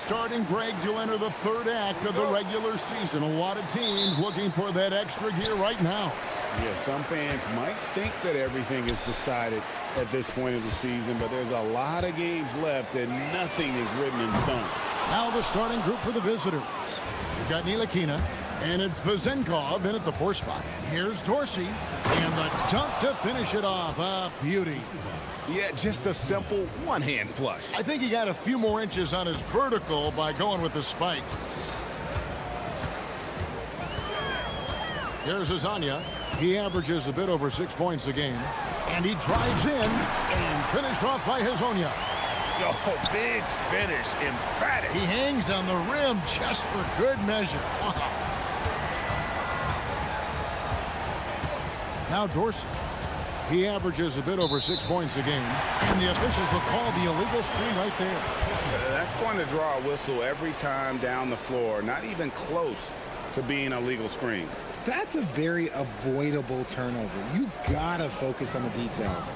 starting, Greg, to enter the third act of the regular season. A lot of teams looking for that extra gear right now. Yeah, some fans might think that everything is decided at this point of the season, but there's a lot of games left and nothing is written in stone. Now the starting group for the visitors. You've got Ntilikina, and it's Vezenkov in at the 4 spot. Here's Dorsey, and the dunk to finish it off. A beauty. Yeah, just a simple one-hand flush. I think he got a few more inches on his vertical by going with the spike. Here's Azania. He averages a bit over 6 points a game. And he drives in and finished off by Hazonia. Oh, big finish, emphatic. He hangs on the rim just for good measure. Wow. Now Dorsey. He averages a bit over 6 points a game. And the officials will call the illegal screen right there. That's going to draw a whistle every time down the floor. Not even close to being a legal screen. That's a very avoidable turnover. You gotta focus on the details.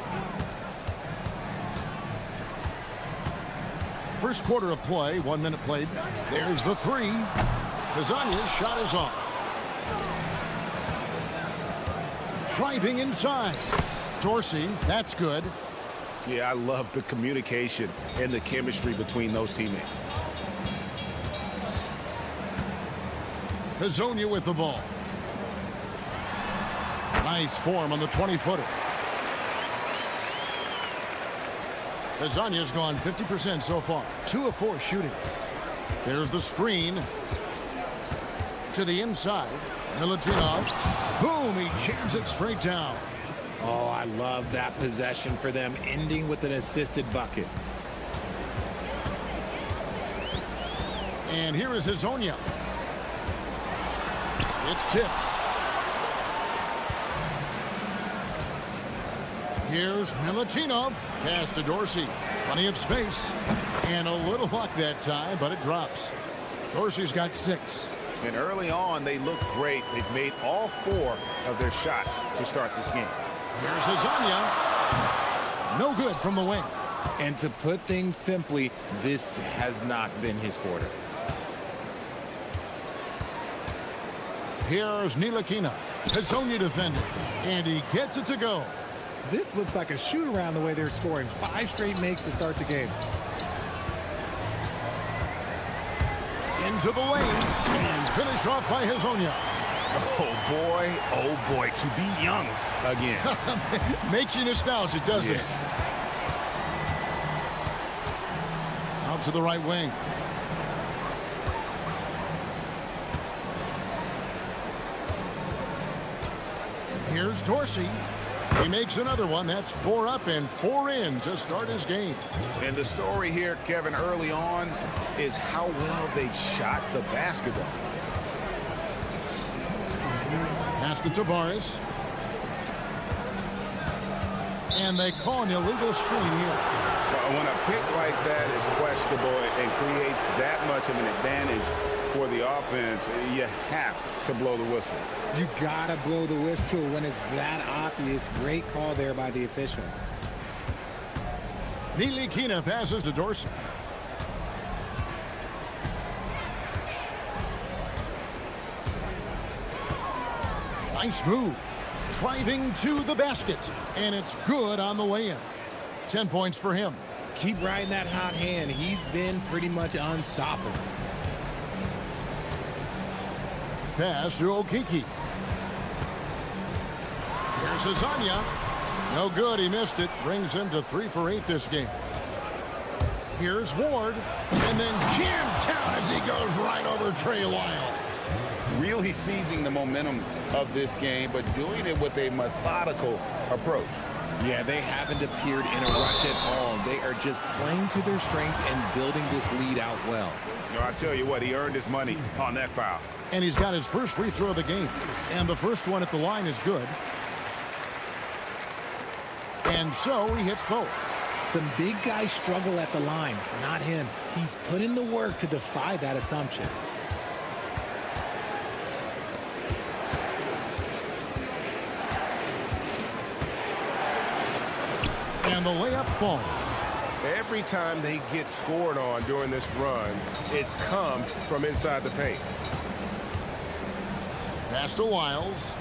First quarter of play, 1 minute played. There's the 3. Hazania's shot is off. Driving inside. Dorsey, that's good. Yeah, I love the communication and the chemistry between those teammates. Hazonia with the ball. Nice form on the 20-footer. Hazania's gone 50% so far. 2 of 4 shooting. There's the screen. To the inside. Milutinov. Boom! He jams it straight down. Oh, I love that possession for them, ending with an assisted bucket. And here is Hazonia. It's tipped. Here's Milutinov. Pass to Dorsey. Plenty of space. And a little luck that time, but it drops. Dorsey's got 6. And early on, they look great. They've made all 4 of their shots to start this game. Here's Hazania. No good from the wing. And to put things simply, this has not been his quarter. Here's Ntilikina. Hazonia defending. And he gets it to go. This looks like a shoot-around the way they're scoring. 5 straight makes to start the game. Into the lane. And finish off by Hazonia. Oh boy, to be young again. Makes you nostalgic, doesn't it? Out to the right wing. Here's Dorsey. He makes another one. That's 4 up and 4 in to start his game. And the story here, Kevin, early on is how well they've shot the basketball. Pass to Tavares. And they call an illegal screen here. When a pick like that is questionable and creates that much of an advantage for the offense, you have to blow the whistle. You gotta blow the whistle when it's that obvious. Great call there by the official. Ntilikina passes to Dorsey. Nice move. Driving to the basket. And it's good on the way in. 10 points for him. Keep riding that hot hand. He's been pretty much unstoppable. Pass to Okiki. Here's Hazania. No good. He missed it. Brings him to 3 for 8 this game. Here's Ward. And then jammed down as he goes right over Trey Lyles. Really seizing the momentum of this game, but doing it with a methodical approach. Yeah, they haven't appeared in a rush at all. They are just playing to their strengths and building this lead out well. You know, I tell you what, he earned his money on that foul. And he's got his first free throw of the game. And the first one at the line is good. And so he hits both. Some big guys struggle at the line, not him. He's put in the work to defy that assumption. And the layup falls. Every time they get scored on during this run, it's come from inside the paint. Pass to Wiles.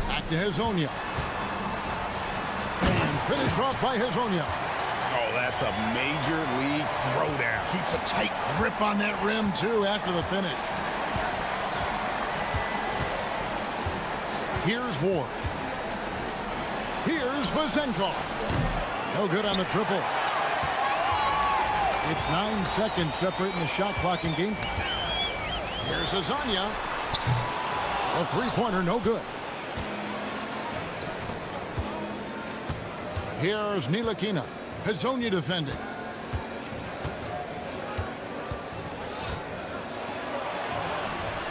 Back to Hezonja. And finish off by Hezonja. Oh, that's a major league throwdown. Keeps a tight grip on that rim, too, after the finish. Here's Ward. Here's Vazenkov. No good on the triple. It's 9 seconds separating the shot clock and game clock. Here's Hezonja. A three-pointer, no good. Here's Ntilikina. Hezonja defending.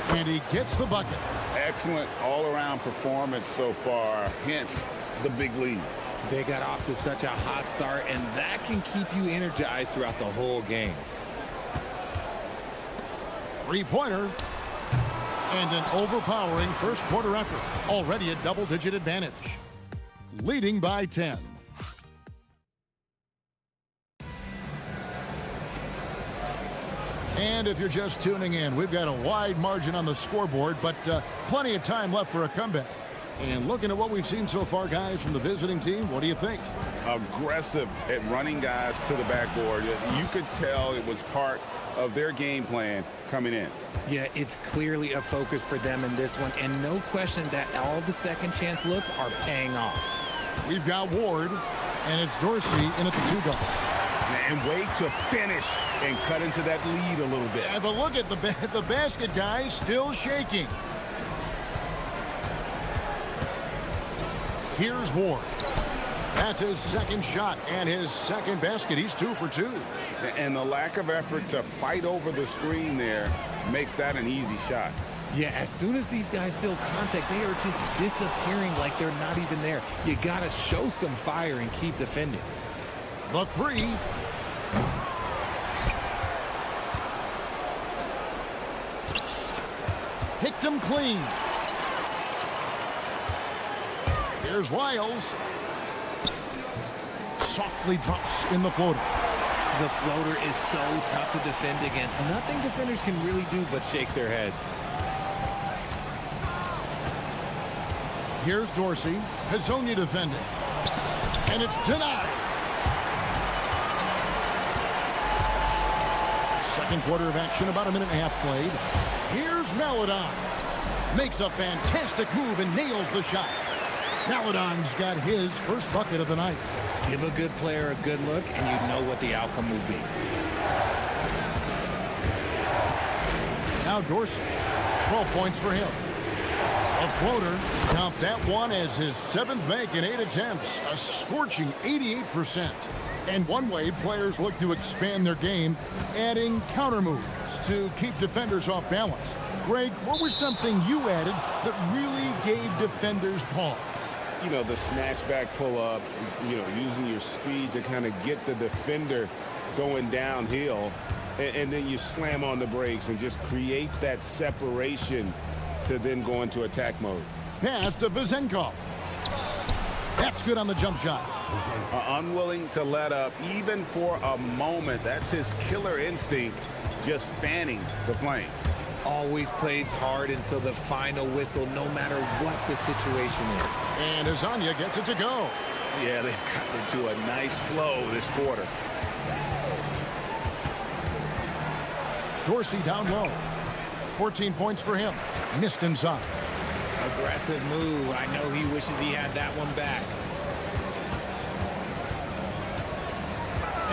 And he gets the bucket. Excellent all-around performance so far, hence the big lead. They got off to such a hot start, and that can keep you energized throughout the whole game. Three-pointer. And an overpowering first quarter effort. Already a double-digit advantage. Leading by 10. And if you're just tuning in, we've got a wide margin on the scoreboard, but plenty of time left for a comeback. And looking at what we've seen so far, guys, from the visiting team, what do you think? Aggressive at running guys to the backboard. You could tell it was part of their game plan coming in. Yeah, it's clearly a focus for them in this one, and no question that all the second chance looks are paying off. We've got Ward, and it's Dorsey in at the 2-guard. And wait to finish and cut into that lead a little bit. Yeah, but look at the basket guy still shaking. Here's Ward. That's his second shot and his second basket. He's 2 for 2. And the lack of effort to fight over the screen there makes that an easy shot. Yeah, as soon as these guys build contact, they are just disappearing like they're not even there. You got to show some fire and keep defending. The 3. Picked him clean. Here's Wiles. Softly drops in the floater. The floater is so tough to defend against. Nothing defenders can really do but shake their heads. Here's Dorsey. Hezonja defending. And it's denied. Second quarter of action, about a minute and a half played. Here's Maledon. Makes a fantastic move and nails the shot. Maledon's got his first bucket of the night. Give a good player a good look, and you know what the outcome will be. Now Dorsey, 12 points for him. A floater, count that one as his 7th make in 8 attempts, a scorching 88%. And one way players look to expand their game, adding counter moves to keep defenders off balance. Greg, what was something you added that really gave defenders pause? You know, the snatch back pull up, you know, using your speed to kind of get the defender going downhill, and then you slam on the brakes and just create that separation to then go into attack mode. Pass to Vazenkov. That's good on the jump shot. Unwilling to let up even for a moment. That's his killer instinct, just fanning the flame. Always plays hard until the final whistle, no matter what the situation is. And Hezonja gets it to go. Yeah, they've gotten into a nice flow this quarter. Dorsey down low. 14 points for him. Missed inside. Aggressive move. I know he wishes he had that one back.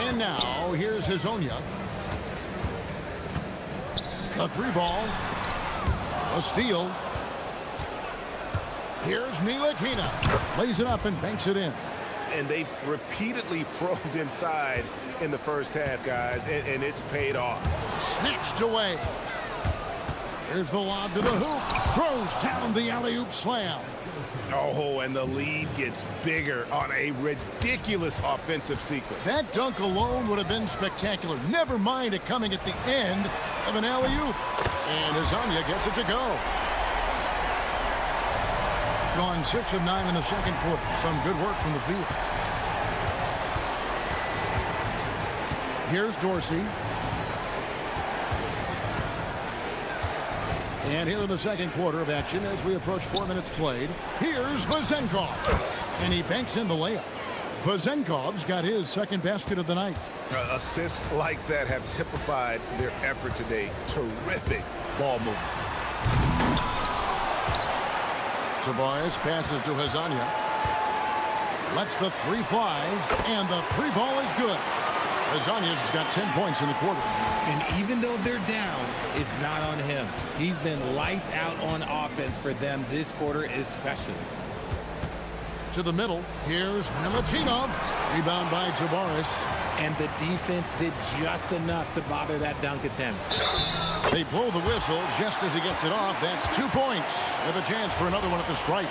And now, here's Hezonja. A 3-ball. A steal. Here's Ntilikina. Lays it up and banks it in. And they've repeatedly probed inside in the first half, guys, and it's paid off. Snatched away. Here's the lob to the hoop. Throws down the alley-oop slam. Oh, and the lead gets bigger on a ridiculous offensive sequence. That dunk alone would have been spectacular. Never mind it coming at the end of an alley-oop. And Hezonja gets it to go. Gone 6 of 9 in the second quarter. Some good work from the field. Here's Dorsey. And here in the second quarter of action as we approach 4 minutes played, here's Vezenkov. And he banks in the layup. Vezenkov's got his second basket of the night. Assists like that have typified their effort today. Terrific ball movement. Tobias passes to Hazanya. Lets the three fly, and the three ball is good. Hazanya's got 10 points in the quarter. And even though they're down, it's not on him. He's been lights out on offense for them this quarter especially. To the middle, here's Milutinov. Rebound by Tavares. And the defense did just enough to bother that dunk attempt. They blow the whistle just as he gets it off. That's 2 points with a chance for another one at the stripe.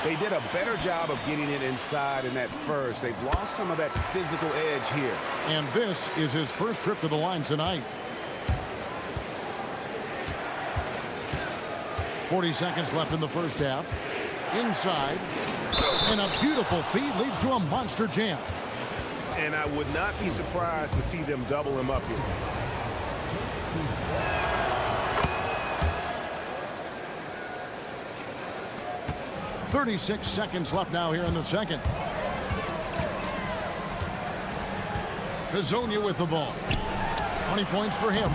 They did a better job of getting it inside in that first. They've lost some of that physical edge here. And this is his first trip to the line tonight. 40 seconds left in the first half. Inside. And a beautiful feed leads to a monster jam. And I would not be surprised to see them double him up here. .36 seconds left now here in the second. Hazonia with the ball. 20 points for him.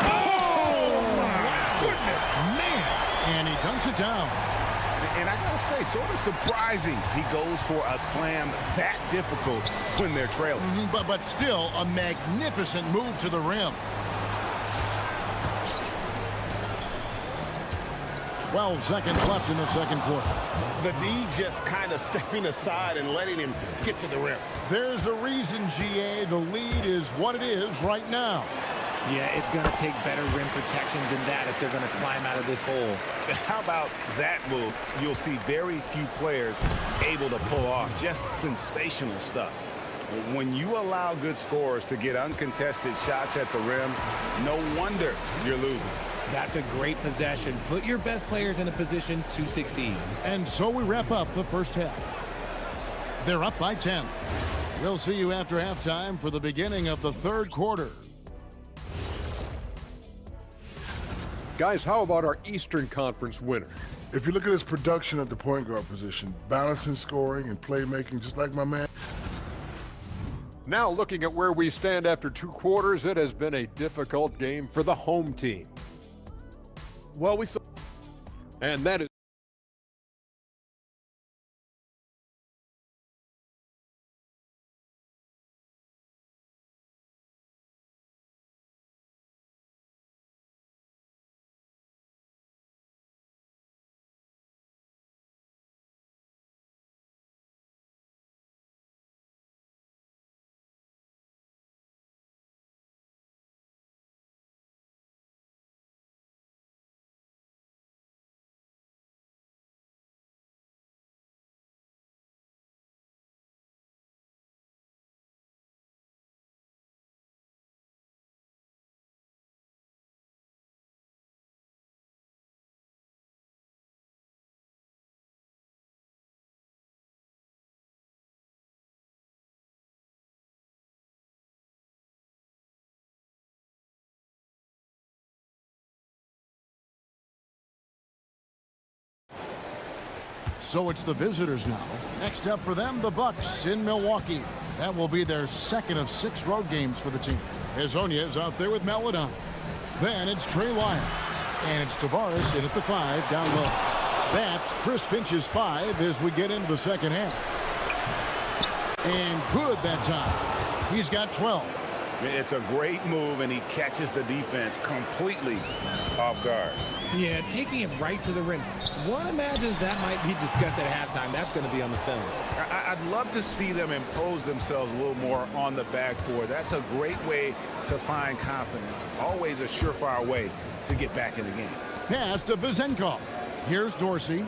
Oh, my goodness. Man. And he dunks it down. And I gotta say, sort of surprising he goes for a slam that difficult when they're trailing. But still a magnificent move to the rim. 12 seconds left in the second quarter. The D just kind of stepping aside and letting him get to the rim. There's a reason, GA, the lead is what it is right now. Yeah, it's going to take better rim protection than that if they're going to climb out of this hole. How about that move? You'll see very few players able to pull off just sensational stuff. When you allow good scorers to get uncontested shots at the rim, no wonder you're losing. That's a great possession. Put your best players in a position to succeed. And so we wrap up the first half. They're up by 10. We'll see you after halftime for the beginning of the third quarter. Guys, how about our Eastern Conference winner? If you look at his production at the point guard position, balancing scoring and playmaking, just like my man. Now looking at where we stand after 2 quarters, it has been a difficult game for the home team. Well, we saw. And that is So it's the visitors now. Next up for them, the Bucks in Milwaukee. That will be their second of 6 road games for the team. Hazonia is out there with Maladon. Then it's Trey Lyons. And it's Tavares in at the 5 down low. That's Chris Finch's 5 as we get into the second half. And good that time. He's got 12. It's a great move, and he catches the defense completely off guard. Yeah, taking it right to the rim. One imagines that might be discussed at halftime. That's going to be on the film. I'd love to see them impose themselves a little more on the backboard. That's a great way to find confidence. Always a surefire way to get back in the game. Pass to Vezenkov. Here's Dorsey.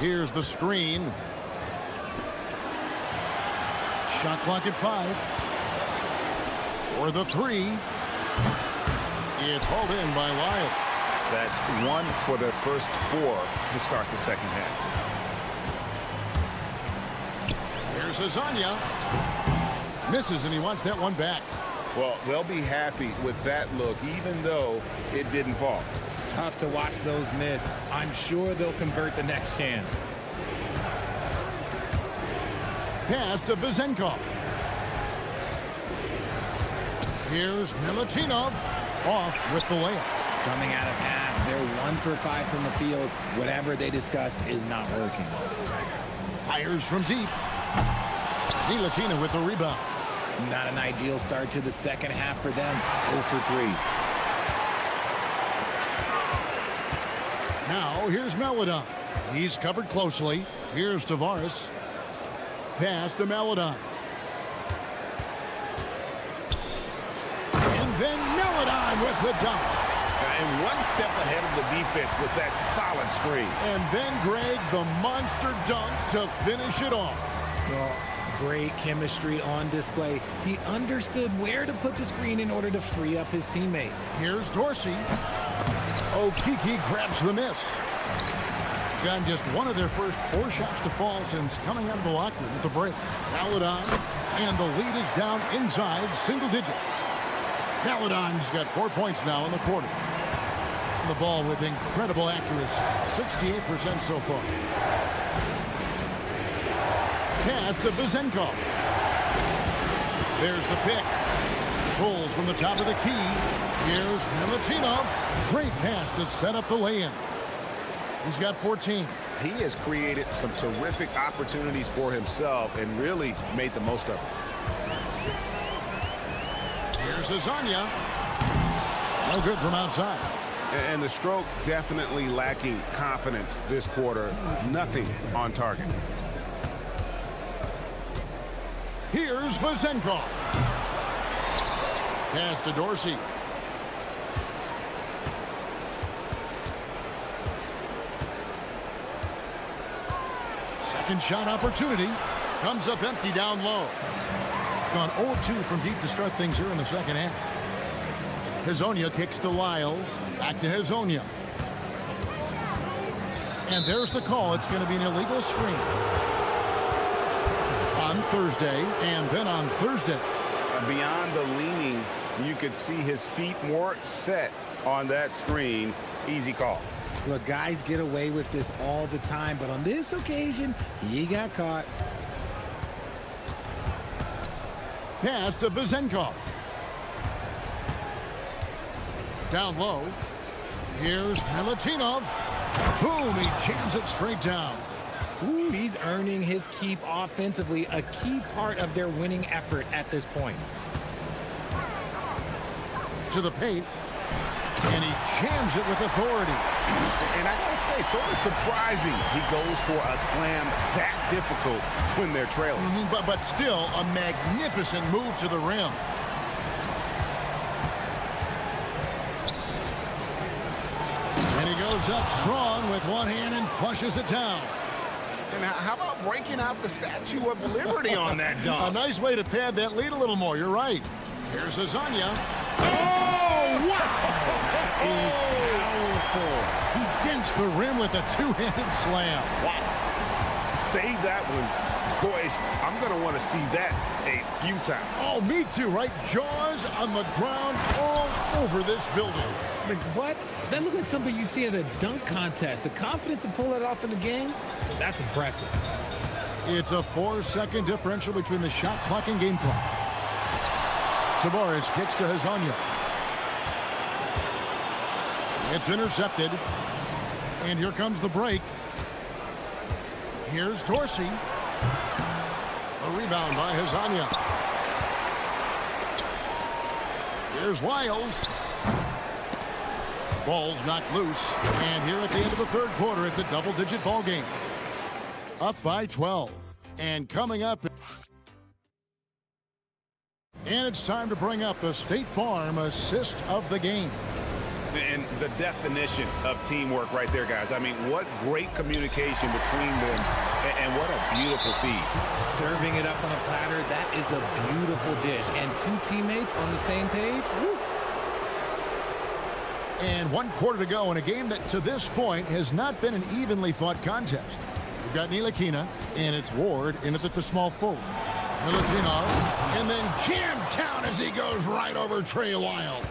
Here's the screen. Shot clock at 5. For the 3. It's hauled in by Lyons. That's 1 for their first 4 to start the second half. Here's Hazanya. Misses, and he wants that one back. Well, they'll be happy with that look, even though it didn't fall. Tough to watch those miss. I'm sure they'll convert the next chance. Pass to Vezenkov. Here's Milutinov off with the layup. Coming out of half, they're 1 for 5 from the field. Whatever they discussed is not working. Fires from deep. Ntilikina with the rebound. Not an ideal start to the second half for them. 0 for 3. Now here's Maledon. He's covered closely. Here's Tavares. Pass to Maledon. And then Maledon with the dunk. And one step ahead of the defense with that solid screen. And then Greg, the monster dunk to finish it off. Well, great chemistry on display. He understood where to put the screen in order to free up his teammate. Here's Dorsey. Okiki grabs the miss. Gotten just one of their first 4 shots to fall since coming out of the locker room at the break. Maledon, and the lead is down inside single digits. Maledon's got 4 points now in the quarter. The ball with incredible accuracy, 68% so far. Pass to Vezenkov. There's the pick. Pulls from the top of the key. Here's Milutinov. Great pass to set up the lay-in. He's got 14. He has created some terrific opportunities for himself and really made the most of it. Here's Azania. No good from outside. And the stroke definitely lacking confidence this quarter. Nothing on target. Here's Vezenkov. Pass to Dorsey. Second shot opportunity. Comes up empty down low. Gone 0-2 from deep to start things here in the second half. Hazonia kicks to Lyles. Back to Hazonia. And there's the call. It's going to be an illegal screen. On Thursday, and then on Thursday. Beyond the leaning, you could see his feet more set on that screen. Easy call. Look, guys get away with this all the time, but on this occasion, he got caught. Pass to Vezenkov. Down low. Here's Milutinov. Boom, he jams it straight down. Ooh, he's earning his keep offensively, a key part of their winning effort at this point. To the paint. And he jams it with authority. And I gotta say, sort of surprising he goes for a slam that difficult when they're trailing. But still, a magnificent move to the rim. And he goes up strong with one hand and flushes it down. And how about breaking out the Statue of Liberty on that dunk? A nice way to pad that lead a little more. You're right. Here's Azania. Oh, wow! That is powerful. He dents the rim with a two-handed slam. Wow. Save that one. Boys, I'm going to want to see that a few times. Oh, me too, right? Jaws on the ground all over this building. Like, what? That looked like something you see at a dunk contest. The confidence to pull that off in the game, that's impressive. It's a 4-second differential between the shot clock and game clock. Tavares kicks to Hazonia. It's intercepted. And here comes the break. Here's Dorsey. A rebound by Hazonia. Here's Lyles. Ball's knocked loose. And here at the end of the third quarter, it's a double-digit ball game. Up by 12. And coming up... And it's time to bring up the State Farm assist of the game. And the definition of teamwork right there, guys. I mean, what great communication between them, and what a beautiful feed. Serving it up on a platter, that is a beautiful dish. And two teammates on the same page. Woo. And 1 quarter to go in a game that, to this point, has not been an evenly fought contest. We've got Ntilikina, and it's Ward in at the small forward. Milutinov, and then jammed down as he goes right over Trey Lyles.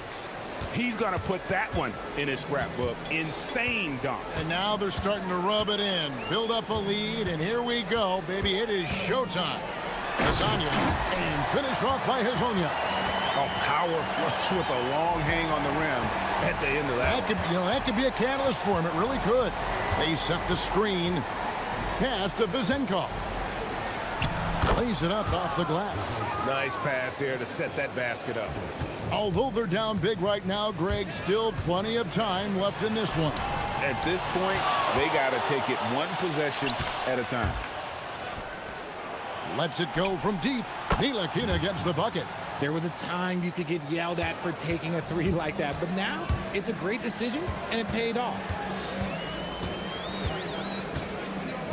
He's going to put that one in his scrapbook. Insane dunk. And now they're starting to rub it in, build up a lead, and here we go, baby. It is showtime. Hazonia, and finish off by Hazonia. A power flush with a long hang on the rim at the end of that. That could be a catalyst for him. It really could. They set the screen. Pass to Vizenkov. Lays it up off the glass. Nice pass here to set that basket up. Although they're down big right now, Greg, still plenty of time left in this one. At this point, they got to take it one possession at a time. Lets it go from deep. Ntilikina gets the bucket. There was a time you could get yelled at for taking a three like that, but now it's a great decision, and it paid off.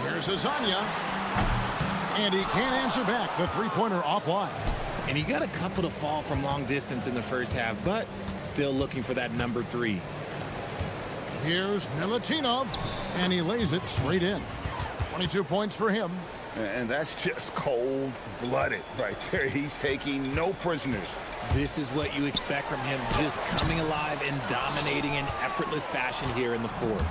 Here's Hazonia. And he can't answer back. The three-pointer offline. And he got a couple to fall from long distance in the first half, but still looking for that number 3. Here's Milutinov, and he lays it straight in. 22 points for him. And that's just cold-blooded right there. He's taking no prisoners. This is what you expect from him, just coming alive and dominating in effortless fashion here in the fourth.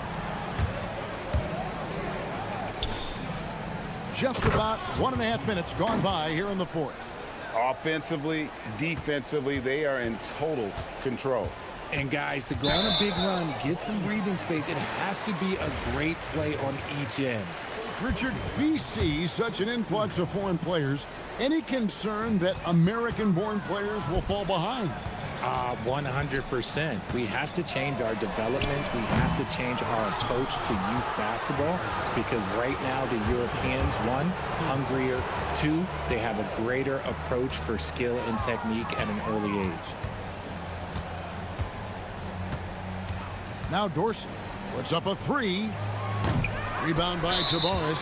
Just about 1.5 minutes gone by here in the fourth. Offensively, defensively, they are in total control. And guys, to go on a big run, get some breathing space, it has to be a great play on each end. Richard, we see such an influx of foreign players. Any concern that American-born players will fall behind? 100%. We have to change our development. We have to change our approach to youth basketball because right now the Europeans, 1, hungrier, 2, they have a greater approach for skill and technique at an early age. Now Dorsey puts up a 3. Rebound by Tavares.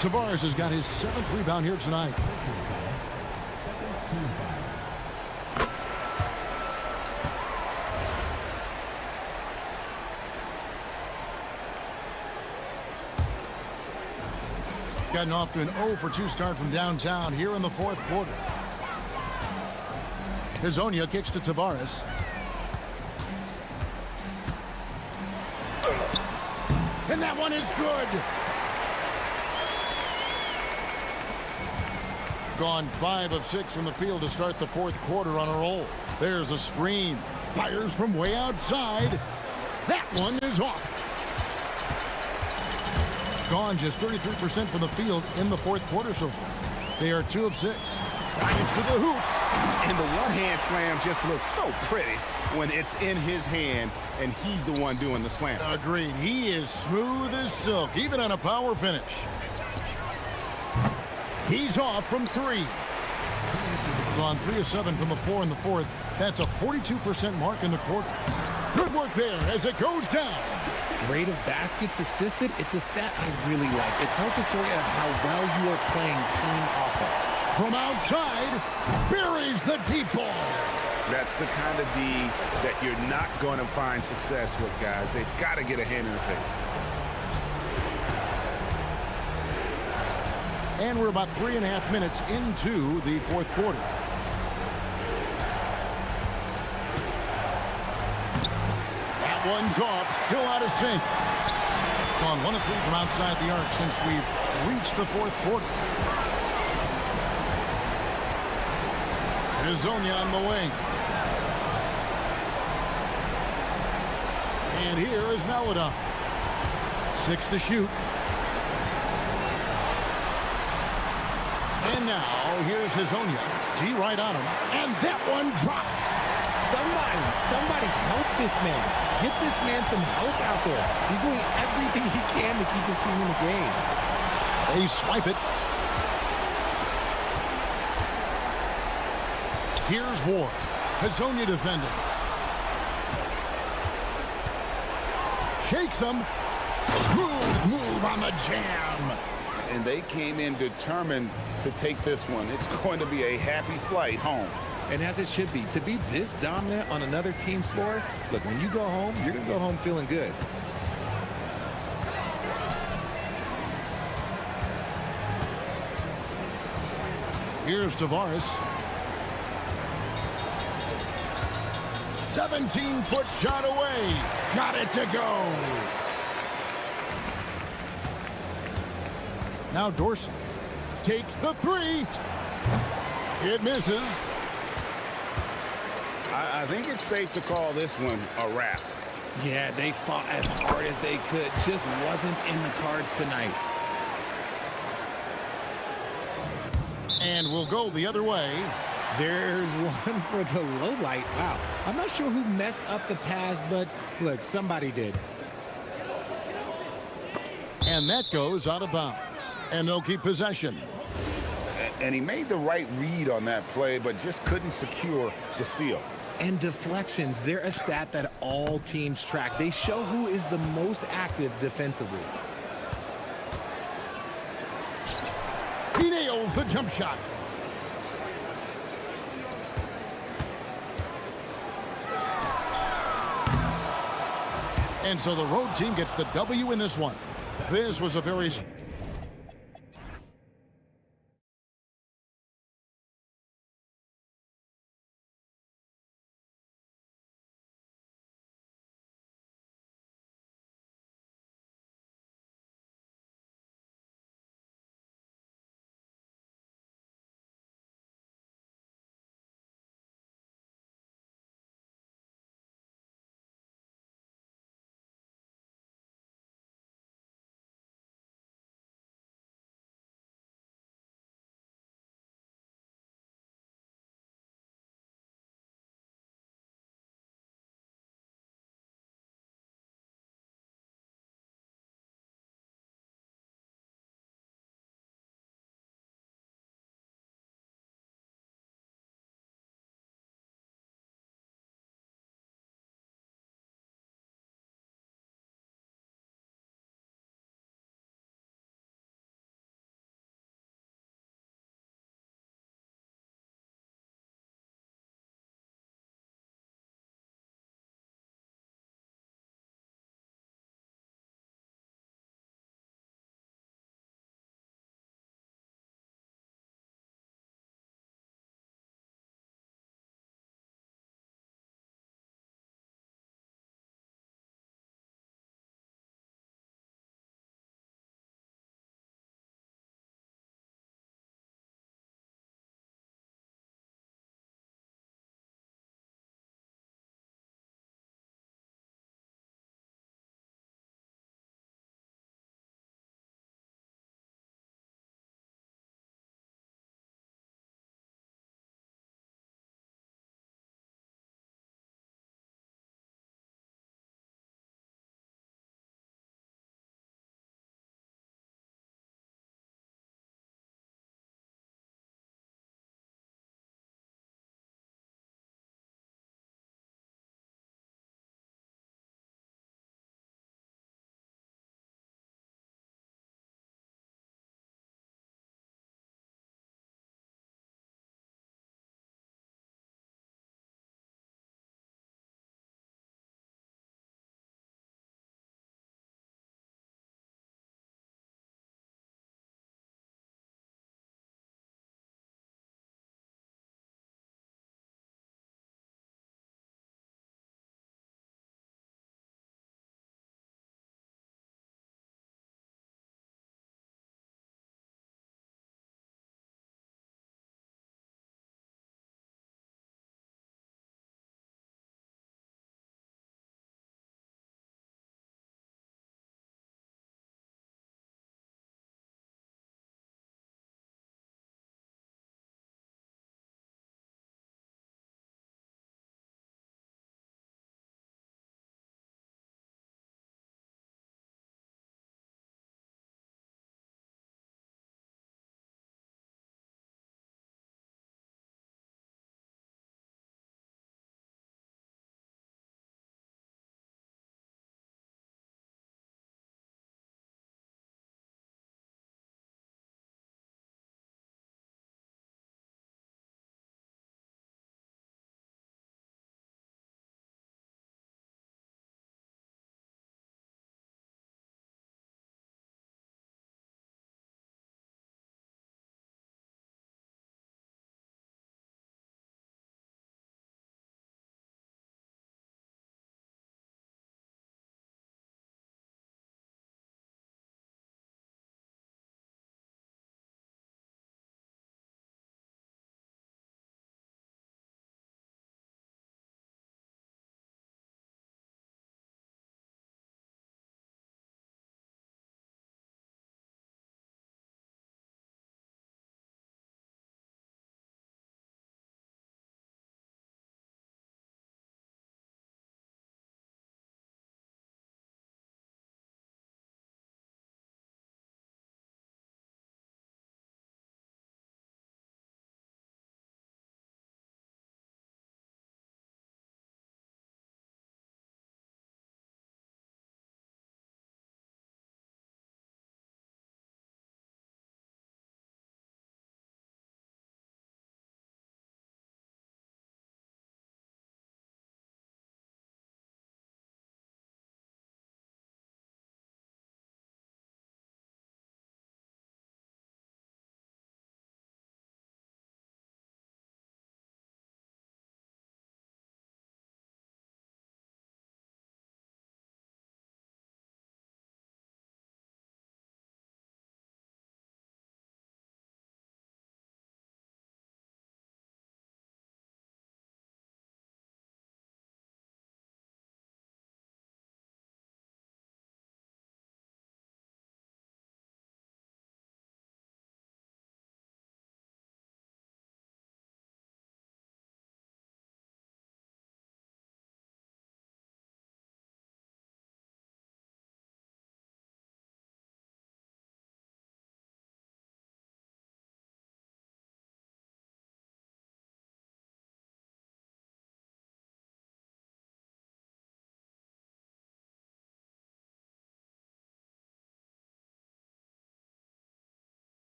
Tavares has got his 7th rebound here tonight. Gotten off to an 0 for 2 start from downtown here in the fourth quarter. Hazonia kicks to Tavares. And that one is good. Gone 5 of 6 from the field to start the fourth quarter on a roll. There's a screen. Fires from way outside. That one is off. Gone just 33% from the field in the fourth quarter so far. They are 2 of 6. Drives to the hoop. And the one-hand slam just looks so pretty when it's in his hand and he's the one doing the slam. Agreed. He is smooth as silk, even on a power finish. He's off from 3. Gone 3 of 7 from the floor in the fourth. That's a 42% mark in the quarter. Good work there as it goes down. Rate of baskets assisted, it's a stat I really like. It tells the story of how well you are playing team offense. From outside, buries the deep ball. That's the kind of D that you're not going to find success with, guys. They've got to get a hand in the face. And we're about 3.5 minutes into the fourth quarter. That one's off, still out of sync. Gone 1 of 3 from outside the arc since we've reached the fourth quarter. Hazonia on the wing. And here is Melida. 6 to shoot. And now, here's Hazonia. G right on him. And that one drops. Somebody help this man. Get this man some help out there. He's doing everything he can to keep his team in the game. They swipe it. Here's Ward. Hazonia defending. Shakes him. Smooth move on the jam. And they came in determined to take this one. It's going to be a happy flight home. And as it should be, to be this dominant on another team's floor, look, when you go home, you're going to go home feeling good. Here's Tavares. 17-foot shot away. Got it to go. Now Dorsey takes the three. It misses. I think it's safe to call this one a wrap. Yeah, they fought as hard as they could. Just wasn't in the cards tonight. And we'll go the other way. There's one for the low light. Wow. I'm not sure who messed up the pass, but look, somebody did. And that goes out of bounds. And they'll keep possession. And he made the right read on that play, but just couldn't secure the steal. And deflections, they're a stat that all teams track. They show who is the most active defensively. He nails the jump shot. And so the road team gets the W in this one. This was a very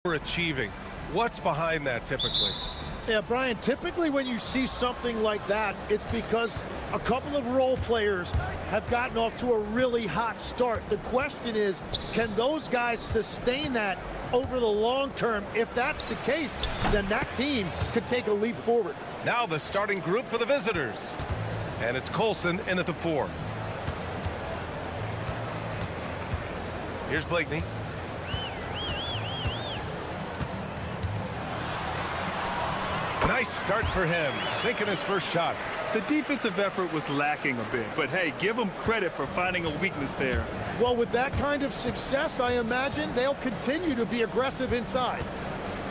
achieving. What's behind that typically? Yeah, Brian, typically when you see something like that, it's because a couple of role players have gotten off to a really hot start. The question is, can those guys sustain that over the long term? If that's the case, then that team could take a leap forward. Now the starting group for the visitors. And it's Colson in at the 4. Here's Blakeney. Nice start for him, sinking his first shot. The defensive effort was lacking a bit, but hey, give them credit for finding a weakness there. Well, with that kind of success, I imagine they'll continue to be aggressive inside.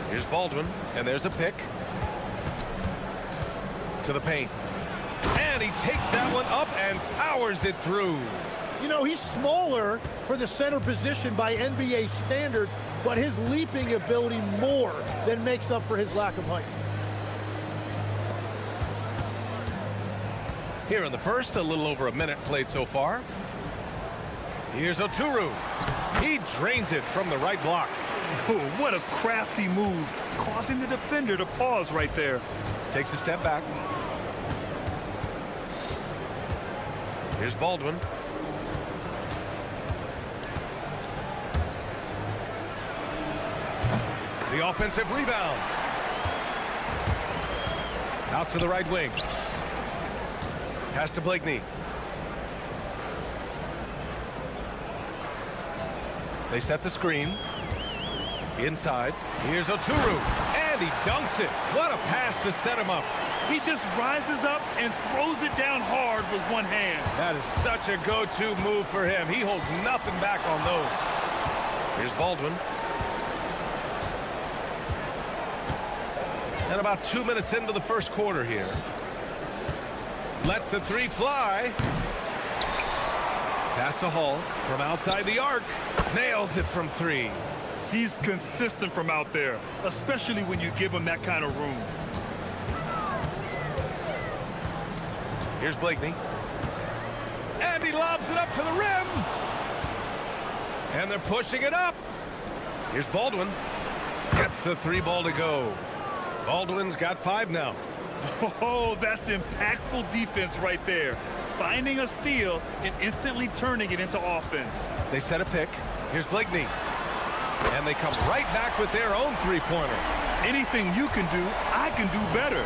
Here's Baldwin, and there's a pick. To the paint. And he takes that one up and powers it through. You know, he's smaller for the center position by NBA standards, but his leaping ability more than makes up for his lack of height. Here in the first, a little over a minute played so far. Here's Oturu. He drains it from the right block. Oh, what a crafty move, causing the defender to pause right there. Takes a step back. Here's Baldwin. The offensive rebound. Out to the right wing. Pass to Blakeney. They set the screen. Inside. Here's Oturu. And he dunks it. What a pass to set him up. He just rises up and throws it down hard with one hand. That is such a go-to move for him. He holds nothing back on those. Here's Baldwin. And about 2 minutes into the first quarter here. Lets the 3 fly. Pass to Hall from outside the arc. Nails it from 3. He's consistent from out there, especially when you give him that kind of room. Here's Blakeney. And he lobs it up to the rim. And they're pushing it up. Here's Baldwin. Gets the 3 ball to go. Baldwin's got 5 now. Oh, that's impactful defense right there. Finding a steal and instantly turning it into offense. They set a pick. Here's Blakeney. And they come right back with their own 3-pointer. Anything you can do, I can do better.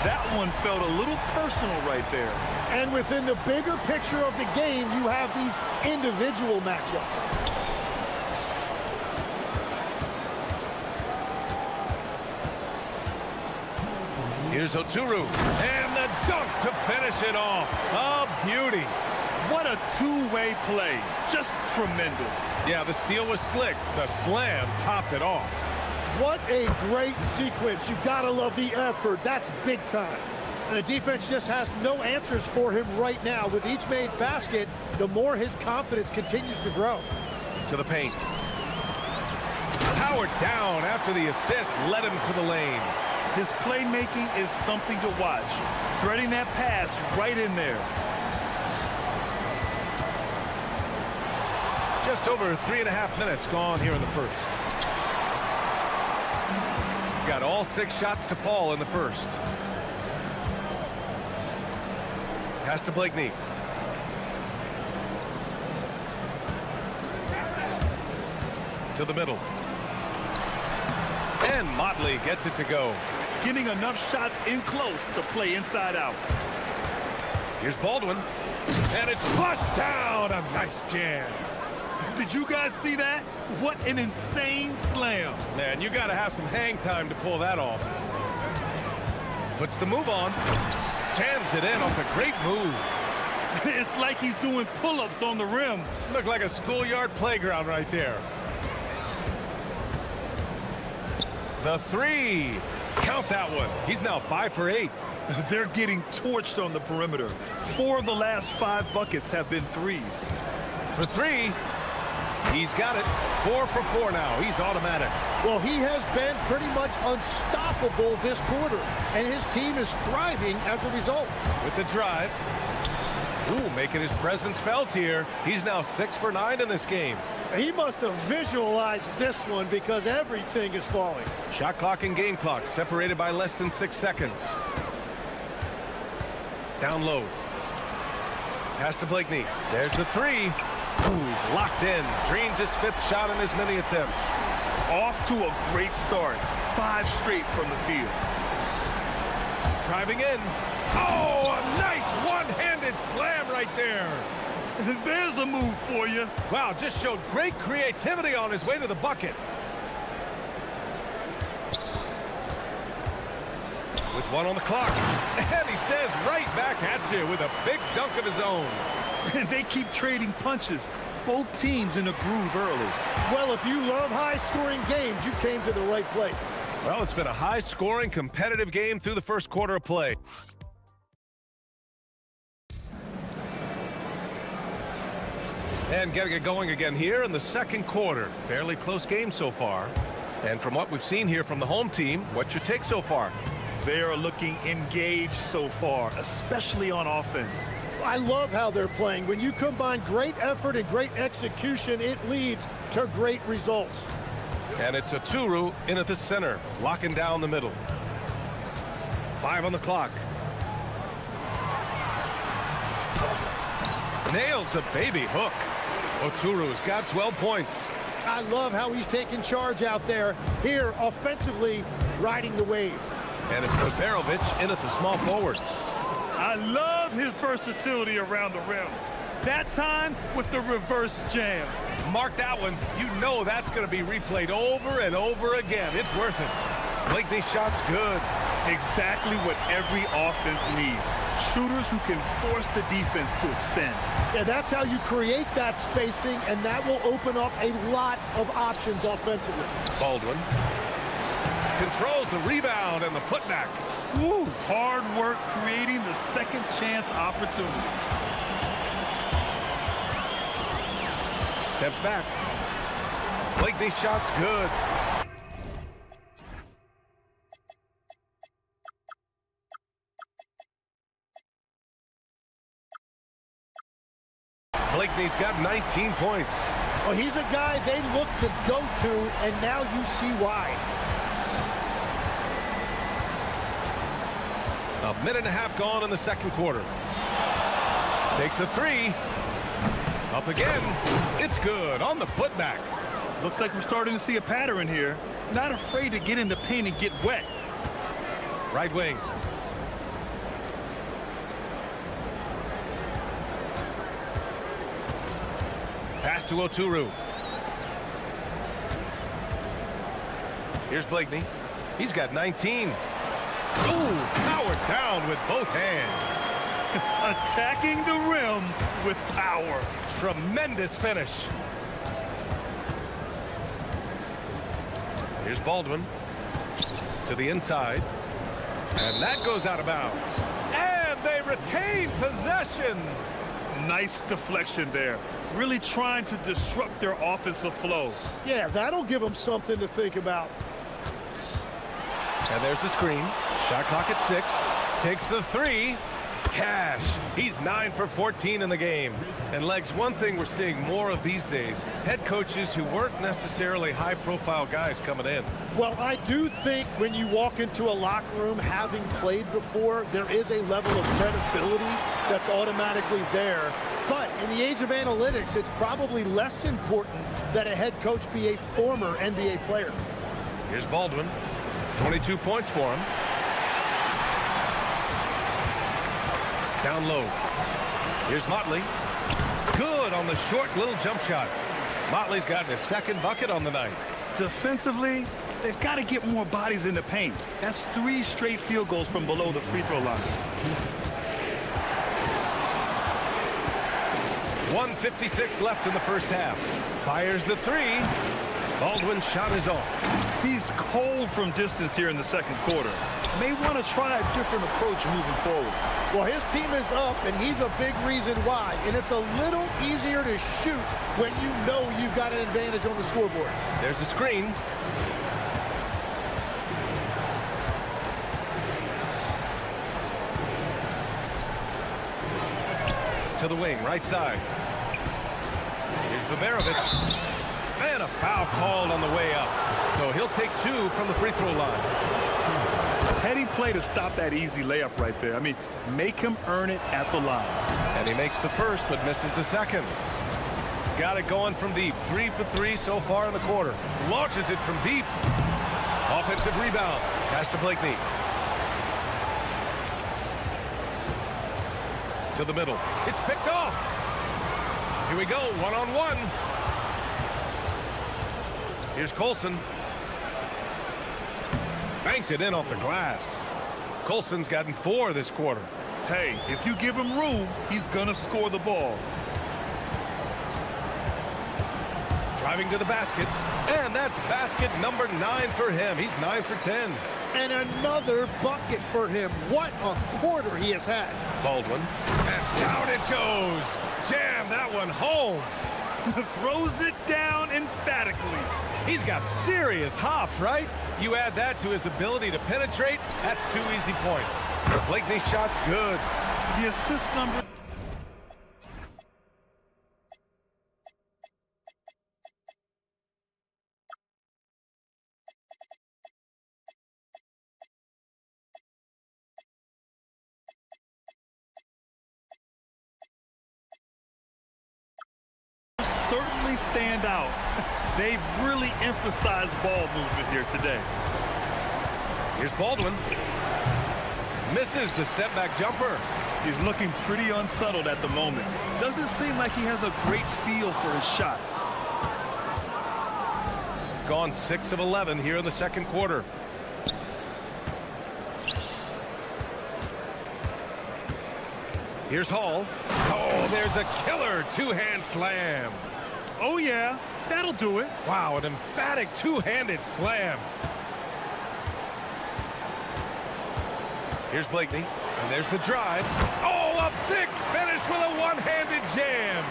That one felt a little personal right there. And within the bigger picture of the game, you have these individual matchups. Here's Oturu. And the dunk to finish it off. A beauty. What a two-way play. Just tremendous. Yeah, the steal was slick. The slam topped it off. What a great sequence. You've got to love the effort. That's big time. And the defense just has no answers for him right now. With each made basket, the more his confidence continues to grow. To the paint. Powered down after the assist led him to the lane. His playmaking is something to watch. Threading that pass right in there. Just over 3.5 minutes gone here in the first. Got all 6 shots to fall in the first. Pass to Blakeney. To the middle. And Motley gets it to go. Getting enough shots in close to play inside out. Here's Baldwin. And it's flushed down. A nice jam. Did you guys see that? What an insane slam. Man, you got to have some hang time to pull that off. Puts the move on. Jams it in off a great move. It's like he's doing pull-ups on the rim. Looked like a schoolyard playground right there. The 3. Count that one. He's now 5 for 8. They're getting torched on the perimeter. 4 of the last 5 buckets have been threes. For 3. He's got it. 4 for 4 now. He's automatic. Well, he has been pretty much unstoppable this quarter, and his team is thriving as a result. With the drive. Ooh, making his presence felt here. He's now 6 for 9 in this game. He must have visualized this one because everything is falling. Shot clock and game clock separated by less than 6 seconds. Down low. Pass to Blakeney. There's the three. Ooh, he's locked in. Dreams his 5th shot in as many attempts. Off to a great start. 5 straight from the field. Driving in. Oh, a nice one-handed slam right there. There's a move for you. Wow, just showed great creativity on his way to the bucket. With 1 on the clock. And he says right back at you with a big dunk of his own. They keep trading punches. Both teams in a groove early. Well, if you love high-scoring games, you came to the right place. Well, it's been a high-scoring, competitive game through the first quarter of play. And getting it going again here in the second quarter. Fairly close game so far. And from what we've seen here from the home team, what's your take so far? They are looking engaged so far, especially on offense. I love how they're playing. When you combine great effort and great execution, it leads to great results. And it's a Turu in at the center, locking down the middle. 5 on the clock. Nails the baby hook. Oturu's got 12 points. I love how he's taking charge out there. Here, offensively, riding the wave. And it's Beberovic in at the small forward. I love his versatility around the rim. That time with the reverse jam. Mark that one. You know that's going to be replayed over and over again. It's worth it. Blakeney's shot's good. Exactly what every offense needs. Shooters who can force the defense to extend. Yeah, that's how you create that spacing, and that will open up a lot of options offensively. Baldwin controls the rebound and the putback. Woo, hard work creating the second chance opportunity. Steps back. Blakeney's shot's good. Blakeney's got 19 points. Well, he's a guy they look to go to, and now you see why. A minute and a half gone in the second quarter. Takes a three. Up again. It's good on the putback. Looks like we're starting to see a pattern here. Not afraid to get in the paint and get wet. Right wing. Pass to Oturu. Here's Blakeney. He's got 19. Ooh, powered down with both hands. Attacking the rim with power. Tremendous finish. Here's Baldwin to the inside. And that goes out of bounds. And they retain possession. Nice deflection there. Really trying to disrupt their offensive flow. Yeah, that'll give them something to think about. And there's the screen. Shot clock at 6. Takes the three. Cash. He's 9 for 14 in the game. And Legs, one thing we're seeing more of these days, head coaches who weren't necessarily high-profile guys coming in. Well, I do think when you walk into a locker room having played before, there is a level of credibility that's automatically there. But in the age of analytics, it's probably less important that a head coach be a former NBA player. Here's Baldwin. 22 points for him. Down low. Here's Motley. Good on the short little jump shot. Motley's gotten his second bucket on the night. Defensively, they've got to get more bodies in the paint. That's 3 straight field goals from below the free throw line. 1:56 left in the first half. Fires the three. Baldwin's shot is off. He's cold from distance here in the second quarter. May want to try a different approach moving forward. Well, his team is up, and he's a big reason why. And it's a little easier to shoot when you know you've got an advantage on the scoreboard. There's the screen. To the wing, right side. Here's Beberovic. And a foul called on the way up. So he'll take 2 from the free throw line. Heady play to stop that easy layup right there. I mean, make him earn it at the line. And he makes the first, but misses the second. Got it going from deep. 3 for 3 so far in the quarter. Launches it from deep. Offensive rebound. Pass to Blakeney. To the middle. It's picked off. Here we go, one-on-one. Here's Colson. Banked it in off the glass. Colson's gotten 4 this quarter. Hey, if you give him room, he's gonna score the ball. Driving to the basket, and that's basket number 9 for him. He's 9 for 10. And another bucket for him. What a quarter he has had. Baldwin, and down it goes. Jam that one home. Throws it down emphatically. He's got serious hop, right? You add that to his ability to penetrate, that's 2 easy points. Blakeney's shot's good. The assist number. Certainly stand out. They've really emphasized ball movement here today. Here's Baldwin. Misses the step back jumper. He's looking pretty unsettled at the moment. Doesn't seem like he has a great feel for his shot. Gone 6 of 11 here in the second quarter. Here's Hall. Oh, there's a killer 2-hand slam. Oh yeah, that'll do it. Wow, an emphatic 2-handed slam. Here's Blakeney, and there's the drive. Oh, a big finish with a one-handed jam.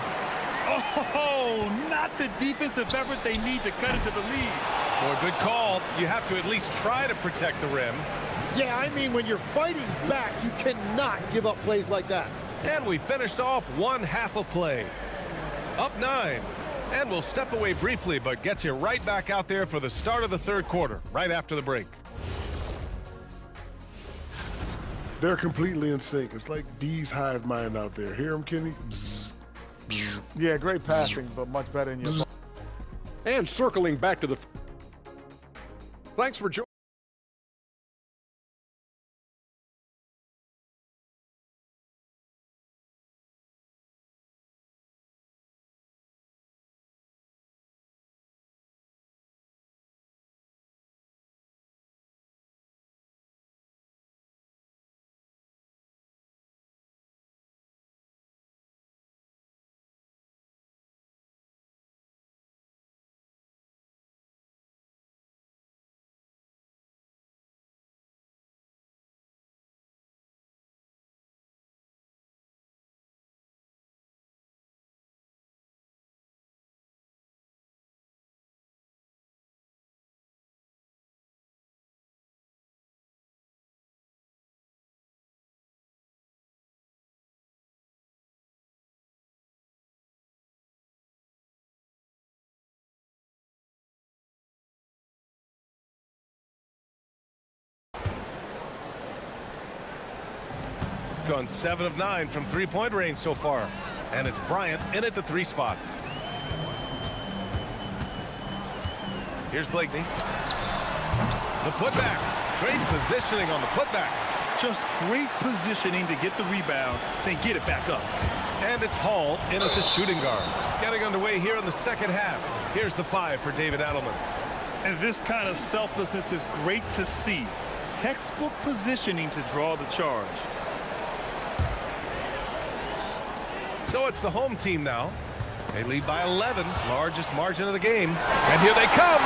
Oh, not the defensive effort they need to cut into the lead. Boy, good call. You have to at least try to protect the rim. Yeah, I mean, when you're fighting back, you cannot give up plays like that. And we finished off one half of play. Up 9. And we'll step away briefly, but get you right back out there for the start of the third quarter, right after the break. They're completely in sync. It's like bees hive mind out there. Hear them, Kenny? Bzz, bzz. Yeah, great passing, but much better in your. And circling back to the... Thanks for joining. Gone 7 of 9 from three-point range so far. And it's Bryant in at the 3 spot. Here's Blakeney. The putback. Great positioning on the putback. Just great positioning to get the rebound, then get it back up. And it's Hall in at the shooting guard. Getting underway here in the second half. Here's the 5 for David Adelman. And this kind of selflessness is great to see. Textbook positioning to draw the charge. So it's the home team now. They lead by 11, largest margin of the game. And here they come.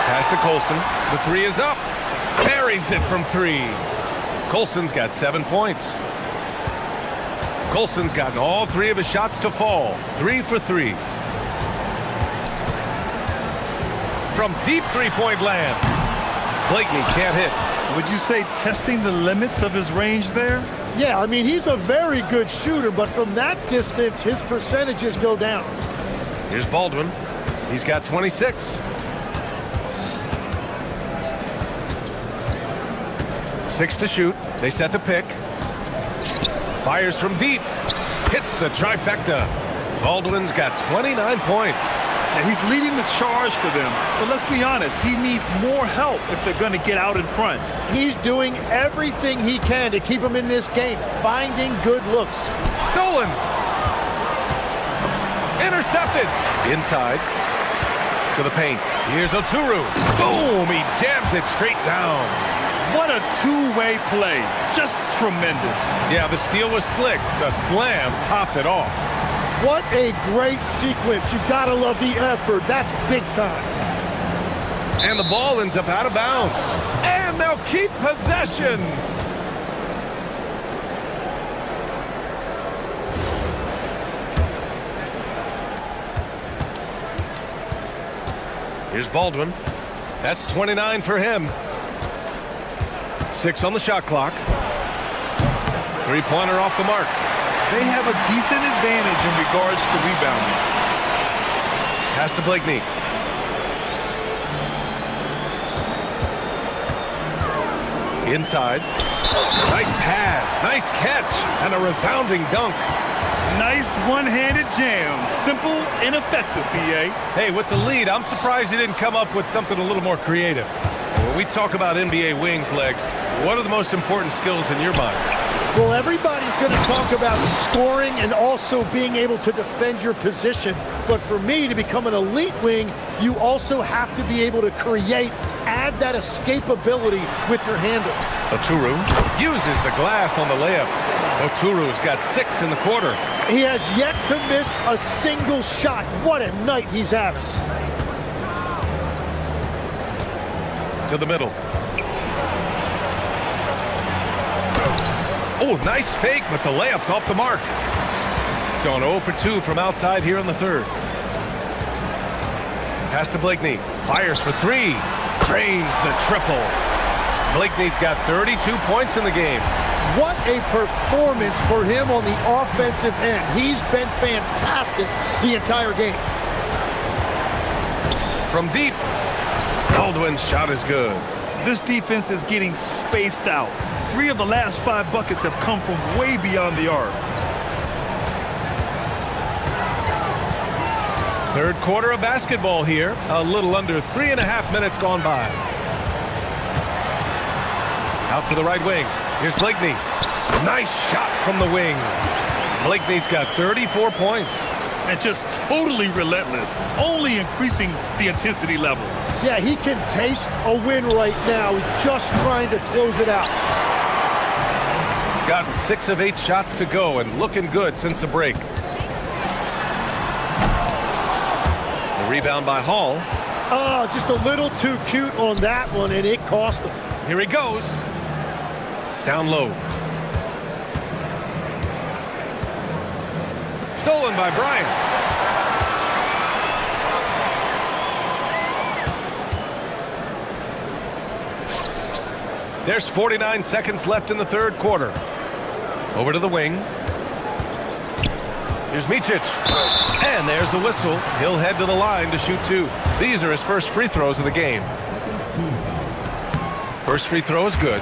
Pass to Colson. The 3 is up. Carries it from 3. Colson's got 7 points. Colson's gotten all 3 of his shots to fall. 3 for 3. From deep three-point land. Blakeney can't hit. Would you say testing the limits of his range there? Yeah, I mean, he's a very good shooter, but from that distance, his percentages go down. Here's Baldwin. He's got 26. Six to shoot. They set the pick. Fires from deep. Hits the trifecta. Baldwin's got 29 points. Yeah, he's leading the charge for them. But let's be honest, he needs more help if they're going to get out in front. He's doing everything he can to keep him in this game, finding good looks. Stolen. Intercepted. Inside. To the paint. Here's Oturu. Boom! He jams it straight down. What a two-way play. Just tremendous. Yeah, the steal was slick. The slam topped it off. What a great sequence. You gotta love the effort. That's big time. And the ball ends up out of bounds. And they'll keep possession. Here's Baldwin. That's 29 for him. 6 on the shot clock. Three-pointer off the mark. They have a decent advantage in regards to rebounding. Pass to Blakeney. Inside. Nice pass. Nice catch. And a resounding dunk. Nice one-handed jam. Simple and effective, BA. Hey, with the lead, I'm surprised he didn't come up with something a little more creative. When we talk about NBA wings, Legs, what are the most important skills in your mind? Well, everybody's going to talk about scoring and also being able to defend your position. But for me, to become an elite wing, you also have to be able to create, add that escapability with your handle. Oturu uses the glass on the layup. Oturu's got 6 in the quarter. He has yet to miss a single shot. What a night he's having. To the middle. Oh, nice fake, but the layup's off the mark. Going 0 for 2 from outside here in the third. Pass to Blakeney. Fires for 3. Drains the triple. Blakeney's got 32 points in the game. What a performance for him on the offensive end. He's been fantastic the entire game. From deep. Baldwin's shot is good. This defense is getting spaced out. 3 of the last 5 buckets have come from way beyond the arc. Third quarter of basketball here. A little under 3.5 minutes gone by. Out to the right wing. Here's Blakeney. Nice shot from the wing. Blakeney's got 34 points. And just totally relentless, only increasing the intensity level. Yeah, he can taste a win right now. He's just trying to close it out. Got 6 of 8 shots to go and looking good since the break. The rebound by Hall. Oh, just a little too cute on that one, and it cost him. Here he goes. Down low. Stolen by Bryant. There's 49 seconds left in the third quarter. Over to the wing. Here's Micic. And there's the whistle. He'll head to the line to shoot 2. These are his first free throws of the game. First free throw is good.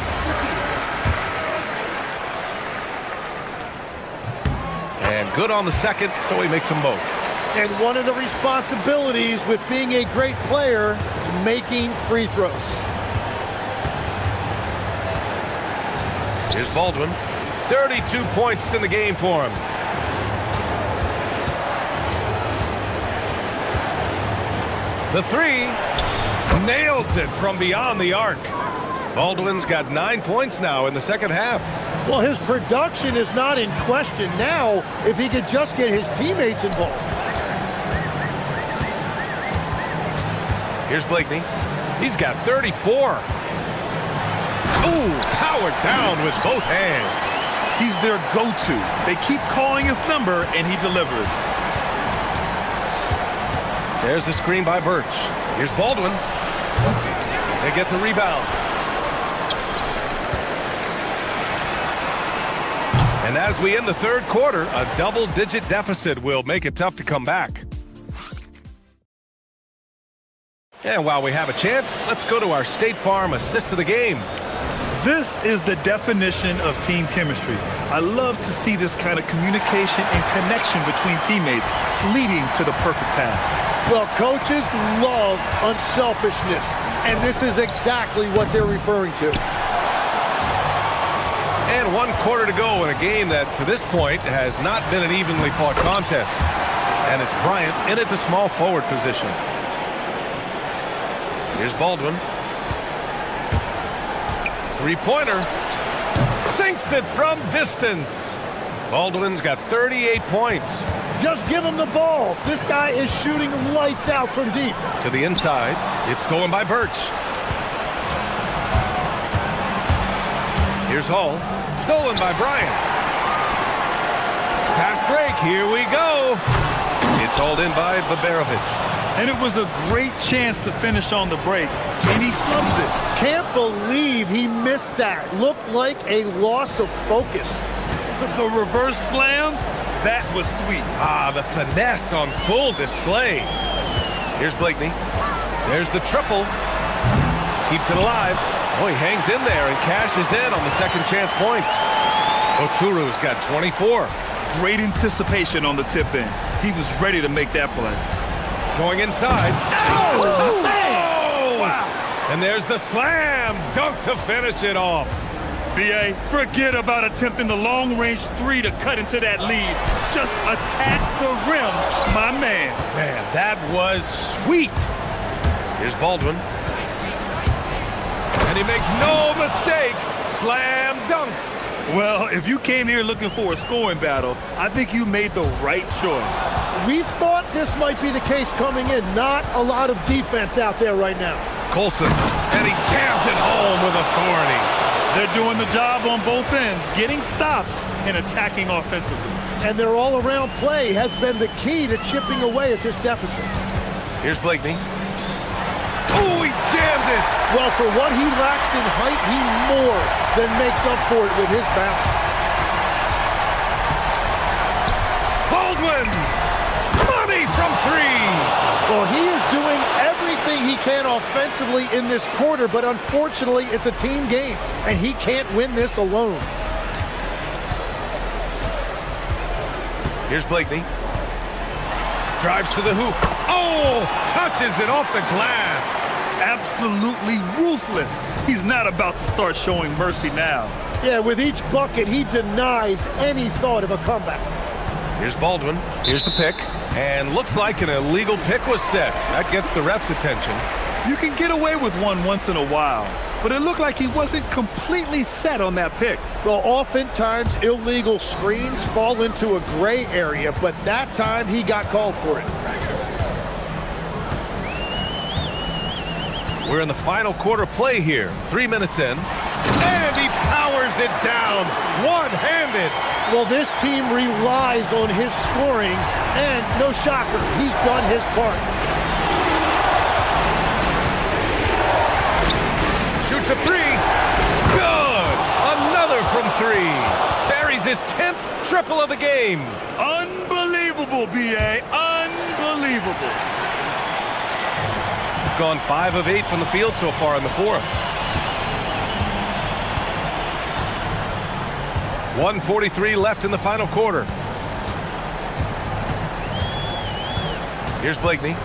And good on the second, so he makes them both. And one of the responsibilities with being a great player is making free throws. Here's Baldwin. 32 points in the game for him. The 3 nails it from beyond the arc. Baldwin's got 9 points now in the second half. Well, his production is not in question now if he could just get his teammates involved. Here's Blakeney. He's got 34. Ooh, powered down with both hands. He's their go-to. They keep calling his number, and he delivers. There's a screen by Birch. Here's Baldwin. They get the rebound. And as we end the third quarter, a double-digit deficit will make it tough to come back. And while we have a chance, let's go to our State Farm assist of the game. This is the definition of team chemistry. I love to see this kind of communication and connection between teammates leading to the perfect pass. Well, coaches love unselfishness, and this is exactly what they're referring to. And 1 quarter to go in a game that, to this point, has not been an evenly fought contest. And it's Bryant in at the small forward position. Here's Baldwin. Three-pointer. Sinks it from distance. Baldwin's got 38 points. Just give him the ball. This guy is shooting lights out from deep. To the inside. It's stolen by Birch. Here's Hull. Stolen by Bryant. Fast break. Here we go. It's hauled in by Baberovich. And it was a great chance to finish on the break, and he flubs it. Can't believe he missed that. Looked like a loss of focus. The reverse slam, that was sweet. Ah, the finesse on full display. Here's Blakeney. There's the triple. Keeps it alive. Oh, he hangs in there and cashes in on the second chance points. Oturu's got 24. Great anticipation on the tip in. He was ready to make that play. Going inside. Oh, man! Wow. And there's the slam dunk to finish it off. BA, forget about attempting the long-range 3 to cut into that lead. Just attack the rim, my man. Man, that was sweet. Here's Baldwin. And he makes no mistake. Slam dunk. Well, if you came here looking for a scoring battle, I think you made the right choice. We thought this might be the case coming in. Not a lot of defense out there right now. Colson, and he jams it home with authority. They're doing the job on both ends, getting stops and attacking offensively. And their all-around play has been the key to chipping away at this deficit. Here's Blakeney. Oh, he jammed it. Well, for what he lacks in height, he more than makes up for it with his bounce. Baldwin! Money from 3! Well, he is doing everything he can offensively in this quarter, but unfortunately, it's a team game, and he can't win this alone. Here's Blakeney. Drives to the hoop. Oh! Touches it off the glass. Absolutely ruthless. He's not about to start showing mercy now. Yeah, with each bucket, he denies any thought of a comeback. Here's Baldwin. Here's the pick. And looks like an illegal pick was set. That gets the ref's attention. You can get away with one once in a while, but it looked like he wasn't completely set on that pick. Well, oftentimes, illegal screens fall into a gray area, but that time he got called for it. We're in the final quarter play here. 3 minutes in. And he powers it down, one-handed. Well, this team relies on his scoring, and no shocker, he's done his part. Shoots a 3. Good. Another from 3. Buries his 10th triple of the game. Unbelievable, BA. Unbelievable. Gone 5 of 8 from the field so far in the fourth. 1:43 left in the final quarter. Here's Blakeney.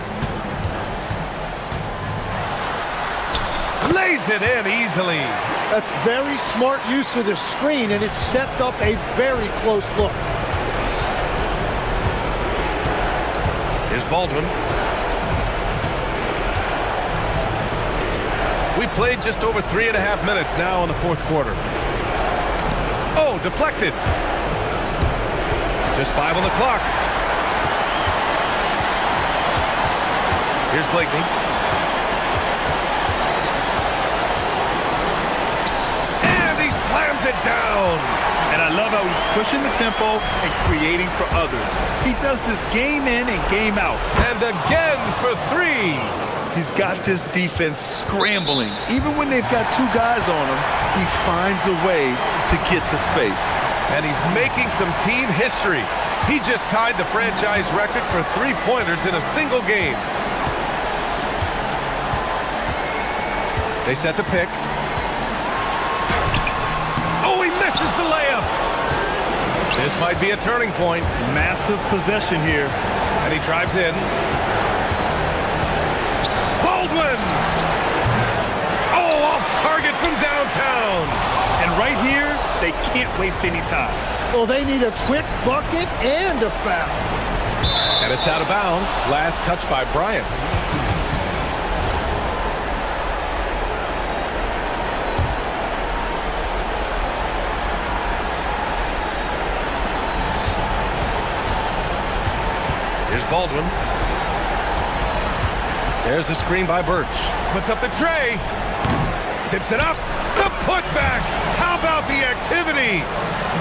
Lays it in easily. That's very smart use of the screen, and it sets up a very close look. Here's Baldwin. We played just over 3.5 minutes now in the fourth quarter. Oh, deflected. Just 5 on the clock. Here's Blakeney. And he slams it down. And I love how he's pushing the tempo and creating for others. He does this game in and game out. And again for 3. He's got this defense scrambling. Even when they've got 2 guys on him, he finds a way to get to space. And he's making some team history. He just tied the franchise record for 3-pointers in a single game. They set the pick. Oh, he misses the layup. This might be a turning point. Massive possession here. And he drives in. Baldwin! Oh, off target from downtown. And right here, they can't waste any time. Well, they need a quick bucket and a foul. And it's out of bounds. Last touch by Bryant. Here's Baldwin. There's a screen by Birch. Puts up the tray. Tips it up. The putback. How about the activity?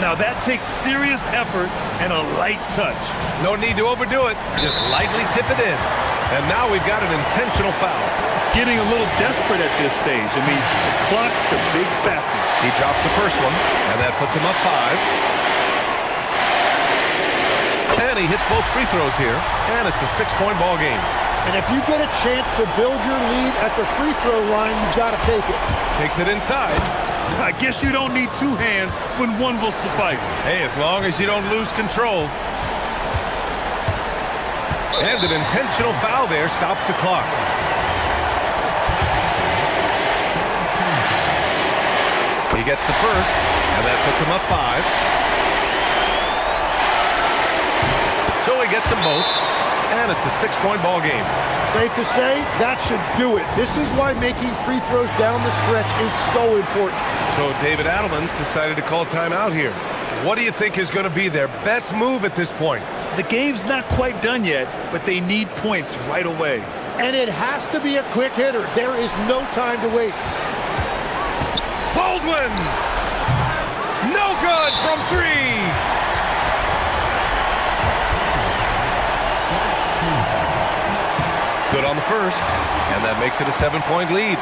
Now that takes serious effort and a light touch. No need to overdo it. Just lightly tip it in. And now we've got an intentional foul. Getting a little desperate at this stage. I mean, the clock's the big factor. He drops the first one, and that puts him up 5. And he hits both free throws here, and it's a 6-point ball game. And if you get a chance to build your lead at the free throw line, you've got to take it. Takes it inside. I guess you don't need two hands when one will suffice. Hey, as long as you don't lose control. And an intentional foul there stops the clock. He gets the first, and that puts him up 5. So he gets them both, and it's a 6-point ball game. Safe to say, that should do it. This is why making free throws down the stretch is so important. So David Adelman's decided to call timeout here. What do you think is going to be their best move at this point? The game's not quite done yet, but they need points right away. And it has to be a quick hitter. There is no time to waste. Baldwin! No good from 3! Good on the first, and that makes it a 7-point lead.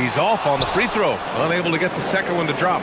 He's off on the free throw, unable to get the second one to drop.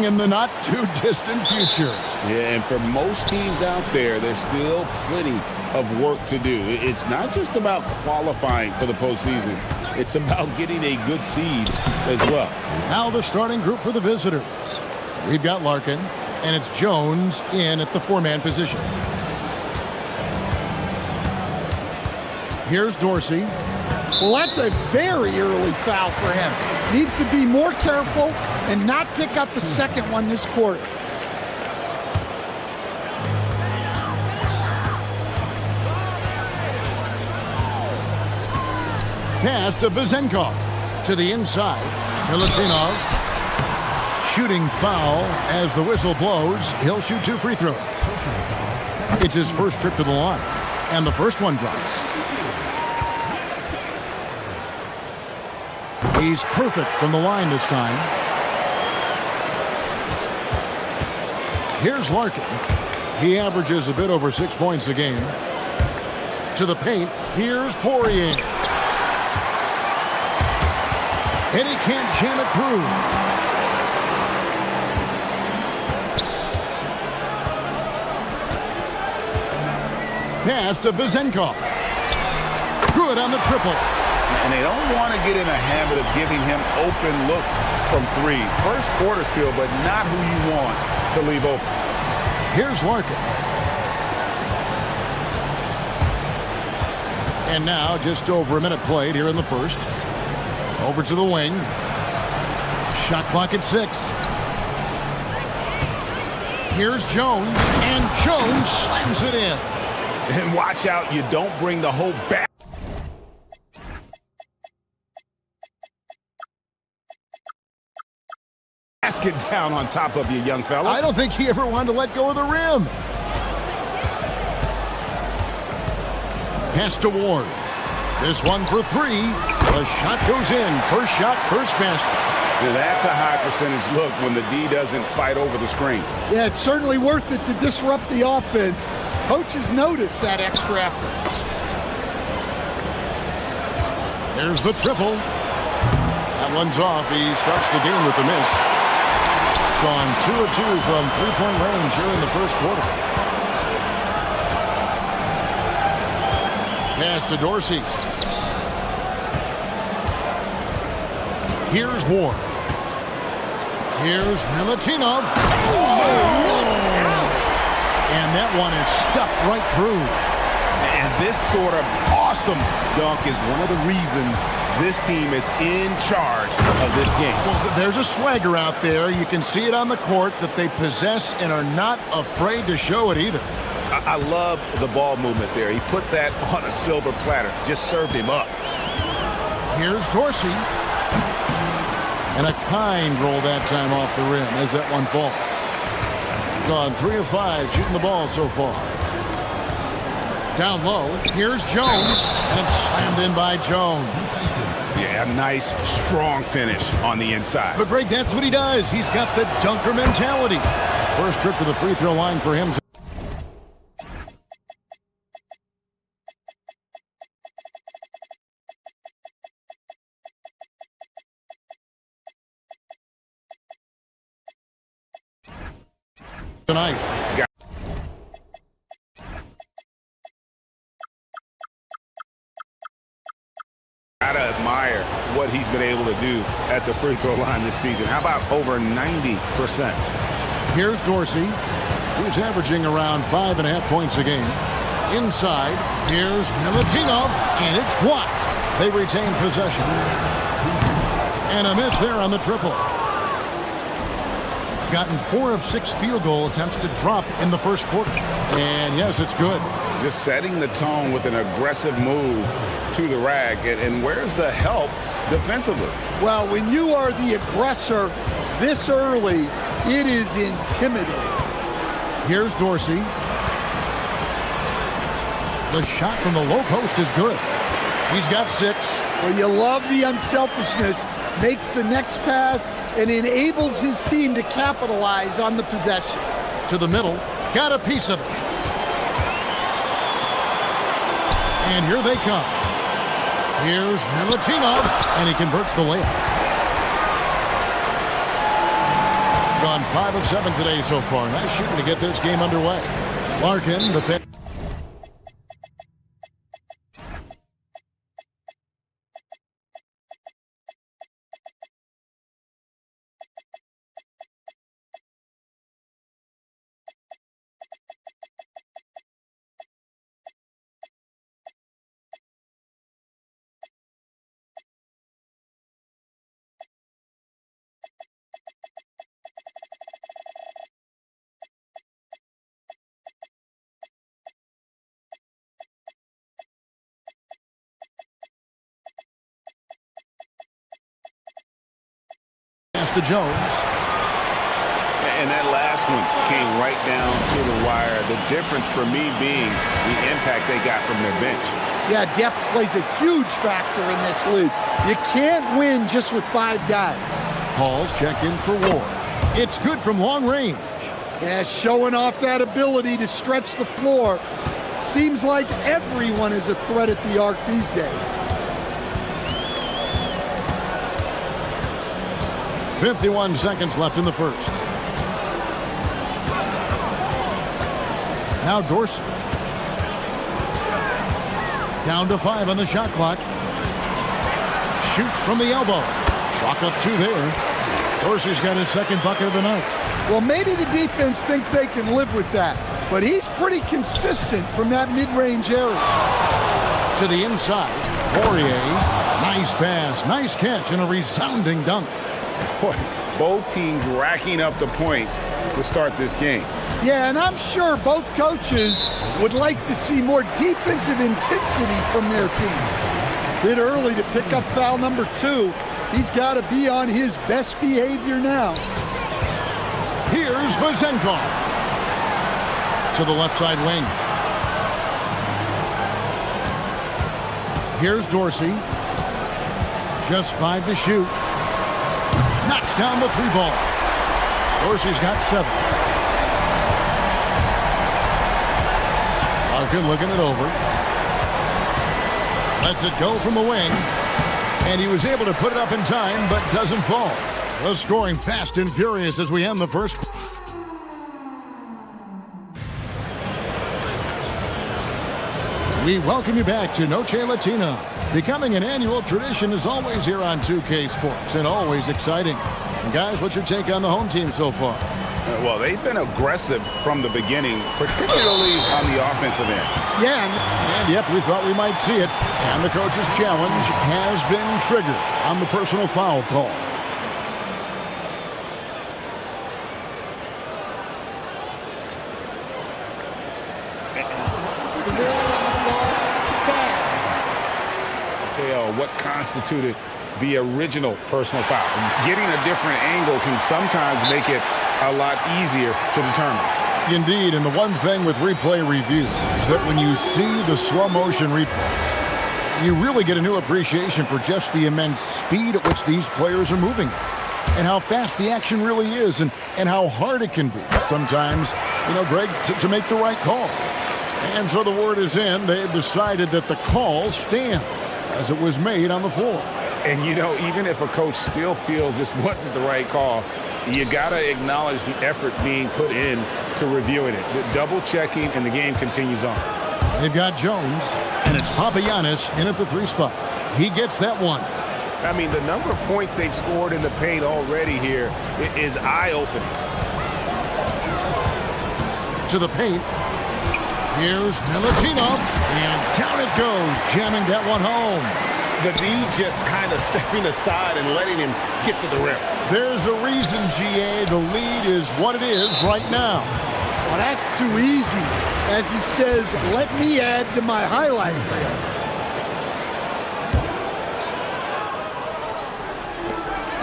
in the not-too-distant future. Yeah, and for most teams out there, there's still plenty of work to do. It's not just about qualifying for the postseason. It's about getting a good seed as well. Now the starting group for the visitors. We've got Larkin, and it's Jones in at the four-man position. Here's Dorsey. Well, that's a very early foul for him. Needs to be more careful and not pick up the second one this quarter. Pass to Vezenkov. To the inside. Milutinov. Shooting foul as the whistle blows. He'll shoot 2 free throws. It's his first trip to the line. And the first one drops. He's perfect from the line this time. Here's Larkin. He averages a bit over 6 points a game. To the paint. Here's Poirier. And he can't jam it through. Pass to Vezenkov. Good on the triple. And they don't want to get in a habit of giving him open looks from 3. First quarter still, but not who you want to leave open. Here's Larkin. And now just over a minute played here in the first. Over to the wing. Shot clock at 6. Here's Jones. And Jones slams it in. And watch out, you don't bring the whole basket down on top of you, young fella. I don't think he ever wanted to let go of the rim. Pass to Ward. This one for 3. The shot goes in. First shot, first basket. Now that's a high percentage look when the D doesn't fight over the screen. Yeah, it's certainly worth it to disrupt the offense. Coaches notice that extra effort. There's the triple. That one's off. He starts the game with the miss. Gone 2 of 2 from three-point range here in the first quarter. Pass to Dorsey. Here's Ward. Here's Milutinov. And that one is stuffed right through. And this sort of awesome dunk is one of the reasons this team is in charge of this game. Well, there's a swagger out there. You can see it on the court that they possess and are not afraid to show it either. I love the ball movement there. He put that on a silver platter. Just served him up. Here's Dorsey. And a kind roll that time off the rim as that one falls. Gone 3 of 5 shooting the ball so far. Down low. Here's Jones. And it's slammed in by Jones. Yeah, a nice, strong finish on the inside. But Greg, that's what he does. He's got the dunker mentality. First trip to the free throw line for him. Tonight. Gotta admire what he's been able to do at the free throw line this season. How about over 90%? Here's Dorsey, who's averaging around 5.5 points a game. Inside, here's Milutinov, and it's blocked. They retain possession. And a miss there on the triple. Gotten 4 of 6 field goal attempts to drop in the first quarter. And yes, it's good. Just setting the tone with an aggressive move to the rack. And where's the help defensively? Well, when you are the aggressor this early, it is intimidating. Here's Dorsey. The shot from the low post is good. He's got 6. Well, you love the unselfishness. Makes the next pass and enables his team to capitalize on the possession. To the middle. Got a piece of it. And here they come. Here's Milutinov, and he converts the layup. gone 5 of 7 today so far. Nice shooting to get this game underway. Larkin, the pick. To Jones. And that last one came right down to the wire. The difference for me being the impact they got from their bench. Yeah, depth plays a huge factor in this league. You can't win just with 5 guys. Hall's checked in for Ward. It's good from long range. Yeah, showing off that ability to stretch the floor. Seems like everyone is a threat at the arc these days. 51 seconds left in the first. Now Dorsey. Down to 5 on the shot clock. Shoots from the elbow. Chalk up 2 there. Dorsey's got his second bucket of the night. Well, maybe the defense thinks they can live with that, but he's pretty consistent from that mid-range area. To the inside. Poirier. Nice pass. Nice catch and a resounding dunk. Boy, both teams racking up the points to start this game. Yeah, and I'm sure both coaches would like to see more defensive intensity from their team. Bit early to pick up foul number 2. He's got to be on his best behavior now. Here's Vazenkov. To the left side wing. Here's Dorsey. Just 5 to shoot. Knocks down the 3 ball. Dorsey's got 7. Larkin looking it over. Lets it go from the wing. And he was able to put it up in time, but doesn't fall. The scoring fast and furious as we end the first. We welcome you back to Noche Latina. Becoming an annual tradition is always here on 2K Sports and always exciting. And guys, what's your take on the home team so far? Well, they've been aggressive from the beginning, particularly on the offensive end. Yeah, and yep, we thought we might see it. And the coach's challenge has been triggered on the personal foul call. What constituted the original personal foul. Getting a different angle can sometimes make it a lot easier to determine. Indeed, and the one thing with replay reviews is that when you see the slow motion replays, you really get a new appreciation for just the immense speed at which these players are moving and how fast the action really is and how hard it can be sometimes, Greg, to make the right call. And so the word is in. They've decided that the call stands as it was made on the floor. And, even if a coach still feels this wasn't the right call, you got to acknowledge the effort being put in to reviewing it. The double checking, and the game continues on. They've got Jones, and it's Papagiannis in at the 3 spot. He gets that one. I mean, the number of points they've scored in the paint already here is eye-opening. To the paint. Here's Milutinov, and down it goes, jamming that one home. The D just kind of stepping aside and letting him get to the rim. There's a reason, GA, the lead is what it is right now. Well, that's too easy. As he says, let me add to my highlight reel.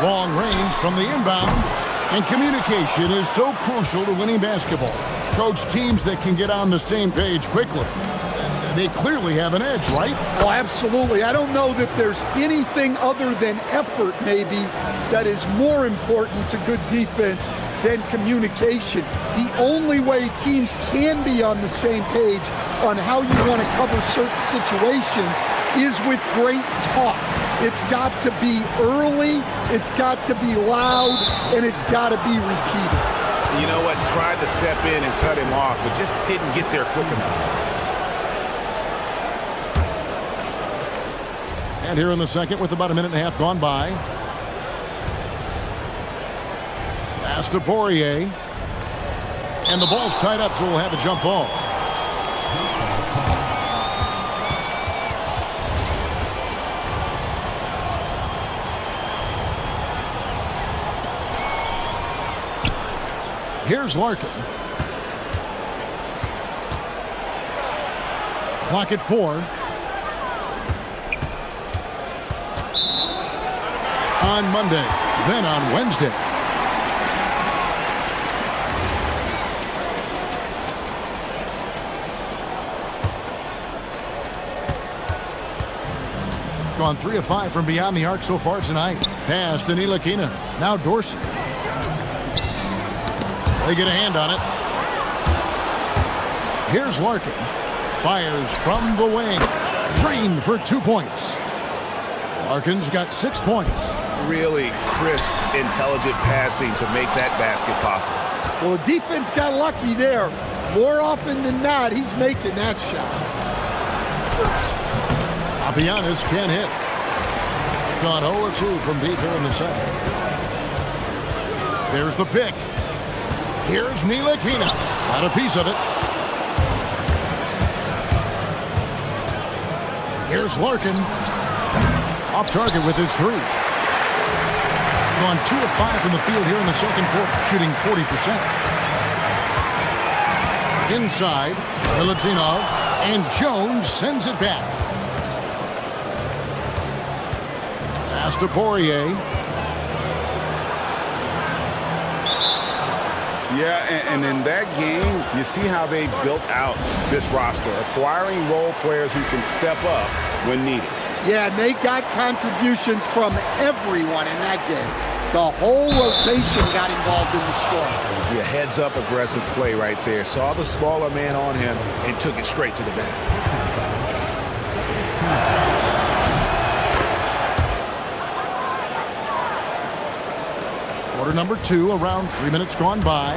Long range from the inbound, and communication is so crucial to winning basketball. Coach, teams that can get on the same page quickly, they clearly have an edge, right? Oh, absolutely. I don't know that there's anything other than effort, maybe, that is more important to good defense than communication. The only way teams can be on the same page on how you want to cover certain situations is with great talk. It's got to be early, it's got to be loud, and it's got to be repeated. You know what? Tried to step in and cut him off, but just didn't get there quick enough. And here in the second with about a minute and a half gone by. Pass to Poirier. And the ball's tied up, so we'll have a jump ball. Here's Larkin. Clock at 4. On Monday, then on Wednesday. Gone 3 of 5 from beyond the arc so far tonight. Pass to Ntilikina. Now Dorsey. They get a hand on it. Here's Larkin. Fires from the wing. Drained for 2 points. Larkin's got 6 points. Really crisp, intelligent passing to make that basket possible. Well, the defense got lucky there. More often than not, he's making that shot. Papianis can't hit. Gone 0-2 from deep here in the second. There's the pick. Here's Ntilikina. Got a piece of it. Here's Larkin. Off target with his 3. Gone 2 of 5 from the field here in the second quarter, shooting 40%. Inside, Milutinov, and Jones sends it back. Pass to Poirier. Yeah, and in that game, you see how they built out this roster, acquiring role players who can step up when needed. Yeah, and they got contributions from everyone in that game. The whole rotation got involved in the scoring. Yeah, heads-up aggressive play right there. Saw the smaller man on him and took it straight to the basket. Quarter number 2, around 3 minutes gone by.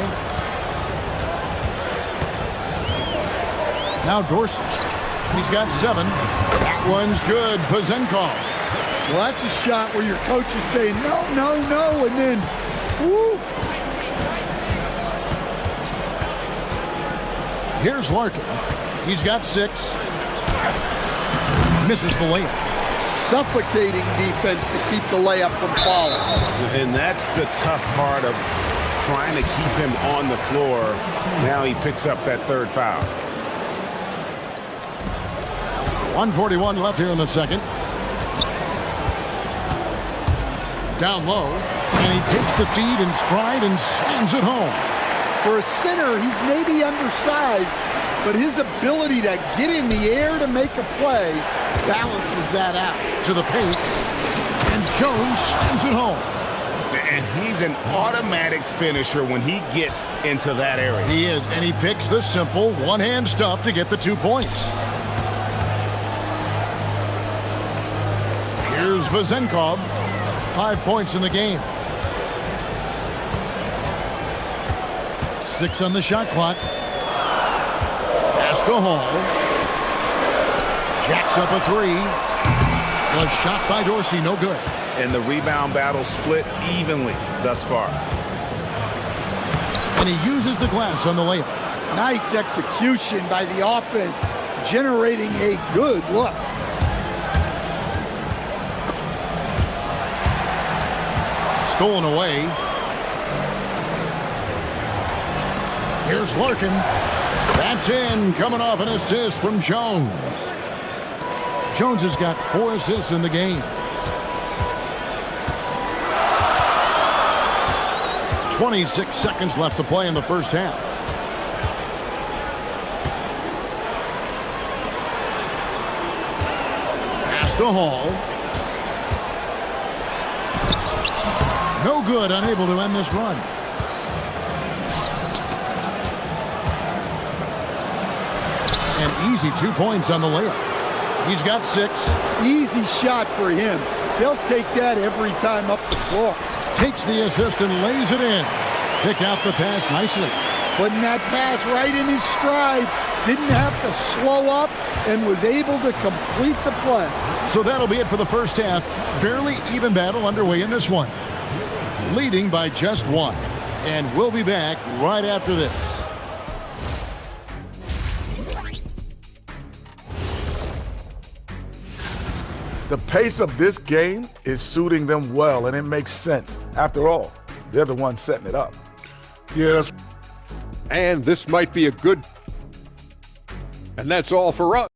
Now Dorsey. He's got 7. That one's good for Zenkov. Well, that's a shot where your coach is saying, no, no, no, and then, woo. Here's Larkin. He's got 6. Misses the layup. Suffocating defense to keep the layup from falling. And that's the tough part of trying to keep him on the floor. Now he picks up that 3rd foul. 1:41 left here in the second. Down low, and he takes the feed in stride and slams it home. For a center, he's maybe undersized, but his ability to get in the air to make a play balances that out. To the paint, and Jones slams it home. And he's an automatic finisher when he gets into that area. He is, and he picks the simple one-hand stuff to get the 2 points. Here's Vazenkov. 5 points in the game. 6 on the shot clock. Pass to Hall. Jacks up a 3. Was shot by Dorsey, no good. And the rebound battle split evenly thus far. And he uses the glass on the layup. Nice execution by the offense, generating a good look. Stolen away. Here's Larkin. That's in, coming off an assist from Jones. Jones has got 4 assists in the game. 26 seconds left to play in the first half. Pass to Hall. No good, unable to end this run. An easy 2 points on the layup. He's got 6. Easy shot for him. They'll take that every time up the floor. Takes the assist and lays it in. Pick out the pass nicely. Putting that pass right in his stride. Didn't have to slow up and was able to complete the play. So that'll be it for the first half. Fairly even battle underway in this one. Leading by just 1. And we'll be back right after this. The pace of this game is suiting them well, and it makes sense. After all, they're the ones setting it up. Yeah, that's And this might be a good... And that's all for us.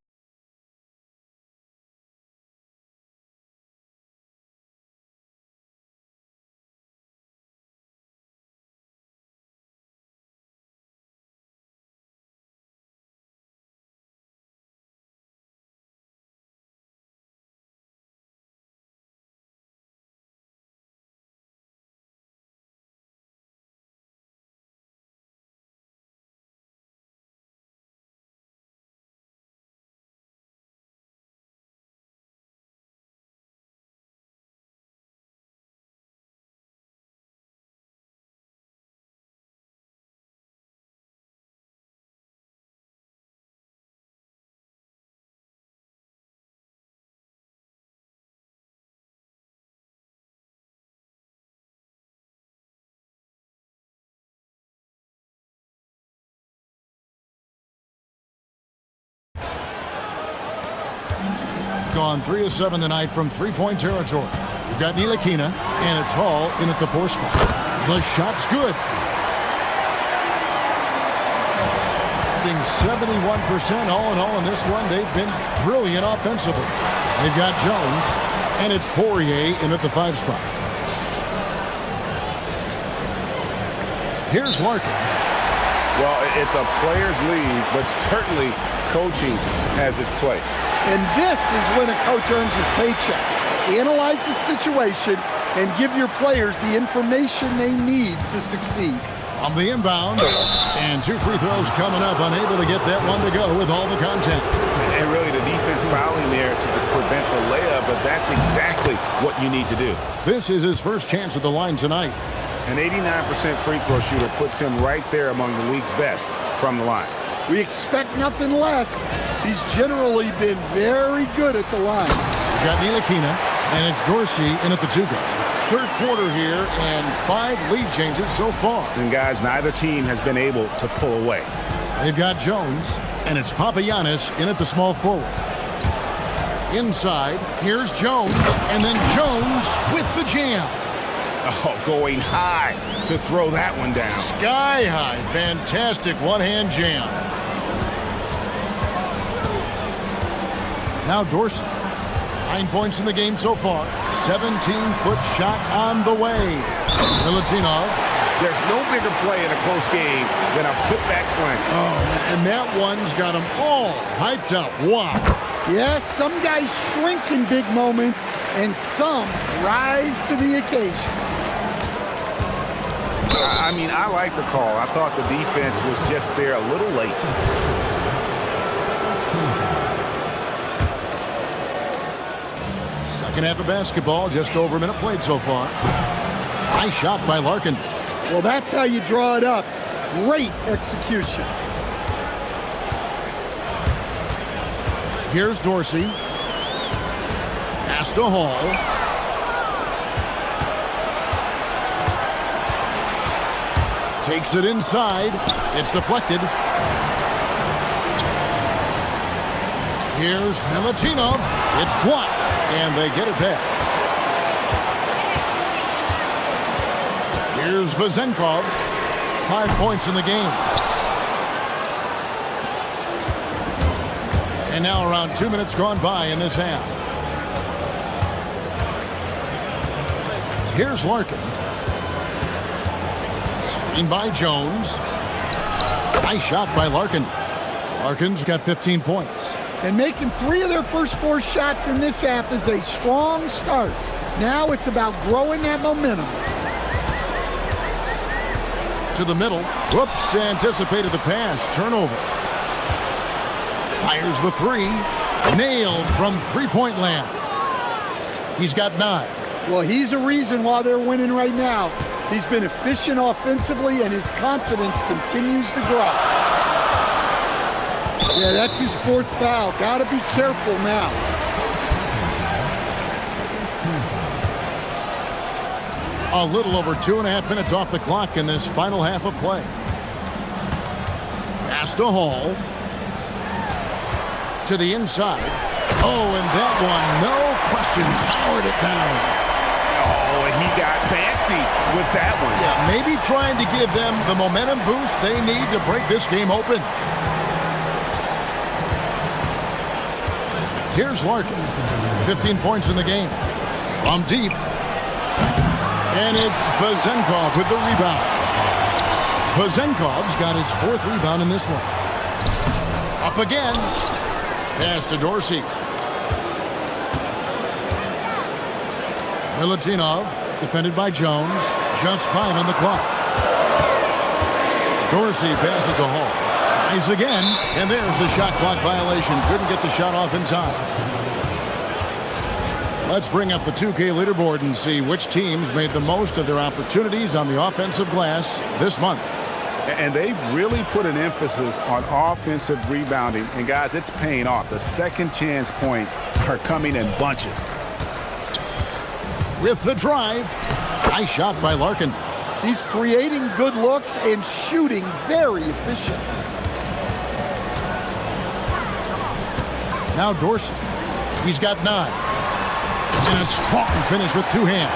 Gone 3 of 7 tonight from three-point territory. You've got Ntilikina, and it's Hall in at the 4 spot. The shot's good. Shooting 71% all in all in this one. They've been brilliant offensively. They've got Jones, and it's Poirier in at the 5 spot. Here's Larkin. Well, it's a player's league, but certainly coaching has its place. And this is when a coach earns his paycheck. Analyze the situation and give your players the information they need to succeed. On the inbound, and 2 free throws coming up, unable to get that one to go with all the contact. And really the defense fouling there to prevent the layup, but that's exactly what you need to do. This is his first chance at the line tonight. An 89% free throw shooter puts him right there among the league's best from the line. We expect nothing less. He's generally been very good at the line. We've got Ntilikina, and it's Dorsey in at the 2 guard. Third quarter here, and 5 lead changes so far. And guys, neither team has been able to pull away. They've got Jones, and it's Papagiannis in at the small forward. Inside, here's Jones, and then Jones with the jam. Oh, going high to throw that one down. Sky high, fantastic one-hand jam. Now Dorsey, 9 points in the game so far. 17-foot shot on the way. Milutinov. There's no bigger play in a close game than a putback slam. Oh, and that one's got them all hyped up. Wow. Yes, some guys shrink in big moments, and some rise to the occasion. I mean, I like the call. I thought the defense was just there a little late. Second half of basketball, just over a minute played so far. Nice shot by Larkin. Well, that's how you draw it up. Great execution. Here's Dorsey. Pass to Hall. Takes it inside. It's deflected. Here's Milutinov. It's blocked, and they get it back. Here's Vezenkov. 5 points in the game. And now around 2 minutes gone by in this half. Here's Larkin. Screen by Jones. Nice shot by Larkin. Larkin's got 15 points. And making 3 of their first 4 shots in this half is a strong start. Now it's about growing that momentum. To the middle. Whoops, anticipated the pass. Turnover. Fires the 3. Nailed from three-point land. He's got 9. Well, he's a reason why they're winning right now. He's been efficient offensively, and his confidence continues to grow. Yeah, that's his 4th foul. Got to be careful now. A little over 2.5 minutes off the clock in this final half of play. Pass to Hall. To the inside. Oh, and that one, no question, powered it down. Oh, and he got fancy with that one. Yeah, maybe trying to give them the momentum boost they need to break this game open. Here's Larkin. 15 points in the game. From deep. And it's Vezenkov with the rebound. Vezenkov's got his 4th rebound in this one. Up again. Pass to Dorsey. Milutinov, defended by Jones. Just 5 on the clock. Dorsey passes to Hall. Tries again, and there's the shot clock violation. Couldn't get the shot off in time. Let's bring up the 2K leaderboard and see which teams made the most of their opportunities on the offensive glass this month. And they've really put an emphasis on offensive rebounding. And, guys, it's paying off. The second chance points are coming in bunches. With the drive, nice shot by Larkin. He's creating good looks and shooting very efficient. Now Dorsey. He's got 9. And a strong finish with 2 hands.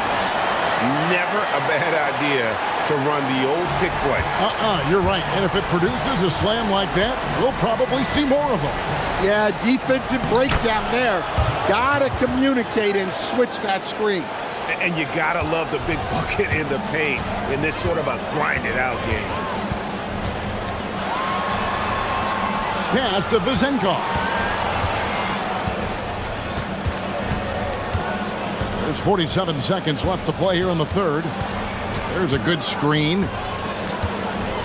Never a bad idea to run the old pick play. You're right. And if it produces a slam like that, we'll probably see more of them. Yeah, defensive breakdown there. Gotta communicate and switch that screen. And you gotta love the big bucket in the paint in this sort of a grind-it-out game. Pass to Vezenkov. There's 47 seconds left to play here in the 3rd. There's a good screen.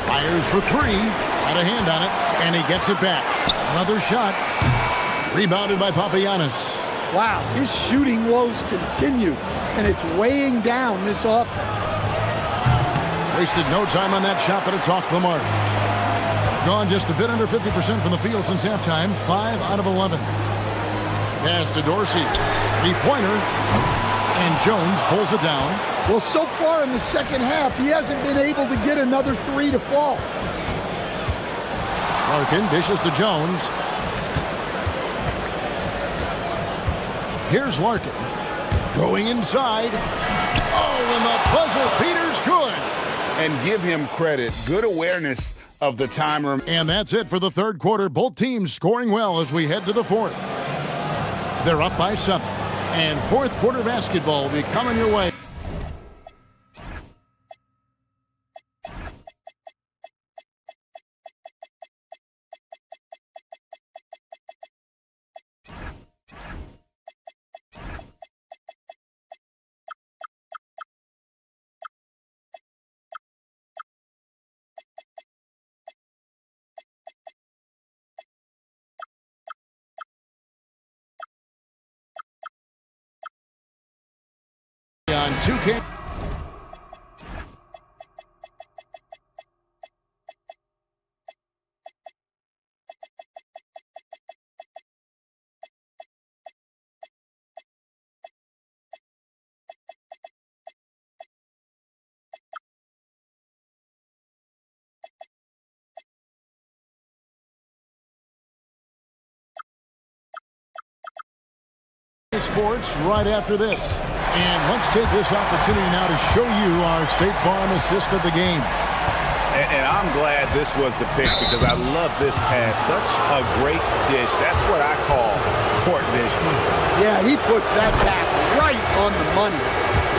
Fires for 3. Got a hand on it, and he gets it back. Another shot. Rebounded by Papagiannis. Wow, his shooting woes continue, and it's weighing down this offense. Wasted no time on that shot, but it's off the mark. Gone just a bit under 50% from the field since halftime. 5 out of 11. Pass to Dorsey. 3-pointer. And Jones pulls it down. Well, so far in the second half, he hasn't been able to get another 3 to fall. Larkin dishes to Jones. Here's Larkin. Going inside. Oh, and the buzzer beater's good. And give him credit. Good awareness of the timer. And that's it for the 3rd quarter. Both teams scoring well as we head to the 4th. They're up by 7. And 4th quarter basketball will be coming your way. On 2K. Sports right after this. And let's take this opportunity now to show you our State Farm assist of the game. And I'm glad this was the pick because I love this pass. Such a great dish. That's what I call court vision. Yeah, he puts that pass right on the money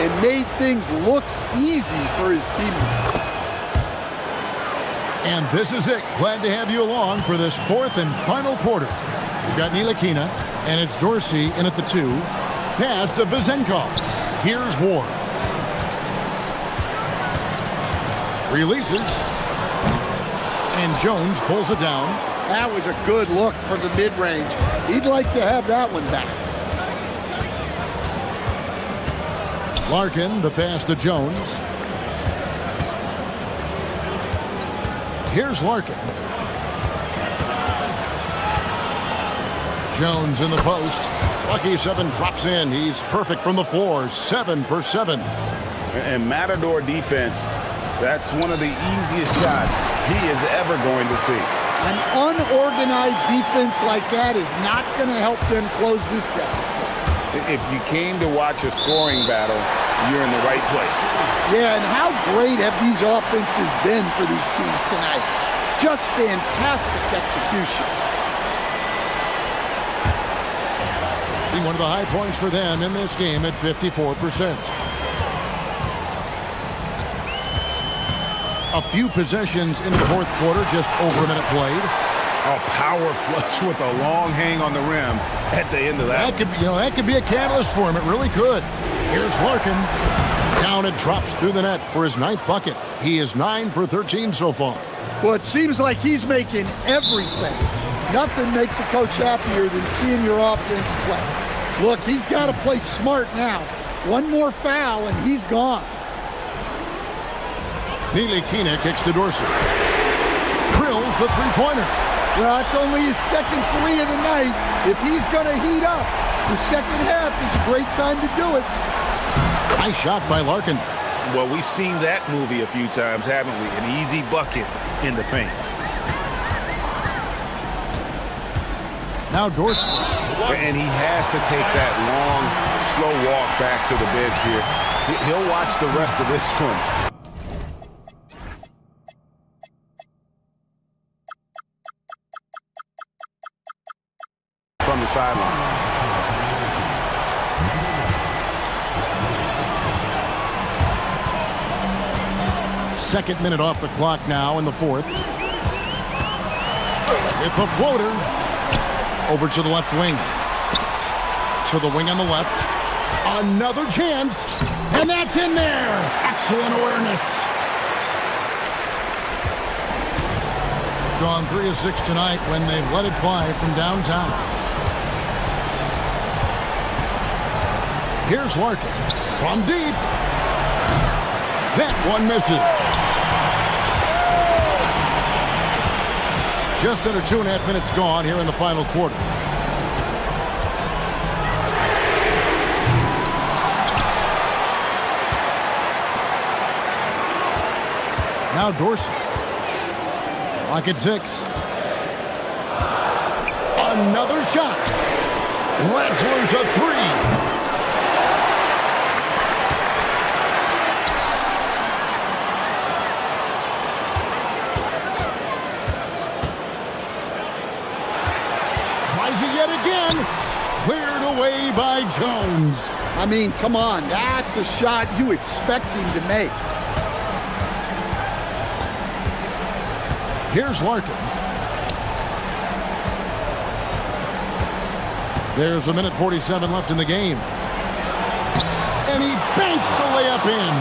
and made things look easy for his teammates. And this is it. Glad to have you along for this 4th and final quarter. We've got Ntilikina, and it's Dorsey in at the 2. Pass to Vezenkov. Here's Ward. Releases. And Jones pulls it down. That was a good look from the mid-range. He'd like to have that one back. Larkin, the pass to Jones. Here's Larkin. Jones in the post. Lucky 7 drops in. He's perfect from the floor. 7 for 7. And Matador defense, that's one of the easiest shots he is ever going to see. An unorganized defense like that is not going to help them close this deficit. If you came to watch a scoring battle, you're in the right place. Yeah, and how great have these offenses been for these teams tonight? Just fantastic execution. One of the high points for them in this game at 54%. A few possessions in the fourth quarter, just over a minute played. A power flush with a long hang on the rim at the end of that. That could be a catalyst for him. It really could. Here's Larkin. Down it drops through the net for his 9th bucket. He is 9 for 13 so far. Well, it seems like he's making everything. Nothing makes a coach happier than seeing your offense play. Look, he's got to play smart now. One more foul and he's gone. Ntilikina kicks to Dorsey. Drills the three-pointer. Well, it's only his second 3 of the night. If he's going to heat up, the second half is a great time to do it. Nice shot by Larkin. Well, we've seen that movie a few times, haven't we? An easy bucket in the paint. Now Dorsey. And he has to take that long, slow walk back to the bench here. He'll watch the rest of this one. From the sideline. Second minute off the clock now in the fourth. It's a floater. Over to the left wing. To the wing on the left. Another chance. And that's in there. Excellent awareness. Gone 3 of 6 tonight when they've let it fly from downtown. Here's Larkin. From deep. That one misses. Just under 2.5 minutes gone here in the final quarter. Now Dorsey. Clock at 6. Another shot. Rattler's a 3. Yet again, cleared away by Jones. I mean, come on, that's a shot you expect him to make. Here's Larkin. There's 1:47 left in the game. And he banks the layup in.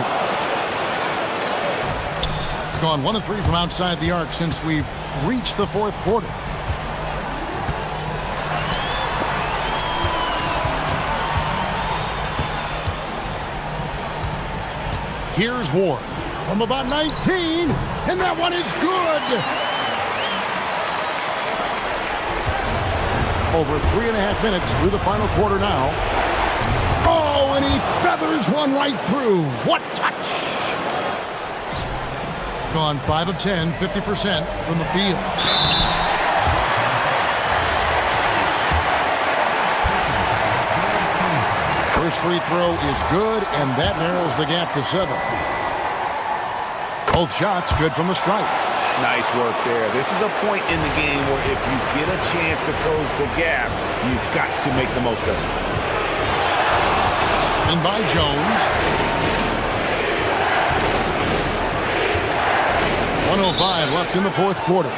Gone 1 of 3 from outside the arc since we've reached the fourth quarter. Here's Ward from about 19, and that one is good. Over 3.5 minutes through the final quarter now. Oh, and he feathers one right through. What touch! Gone 5 of 10, 50% from the field. First free throw is good, and that narrows the gap to 7. Both shots good from the stripe. Nice work there. This is a point in the game where if you get a chance to close the gap, you've got to make the most of it. Spin by Jones. 1:05 left in the fourth quarter.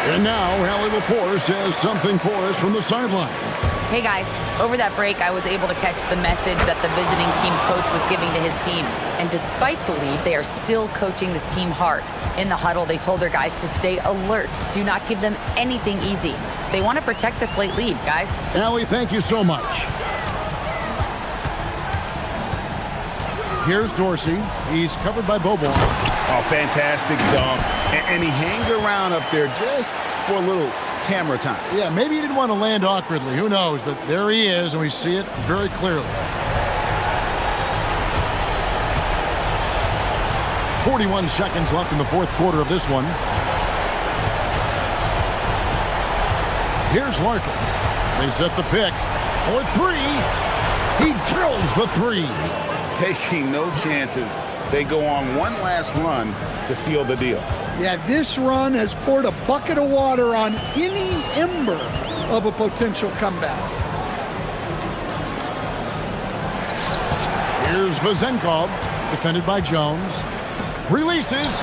And now, Hallie LaForce has something for us from the sideline. Hey guys, over that break, I was able to catch the message that the visiting team coach was giving to his team. And despite the lead, they are still coaching this team hard. In the huddle, they told their guys to stay alert. Do not give them anything easy. They want to protect this late lead, guys. Allie, thank you so much. Here's Dorsey. He's covered by Bobo. Oh, fantastic dunk. And he hangs around up there just for a little camera time. Yeah, maybe he didn't want to land awkwardly. Who knows? But there he is, and we see it very clearly. 41 seconds left in the fourth quarter of this one. Here's Larkin. They set the pick for three. He drills the three. Taking no chances. They go on one last run to seal the deal. Yeah, this run has poured a bucket of water on any ember of a potential comeback. Here's Vazenkov, defended by Jones. Releases.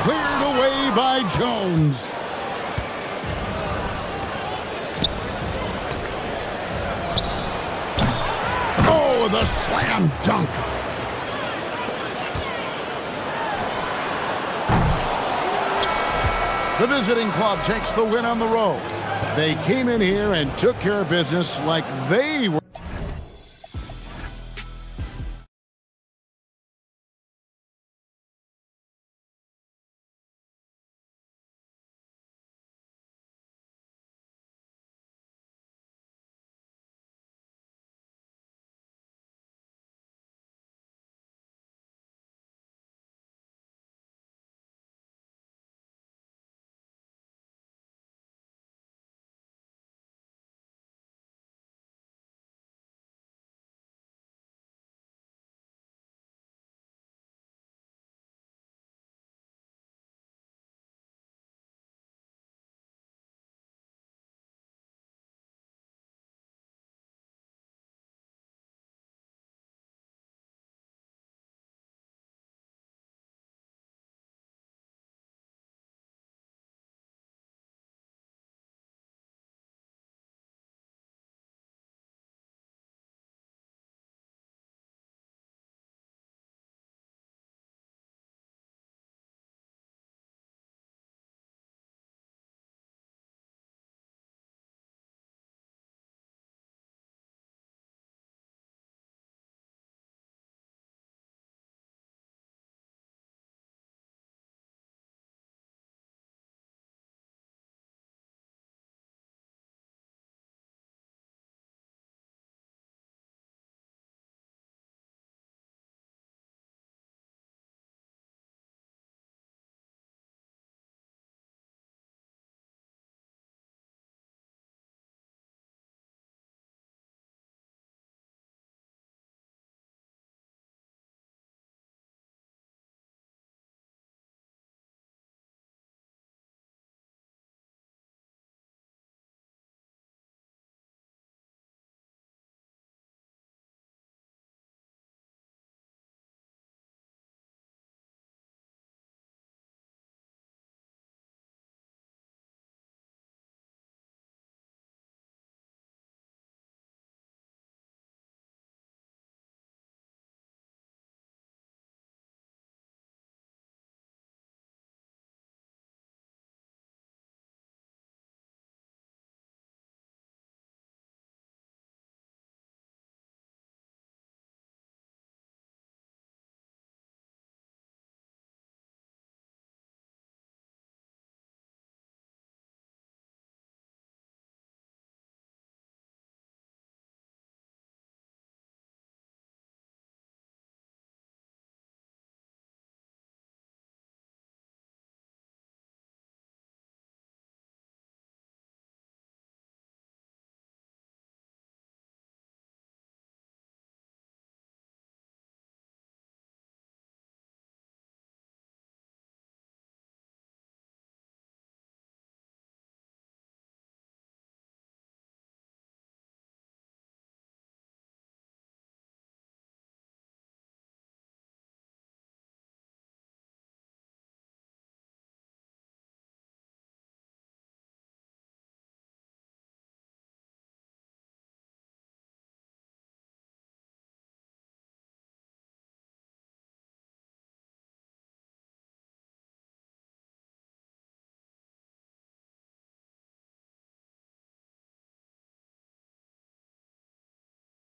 Cleared away by Jones. Oh, the slam dunk. The visiting club takes the win on the road. They came in here and took care of business like they were.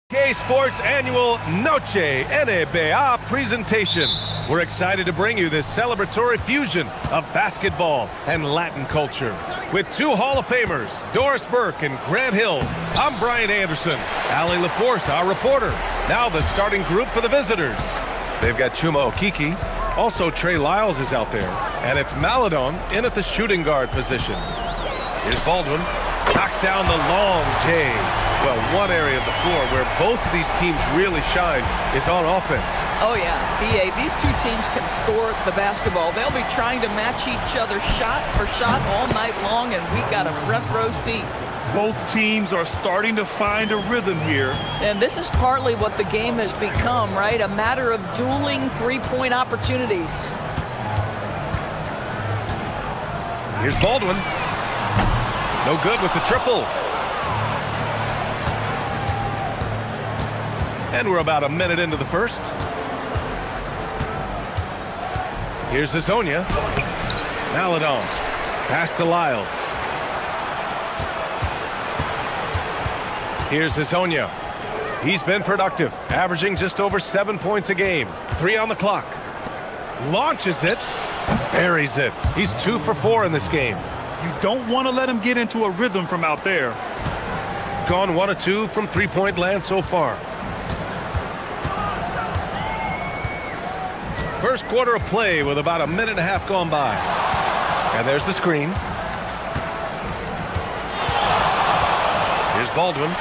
Sports annual Noche NBA presentation. We're excited to bring you this celebratory fusion of basketball and Latin culture. With two Hall of Famers, Doris Burke and Grant Hill, I'm Brian Anderson. Allie LaForce, our reporter. Now the starting group for the visitors. They've got Chuma Okiki. Also, Trey Lyles is out there. And it's Maladon in at the shooting guard position. Here's Baldwin. Knocks down the long J. Well, one area of the floor where both of these teams really shine is on offense. Oh, yeah. BA, these two teams can score the basketball. They'll be trying to match each other shot for shot all night long, and we got a front row seat. Both teams are starting to find a rhythm here. And this is partly what the game has become, right? A matter of dueling three-point opportunities. Here's Baldwin. No good with the triple. And we're about a minute into the first. Here's Hazonia. Maladon. Pass to Lyles. Here's Hazonia. He's been productive, averaging just over 7 points a game. 3 on the clock. Launches it. Buries it. He's 2 for 4 in this game. You don't want to let him get into a rhythm from out there. Gone 1 of 2 from three-point land so far. First quarter of play with about a minute and a half gone by. And there's the screen. Here's Baldwin.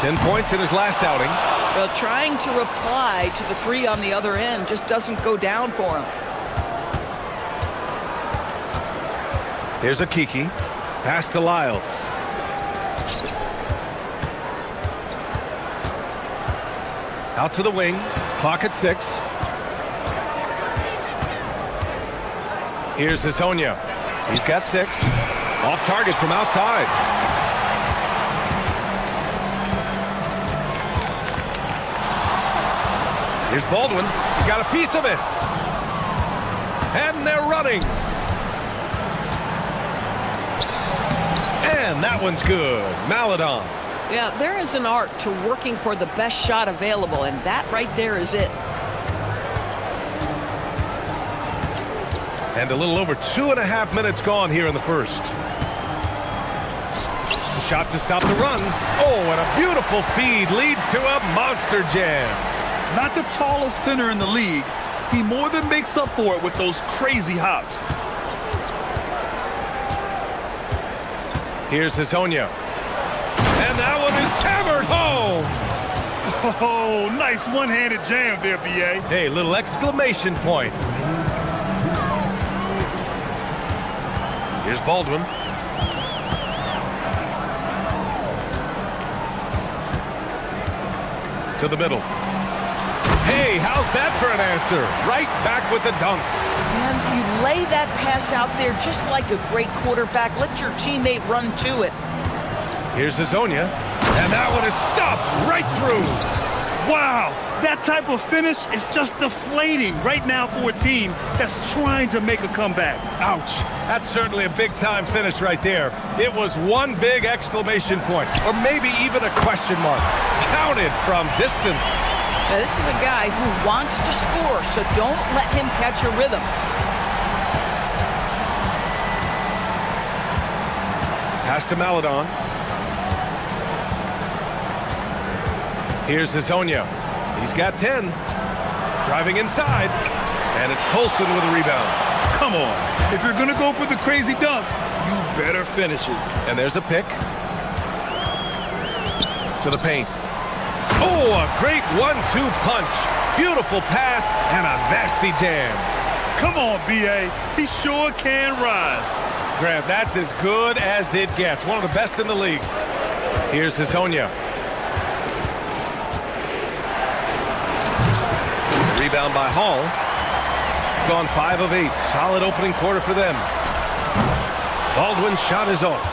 10 points in his last outing. Well, trying to reply to the three on the other end just doesn't go down for him. Here's a Kiki. Pass to Lyles. Out to the wing. Clock at 6. Here's Hazonia. He's got 6. Off target from outside. Here's Baldwin. He got a piece of it. And they're running. And that one's good. Maladon. Yeah, there is an art to working for the best shot available, and that right there is it. And a little over 2.5 minutes gone here in the first. Shot to stop the run. Oh, and a beautiful feed leads to a monster jam. Not the tallest center in the league. He more than makes up for it with those crazy hops. Here's Hazonia. And that one is hammered home. Oh, nice one-handed jam there, B.A. Hey, little exclamation point. Here's Baldwin. To the middle. Hey, how's that for an answer? Right back with the dunk. And you lay that pass out there just like a great quarterback. Let your teammate run to it. Here's Hazonia. And that one is stuffed right through. Wow, that type of finish is just deflating right now for a team that's trying to make a comeback. Ouch. That's certainly a big-time finish right there. It was one big exclamation point, or maybe even a question mark. Counted from distance. Now, this is a guy who wants to score, so don't let him catch a rhythm. Pass to Maladon. Here's Hazonia. He's got 10. Driving inside. And it's Colson with a rebound. Come on. If you're going to go for the crazy dunk, you better finish it. And there's a pick. To the paint. Oh, a great 1-2 punch. Beautiful pass and a nasty jam. Come on, B.A. He sure can rise. Grant, that's as good as it gets. One of the best in the league. Here's Hazonia. Rebound by Hall. Gone 5 of 8. Solid opening quarter for them. Baldwin's shot is off.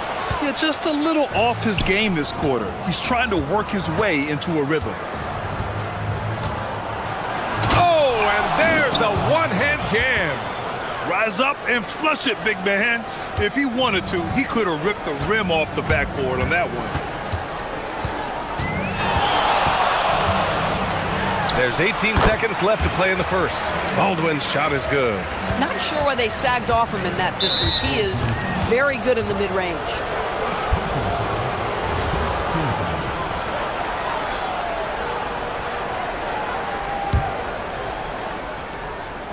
Yeah, just a little off his game this quarter. He's trying to work his way into a rhythm. Oh, and there's a one-hand jam. Rise up and flush it, big man. If he wanted to, he could have ripped the rim off the backboard on that one. There's 18 seconds left to play in the first. Baldwin's shot is good. Not sure why they sagged off him in that distance. He is very good in the mid-range.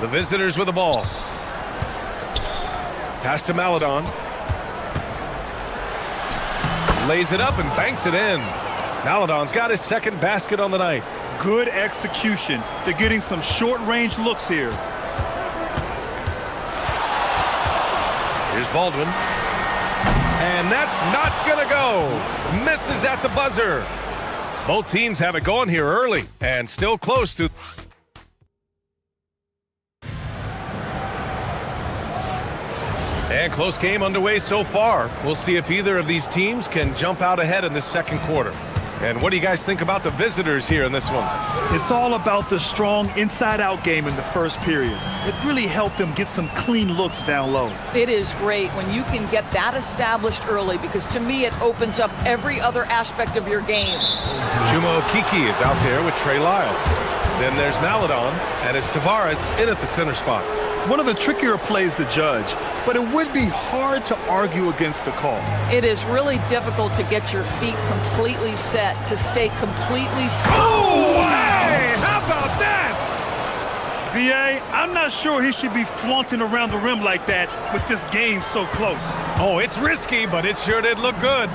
The visitors with the ball. Pass to Maladon. Lays it up and banks it in. Maladon's got his second basket on the night. Good execution. They're getting some short-range looks here. Here's Baldwin. And that's not gonna go. Misses at the buzzer. Both teams have it going here early and still close to... And close game underway so far. We'll see if either of these teams can jump out ahead in this second quarter. And what do you guys think about the visitors here in this one? It's all about the strong inside-out game in the first period. It really helped them get some clean looks down low. It is great when you can get that established early, because to me it opens up every other aspect of your game. Juma Okiki is out there with Trey Lyles. Then there's Maladon, and it's Tavares in at the center spot. One of the trickier plays to judge, but it would be hard to argue against the call. It is really difficult to get your feet completely set, to stay completely still. Oh, hey, how about that? B.A., I'm not sure he should be flaunting around the rim like that with this game so close. Oh, it's risky, but it sure did look good.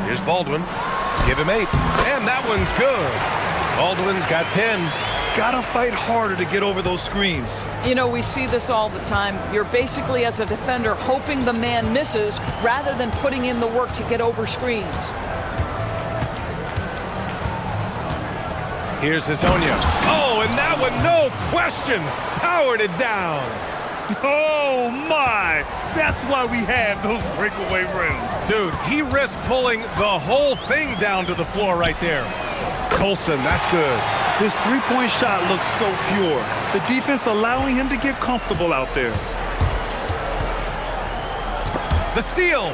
Here's Baldwin. Give him 8. And that one's good. Baldwin's got 10. Gotta fight harder to get over those screens. You know, we see this all the time. You're basically, as a defender, hoping the man misses rather than putting in the work to get over screens. Here's Hazonia. Oh, and that one, no question, powered it down. Oh, my. That's why we have those breakaway rims. Dude, he risked pulling the whole thing down to the floor right there. Colson, that's good. His three-point shot looks so pure. The defense allowing him to get comfortable out there. The steal.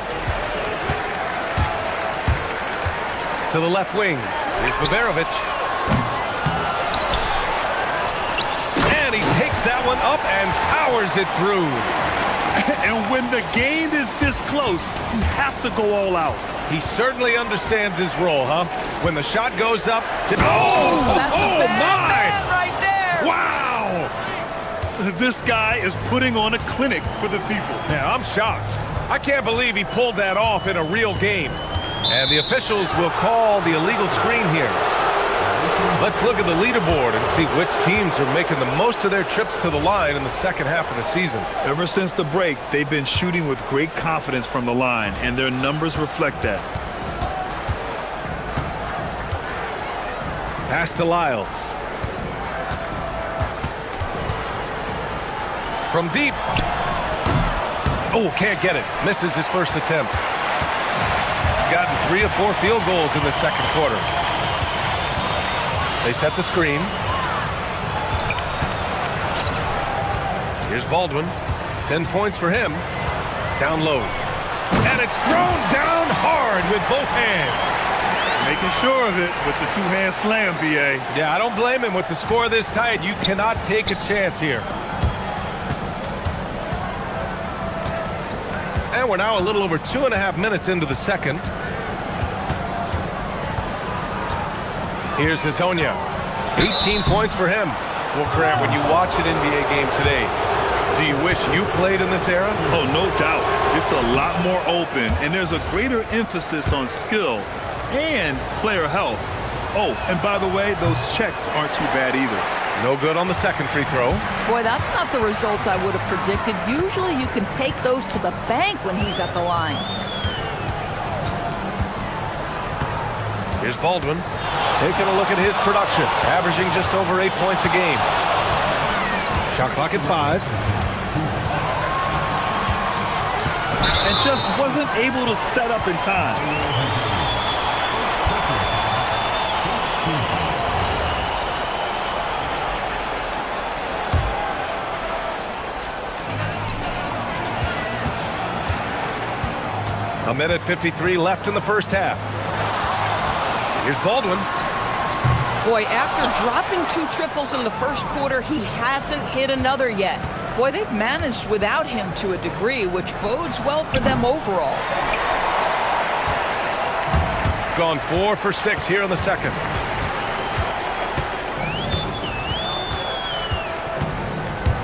To the left wing. Here's Baberovic. And he takes that one up and powers it through. And when the game is this close, you have to go all out. He certainly understands his role, huh? When the shot goes up, just, That's oh a bad my! man right there. Wow! This guy is putting on a clinic for the people. Yeah, I'm shocked. I can't believe he pulled that off in a real game. And the officials will call the illegal screen here. Let's look at the leaderboard and see which teams are making the most of their trips to the line in the second half of the season. Ever since the break, they've been shooting with great confidence from the line, and their numbers reflect that. Pass to Lyles. From deep. Oh, can't get it. Misses his first attempt. Gotten 3 of 4 field goals in the second quarter. They set the screen. Here's Baldwin. 10 points for him. Down low. And it's thrown down hard with both hands. Making sure of it with the two-hand slam, B.A. Yeah, I don't blame him. With the score this tight, you cannot take a chance here. And we're now a little over 2.5 minutes into the second. Here's Hazonia. 18 points for him. Well, Grant, when you watch an NBA game today, do you wish you played in this era? Oh, no doubt. It's a lot more open, and there's a greater emphasis on skill and player health. Oh, and by the way, those checks aren't too bad either. No good on the second free throw. Boy, that's not the result I would have predicted. Usually you can take those to the bank when he's at the line. Here's Baldwin. Taking a look at his production, averaging just over 8 points a game. Shot clock at 5. And just wasn't able to set up in time. A minute 53 left in the first half. Here's Baldwin. Boy, after dropping 2 triples in the first quarter, he hasn't hit another yet. Boy, they've managed without him to a degree, which bodes well for them overall. Gone 4 for 6 here in the second.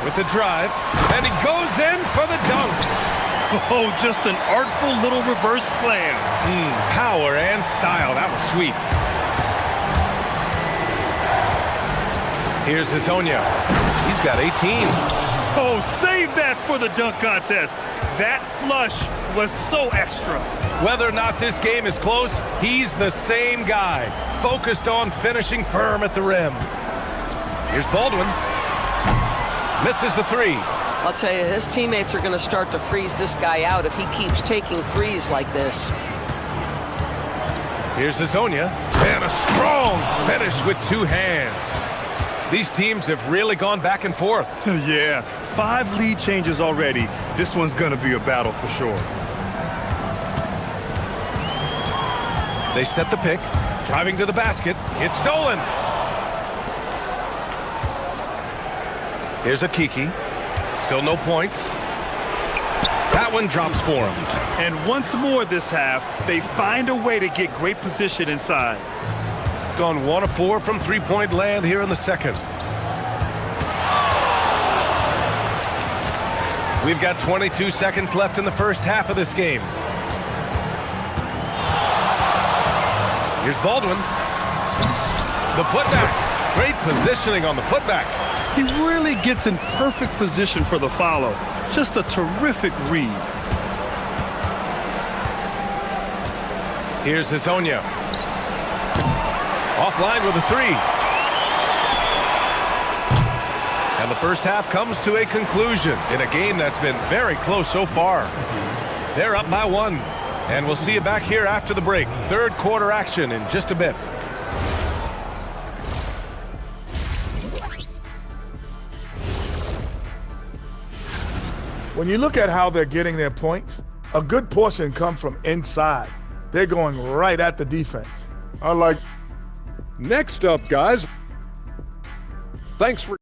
With the drive, and he goes in for the dunk. Oh, just an artful little reverse slam. Power and style. That was sweet. Here's Hazonia. He's got 18. Oh, save that for the dunk contest. That flush was so extra. Whether or not this game is close, he's the same guy, focused on finishing firm at the rim. Here's Baldwin. Misses the 3. I'll tell you, his teammates are going to start to freeze this guy out if he keeps taking threes like this. Here's Hazonia. And a strong finish with 2 hands. These teams have really gone back and forth. Yeah, 5 lead changes already. This one's going to be a battle for sure. They set the pick. Driving to the basket. It's stolen. Here's a Kiki. Still no points. That one drops for him. And once more this half, they find a way to get great position inside. Gone 1 of 4 from three-point land here in the second. We've got 22 seconds left in the first half of this game. Here's Baldwin. The putback. Great positioning on the putback. He really gets in perfect position for the follow. Just a terrific read. Here's Hazonia. Offline with a 3. And the first half comes to a conclusion in a game that's been very close so far. They're up by 1. And we'll see you back here after the break. Third quarter action in just a bit. When you look at how they're getting their points, a good portion comes from inside. They're going right at the defense. I like. Next up, guys. Thanks for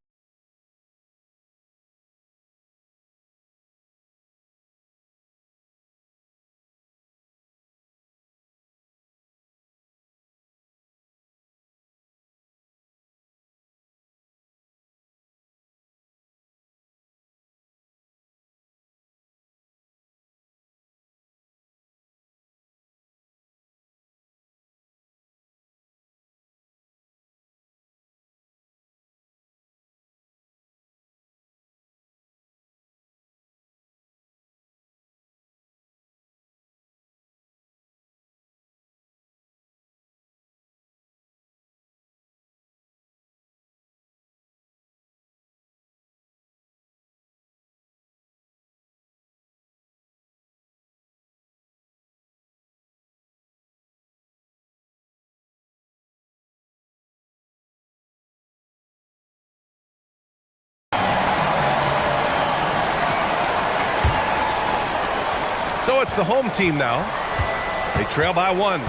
So it's the home team now. They trail by 1.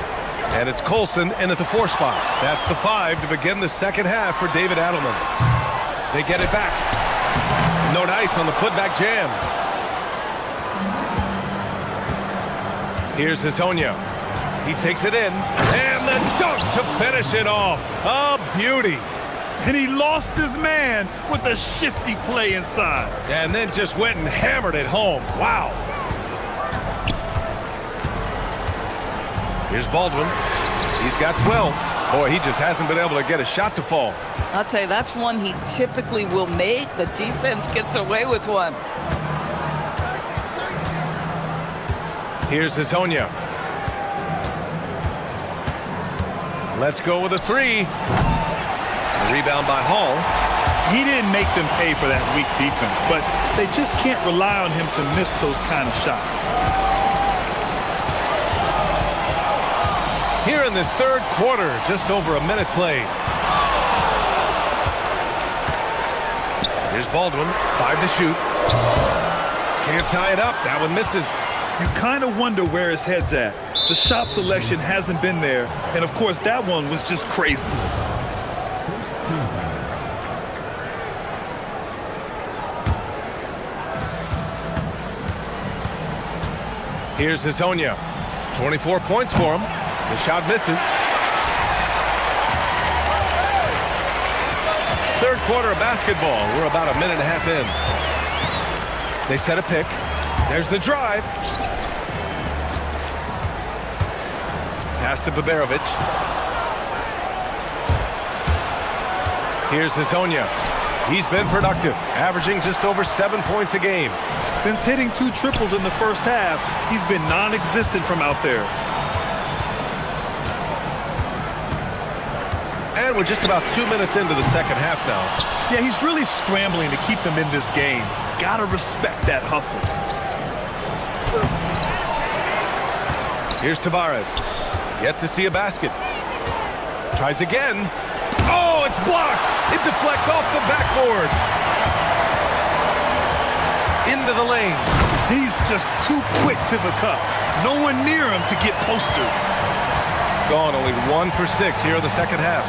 And it's Colson in at the 4 spot. That's the 5 to begin the second half for David Adelman. They get it back. No dice on the putback jam. Here's Hazonia. He takes it in. And the dunk to finish it off. A beauty. And he lost his man with a shifty play inside. And then just went and hammered it home. Wow. Here's Baldwin. He's got 12. Boy, he just hasn't been able to get a shot to fall. I'll tell you, that's one he typically will make. The defense gets away with one. Here's Hazonia. Let's go with a 3. A rebound by Hall. He didn't make them pay for that weak defense, but they just can't rely on him to miss those kind of shots. Here in this third quarter, just over a minute played. Here's Baldwin, 5 to shoot. Can't tie it up, that one misses. You kind of wonder where his head's at. The shot selection hasn't been there, and of course that one was just crazy. Here's Hazonia. 24 points for him. The shot misses. Third quarter of basketball. We're about a minute and a half in. They set a pick. There's the drive. Pass to Baberovic. Here's Hazonia. He's been productive, averaging just over 7 points a game. Since hitting 2 triples in the first half, he's been non-existent from out there. And we're just about 2 minutes into the second half now. Yeah, he's really scrambling to keep them in this game. Gotta respect that hustle. Here's Tavares. Yet to see a basket. Tries again. Oh, it's blocked. It deflects off the backboard. Into the lane. He's just too quick to the cup. No one near him to get posted. Gone only 1 for 6 here in the second half.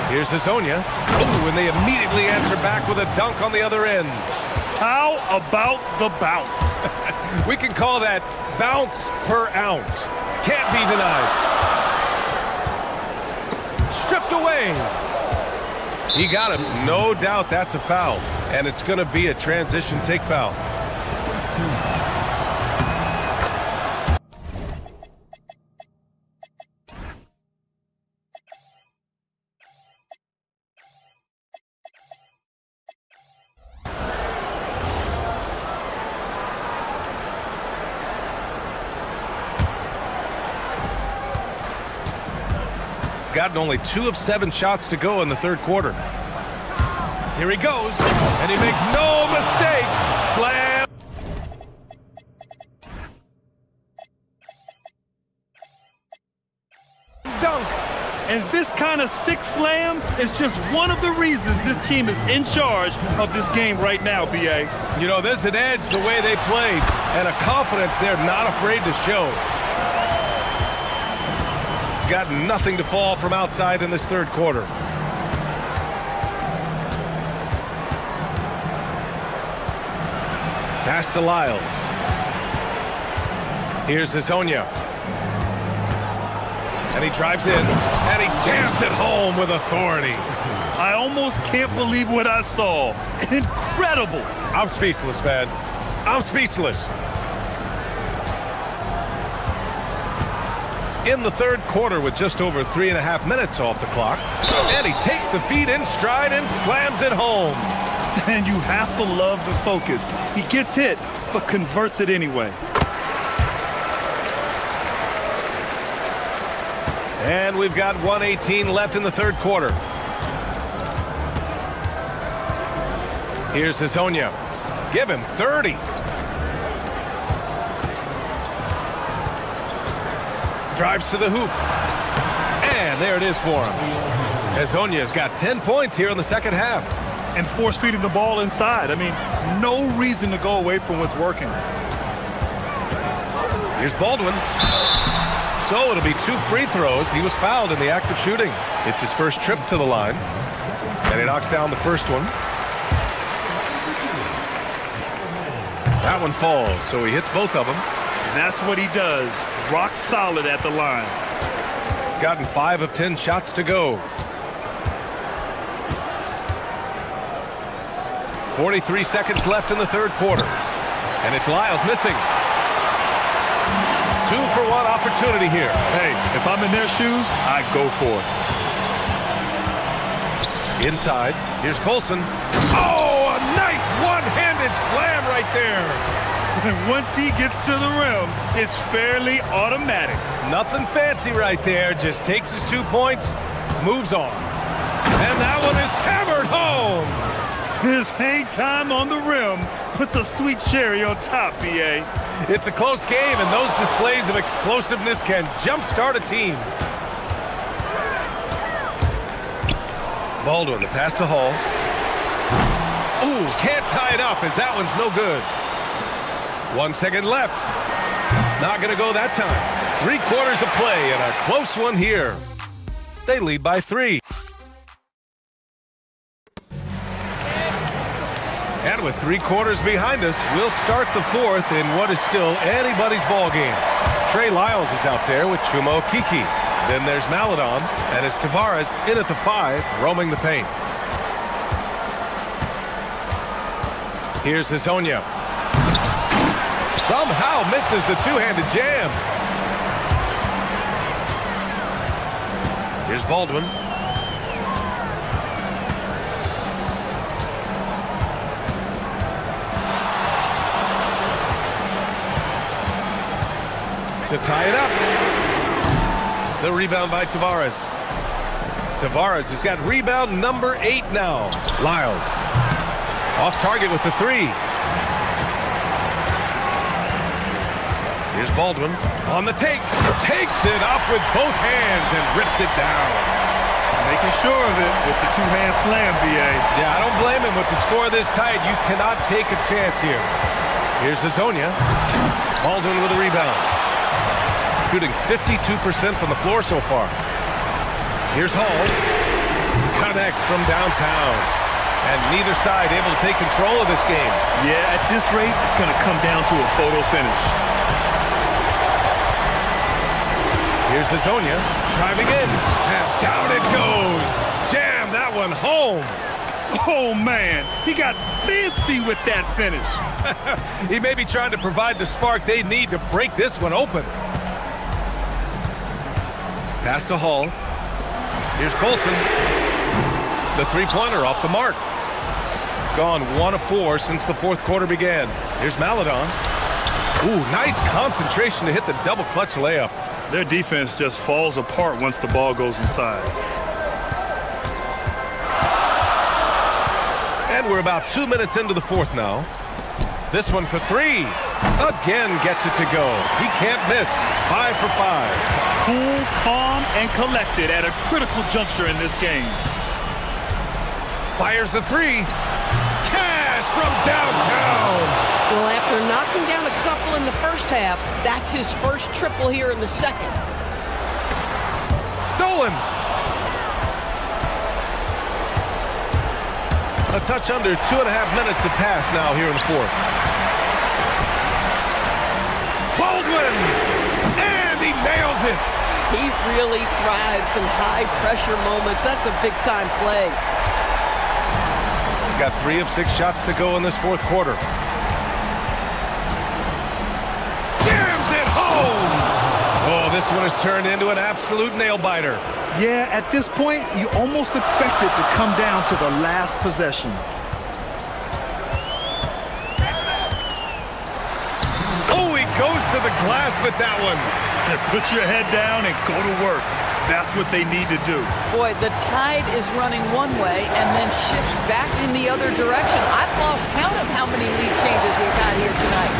Here's Hazonia. Oh, and they immediately answer back with a dunk on the other end. How about the bounce? We can call that bounce per ounce. Can't be denied. Stripped away. He got him. No doubt that's a foul. And it's going to be a transition take foul. Gotten only 2 of 7 shots to go in the third quarter. Here he goes, and he makes no mistake. Slam. Dunk. And this kind of sick slam is just one of the reasons this team is in charge of this game right now, B.A. You know, there's an edge the way they played, and a confidence they're not afraid to show. Got nothing to fall from outside in this third quarter. Pass to Lyles. Here's Hazonia. And he drives in, and he jams it home with authority. I almost can't believe what I saw. Incredible. I'm speechless, man. I'm speechless. In the third quarter with just over 3.5 minutes off the clock. And he takes the feed in stride and slams it home. And you have to love the focus. He gets hit, but converts it anyway. And we've got 1:18 left in the third quarter. Here's Hazonia. Give him 30. Drives to the hoop. And there it is for him. Hazonia's got 10 points here in the second half. And force feeding the ball inside. I mean, no reason to go away from what's working. Here's Baldwin. So it'll be 2 free throws. He was fouled in the act of shooting. It's his first trip to the line. And he knocks down the first one. That one falls, so he hits both of them. That's what he does. Rock solid at the line. Gotten 5 of 10 shots to go. 43 seconds left in the third quarter. And it's Lyles missing. 2-for-1 opportunity here. Hey, if I'm in their shoes, I go for it. Inside, here's Colson. Oh, a nice one-handed slam right there. And once he gets to the rim, it's fairly automatic. Nothing fancy right there. Just takes his 2 points, moves on. And that one is hammered home. His hang time on the rim puts a sweet cherry on top, B.A. It's a close game, and those displays of explosiveness can jumpstart a team. Baldwin, the pass to Hall. Ooh, can't tie it up as that one's no good. 1 second left. Not going to go that time. 3 quarters of play and a close one here. They lead by 3. And with 3 quarters behind us, we'll start the 4th in what is still anybody's ball game. Trey Lyles is out there with Chuma Okeke. Then there's Maladon, and it's Tavares in at the 5, roaming the paint. Here's Hazonia. Somehow misses the two-handed jam. Here's Baldwin. To tie it up. The rebound by Tavares. Tavares has got rebound number 8 now. Lyles. Off target with the 3. Here's Baldwin on the take. Takes it up with both hands and rips it down. Making sure of it with the two-hand slam, B.A. Yeah, I don't blame him with the score this tight. You cannot take a chance here. Here's Hazonia. Baldwin with a rebound. Shooting 52% from the floor so far. Here's Hall. Connects from downtown. And neither side able to take control of this game. Yeah, at this rate, it's going to come down to a photo finish. Here's Hazonia driving in. And down it goes. Jam that one home. Oh, man. He got fancy with that finish. He may be trying to provide the spark they need to break this one open. Pass to Hall. Here's Colson. The three-pointer off the mark. Gone 1 of 4 since the 4th quarter began. Here's Maladon. Ooh, nice concentration to hit the double clutch layup. Their defense just falls apart once the ball goes inside. And we're about 2 minutes into the 4th now. This one for 3. Again gets it to go. He can't miss. 5 for 5. Cool, calm, and collected at a critical juncture in this game. Fires the 3. Cash from downtown. Well, after knocking down a couple in the first half, that's his first triple here in the second. Stolen. A touch under 2.5 minutes have passed now here in the 4th. Baldwin! And he nails it! He really thrives in high-pressure moments. That's a big-time play. Got 3 of 6 shots to go in this 4th quarter. Jams it home! Oh, this one has turned into an absolute nail-biter. Yeah, at this point, you almost expect it to come down to the last possession. Oh, he goes to the glass with that one. Put your head down and go to work. That's what they need to do. Boy, the tide is running one way and then shifts back in the other direction. I've lost count of how many lead changes we've had here tonight.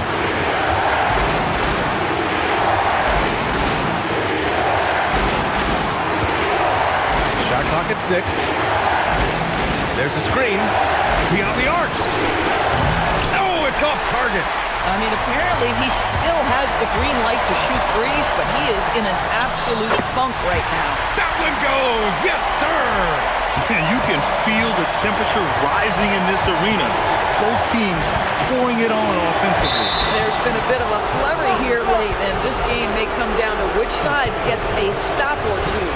Shot clock at 6. There's a screen. Beyond the arc. Oh, it's off target. I mean, apparently he still has the green light to shoot threes, but he is in an absolute funk right now. That one goes! Yes, sir! You can feel the temperature rising in this arena. Both teams pouring it on offensively. There's been a bit of a flurry here late, and this game may come down to which side gets a stop or two.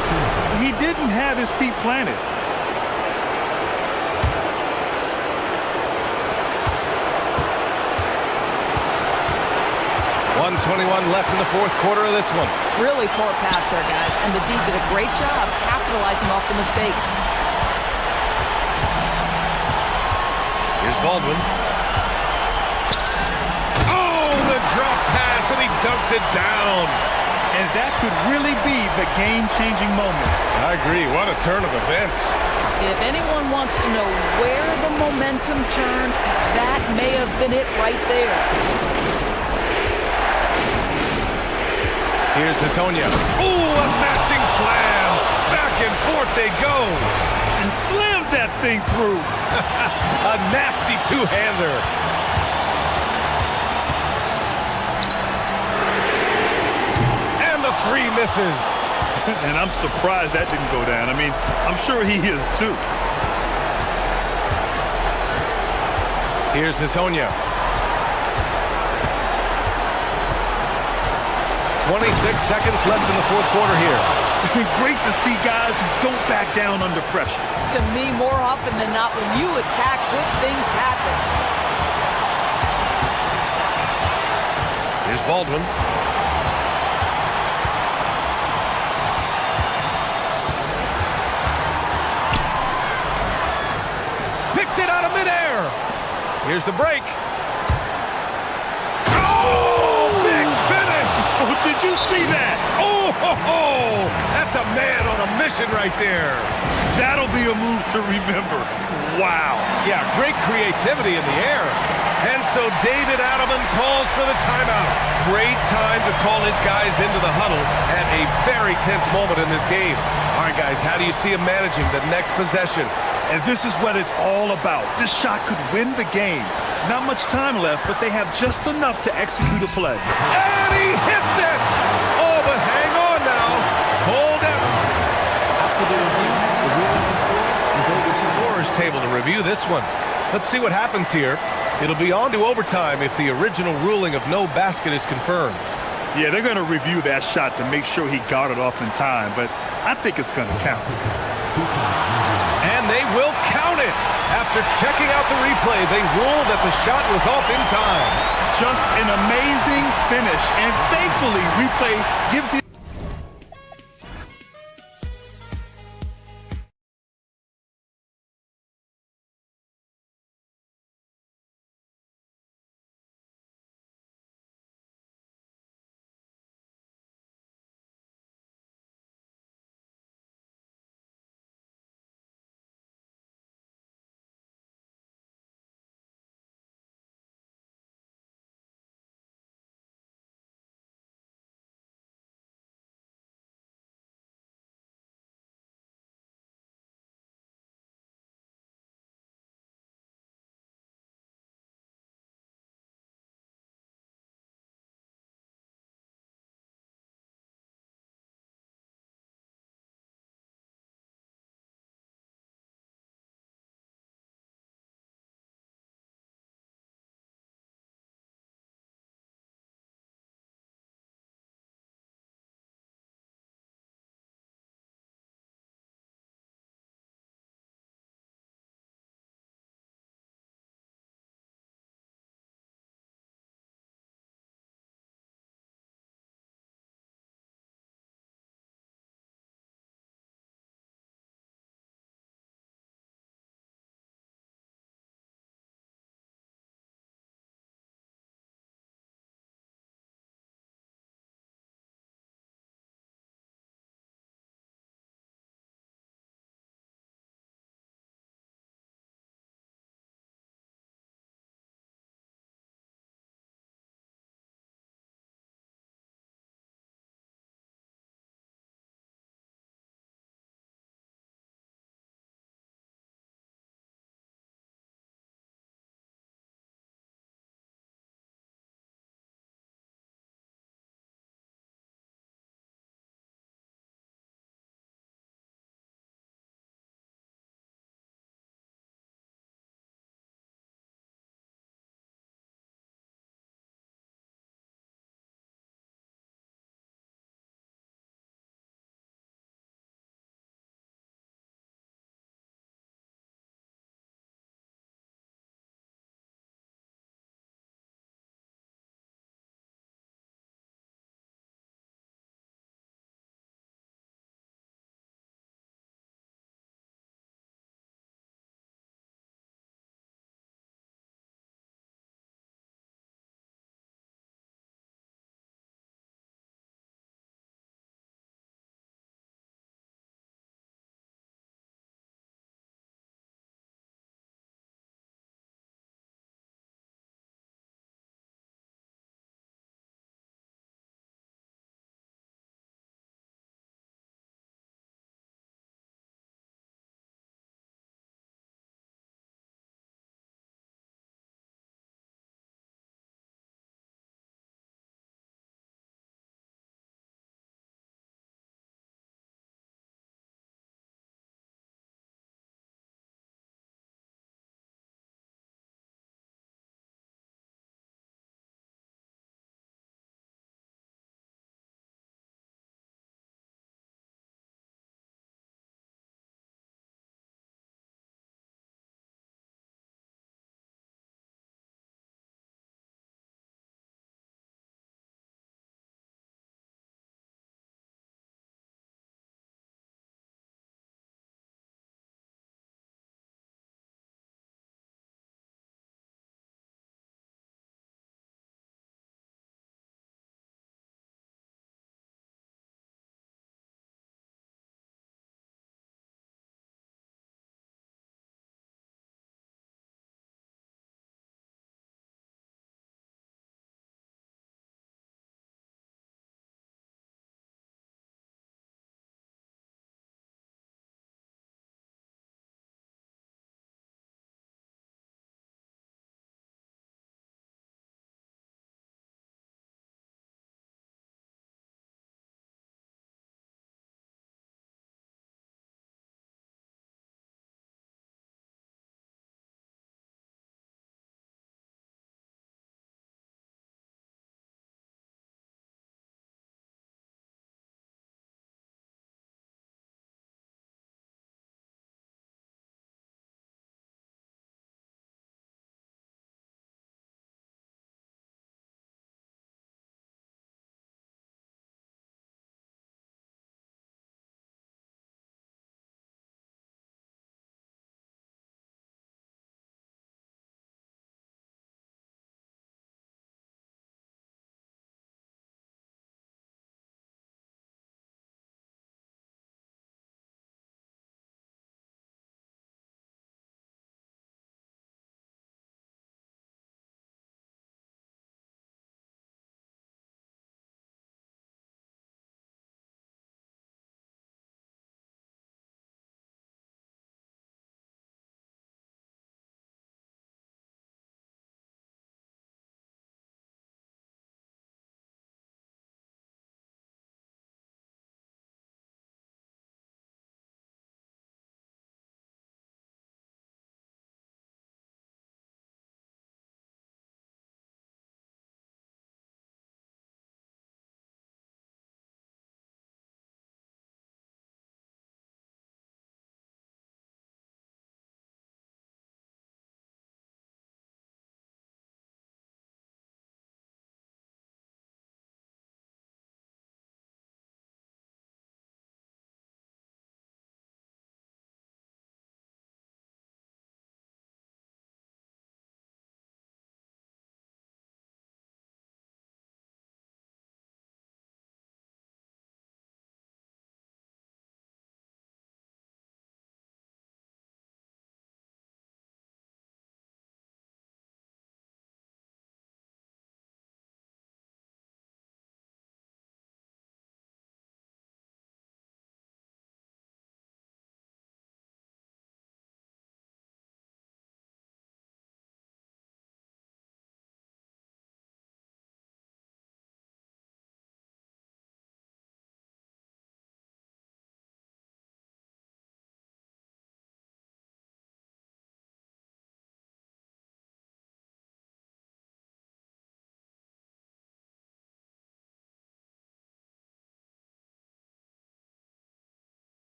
He didn't have his feet planted. 1:21 left in the 4th quarter of this one. Really poor pass there, guys, and the D did a great job capitalizing off the mistake. Here's Baldwin. Oh, the drop pass, and he dunks it down. And that could really be the game-changing moment. I agree. What a turn of events. If anyone wants to know where the momentum turned, that may have been it right there. Here's Hazonia. Ooh, a matching slam. Back and forth they go. And slammed that thing through. A nasty two-hander. three misses. And I'm surprised that didn't go down. I mean, I'm sure he is too. Here's Hazonia. 26 seconds left in the fourth quarter here. Great to see guys who don't back down under pressure. To me, more often than not, when you attack, good things happen. Here's Baldwin. Picked it out of midair. Here's the break. Oh, big finish. Oh, did you see that? Oh, ho, ho. That's a man on a mission right there. That'll be a move to remember. Wow. Yeah, great creativity in the air. And so David Adelman calls for the timeout. Great time to call his guys into the huddle at a very tense moment in this game. All right, guys, how do you see him managing the next possession? And this is what it's all about. This shot could win the game. Not much time left, but they have just enough to execute a play. And he hits it! Oh, but hang on now. Hold it. After the review, the ruling is over to the scorer's table to review this one. Let's see what happens here. It'll be on to overtime if the original ruling of no basket is confirmed. Yeah, they're going to review that shot to make sure he got it off in time, but I think it's going to count. And they will count it. After checking out the replay, they ruled that the shot was off in time. Just an amazing finish, and thankfully, replay gives the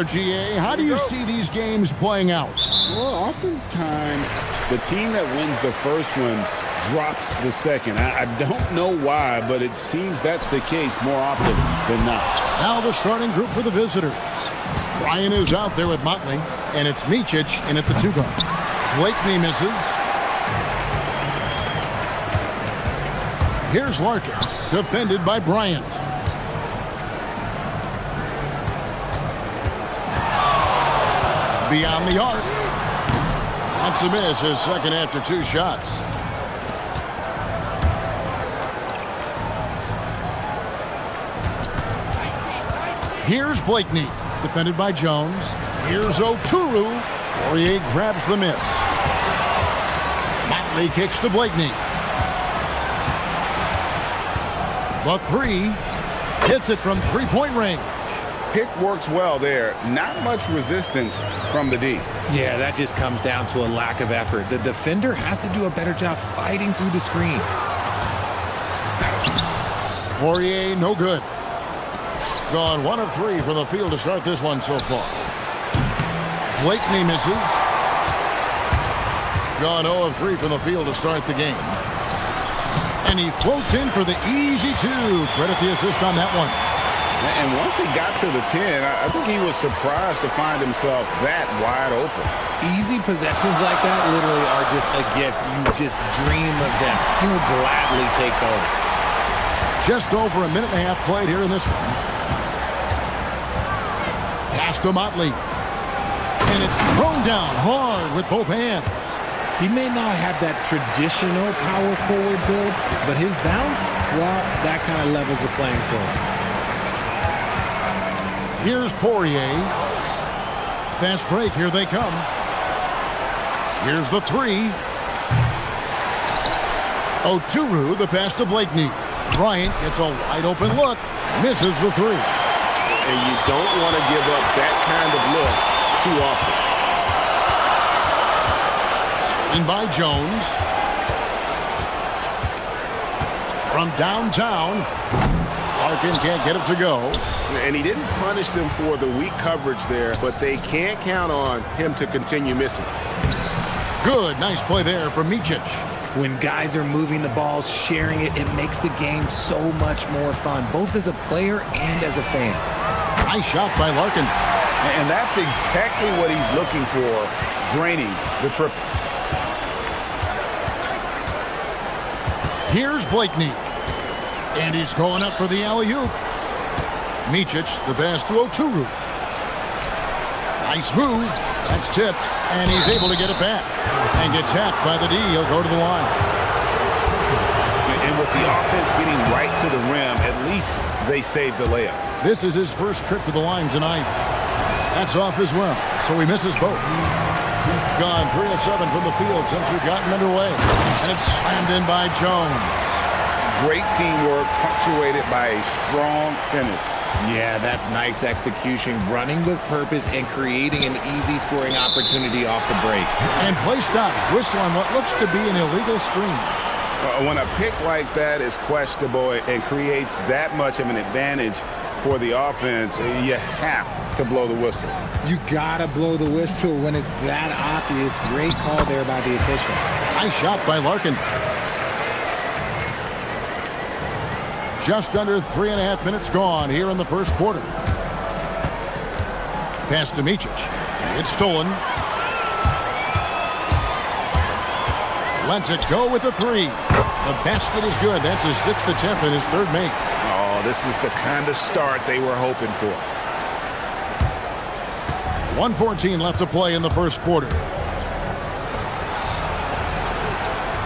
GA, how do you see these games playing out? Well, oftentimes the team that wins the first one drops the second. I don't know why, but it seems that's the case more often than not. Now the starting group for the visitors. Ryan is out there with Motley, and it's Micic in at the 2 guard. Blakeney misses. Here's Larkin, defended by Bryant. Beyond the arc. That's a miss, his second after 2 shots. Here's Blakeney, defended by Jones. Here's Oturu. Poirier grabs the miss. Motley kicks to Blakeney. The 3 hits it from 3-point range. Pick works well there. Not much resistance from the D. Yeah, that just comes down to a lack of effort. The defender has to do a better job fighting through the screen. Poirier, no good. Gone 1 of 3 from the field to start this one so far. Blakeney misses. Gone 0 of 3 from the field to start the game. And he floats in for the easy 2. Credit the assist on that one. And once he got to the 10, I think he was surprised to find himself that wide open. Easy possessions like that literally are just a gift. You just dream of them. He'll gladly take those. Just over a minute and a half played here in this one. Pass to Motley. And it's thrown down hard with both hands. He may not have that traditional power forward build, but his bounce, well, that kind of levels the playing field. Here's Poirier. Fast break, here they come. Here's the 3. Oturu, the pass to Blakeney. Bryant gets a wide open look, misses the 3. And you don't want to give up that kind of look too often. Screen by Jones. From downtown, Larkin can't get it to go. And he didn't punish them for the weak coverage there, but they can't count on him to continue missing. Good, nice play there from Micic. When guys are moving the ball, sharing it, it makes the game so much more fun, both as a player and as a fan. Nice shot by Larkin. And that's exactly what he's looking for, draining the triple. Here's Blakeney. And he's going up for the alley-oop. Micic, the pass to Oturu. Nice move. That's tipped. And he's able to get it back. And gets hacked by the D. He'll go to the line. And with the offense getting right to the rim, at least they saved the layup. This is his first trip to the line tonight. That's off as well. So he misses both. Gone 3 of 7 from the field since we've gotten underway. And it's slammed in by Jones. Great teamwork, punctuated by a strong finish. Yeah, that's nice execution, running with purpose and creating an easy scoring opportunity off the break. And play stops, whistle on what looks to be an illegal screen. When a pick like that is questionable and creates that much of an advantage for the offense, you have to blow the whistle. You gotta blow the whistle when it's that obvious. Great call there by the official. Nice shot by Larkin. Just under 3.5 minutes gone here in the first quarter. Pass to Micic. It's stolen. Lets it go with a 3. The basket is good. That's his 6th attempt and his 3rd make. Oh, this is the kind of start they were hoping for. 1:14 left to play in the first quarter.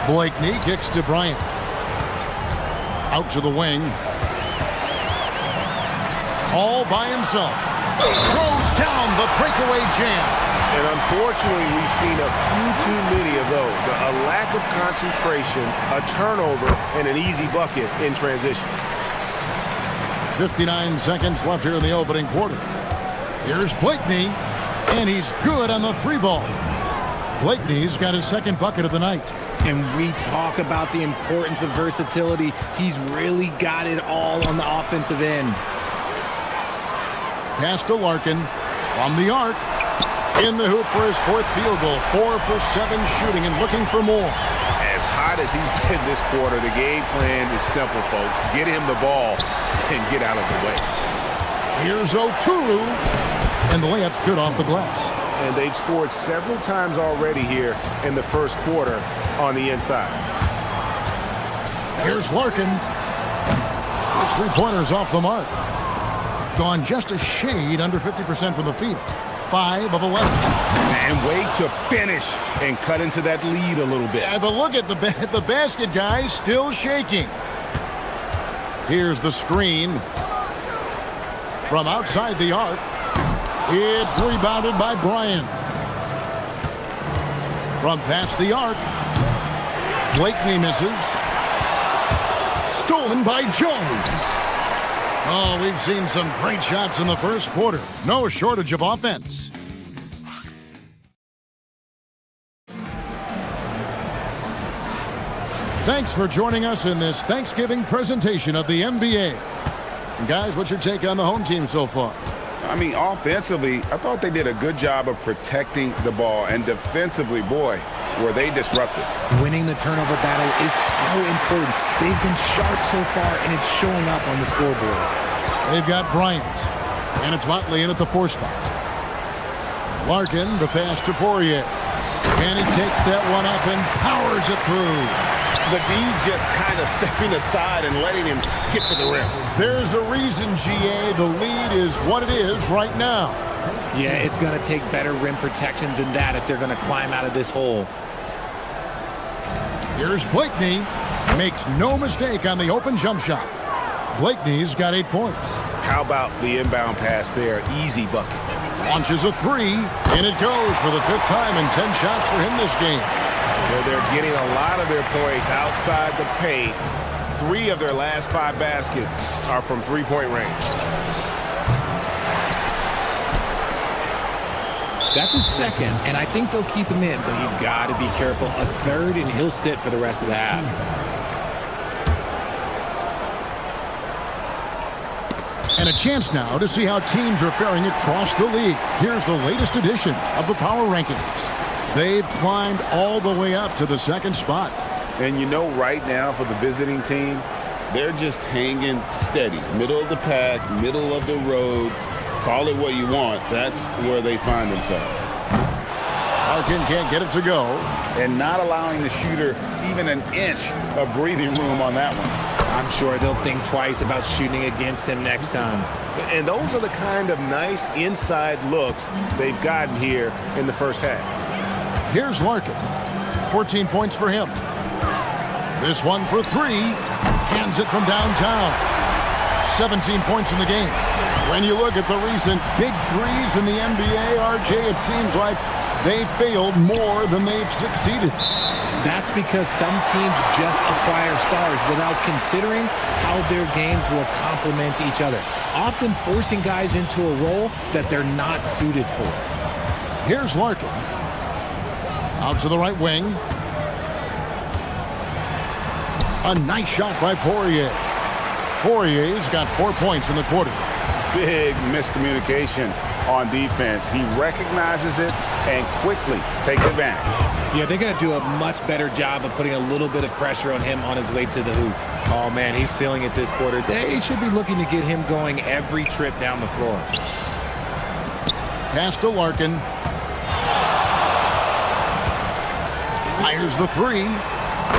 Blakeney kicks to Bryant. Out to the wing. All by himself. Throws down the breakaway jam. And unfortunately, we've seen a few too many of those. A lack of concentration, a turnover, and an easy bucket in transition. 59 seconds left here in the opening quarter. Here's Blakeney, and he's good on the 3 ball. Blakeney's got his 2nd bucket of the night. And we talk about the importance of versatility. He's really got it all on the offensive end. Pass to Larkin. From the arc. In the hoop for his fourth field goal. 4 for 7 shooting and looking for more. As hot as he's been this quarter, the game plan is simple, folks. Get him the ball and get out of the way. Here's O'Toole. And the layup's good off the glass. And they've scored several times already here in the first quarter on the inside. Here's Larkin. His three-pointer's off the mark. Gone just a shade under 50% from the field. 5 of 11. And way to finish and cut into that lead a little bit. Yeah, but look at the basket guy still shaking. Here's the screen. From outside the arc. It's rebounded by Bryant. From past the arc. Blakeney misses. Stolen by Jones. Oh, we've seen some great shots in the first quarter. No shortage of offense. Thanks for joining us in this Thanksgiving presentation of the NBA. And guys, what's your take on the home team so far? I mean, offensively, I thought they did a good job of protecting the ball. And defensively, boy, were they disruptive. Winning the turnover battle is so important. They've been sharp so far, and it's showing up on the scoreboard. They've got Bryant, and it's Motley in at the 4 spot. Larkin, the pass to Poirier. And he takes that one up and powers it through. The D just kind of stepping aside and letting him get to the rim. There's a reason, GA, the lead is what it is right now. Yeah, it's going to take better rim protection than that if they're going to climb out of this hole. Here's Blakeney. Makes no mistake on the open jump shot. Blakeney's got 8 points. How about the inbound pass there? Easy bucket. Launches a 3, and it goes for the 5th time in 10 shots for him this game. Well, they're getting a lot of their points outside the paint. 3 of their last 5 baskets are from three-point range. That's his second, and I think they'll keep him in, but he's got to be careful. A third, and he'll sit for the rest of the half. And a chance now to see how teams are faring across the league. Here's the latest edition of the Power Rankings. They've climbed all the way up to the 2nd spot. And you know, right now for the visiting team, they're just hanging steady. Middle of the pack, middle of the road. Call it what you want. That's where they find themselves. Larkin can't get it to go. And not allowing the shooter even an inch of breathing room on that one. I'm sure they'll think twice about shooting against him next time. And those are the kind of nice inside looks they've gotten here in the first half. Here's Larkin. 14 points for him. This one for 3. Cans it from downtown. 17 points in the game. When you look at the recent big threes in the NBA, RJ, it seems like they failed more than they've succeeded. That's because some teams just acquire stars without considering how their games will complement each other, often forcing guys into a role that they're not suited for. Here's Larkin. Out to the right wing. A nice shot by Poirier. Poirier's got 4 points in the quarter. Big miscommunication on defense. He recognizes it and quickly takes advantage. Yeah, they're going to do a much better job of putting a little bit of pressure on him on his way to the hoop. Oh, man, he's feeling it this quarter. They should be looking to get him going every trip down the floor. Pass to Larkin. Fires the 3.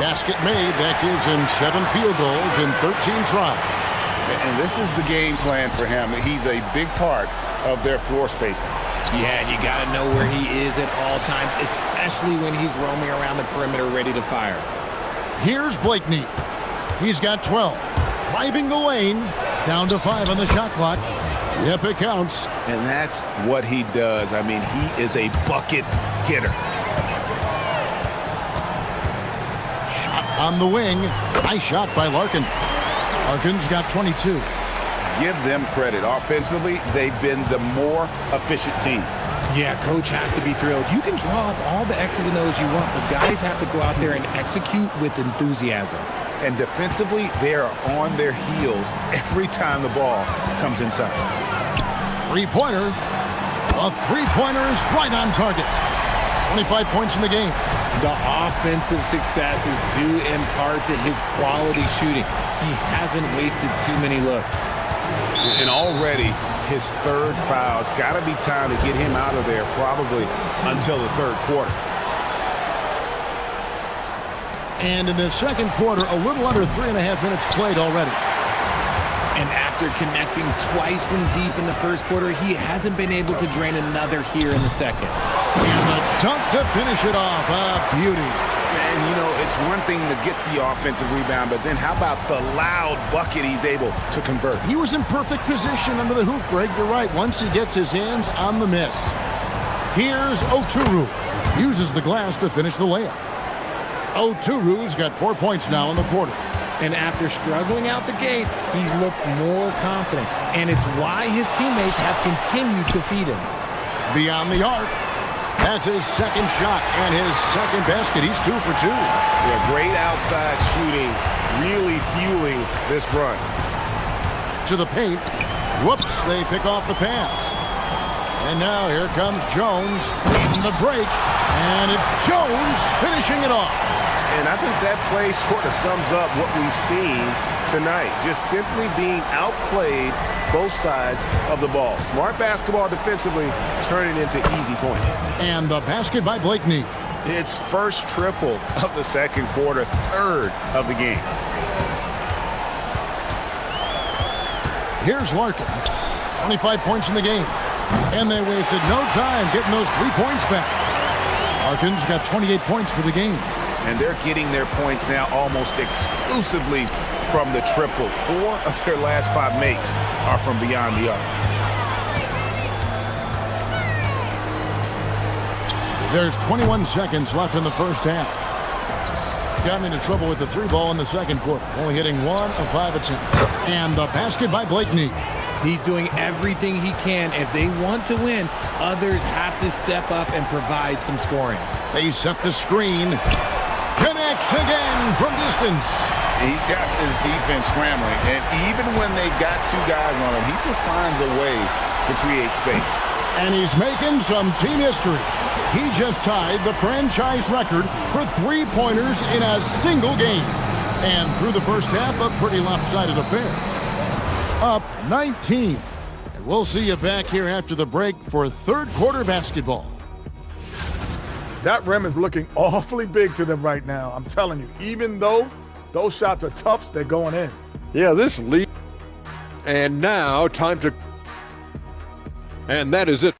Basket made. That gives him 7 field goals in 13 tries. And this is the game plan for him. He's a big part of their floor spacing. Yeah, and you got to know where he is at all times, especially when he's roaming around the perimeter ready to fire. Here's Blakeney. He's got 12. Driving the lane. Down to 5 on the shot clock. Yep, it counts. And that's what he does. I mean, he is a bucket getter. Shot on the wing. Nice shot by Larkin. Larkin's got 22. Give them credit. Offensively, they've been the more efficient team. Yeah, coach has to be thrilled. You can draw up all the X's and O's you want, but guys have to go out there and execute with enthusiasm. And defensively, they are on their heels every time the ball comes inside. 3-pointer. A three-pointer is right on target. 25 points in the game. The offensive success is due in part to his quality shooting. He hasn't wasted too many looks. And already his third foul. It's got to be time to get him out of there probably until the third quarter. And in the second quarter, a little under 3.5 minutes played already. And after connecting twice from deep in the first quarter, he hasn't been able to drain another here in the second. And the dunk to finish it off. A beauty. And, you know, it's one thing to get the offensive rebound, but then how about the loud bucket he's able to convert? He was in perfect position under the hoop, Greg. You're right. Once he gets his hands on the miss. Here's Oturu. Uses the glass to finish the layup. Oturu's got 4 points now in the quarter. And after struggling out the gate, he's looked more confident. And it's why his teammates have continued to feed him. Beyond the arc. That's his second shot and his second basket. He's 2 for 2. Yeah, great outside shooting, really fueling this run. To the paint. Whoops, they pick off the pass. And now here comes Jones leading the break. And it's Jones finishing it off. And I think that play sort of sums up what we've seen tonight. Just simply being outplayed both sides of the ball. Smart basketball defensively, turning into easy points. And the basket by Blakeney. It's first triple of the second quarter, third of the game. Here's Larkin. 25 points in the game. And they wasted no time getting those 3 points back. Larkin's got 28 points for the game. And they're getting their points now almost exclusively from the triple. 4 of their last 5 makes are from beyond the arc. There's 21 seconds left in the first half. Gotten into trouble with the 3 ball in the second quarter. Only hitting 1 of 5 attempts. And the basket by Blakeney. He's doing everything he can. If they want to win, others have to step up and provide some scoring. They set the screen. Connects again from distance. He's got his defense scrambling, and even when they've got 2 guys on him, he just finds a way to create space. And he's making some team history. He just tied the franchise record for 3-pointers in a single game. And through the first half, a pretty lopsided affair. Up 19. And we'll see you back here after the break for third quarter basketball. That rim is looking awfully big to them right now. I'm telling you, even though those shots are tough, they're going in. Yeah, this lead. And now time to... And that is it.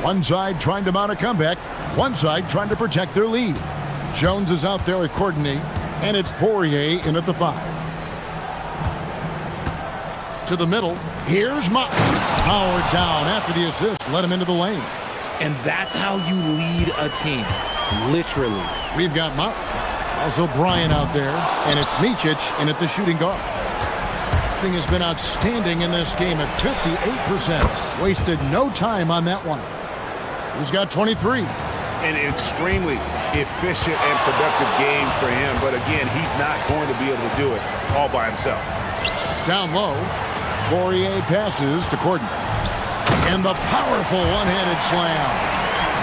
One side trying to mount a comeback, one side trying to protect their lead. Jones is out there with Courtney, and it's Poirier in at the 5. To the middle, here's Mott. Powered down after the assist, let him into the lane. And that's how you lead a team, literally. We've got Mott, also Bryant out there, and it's Micic in at the shooting guard. Has been outstanding in this game at 58%. Wasted no time on that one. He's got 23. An extremely efficient and productive game for him, but again, he's not going to be able to do it all by himself. Down low, Poirier passes to Corden. And the powerful one-handed slam.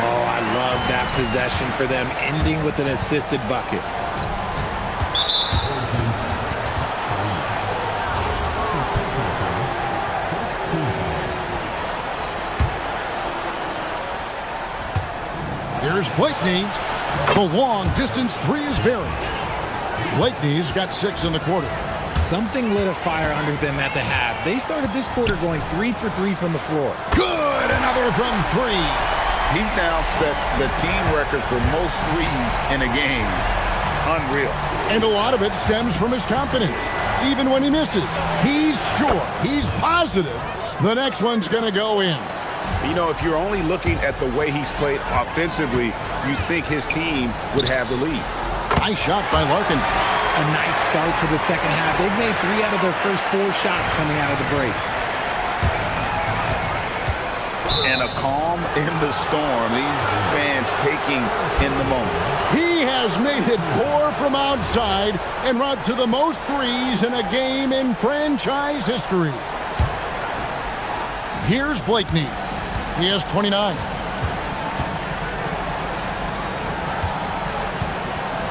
Oh, I love that possession for them, ending with an assisted bucket. Here's Blakeney. The long-distance three is buried. Blakeney's got 6 in the quarter. Something lit a fire under them at the half. They started this quarter going 3 for 3 from the floor. Good, another from 3. He's now set the team record for most threes in a game. Unreal. And a lot of it stems from his confidence. Even when he misses, he's sure, he's positive the next one's going to go in. You know, if you're only looking at the way he's played offensively, you think his team would have the lead. Nice shot by Larkin. A nice start to the second half. They've made 3 out of their first 4 shots coming out of the break. And a calm in the storm. These fans taking in the moment. He has made it pour from outside and route to the most threes in a game in franchise history. Here's Blakeney. He has 29.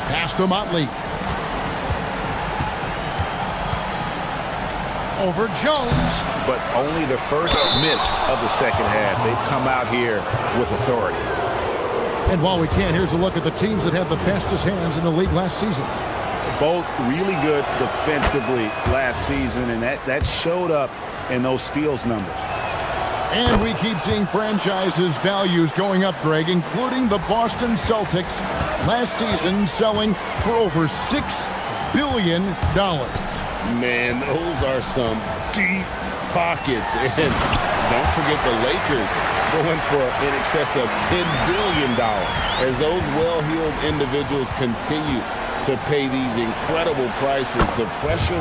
Pass to Motley. Over Jones. But only the first miss of the second half. They've come out here with authority. And while we can, here's a look at the teams that had the fastest hands in the league last season. Both really good defensively last season, and that showed up in those steals numbers. And we keep seeing franchises' values going up, Greg, including the Boston Celtics last season selling for over $6 billion. Man, those are some deep pockets. And don't forget the Lakers going for in excess of $10 billion as those well-heeled individuals continue to pay these incredible prices. The pressure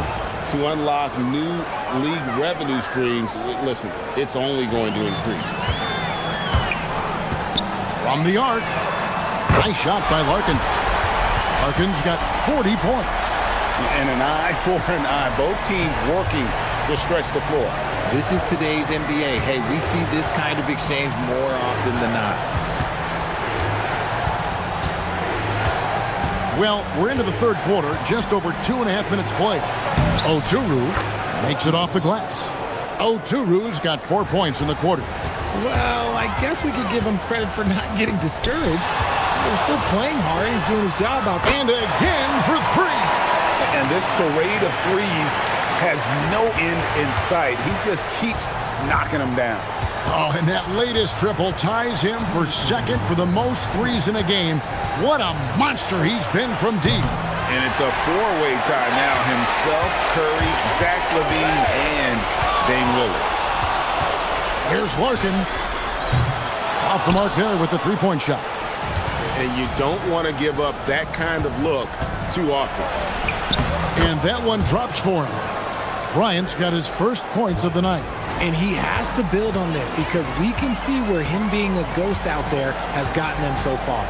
to unlock new league revenue streams, listen, it's only going to increase. From the arc, nice shot by Larkin. Larkin's got 40 points. And an eye for an eye. Both teams working to stretch the floor. This is today's NBA. Hey, we see this kind of exchange more often than not. Well, we're into the third quarter, just over 2.5 minutes played. Oturu makes it off the glass. Oturu's got 4 points in the quarter. Well, I guess we could give him credit for not getting discouraged. They're still playing hard. He's doing his job out there. And again for 3. And this parade of threes has no end in sight. He just keeps knocking them down. Oh, and that latest triple ties him for second for the most threes in a game. What a monster he's been from deep. And it's a 4-way tie now. Himself, Curry, Zach LaVine, and Dame Lillard. Here's Larkin. Off the mark there with the three-point shot. And you don't want to give up that kind of look too often. And that one drops for him. Bryant's got his first points of the night. And he has to build on this because we can see where him being a ghost out there has gotten them so far.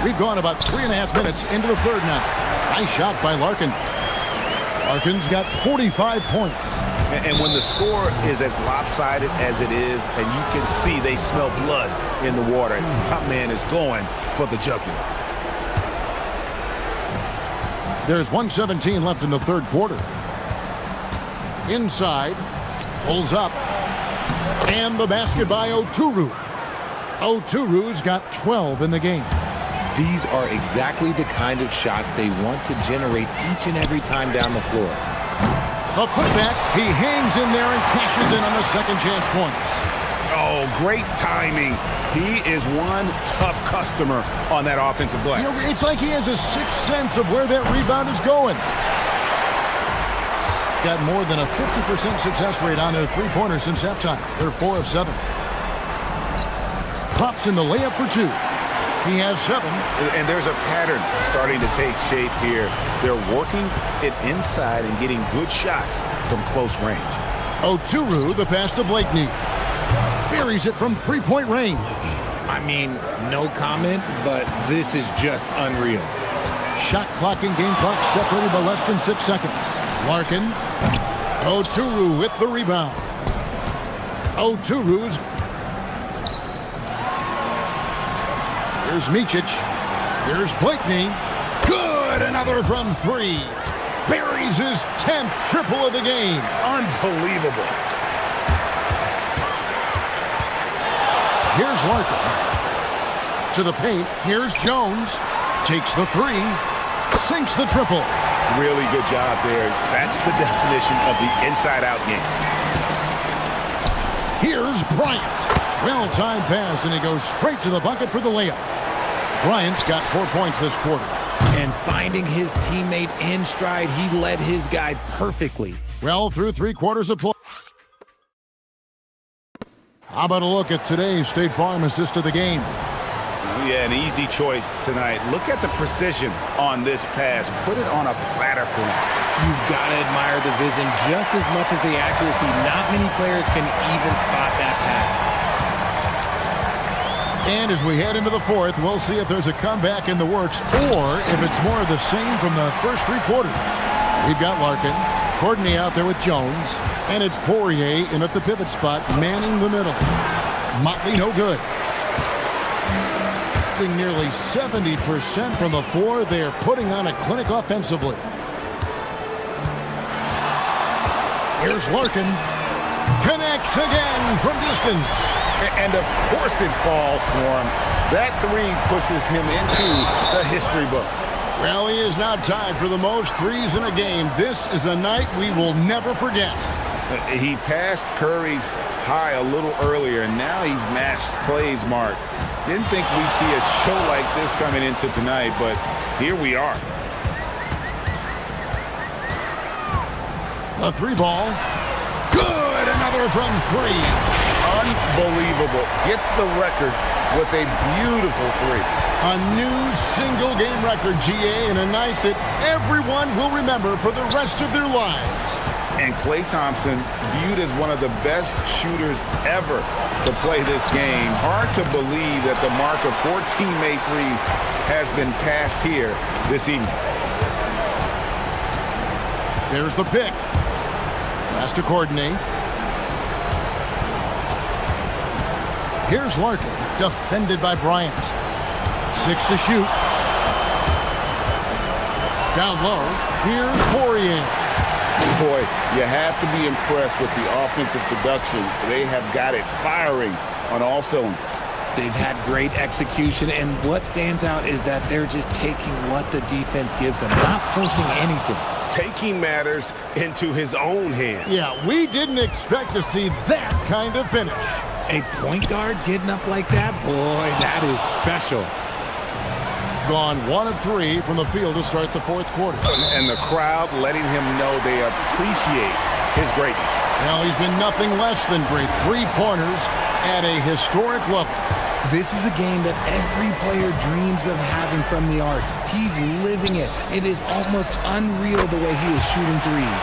We've gone about 3.5 minutes into the third now. Nice shot by Larkin. Larkin's got 45 points. And when the score is as lopsided as it is, and you can see they smell blood in the water, that man is going for the jugular. There's 1:17 left in the third quarter. Inside, pulls up, and the basket by Oturu. Oturu's got 12 in the game. These are exactly the kind of shots they want to generate each and every time down the floor. A putback, he hangs in there and cashes in on the second chance points. Oh, great timing. He is one tough customer on that offensive glass. You know, it's like he has a sixth sense of where that rebound is going. Got more than a 50% success rate on their three-pointers since halftime. They're 4 of 7. Pops in the layup for 2. He has 7. And there's a pattern starting to take shape here. They're working it inside and getting good shots from close range. Oturu, the pass to Blakeney. Buries it from three-point range. I mean, no comment, but this is just unreal. Shot clock and game clock separated by less than 6 seconds. Larkin. Oturu with the rebound. Oturu's. Here's Micic. Here's Blakeney. Good! Another from 3. Buries his 10th triple of the game. Unbelievable. Here's Larkin. To the paint. Here's Jones. Takes the three. Sinks the triple. Really good job there. That's the definition of the inside-out game. Here's Bryant. Well-timed pass, and he goes straight to the bucket for the layup. Bryant's got 4 points this quarter. And finding his teammate in stride, he led his guy perfectly. Well, through 3 quarters of play. How about a look at today's State Farm assist of the game? Yeah, an easy choice tonight. Look at the precision on this pass. Put it on a platter for him. You've got to admire the vision just as much as the accuracy. Not many players can even spot that pass. And as we head into the fourth, we'll see if there's a comeback in the works or if it's more of the same from the first 3 quarters. We've got Larkin, Courtney out there with Jones, and it's Poirier in at the pivot spot, manning the middle. Motley no good. Nearly 70% from the floor. They're putting on a clinic offensively. Here's Larkin. Connects again from distance. And of course it falls for him. That three pushes him into the history books. Well, he is now tied for the most threes in a game. This is a night we will never forget. He passed Curry's high a little earlier, and now he's matched Clay's mark. Didn't think we'd see a show like this coming into tonight, but here we are. A 3 ball. Good! Another from 3. Unbelievable. Gets the record with a beautiful 3. A new single-game record, GA, in a night that everyone will remember for the rest of their lives. And Klay Thompson viewed as one of the best shooters ever to play this game. Hard to believe that the mark of 14 made threes has been passed here this evening. There's the pick. Pass to Courtney. Here's Larkin, defended by Bryant. 6 to shoot. Down low. Here's Poirier. Boy, you have to be impressed with the offensive production. They have got it firing on all cylinders. They've had great execution, and what stands out is that they're just taking what the defense gives them, not forcing anything. Taking matters into his own hands. Yeah, we didn't expect to see that kind of finish. A point guard getting up like that? Boy, that is special. Gone 1 of 3 from the field to start the fourth quarter. And the crowd letting him know they appreciate his greatness. Now he's been nothing less than great. 3 pointers at a historic level. This is a game that every player dreams of having from the arc. He's living it. It is almost unreal the way he is shooting threes.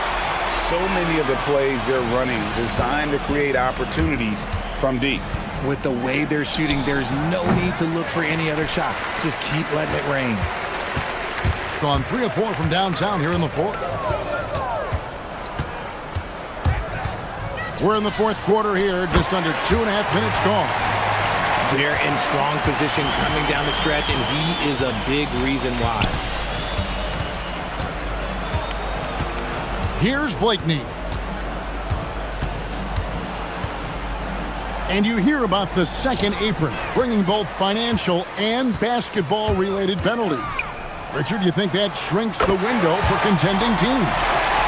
So many of the plays they're running designed to create opportunities from deep. With the way they're shooting, there's no need to look for any other shot. Just keep letting it rain. Gone 3 of 4 from downtown here in the fourth. We're in the fourth quarter here, just under 2.5 minutes gone. They're in strong position coming down the stretch, and he is a big reason why. Here's Blakeney. And you hear about the second apron, bringing both financial and basketball-related penalties. Richard, you think that shrinks the window for contending teams?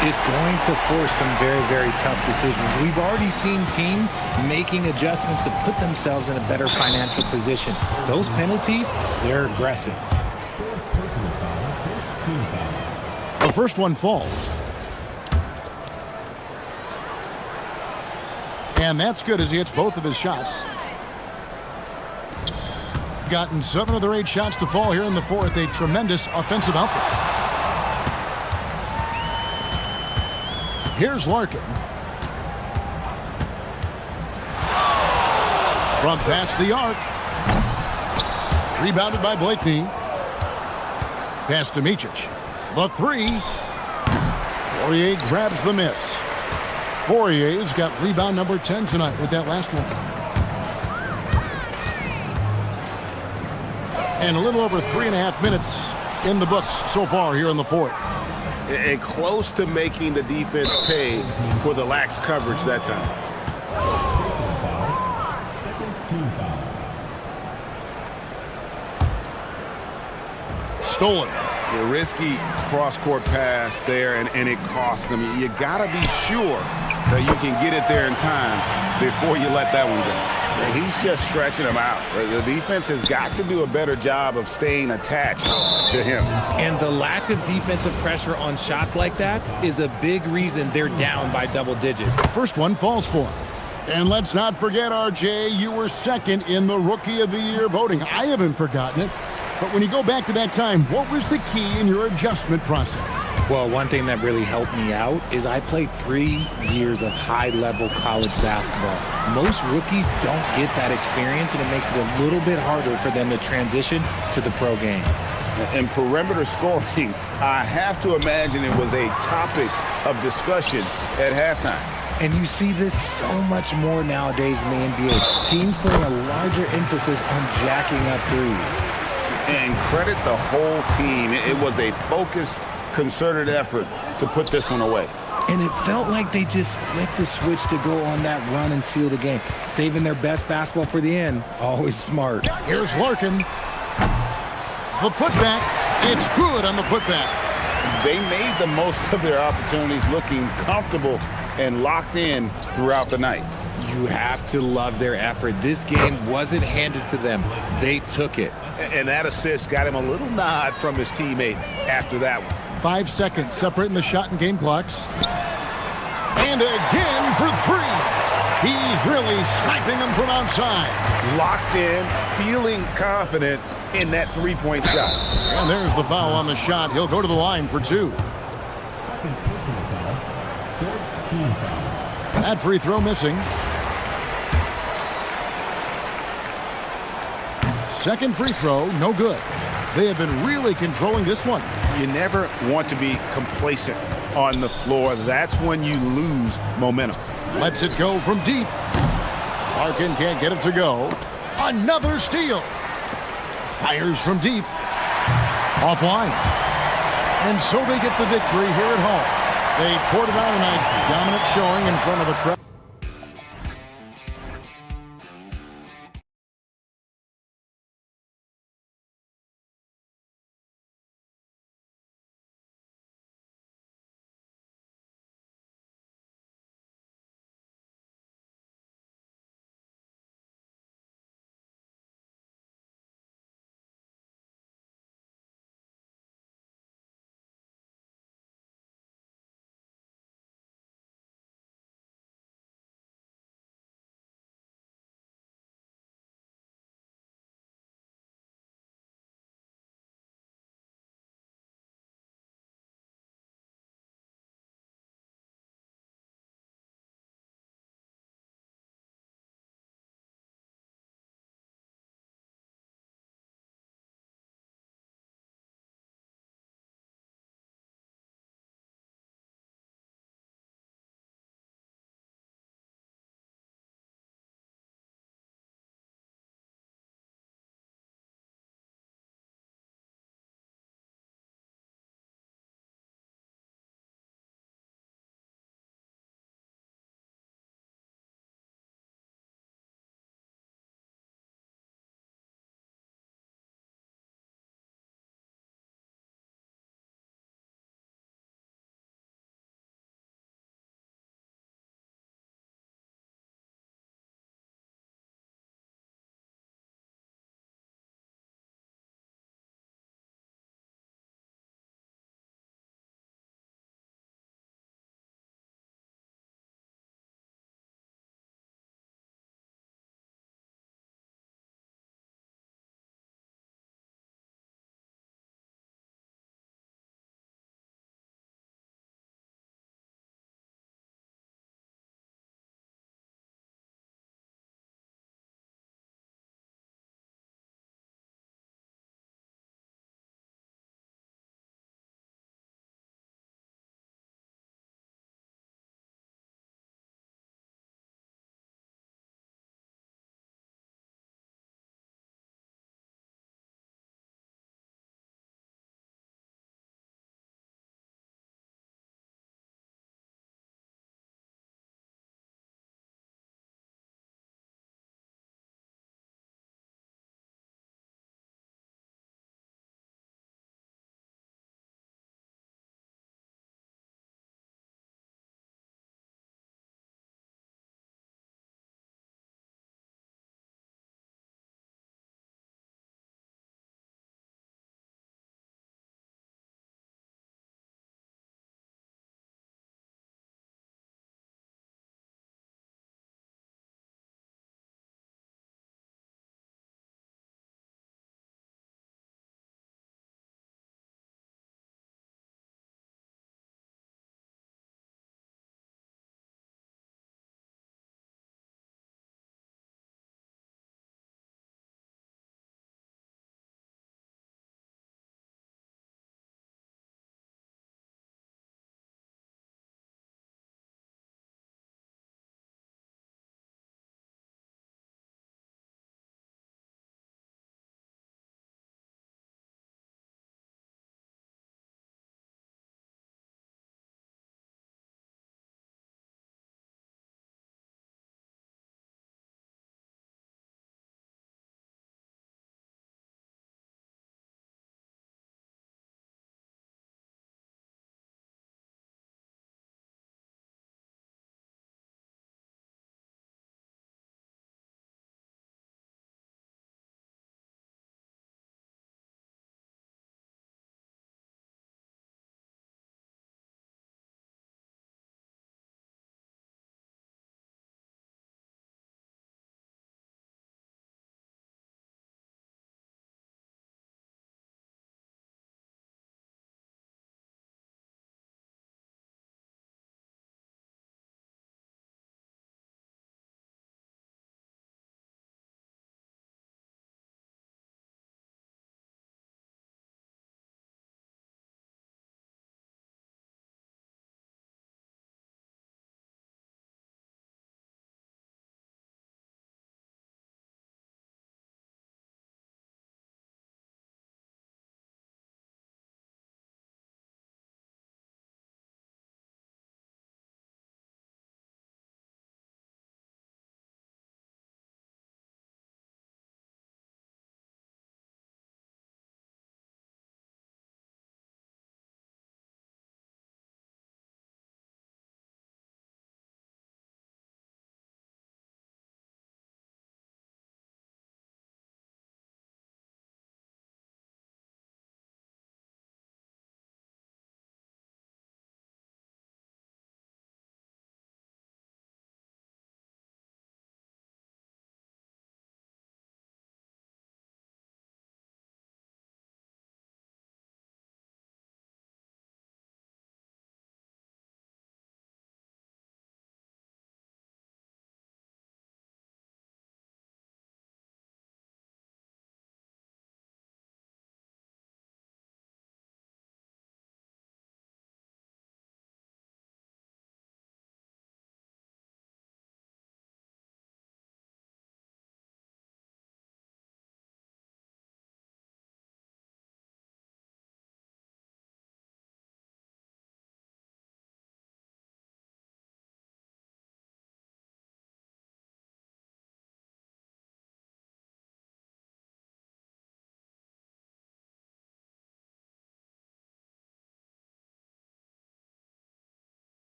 It's going to force some very, very tough decisions. We've already seen teams making adjustments to put themselves in a better financial position. Those penalties, they're aggressive. The first one falls. And that's good as he hits both of his shots. Gotten 7 of their 8 shots to fall here in the fourth. A tremendous offensive outburst. Here's Larkin. From past the arc. Rebounded by Blakeney. Pass to Micic. The 3. Poirier grabs the miss. Poirier's got rebound number 10 tonight with that last one. And a little over 3.5 minutes in the books so far here in the fourth. And close to making the defense pay for the lax coverage that time. stolen. The risky cross-court pass there, and it costs them. You got to be sure that you can get it there in time before you let that one go. He's just stretching him out. The defense has got to do a better job of staying attached to him. And the lack of defensive pressure on shots like that is a big reason they're down by double digits. First one falls for him. And let's not forget, RJ, you were second in the Rookie of the Year voting. I haven't forgotten it. But when you go back to that time, what was the key in your adjustment process? Well, one thing that really helped me out is I played 3 years of high-level college basketball. Most rookies don't get that experience, and it makes it a little bit harder for them to transition to the pro game. And perimeter scoring, I have to imagine it was a topic of discussion at halftime. And you see this so much more nowadays in the NBA. Teams putting a larger emphasis on jacking up threes. And credit the whole team. It was a focused, concerted effort to put this one away. And it felt like they just flipped the switch to go on that run and seal the game. Saving their best basketball for the end. Always smart. Here's Larkin. The putback. It's good on the putback. They made the most of their opportunities, looking comfortable and locked in throughout the night. You have to love their effort. This game wasn't handed to them. They took it. And that assist got him a little nod from his teammate after that one. 5 seconds separating the shot and game clocks. And again for 3. He's really sniping them from outside. Locked in, feeling confident in that three-point shot. And there's the foul on the shot. He'll go to the line for 2. That free throw missing. Second free throw, no good. They have been really controlling this one. You never want to be complacent on the floor. That's when you lose momentum. Lets it go from deep. Larkin can't get it to go. Another steal. Fires from deep. Offline. And so they get the victory here at home. They poured it on tonight. Dominant showing in front of the crowd.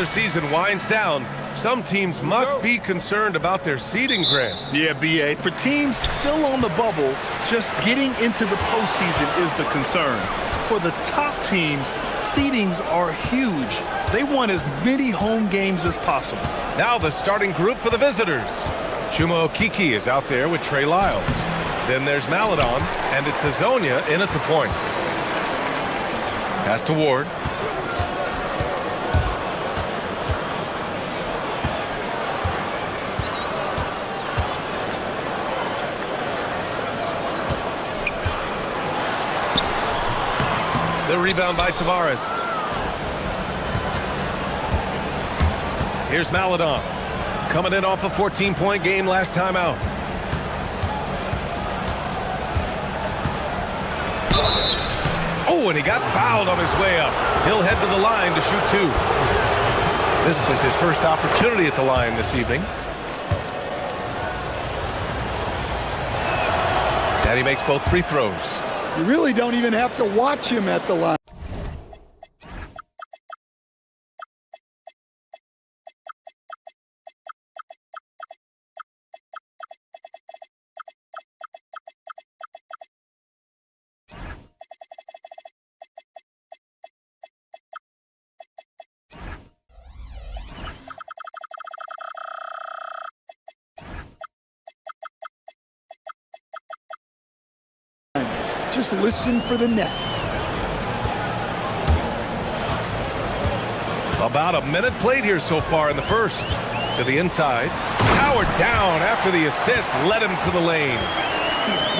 regular season winds down, some teams must be concerned about their seeding, Grant. Yeah, BA. For teams still on the bubble, just getting into the postseason is the concern. For the top teams, seedings are huge. They want as many home games as possible. Now the starting group for the visitors. Chuma Okiki is out there with Trey Lyles. Then there's Maladon, and it's Hazonia in at the point. Pass to Ward. The rebound by Tavares. Here's Maladon. Coming in off a 14-point game last time out. Oh, and he got fouled on his way up. He'll head to the line to shoot two. This is his first opportunity at the line this evening. And he makes both free throws. You really don't even have to watch him at the line. Just listen for the net. About a minute played here so far in the first. To the inside. Howard down after the assist led him to the lane.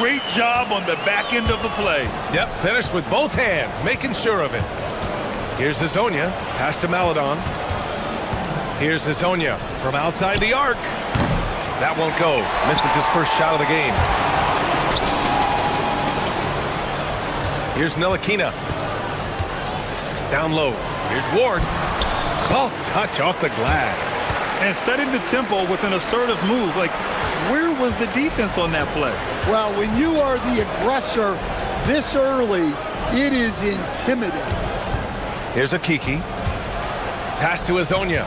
Great job on the back end of the play. Yep, finished with both hands, making sure of it. Here's Hazonia. Pass to Maladon. Here's Hazonia from outside the arc. That won't go. Misses his first shot of the game. Here's Ntilikina. Down low. Here's Ward. Soft touch off the glass. And setting the tempo with an assertive move. Like, where was the defense on that play? Well, when you are the aggressor this early, it is intimidating. Here's Okiki. Pass to Hazonia.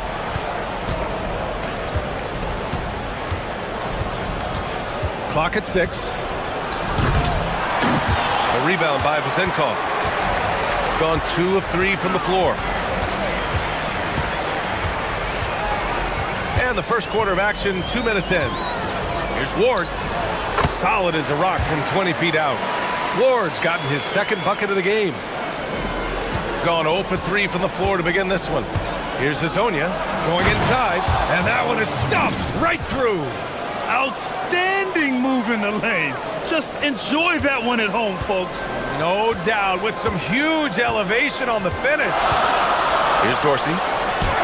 Clock at 6. A rebound by Vezenkov. Gone 2 of 3 from the floor. And the first quarter of action, 2 minutes in. Here's Ward. Solid as a rock from 20 feet out. Ward's gotten his second bucket of the game. Gone 0 for 3 from the floor to begin this one. Here's Hazonia going inside, and that one is stuffed right through. Outstanding move in the lane. Just enjoy that one at home, folks. No doubt, with some huge elevation on the finish. Here's Dorsey.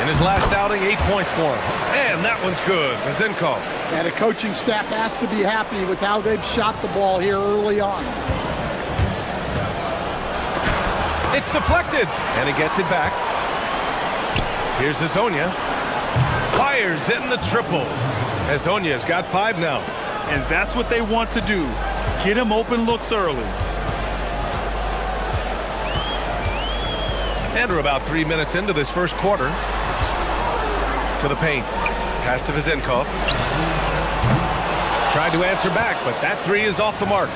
In his last outing, 8 points for him. And that one's good. Vezenkov. And the coaching staff has to be happy with how they've shot the ball here early on. It's deflected, and he gets it back. Here's Hazonia. Fires in the triple. Hazonia's got 5 now. And that's what they want to do. Get him open looks early. And we're about 3 minutes into this first quarter. To the paint. Pass to Vezenkov. Tried to answer back, but that 3 is off the mark.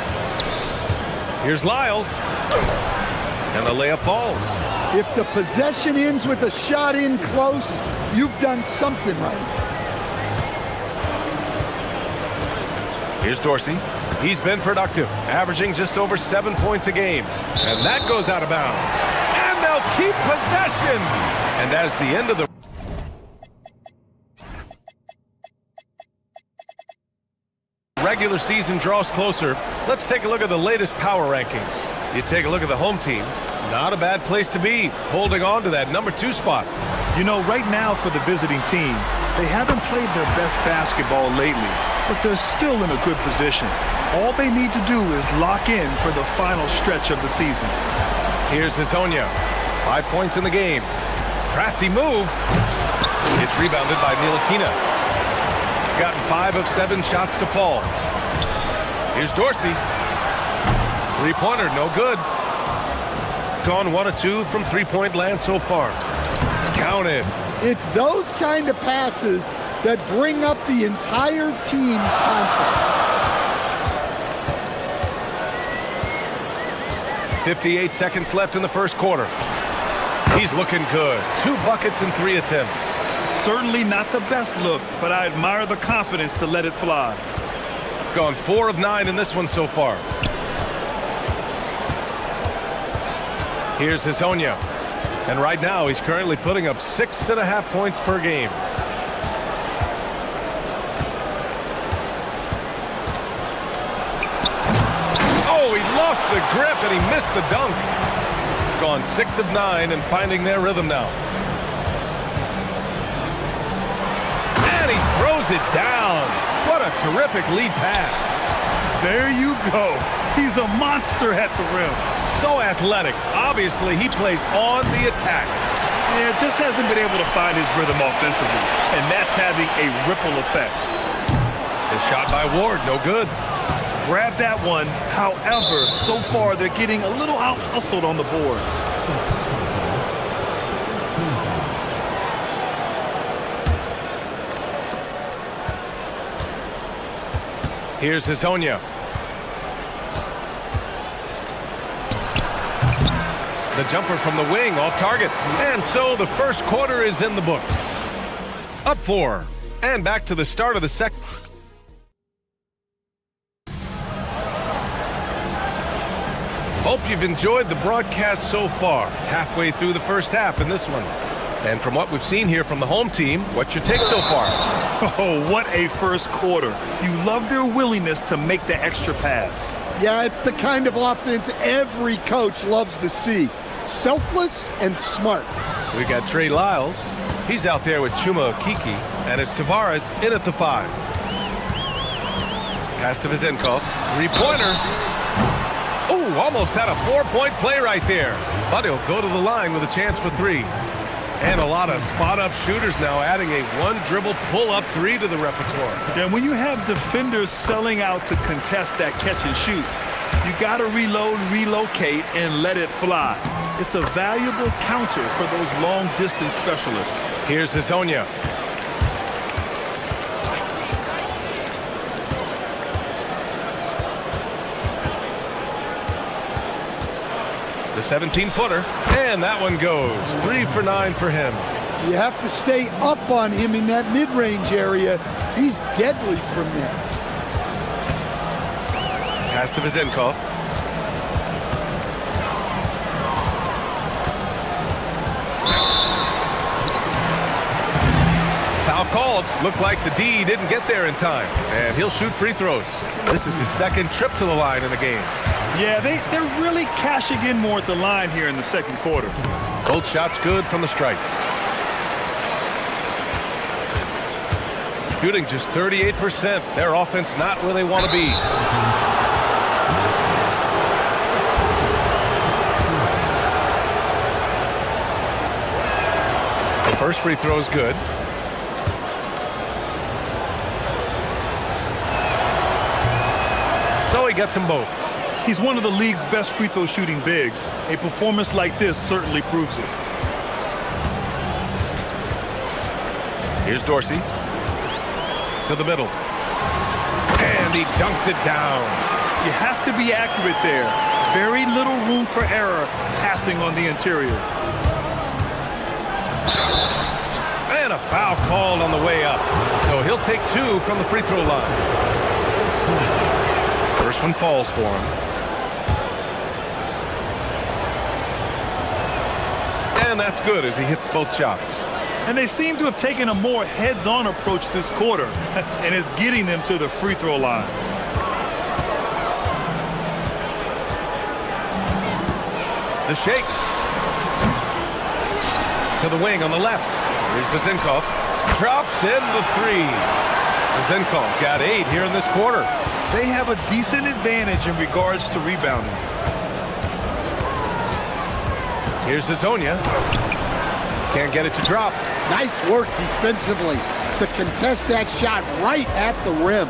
Here's Lyles. And the layup falls. If the possession ends with a shot in close, you've done something right. Here's Dorsey. He's been productive, averaging just over 7 points a game. And that goes out of bounds. And they'll keep possession. And as the end of the regular season draws closer, let's take a look at the latest power rankings. You take a look at the home team. Not a bad place to be, holding on to that number 2 spot. You know, right now for the visiting team, they haven't played their best basketball lately, but they're still in a good position. All they need to do is lock in for the final stretch of the season. Here's Hazonia. 5 points in the game. Crafty move. It's rebounded by Ntilikina. Gotten 5 of 7 shots to fall. Here's Dorsey. 3-pointer, no good. Gone 1 of 2 from 3-point land so far. Counted. It's those kind of passes that bring up the entire team's confidence. 58 seconds left in the first quarter. He's looking good. 2 buckets in 3 attempts. Certainly not the best look, but I admire the confidence to let it fly. Gone 4 of 9 in this one so far. Here's Hazonia. And right now, he's currently putting up 6.5 points per game. Oh, he lost the grip and he missed the dunk. Gone 6 of 9 and finding their rhythm now. And he throws it down. What a terrific lead pass. There you go. He's a monster at the rim. So athletic. Obviously, he plays on the attack. Yeah, just hasn't been able to find his rhythm offensively, and that's having a ripple effect. The shot by Ward, no good. Grab that one. However, so far they're getting a little out-hustled on the boards. Here's Hazonia. The jumper from the wing off target. And so the first quarter is in the books. Up 4. And back to the start of the second. Hope you've enjoyed the broadcast so far. Halfway through the first half in this one. And from what we've seen here from the home team, what's your take so far? Oh, what a first quarter. You love their willingness to make the extra pass. Yeah, it's the kind of offense every coach loves to see. Selfless and smart. We got Trey Lyles. He's out there with Chuma Okeke. And it's Tavares in at the 5. Pass to Vizenkov. 3-pointer. Oh, almost had a 4-point play right there. But he'll go to the line with a chance for 3. And a lot of spot-up shooters now, adding a 1-dribble pull-up 3 to the repertoire. And when you have defenders selling out to contest that catch and shoot, you got to reload, relocate, and let it fly. It's a valuable counter for those long-distance specialists. Here's Hazonia. The 17-footer, and that one goes. 3 for 9 for him. You have to stay up on him in that mid-range area. He's deadly from there. Pass to Vizenkov. Foul called. Looked like the D didn't get there in time, and he'll shoot free throws. This is his second trip to the line in the game. Yeah, they're really cashing in more at the line here in the second quarter. Both shots good from the stripe. Shooting just 38%. Their offense not where they want to be. The first free throw is good. So he gets them both. He's one of the league's best free throw shooting bigs. A performance like this certainly proves it. Here's Dorsey. To the middle. And he dunks it down. You have to be accurate there. Very little room for error passing on the interior. And a foul called on the way up. So he'll take 2 from the free throw line. First one falls for him. And that's good as he hits both shots. And they seem to have taken a more heads-on approach this quarter, and it's getting them to the free throw line. The shake. To the wing on the left. Here's Vizenkov. Drops in the 3. Vizenkov's got 8 here in this quarter. They have a decent advantage in regards to rebounding. Here's Hazonia. Can't get it to drop. Nice work defensively to contest that shot right at the rim.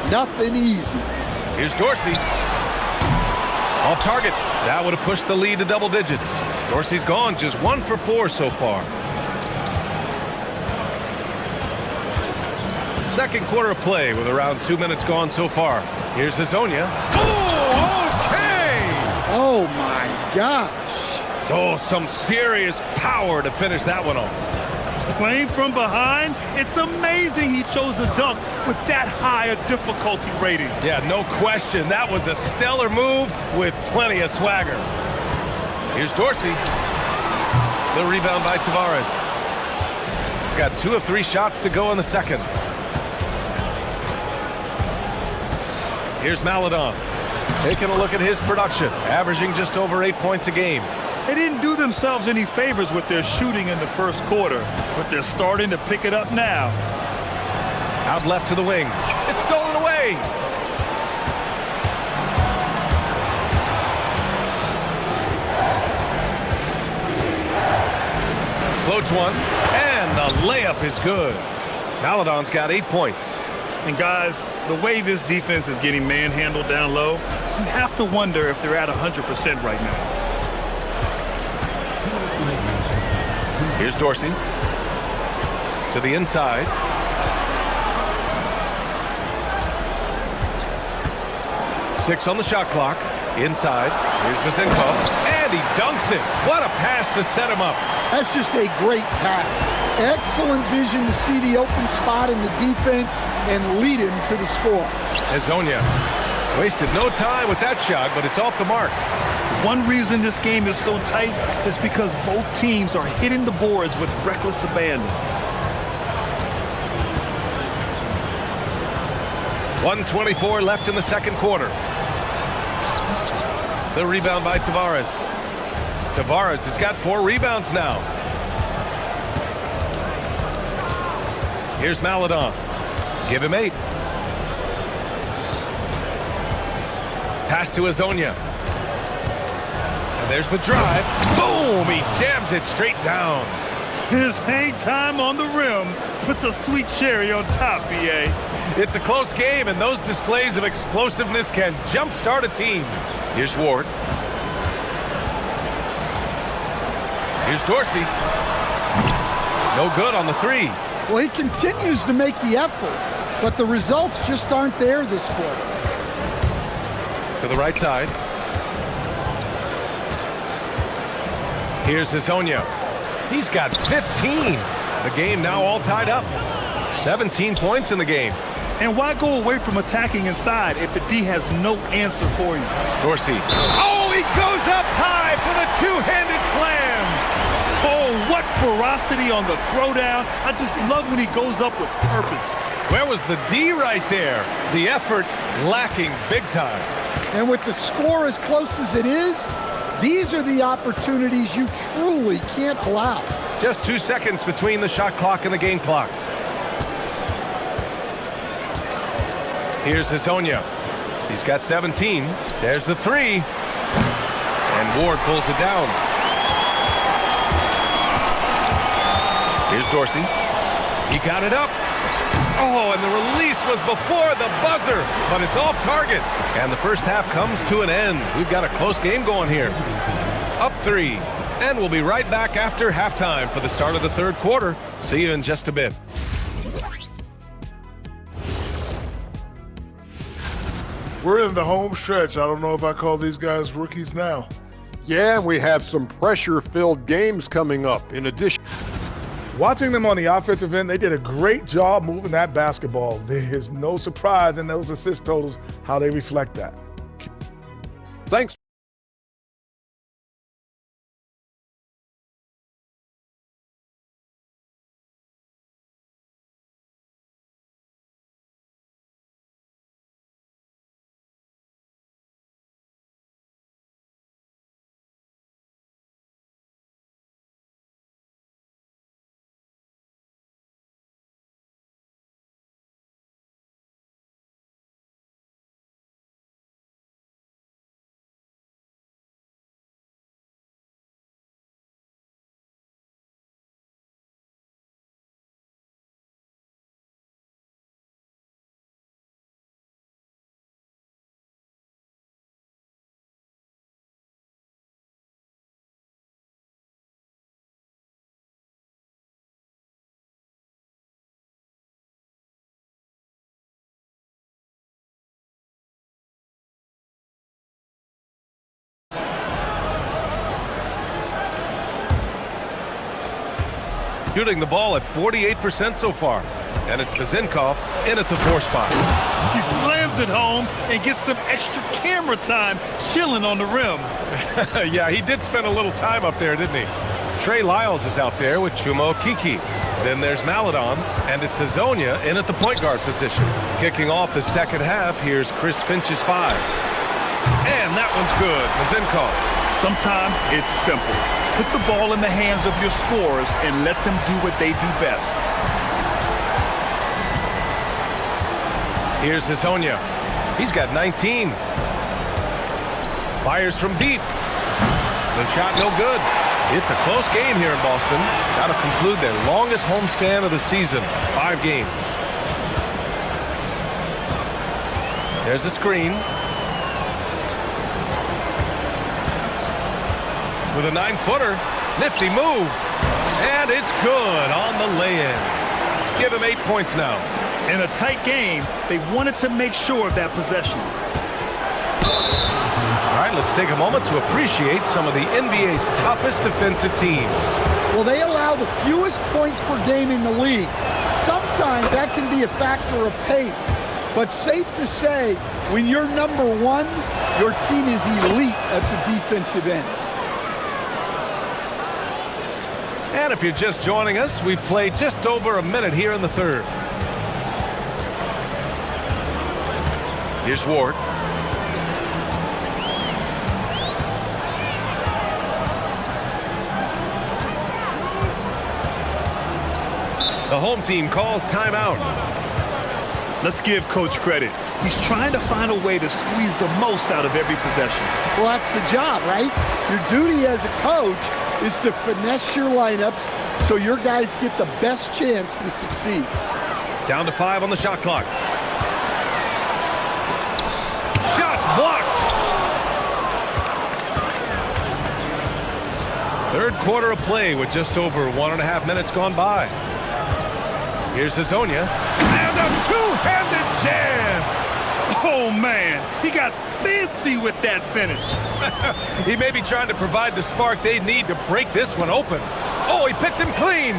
Nothing easy. Here's Dorsey. Off target. That would have pushed the lead to double digits. Dorsey's gone just 1 for 4 so far. second quarter of play with around 2 minutes gone so far. Here's Hazonia. Oh, okay! Oh, my gosh. Oh, some serious power to finish that one off. Playing from behind, it's amazing he chose a dunk with that high a difficulty rating. Yeah, no question. That was a stellar move with plenty of swagger. Here's Dorsey. The rebound by Tavares. Got 2 of 3 shots to go in the second. Here's Maladon. Taking a look at his production, averaging just over 8 points a game. They didn't do themselves any favors with their shooting in the first quarter, but they're starting to pick it up now. Out left to the wing. It's stolen away. Floats one, and the layup is good. Maladon's got 8 points. And guys, the way this defense is getting manhandled down low, you have to wonder if they're at 100% right now. Here's Dorsey. To the inside. Six on the shot clock. Inside. Here's Vasenkov. And he dunks it. What a pass to set him up. That's just a great pass. Excellent vision to see the open spot in the defense and lead him to the score. Hazonia wasted no time with that shot, but it's off the mark. One reason this game is so tight is because both teams are hitting the boards with reckless abandon. 1:24 left in the second quarter. The rebound by Tavares. Tavares has got 4 rebounds now. Here's Maladon. Give him 8. Pass to Hazonia. And there's the drive. Boom! He jams it straight down. His hang time on the rim puts a sweet cherry on top, BA. It's a close game, and those displays of explosiveness can jumpstart a team. Here's Ward. Here's Dorsey. No good on the 3. Well, he continues to make the effort, but the results just aren't there this quarter. To the right side. Here's Hazonia. He's got 15. The game now all tied up. 17 points in the game. And why go away from attacking inside if the D has no answer for you? Dorsey. Oh, he goes up high for the two-handed slam. Oh, what ferocity on the throwdown. I just love when he goes up with purpose. Where was the D right there? The effort lacking big time. And with the score as close as it is, these are the opportunities you truly can't allow. Just 2 seconds between the shot clock and the game clock. Here's Hazonia. He's got 17. There's the 3. And Ward pulls it down. Here's Dorsey. He got it up. Oh, and the release was before the buzzer, but it's off target. And the first half comes to an end. We've got a close game going here. Up 3. And we'll be right back after halftime for the start of the third quarter. See you in just a bit. We're in the home stretch. I don't know if I call these guys rookies now. Yeah, we have some pressure-filled games coming up. In addition, Watching them on the offensive end, they did a great job moving that basketball. There is no surprise in those assist totals how they reflect that. thanks shooting the ball at 48% so far. And it's Vezinkov in at the 4 spot. He slams it home and gets some extra camera time chilling on the rim. Yeah, he did spend a little time up there, didn't he? Trey Lyles is out there with Chuma Okeke. Then there's Maladon, and it's Hazonia in at the point guard position. Kicking off the second half, here's Chris Finch's 5. And that one's good, Vezinkov. Sometimes it's simple. Put the ball in the hands of your scorers and let them do what they do best. Here's Hazonia. He's got 19. Fires from deep. The shot no good. It's a close game here in Boston. Got to conclude their longest homestand of the season. 5 games. There's a screen. With a 9-footer. Nifty move. And it's good on the lay-in. Give him 8 points now. In a tight game, they wanted to make sure of that possession. All right, let's take a moment to appreciate some of the NBA's toughest defensive teams. Well, they allow the fewest points per game in the league. Sometimes that can be a factor of pace. But safe to say, when you're number 1, your team is elite at the defensive end. And if you're just joining us, we've played just over a minute here in the third. Here's Ward. The home team calls timeout. Let's give Coach credit. He's trying to find a way to squeeze the most out of every possession. Well, that's the job, right? Your duty as a coach is to finesse your lineups so your guys get the best chance to succeed. Down to 5 on the shot clock. Shots blocked. Third quarter of play with just over 1.5 minutes gone by. Here's Hazonia. And a two-handed jam. Oh, man. He got fancy with that finish. He may be trying to provide the spark they need to break this one open. Oh, he picked him clean.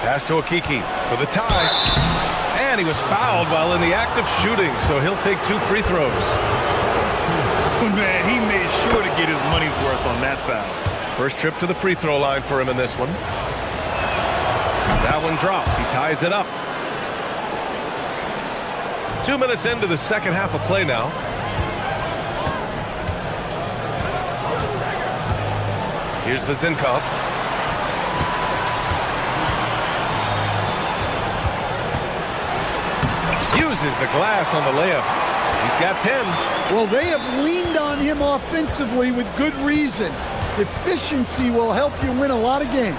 Pass to Okeke for the tie. And he was fouled while in the act of shooting, so he'll take 2 free throws. Man, he made sure to get his money's worth on that foul. First trip to the free throw line for him in this one. That one drops. He ties it up. 2 minutes into the second half of play now. Here's Vezinkov. Uses the glass on the layup. He's got 10. Well, they have leaned on him offensively with good reason. Efficiency will help you win a lot of games.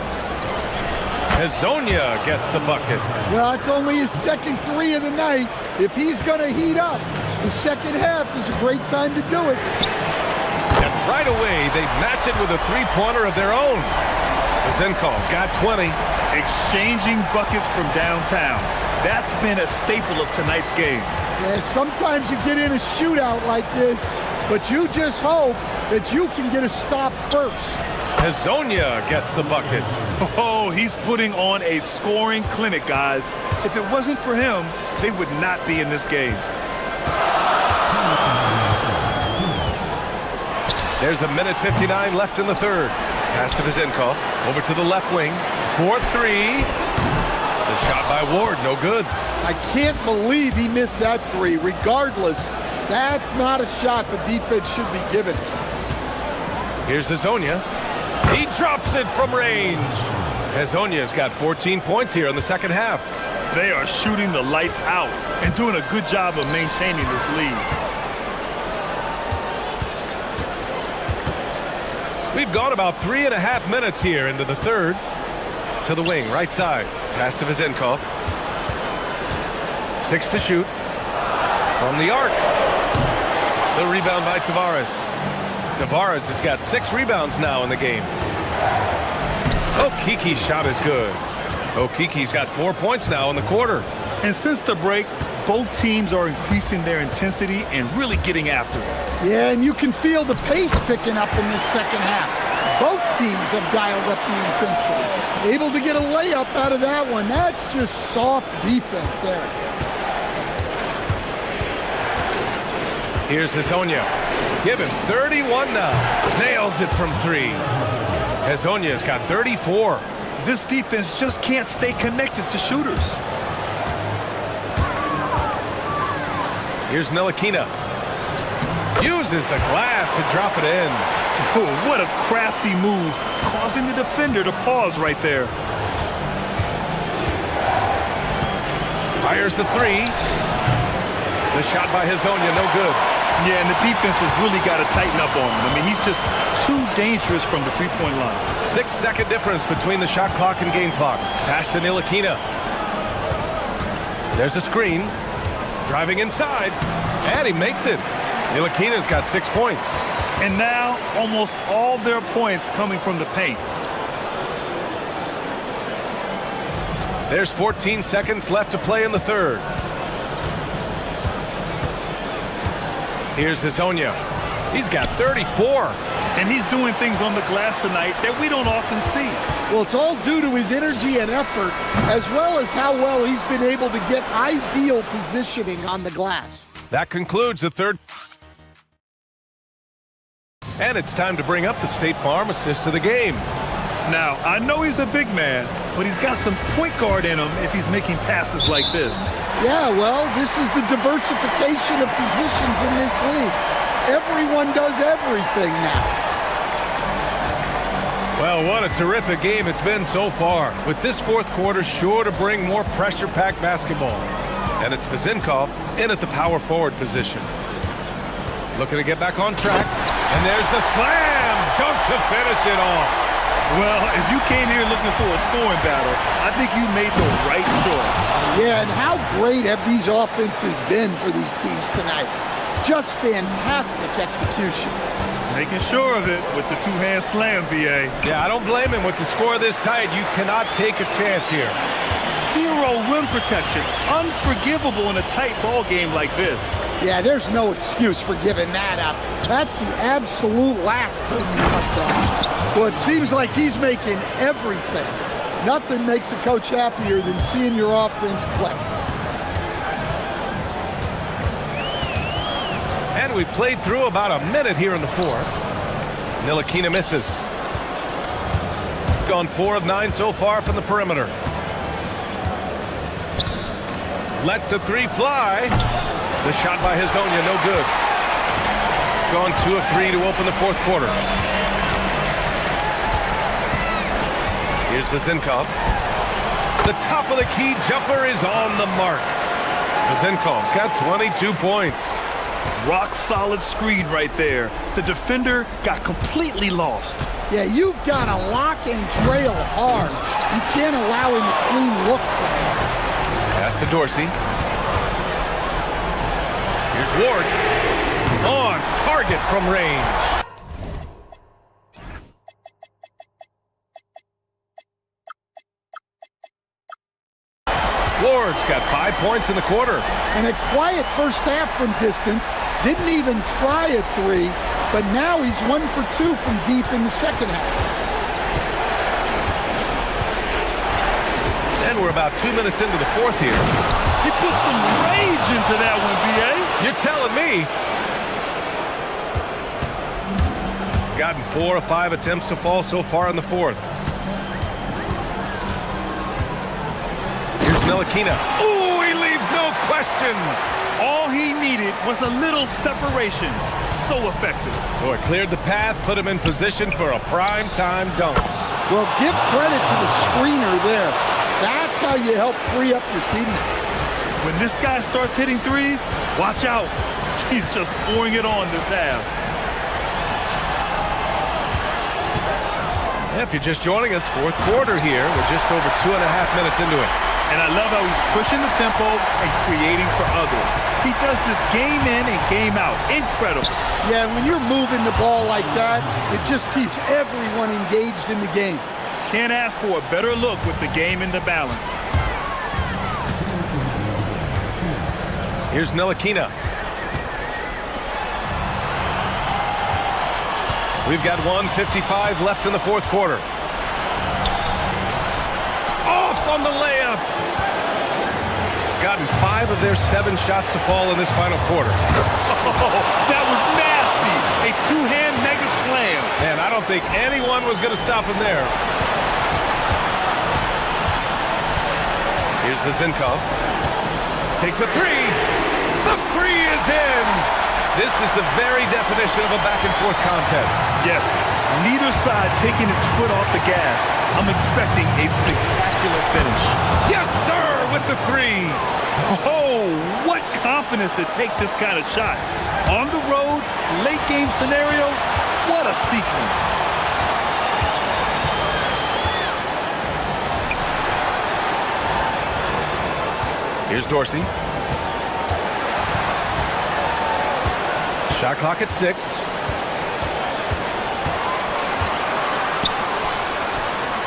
Hazonia gets the bucket. Well, it's only his second 3 of the night. If he's going to heat up, the second half is a great time to do it. And right away, they match it with a 3-pointer of their own. Vezinkov's got 20. Exchanging buckets from downtown. That's been a staple of tonight's game. Yeah, sometimes you get in a shootout like this, but you just hope that you can get a stop first. Hazonia gets the bucket. Oh, he's putting on a scoring clinic, guys. If it wasn't for him, they would not be in this game. There's a minute 59 left in the third. Pass to Vezinkov. Over to the left wing. 4-3. The shot by Ward, no good. I can't believe he missed that 3. Regardless, that's not a shot the defense should be given. Here's Hazonia. He drops it from range. Hazonia's got 14 points here in the second half. They are shooting the lights out and doing a good job of maintaining this lead. We've gone about 3.5 minutes here into the third. To the wing, right side. Pass to Vezinkov. 6 to shoot. From the arc. The rebound by Tavares. Tavares has got 6 rebounds now in the game. Okeke's shot is good. Okeke's got 4 points now in the quarter. And since the break, both teams are increasing their intensity and really getting after it. Yeah, and you can feel the pace picking up in this second half. Both teams have dialed up the intensity. Able to get a layup out of that one. That's just soft defense there. Here's Hezonja. Give him 31 now. Nails it from 3. Hezonja's got 34. This defense just can't stay connected to shooters. Here's Ntilikina. Uses the glass to drop it in. Oh, what a crafty move, causing the defender to pause right there. Fires the 3. The shot by Hezonja, no good. Yeah, and the defense has really got to tighten up on him. I mean, he's just too dangerous from the three-point line. 6-second difference between the shot clock and game clock. Pass to Ntilikina. There's a screen. Driving inside. And he makes it. Ntilikina's got 6 points. And now, almost all their points coming from the paint. There's 14 seconds left to play in the third. Here's Hezonja. He's got 34. And he's doing things on the glass tonight that we don't often see. Well, it's all due to his energy and effort, as well as how well he's been able to get ideal positioning on the glass. That concludes the third. And it's time to bring up the State Farm assist of the game. Now, I know he's a big man, but he's got some point guard in him if he's making passes like this. Yeah, well, this is the diversification of positions in this league. Everyone does everything now. Well, what a terrific game it's been so far, with this fourth quarter sure to bring more pressure-packed basketball. And it's Vezinkov in at the power forward position. Looking to get back on track, and there's the slam dunk to finish it off. Well, if you came here looking for a scoring battle, I think you made the right choice. Yeah, and how great have these offenses been for these teams tonight? Just fantastic execution. Making sure of it with the two-hand slam, B.A. Yeah, I don't blame him. With the score this tight, you cannot take a chance here. Zero rim protection. Unforgivable in a tight ball game like this. Yeah, there's no excuse for giving that up. That's the absolute last thing you must do. Well, it seems like he's making everything. Nothing makes a coach happier than seeing your offense click. And we played through about a minute here in the fourth. Ntilikina misses. Gone 4 of 9 so far from the perimeter. Lets the 3 fly. The shot by Hezonja, no good. Gone 2 of 3 to open the fourth quarter. Here's Vezinkov. The top of the key jumper is on the mark. Vezinkov's got 22 points. Rock solid screen right there. The defender got completely lost. Yeah, you've got to lock and trail hard. You can't allow him a clean look for him. Pass to Dorsey. Here's Ward. On target from range. Ward's got 5 points in the quarter. And a quiet first half from distance. Didn't even try a 3, but now he's 1 for 2 from deep in the second half. And we're about 2 minutes into the fourth here. He put some rage into that one, B.A. You're telling me. Gotten 4 of 5 attempts to fall so far in the fourth. Here's Ntilikina. Ooh, he leaves no question. All he needed was a little separation. So effective. Boy, cleared the path, put him in position for a prime-time dunk. Well, give credit to the screener there. That's how you help free up your teammates. When this guy starts hitting threes, watch out. He's just pouring it on this half. If you're just joining us, fourth quarter here. We're just over 2.5 minutes into it. And I love how he's pushing the tempo and creating for others. He does this game in and game out. Incredible. Yeah, when you're moving the ball like that, it just keeps everyone engaged in the game. Can't ask for a better look with the game in the balance. Here's Ntilikina. We've got 1:55 left in the fourth quarter. Off on the layup. Gotten 5 of their 7 shots to fall in this final quarter. That was nasty. A two-hand mega slam. Man, I don't think anyone was going to stop him there. Here's the Zinkov. Takes a 3. The 3 is in. This is the very definition of a back-and-forth contest. Yes, neither side taking its foot off the gas. I'm expecting a spectacular finish. Yes, sir, with the 3. Oh, what confidence to take this kind of shot. On the road, late game scenario, what a sequence. Here's Dorsey. Shot clock at 6.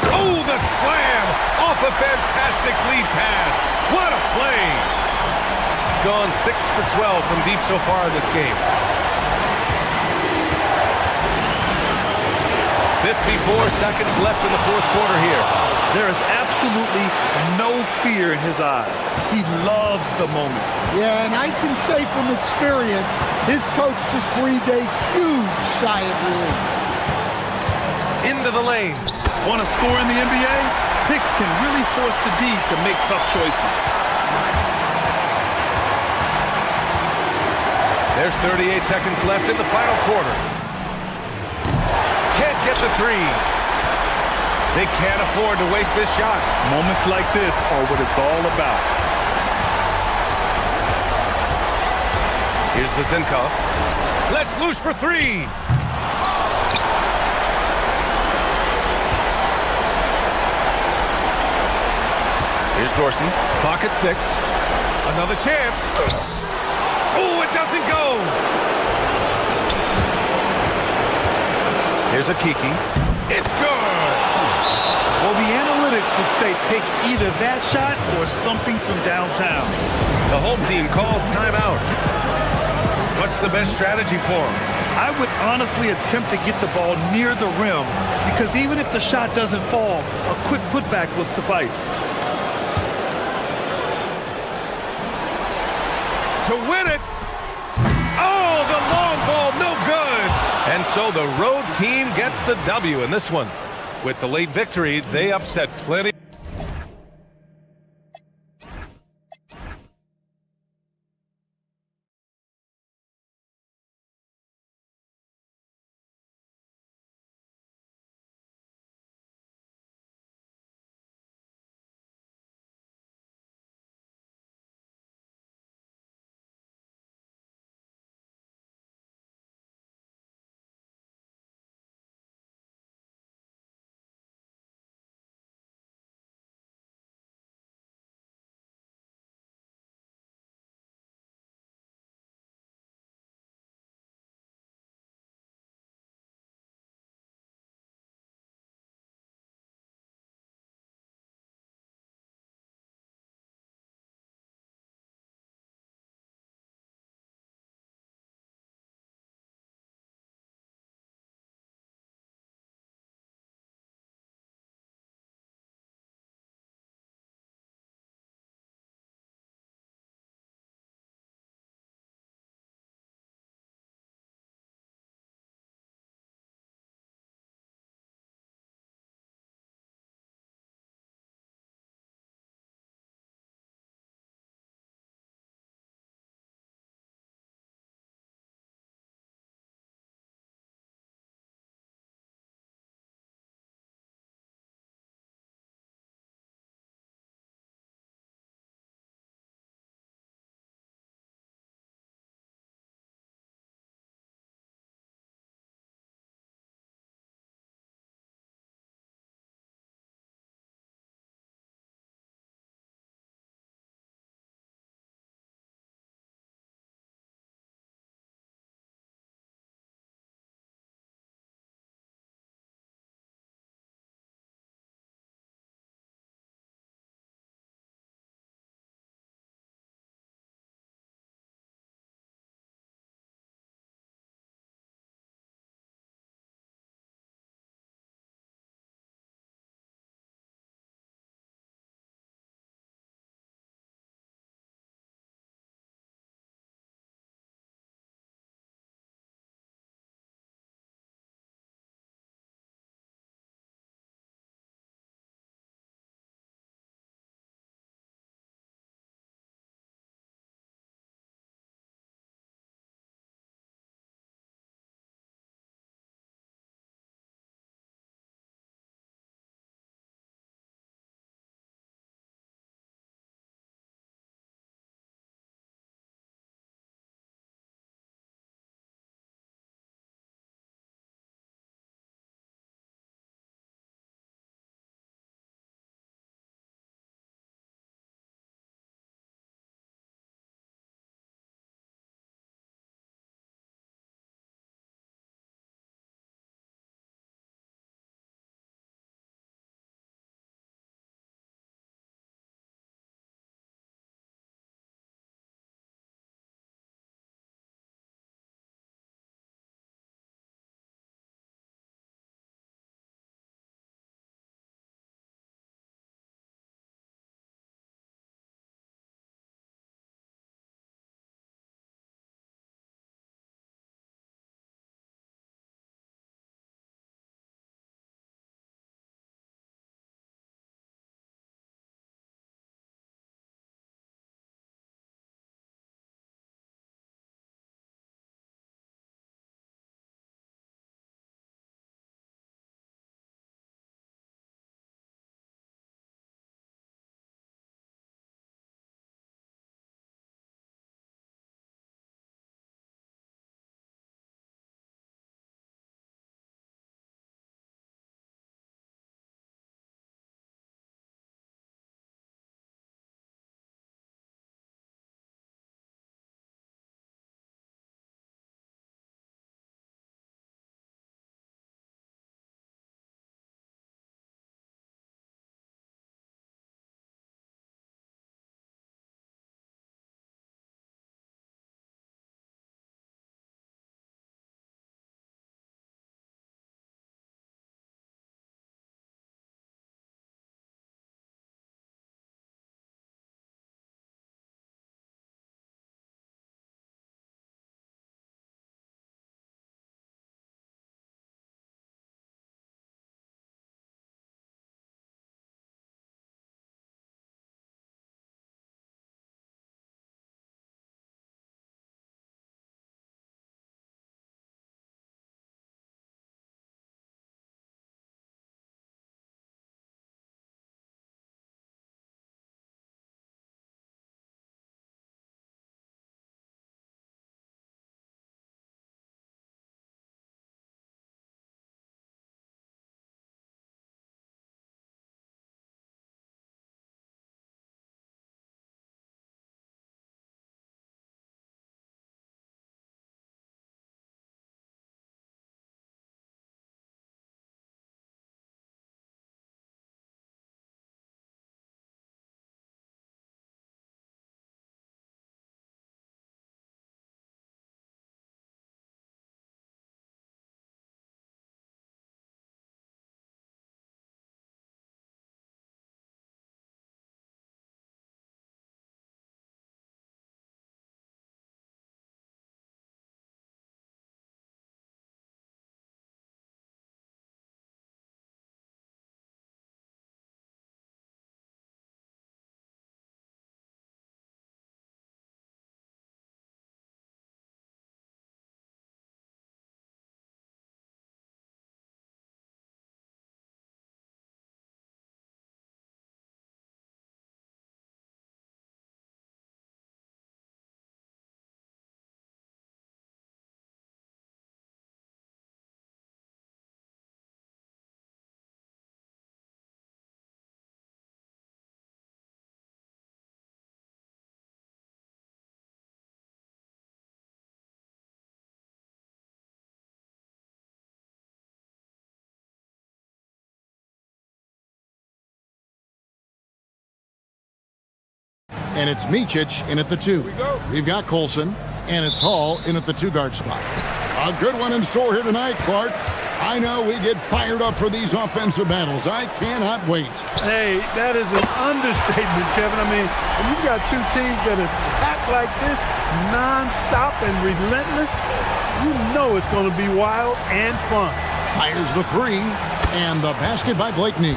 Oh, the slam off a fantastic lead pass. What a play. Gone 6 for 12 from deep so far in this game. 54 seconds left in the fourth quarter here. There is absolutely no fear in his eyes. He loves the moment. Yeah, and I can say from experience, his coach just breathed a huge sigh of relief. Into the lane. Want to score in the NBA? Picks can really force the D to make tough choices. There's 38 seconds left in the final quarter. Can't get the 3. They can't afford to waste this shot. Moments like this are what it's all about. Here's the Zinkov. Let's loose for 3. Here's Dorsey. Clock at 6. Another chance. Oh, it doesn't go. Here's a Kiki. It's good. Well, the analytics would say take either that shot or something from downtown. The home team calls timeout. What's the best strategy for him? I would honestly attempt to get the ball near the rim because even if the shot doesn't fall, a quick putback will suffice. To win it. Oh, the long ball, no good. And so the road team gets the W in this one. With the late victory, they upset plenty. and it's Micic in at the 2. We've got Colson, and it's Hall in at the 2-guard spot. A good one in store here tonight, Clark. I know we get fired up for these offensive battles. I cannot wait. Hey, that is an understatement, Kevin. I mean, when you've got two teams that attack like this, non-stop and relentless, you know it's going to be wild and fun. Fires the 3, and the basket by Blakeney.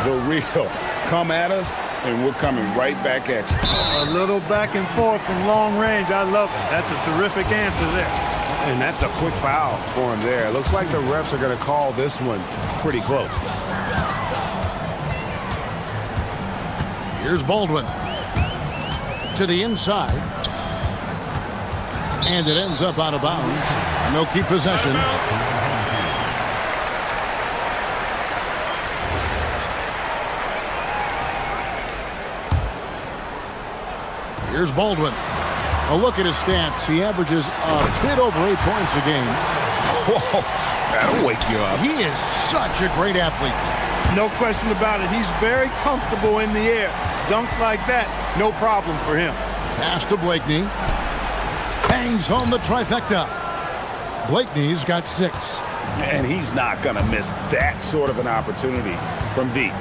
The real. Come at us, and we're coming right back at you. A little back and forth from long range. I love it. That's a terrific answer there. And that's a quick foul for him there. It looks like the refs are going to call this one pretty close. Here's Baldwin to the inside. And it ends up out of bounds. And they'll keep possession. Here's Baldwin. A look at his stats. He averages a bit over 8 points a game. Whoa, that'll wake you up. He is such a great athlete. No question about it. He's very comfortable in the air. Dunks like that, no problem for him. Pass to Blakeney. Bangs home the trifecta. Blakeney's got 6. And he's not going to miss that sort of an opportunity from deep.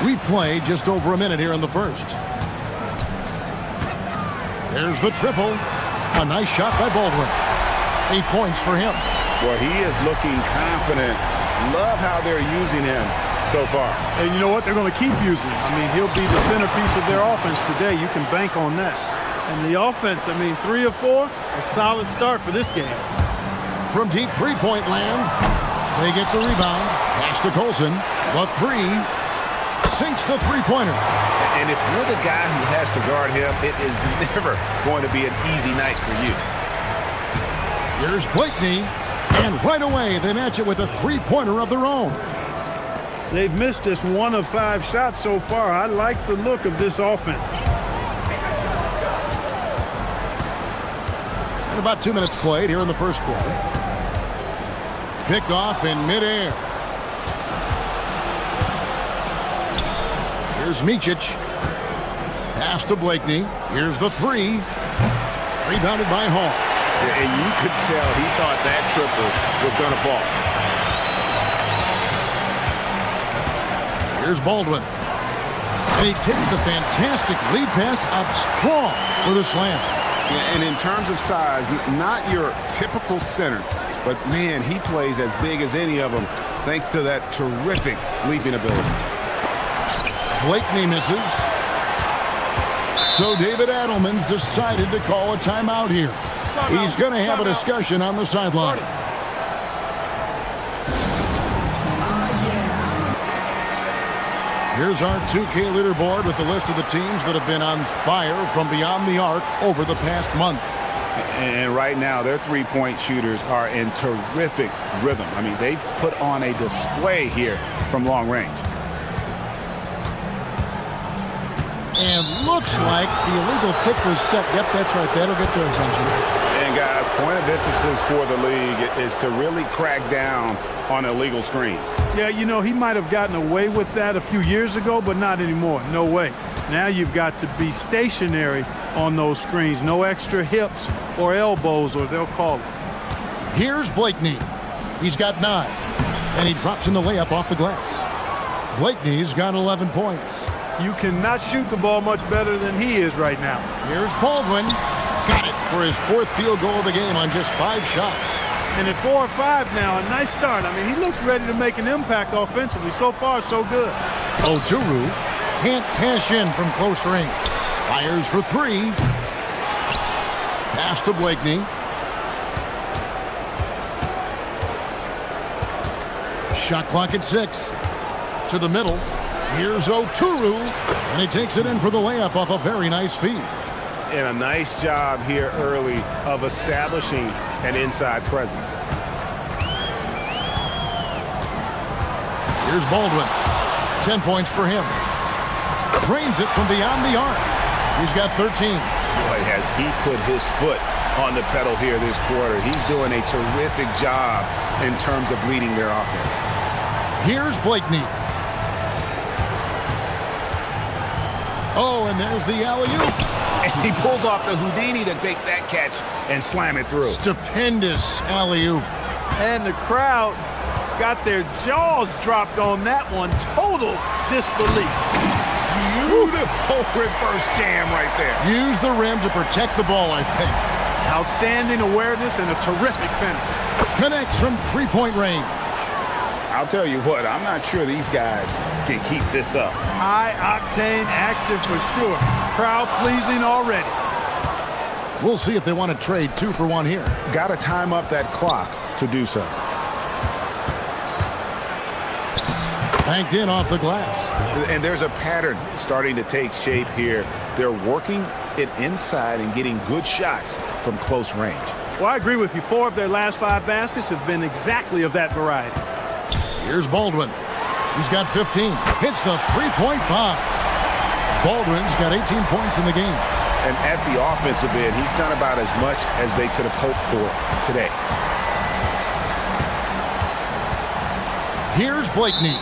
We've played just over a minute here in the first. There's the triple. A nice shot by Baldwin. 8 points for him. Well, he is looking confident. Love how they're using him so far. And you know what? They're going to keep using him. I mean, he'll be the centerpiece of their offense today. You can bank on that. And the offense, I mean, 3 of 4, a solid start for this game. From deep three-point land, they get the rebound. Pass to Colson. The 3. Sinks the three-pointer. And if you're the guy who has to guard him, it is never going to be an easy night for you. Here's Blakeney, and right away they match it with a three-pointer of their own. They've missed just 1 of 5 shots so far. I like the look of this offense. And about 2 minutes played here in the first quarter. Picked off in midair. Here's Micic. Pass to Blakeney. Here's the 3. Rebounded by Hall. And you could tell he thought that triple was going to fall. Here's Baldwin. And he takes the fantastic lead pass up strong for the slam. And in terms of size, not your typical center, but man, he plays as big as any of them thanks to that terrific leaping ability. Blakeney misses. So David Adelman's decided to call a timeout here. He's going to have a discussion on the sideline. Here's our 2K leaderboard with the list of the teams that have been on fire from beyond the arc over the past month. And right now, their three-point shooters are in terrific rhythm. I mean, they've put on a display here from long range. And looks like the illegal kick was set. Yep, that's right. That'll get their attention. And guys, point of emphasis for the league is to really crack down on illegal screens. Yeah, you know, he might have gotten away with that a few years ago, but not anymore. No way. Now you've got to be stationary on those screens. No extra hips or elbows, or they'll call it. Here's Blakeney. He's got 9. And he drops in the layup off the glass. Blakeney's got 11 points. You cannot shoot the ball much better than he is right now. Here's Baldwin. Got it for his 4th field goal of the game on just 5 shots. And at 4 or 5 now, a nice start. I mean, he looks ready to make an impact offensively. So far, so good. Oturu can't cash in from close range. Fires for 3. Pass to Blakeney. Shot clock at 6. To the middle. Here's Oturu, and he takes it in for the layup off a very nice feed. And a nice job here early of establishing an inside presence. Here's Baldwin. 10 points for him. Drains it from beyond the arc. He's got 13. Boy, has he put his foot on the pedal here this quarter. He's doing a terrific job in terms of leading their offense. Here's Blakeney. Oh, and there's the alley-oop. And he pulls off the Houdini to make that catch and slam it through. Stupendous alley-oop. And the crowd got their jaws dropped on that one. Total disbelief. Beautiful reverse jam right there. Use the rim to protect the ball, I think. Outstanding awareness and a terrific finish. Connects from three-point range. I'll tell you what, I'm not sure these guys can keep this up. High-octane action for sure. Crowd pleasing already. We'll see if they want to trade 2 for 1 here. Got to time up that clock to do so. Banked in off the glass. And there's a pattern starting to take shape here. They're working it inside and getting good shots from close range. Well, I agree with you. 4 of their last 5 baskets have been exactly of that variety. Here's Baldwin. He's got 15. Hits the three-point bomb. Baldwin's got 18 points in the game. And at the offensive end, he's done about as much as they could have hoped for today. Here's Blakeney.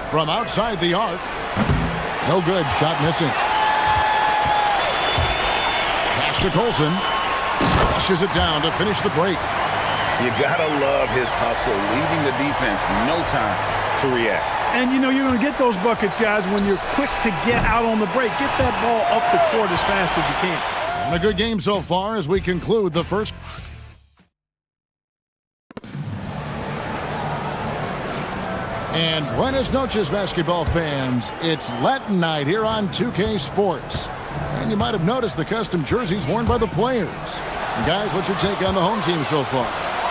From outside the arc. No good. Shot missing. Pass to Colson. Flushes it down to finish the break. You gotta love his hustle, leaving the defense no time to react. And you know you're going to get those buckets, guys, when you're quick to get out on the break. Get that ball up the court as fast as you can. And a good game so far as we conclude the first. And buenas noches, basketball fans. It's Latin night here on 2K Sports. And you might have noticed the custom jerseys worn by the players. And guys, what's your take on the home team so far?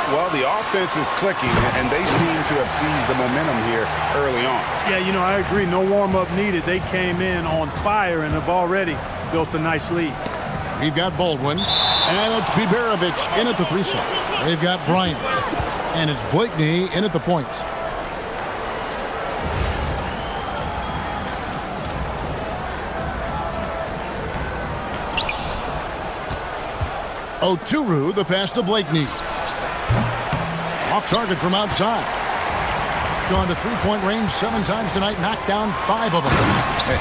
Well, the offense is clicking, and they seem to have seized the momentum here early on. Yeah, you know, I agree. No warm-up needed. They came in on fire and have already built a nice lead. We've got Baldwin, and it's Biberovic in at the 3 slot. They've got Bryant, and it's Blakeney in at the point. Oturu, the pass to Blakeney. Off target from outside. Gone to three-point range 7 times tonight, knocked down 5 of them.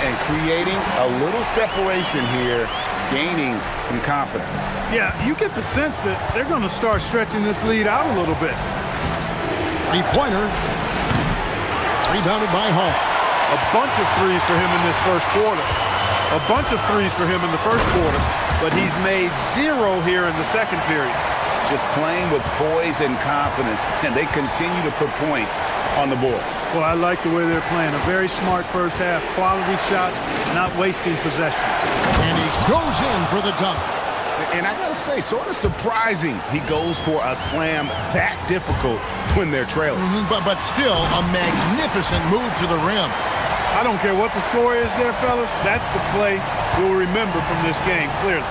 And creating a little separation here, gaining some confidence. Yeah, you get the sense that they're going to start stretching this lead out a little bit. Three-pointer. Rebounded by Hall. A bunch of threes for him in this first quarter. A bunch of threes for him in the first quarter, but he's made 0 here in the second period. Just playing with poise and confidence, and they continue to put points on the board. Well, I like the way they're playing. A very smart first half. Quality shots, not wasting possession. And he goes in for the dunk. And I gotta say, sort of surprising he goes for a slam that difficult when they're trailing. But still, a magnificent move to the rim. I don't care what the score is there, fellas. That's the play we'll remember from this game, clearly.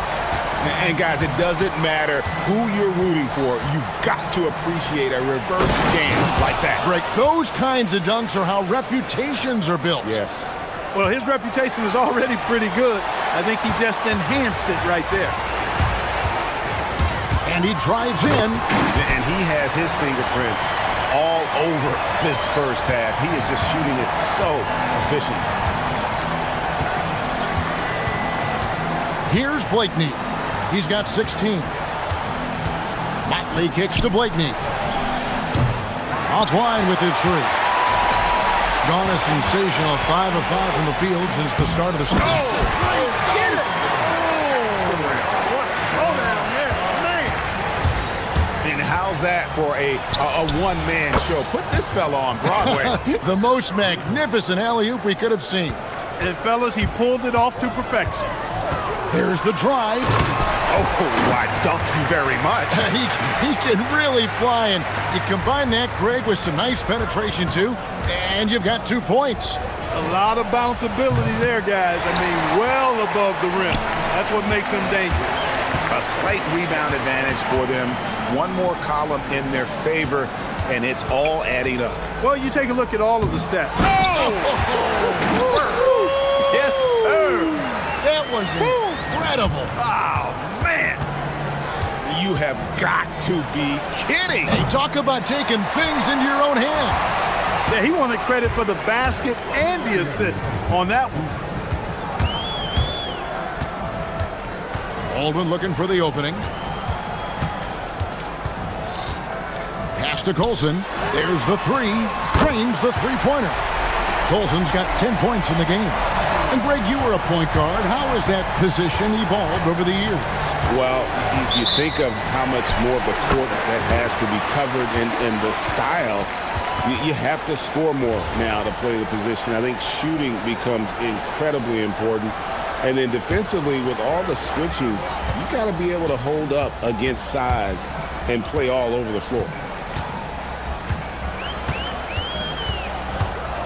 And guys, it doesn't matter who you're rooting for. You've got to appreciate a reverse jam like that. Greg, those kinds of dunks are how reputations are built. Yes. Well, his reputation is already pretty good. I think he just enhanced it right there. And he drives in. And he has his fingerprints all over this first half. He is just shooting it so efficiently. Here's Blakeney. He's got 16. Motley kicks to Blakeney. Offline with his 3. Gone a sensational 5 of 5 from the field since the start of the season. Get it! And how's that for a one-man show? Put this fella on Broadway. The most magnificent alley-oop we could have seen. And fellas, he pulled it off to perfection. There's the drive. Oh, I thank you very much. He can really fly, and you combine that, Greg, with some nice penetration, too, and you've got 2 points. A lot of bounceability there, guys. I mean, well above the rim. That's what makes him dangerous. A slight rebound advantage for them. One more column in their favor, and it's all adding up. Well, you take a look at all of the stats. Oh! Yes, sir. That was incredible. Oh, man. You have got to be kidding. Hey, talk about taking things into your own hands. Yeah, he wanted credit for the basket and the assist on that one. Baldwin looking for the opening. Pass to Colson. There's the three. Drains the three-pointer. Colson's got 10 points in the game. And Greg, you were a point guard. How has that position evolved over the years? Well, if you think of how much more of the court that has to be covered in the style, you have to score more now to play the position. I think shooting becomes incredibly important. And then defensively, with all the switching, you got to be able to hold up against size and play all over the floor.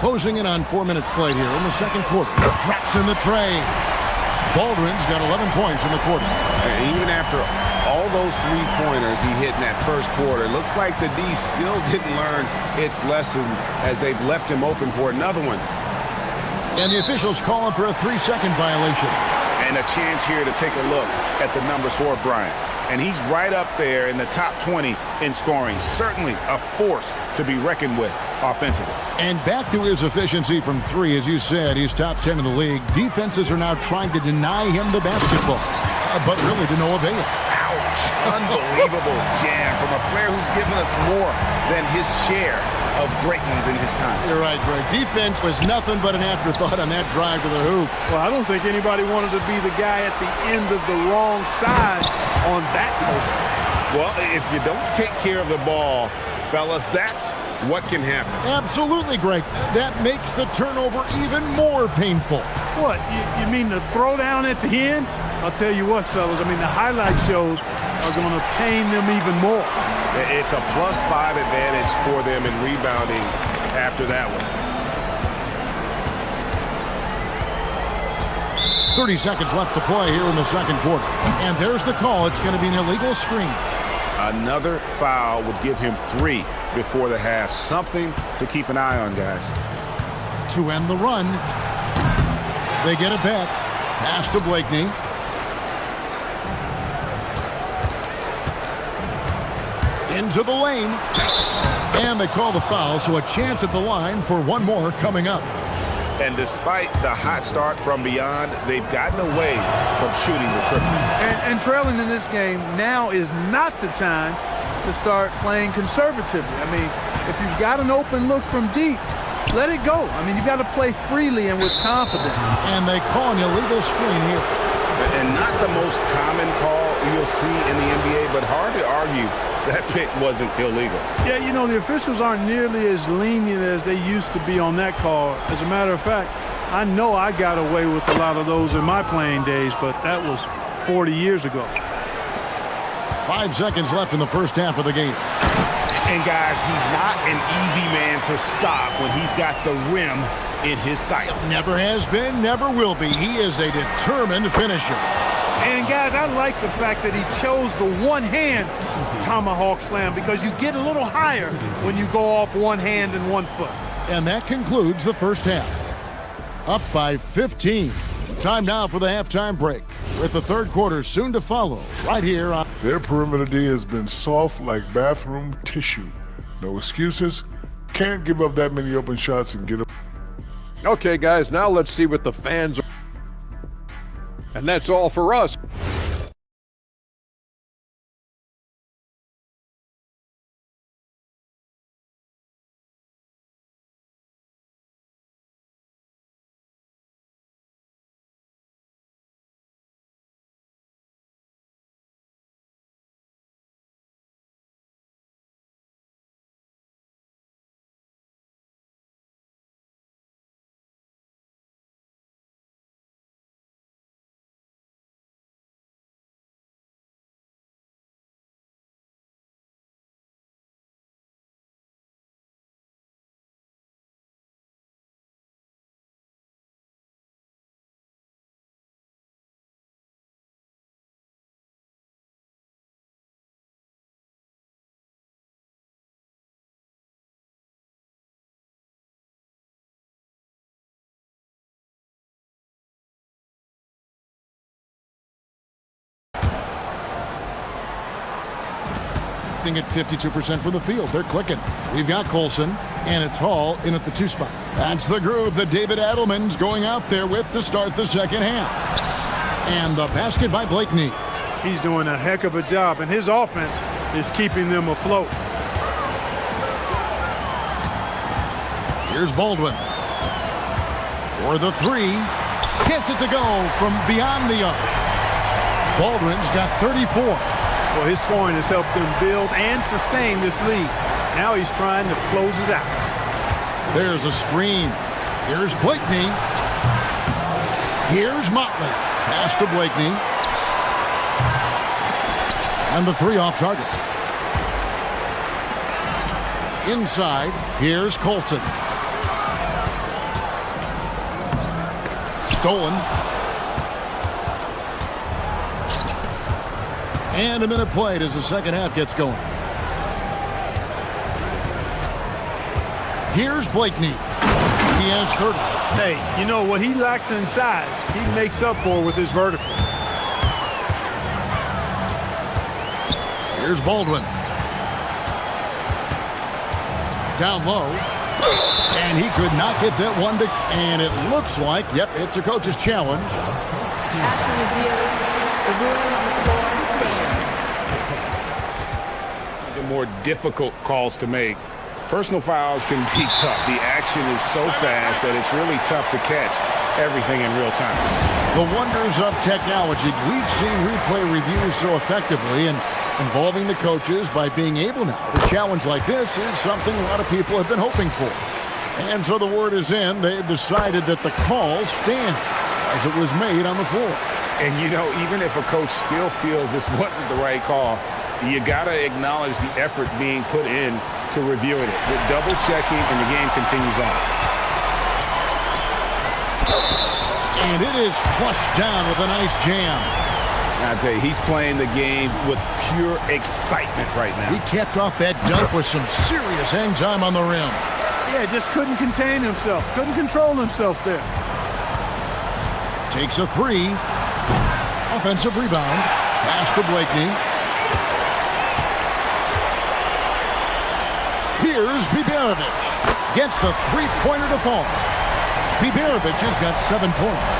Closing in on 4 minutes played here in the second quarter. Drops in the tray. Baldwin's got 11 points in the quarter. And even after all those three-pointers he hit in that first quarter, it looks like the D still didn't learn its lesson as they've left him open for another one. And the officials calling for a 3-second violation. And a chance here to take a look at the numbers for Bryant. And he's right up there in the top 20 in scoring. Certainly a force to be reckoned with offensively. And back to his efficiency from three, as you said, he's top 10 in the league. Defenses are now trying to deny him the basketball, but really to no avail. Ouch. Unbelievable jam from a player who's given us more than his share of great ones in his time. You're right, Greg. Defense was nothing but an afterthought on that drive to the hoop. Well, I don't think anybody wanted to be the guy at the end of the wrong side on that motion. Well, if you don't take care of the ball, fellas, that's what can happen. Absolutely, Greg. That makes the turnover even more painful. What, you mean the throwdown at the end? I'll tell you what, fellas, I mean, the highlight shows are going to pain them even more. It's a +5 advantage for them in rebounding after that one. 30 seconds left to play here in the second quarter. And there's the call. It's going to be an illegal screen. Another foul would give him 3 before the half. Something to keep an eye on, guys. To end the run, they get it back. Pass to Blakeney. Into the lane. And they call the foul, so a chance at the line for one more coming up. And despite the hot start from beyond, they've gotten away from shooting the triple. And trailing in this game now is not the time to start playing conservatively. I mean, if you've got an open look from deep, let it go. I mean, you've got to play freely and with confidence. And they call an illegal screen here. And not the most common call you'll see in the NBA, but hard to argue that pick wasn't illegal. Yeah, you know, the officials aren't nearly as lenient as they used to be on that call. As a matter of fact, I know I got away with a lot of those in my playing days, but that was 40 years ago. 5 seconds left in the first half of the game. And guys, he's not an easy man to stop when he's got the rim in his sights. Never has been, never will be. He is a determined finisher. And guys, I like the fact that he chose the one-hand tomahawk slam because you get a little higher when you go off one hand and 1 foot. And that concludes the first half. Up by 15. Time now for the halftime break, with the third quarter soon to follow, right here on... Their perimeter D has been soft like bathroom tissue. No excuses. Can't give up that many open shots and get them. Okay, guys, now let's see what the fans are. And that's all for us. opening at 52% from the field. They're clicking. We've got Colson, and it's Hall in at the 2 spot. That's the group that David Adelman's going out there with to start the second half. And the basket by Blakeney. He's doing a heck of a job, and his offense is keeping them afloat. Here's Baldwin. For the 3. Gets it to go from beyond the arc. Baldwin's got 34. Well, his scoring has helped them build and sustain this lead. Now he's trying to close it out. There's a screen. Here's Blakeney. Here's Motley. Pass to Blakeney. And the 3 off target. Inside, here's Colson. Stolen. And a minute played as the second half gets going. Here's Blakeney. He has 30. Hey, you know what he lacks inside, he makes up for with his vertical. Here's Baldwin. Down low. And he could not get that one to... And it looks like, yep, it's a coach's challenge. After review, the ruling on the floor stands. The more difficult calls to make. Personal fouls can be tough. The action is so fast that it's really tough to catch everything in real time. The wonders of technology. We've seen replay reviews so effectively, and involving the coaches by being able now to challenge like this is something a lot of people have been hoping for. And so the word is in. They've decided that the call stands as it was made on the floor. And you know, even if a coach still feels this wasn't the right call, you got to acknowledge the effort being put in to reviewing it. With double checking, and the game continues on. And it is flushed down with a nice jam. I tell you, he's playing the game with pure excitement right now. He capped off that dunk with some serious hang time on the rim. Yeah, just couldn't contain himself. Couldn't control himself there. Takes a 3. Offensive rebound. Pass to Blakeney. Here's Biberovic. Gets the 3-pointer to fall. Biberovic has got 7 points.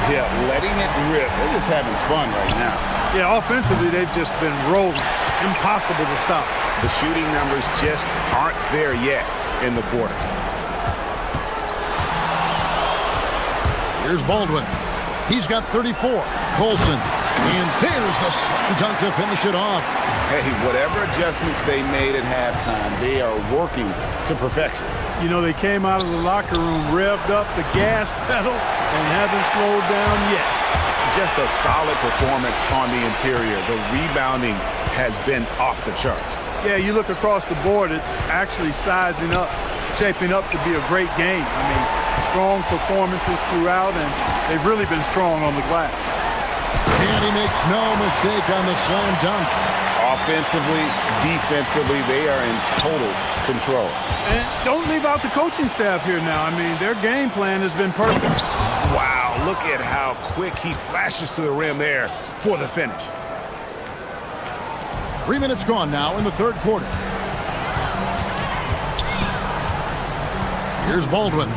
Yeah, letting it rip. They're just having fun right now. Yeah, offensively, they've just been rolling. Impossible to stop. The shooting numbers just aren't there yet in the quarter. Here's Baldwin. He's got 34. Colson. And there's the slam dunk to finish it off. Hey, whatever adjustments they made at halftime, they are working to perfection. You know, they came out of the locker room, revved up the gas pedal, and haven't slowed down yet. Just a solid performance on the interior. The rebounding has been off the charts. Yeah, you look across the board, it's actually sizing up, shaping up to be a great game. I mean, strong performances throughout, and they've really been strong on the glass. And he makes no mistake on the slam dunk. Offensively, defensively, they are in total control. And don't leave out the coaching staff here now. I mean, their game plan has been perfect. Wow, look at how quick he flashes to the rim there for the finish. 3 minutes gone now in the third quarter. Here's Baldwin.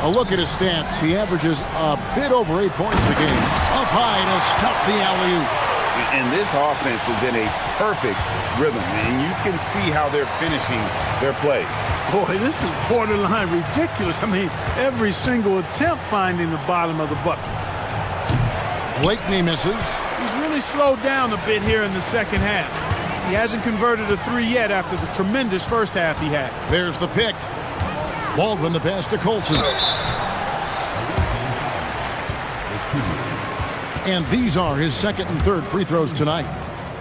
A look at his stats. He averages a bit over 8 points a game. Up high to stuff the alley-oop. And this offense is in a perfect rhythm, and you can see how they're finishing their plays. Boy, this is borderline ridiculous. I mean, every single attempt finding the bottom of the bucket. Blakeney misses. He's really slowed down a bit here in the second half. He hasn't converted a 3 yet after the tremendous first half he had. There's the pick. Baldwin the pass to Colson. And these are his second and third free throws tonight.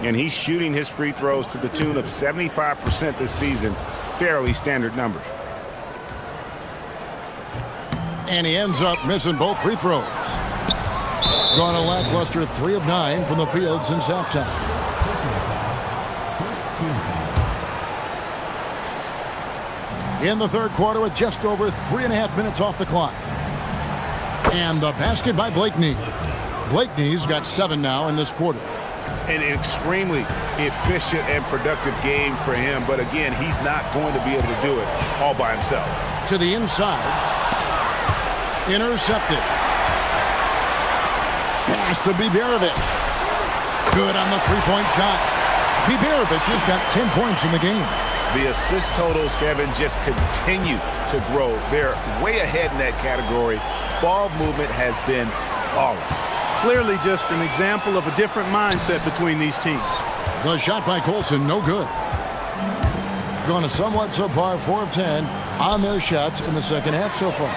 And he's shooting his free throws to the tune of 75% this season. Fairly standard numbers. And he ends up missing both free throws. Gone a lackluster 3 of 9 from the field since halftime. In the third quarter with just over 3.5 minutes off the clock. And the basket by Blakeney. Blakeney's got 7 now in this quarter. An extremely efficient and productive game for him, but again, he's not going to be able to do it all by himself. To the inside. Intercepted. Pass to Biberovic. Good on the three-point shot. Biberovic has got 10 points in the game. The assist totals, Kevin, just continue to grow. They're way ahead in that category. Ball movement has been flawless. Clearly just an example of a different mindset between these teams. The shot by Colson, no good. Going to somewhat subpar, 4 of 10 on their shots in the second half so far.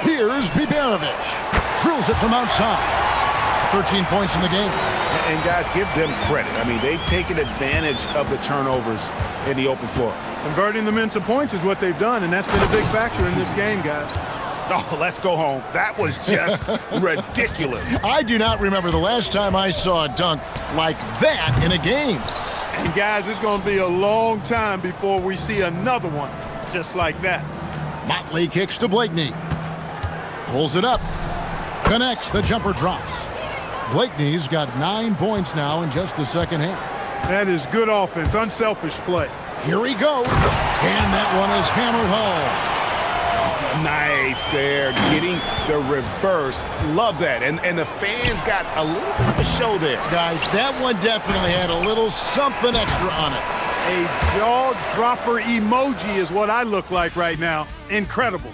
Here's Biberovic. Drills it from outside. 13 points in the game. And guys, give them credit. I mean, they've taken advantage of the turnovers in the open floor. Converting them into points is what they've done, and that's been a big factor in this game, guys. Oh, let's go home. That was just ridiculous. I do not remember the last time I saw a dunk like that in a game. And guys, it's going to be a long time before we see another one just like that. Motley kicks to Blakeney. Pulls it up. Connects. The jumper drops. Blakeney's got 9 points now in just the second half. That is good offense, unselfish play. Here he goes. And that one is hammered home. Nice there, getting the reverse. Love that. And the fans got a little bit of a show there. Guys, that one definitely had a little something extra on it. A jaw-dropper emoji is what I look like right now. Incredible.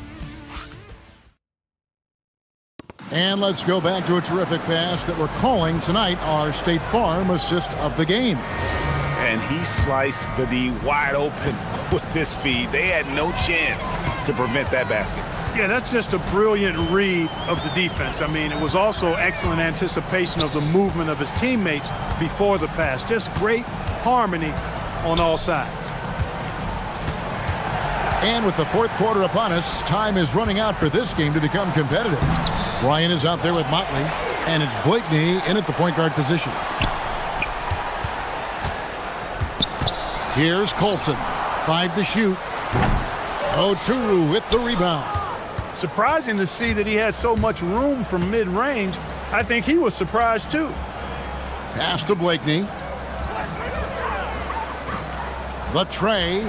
And let's go back to a terrific pass that we're calling tonight our State Farm assist of the game. And he sliced the D wide open with this feed. They had no chance to prevent that basket. Yeah, that's just a brilliant read of the defense. I mean, it was also excellent anticipation of the movement of his teammates before the pass. Just great harmony on all sides. And with the fourth quarter upon us, time is running out for this game to become competitive. Ryan is out there with Motley, and it's Blakeney in at the point guard position. Here's Colson. 5 to shoot. Oturu with the rebound. Surprising to see that he had so much room from mid-range. I think he was surprised too. Pass to Blakeney. The tray.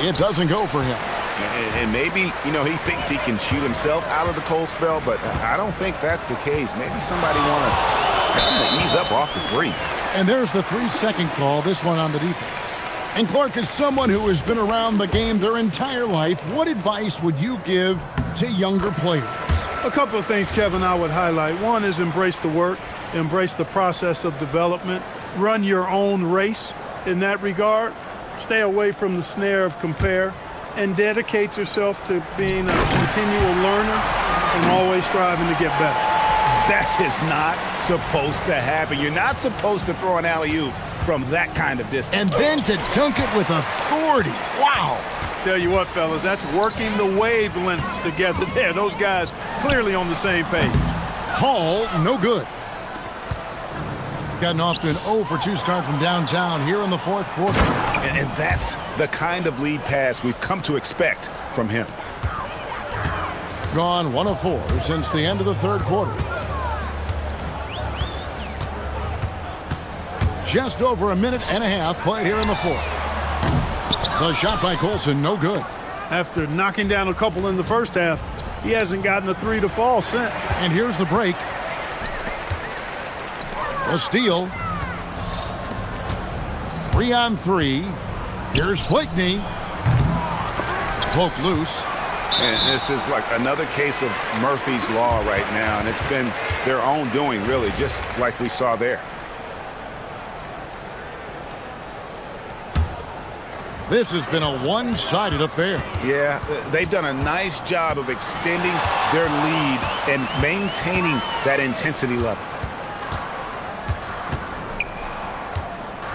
It doesn't go for him. And maybe, you know, he thinks he can shoot himself out of the cold spell, but I don't think that's the case. Maybe somebody want to tell him to ease up off the threes. And there's the 3-second call, this one on the defense. And Clark, as someone who has been around the game their entire life, what advice would you give to younger players? A couple of things, Kevin, I would highlight. One is embrace the work, embrace the process of development, run your own race in that regard, stay away from the snare of compare, and dedicate yourself to being a continual learner and always striving to get better. That is not supposed to happen. You're not supposed to throw an alley-oop from that kind of distance. And then to dunk it with authority. Wow. Tell you what, fellas, that's working the wavelengths together there. Those guys clearly on the same page. Hall, no good. Gotten off to an 0 for 2 start from downtown here in the fourth quarter. And that's the kind of lead pass we've come to expect from him. Gone 1 of 4 since the end of the third quarter. Just over a minute and a half played here in the fourth. The shot by Colson, no good. After knocking down a couple in the first half, he hasn't gotten a 3 to fall since. And here's the break. A steal. 3 on 3. Here's Blakeney. Poke loose. And this is like another case of Murphy's Law right now, and it's been their own doing, really, just like we saw there. This has been a one-sided affair. Yeah, they've done a nice job of extending their lead and maintaining that intensity level.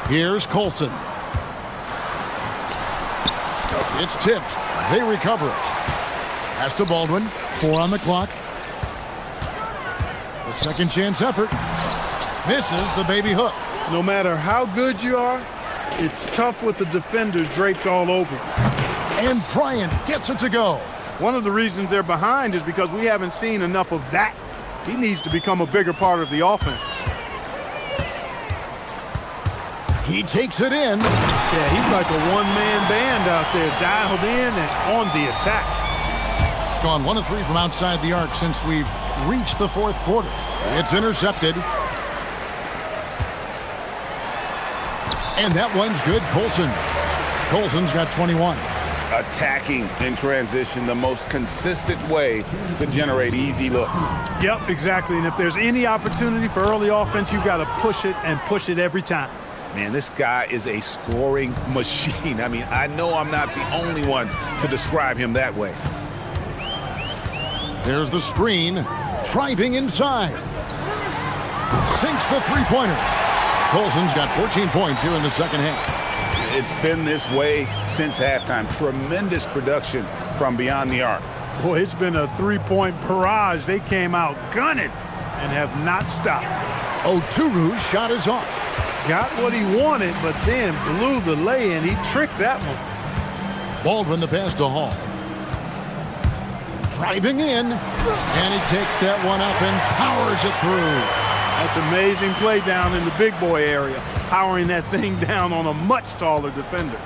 Here's Colson. It's tipped. They recover it. Pass to Baldwin. 4 on the clock. The second chance effort. Misses the baby hook. No matter how good you are, it's tough with the defender draped all over. And Bryant gets it to go. One of the reasons they're behind is because we haven't seen enough of that He needs to become a bigger part of the offense. He takes it in. Yeah, he's like a one-man band out there, dialed in and on the attack. Gone 1 of 3 from outside the arc since we've reached the fourth quarter. It's intercepted. And that one's good. Colson's got 21. Attacking in transition, the most consistent way to generate easy looks. Yep, exactly. And if there's any opportunity for early offense, you've got to push it and push it every time. Man, this guy is a scoring machine. I mean, I know I'm not the only one to describe him that way. There's the screen. Driving inside. Sinks the three-pointer. Colson's got 14 points here in the second half. It's been this way since halftime. Tremendous production from beyond the arc. Boy, it's been a three-point barrage. They came out gunning and have not stopped. Oturu's shot is off. Got what he wanted, but then blew the lay-in. He tricked that one. Baldwin the pass to Hall. Driving in, and he takes that one up and powers it through. That's amazing play down in the big boy area, powering that thing down on a much taller defender.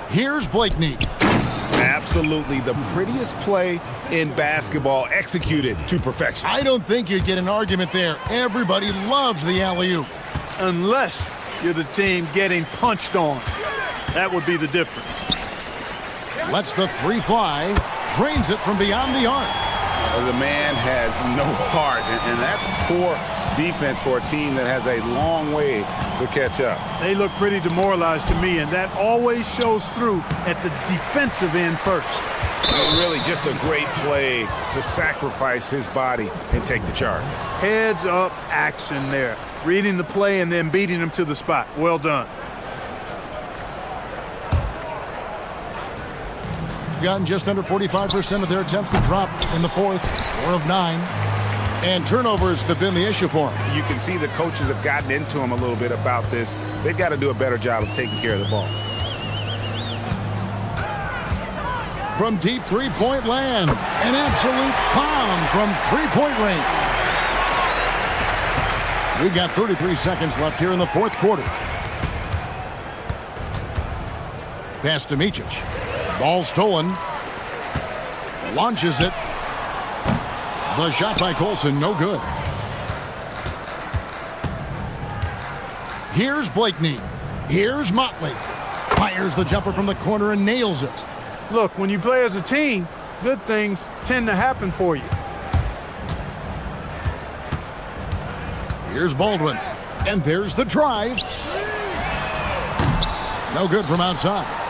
Here's Blakeney. Absolutely the prettiest play in basketball, executed to perfection. I don't think you'd get an argument there. Everybody loves the alley-oop. Unless you're the team getting punched on. That would be the difference. Lets the three fly, drains it from beyond the arc. The man has no heart, and that's poor defense for a team that has a long way to catch up. They look pretty demoralized to me, and that always shows through at the defensive end first. Really just a great play to sacrifice his body and take the charge. Heads up action there. Reading the play and then beating him to the spot. Well done. Gotten just under 45% of their attempts to drop in the fourth, 4 of 9. And turnovers have been the issue for him. You can see the coaches have gotten into him a little bit about this. They've got to do a better job of taking care of the ball. From deep three-point land, an absolute bomb from three-point range. We've got 33 seconds left here in the fourth quarter. Pass to Micic. Ball stolen. Launches it. The shot by Colson, no good. Here's Blakeney. Here's Motley. Fires the jumper from the corner and nails it. Look, when you play as a team, good things tend to happen for you. Here's Baldwin. And there's the drive. No good from outside.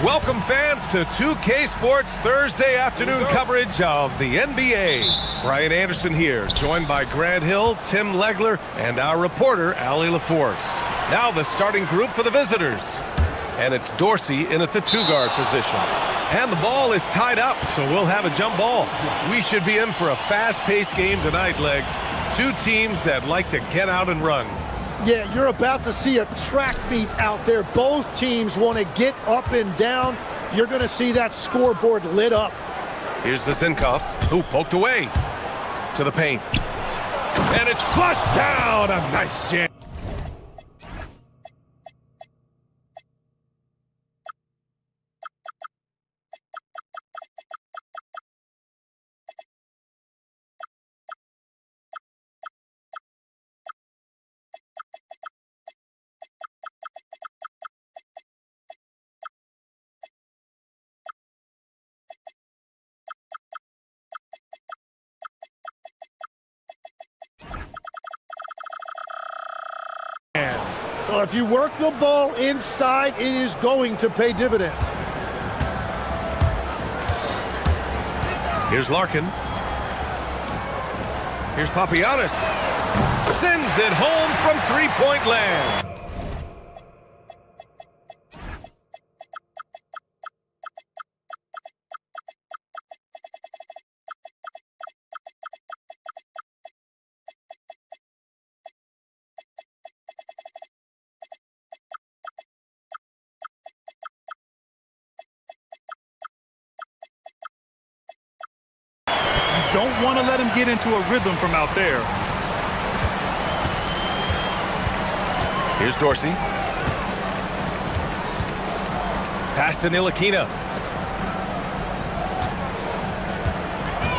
Welcome fans to 2K Sports Thursday afternoon coverage of the NBA. Brian Anderson here, joined by Grant Hill, Tim Legler, and our reporter, Allie LaForce. Now the starting group for the visitors. And it's Dorsey in at the two-guard position. And the ball is tied up, so we'll have a jump ball. We should be in for a fast-paced game tonight, Legs. Two teams that like to get out and run. Yeah, you're about to see a track meet out there. Both teams want to get up and down. You're going to see that scoreboard lit up. Here's the Zinkoff, who poked away to the paint. And it's flushed down. A nice jam. Well, if you work the ball inside, it is going to pay dividends. Here's Larkin. Here's Papagiannis. Sends it home from three-point land. Don't want to let him get into a rhythm from out there. Here's Dorsey. Pass to Ntilikina.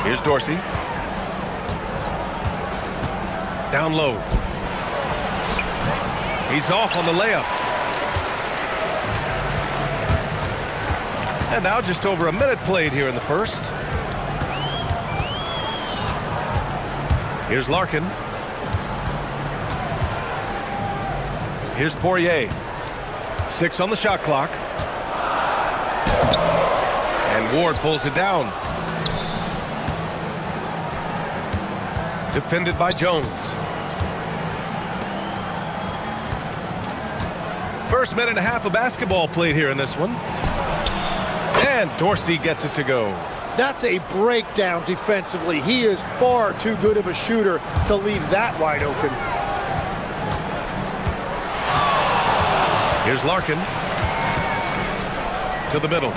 Here's Dorsey. Down low. He's off on the layup. And now just over a minute played here in the first. Here's Larkin. Here's Poirier. 6 on the shot clock. And Ward pulls it down. Defended by Jones. First minute and a half of basketball played here in this one. And Dorsey gets it to go. That's a breakdown defensively. He is far too good of a shooter to leave that wide open. Here's Larkin. To the middle.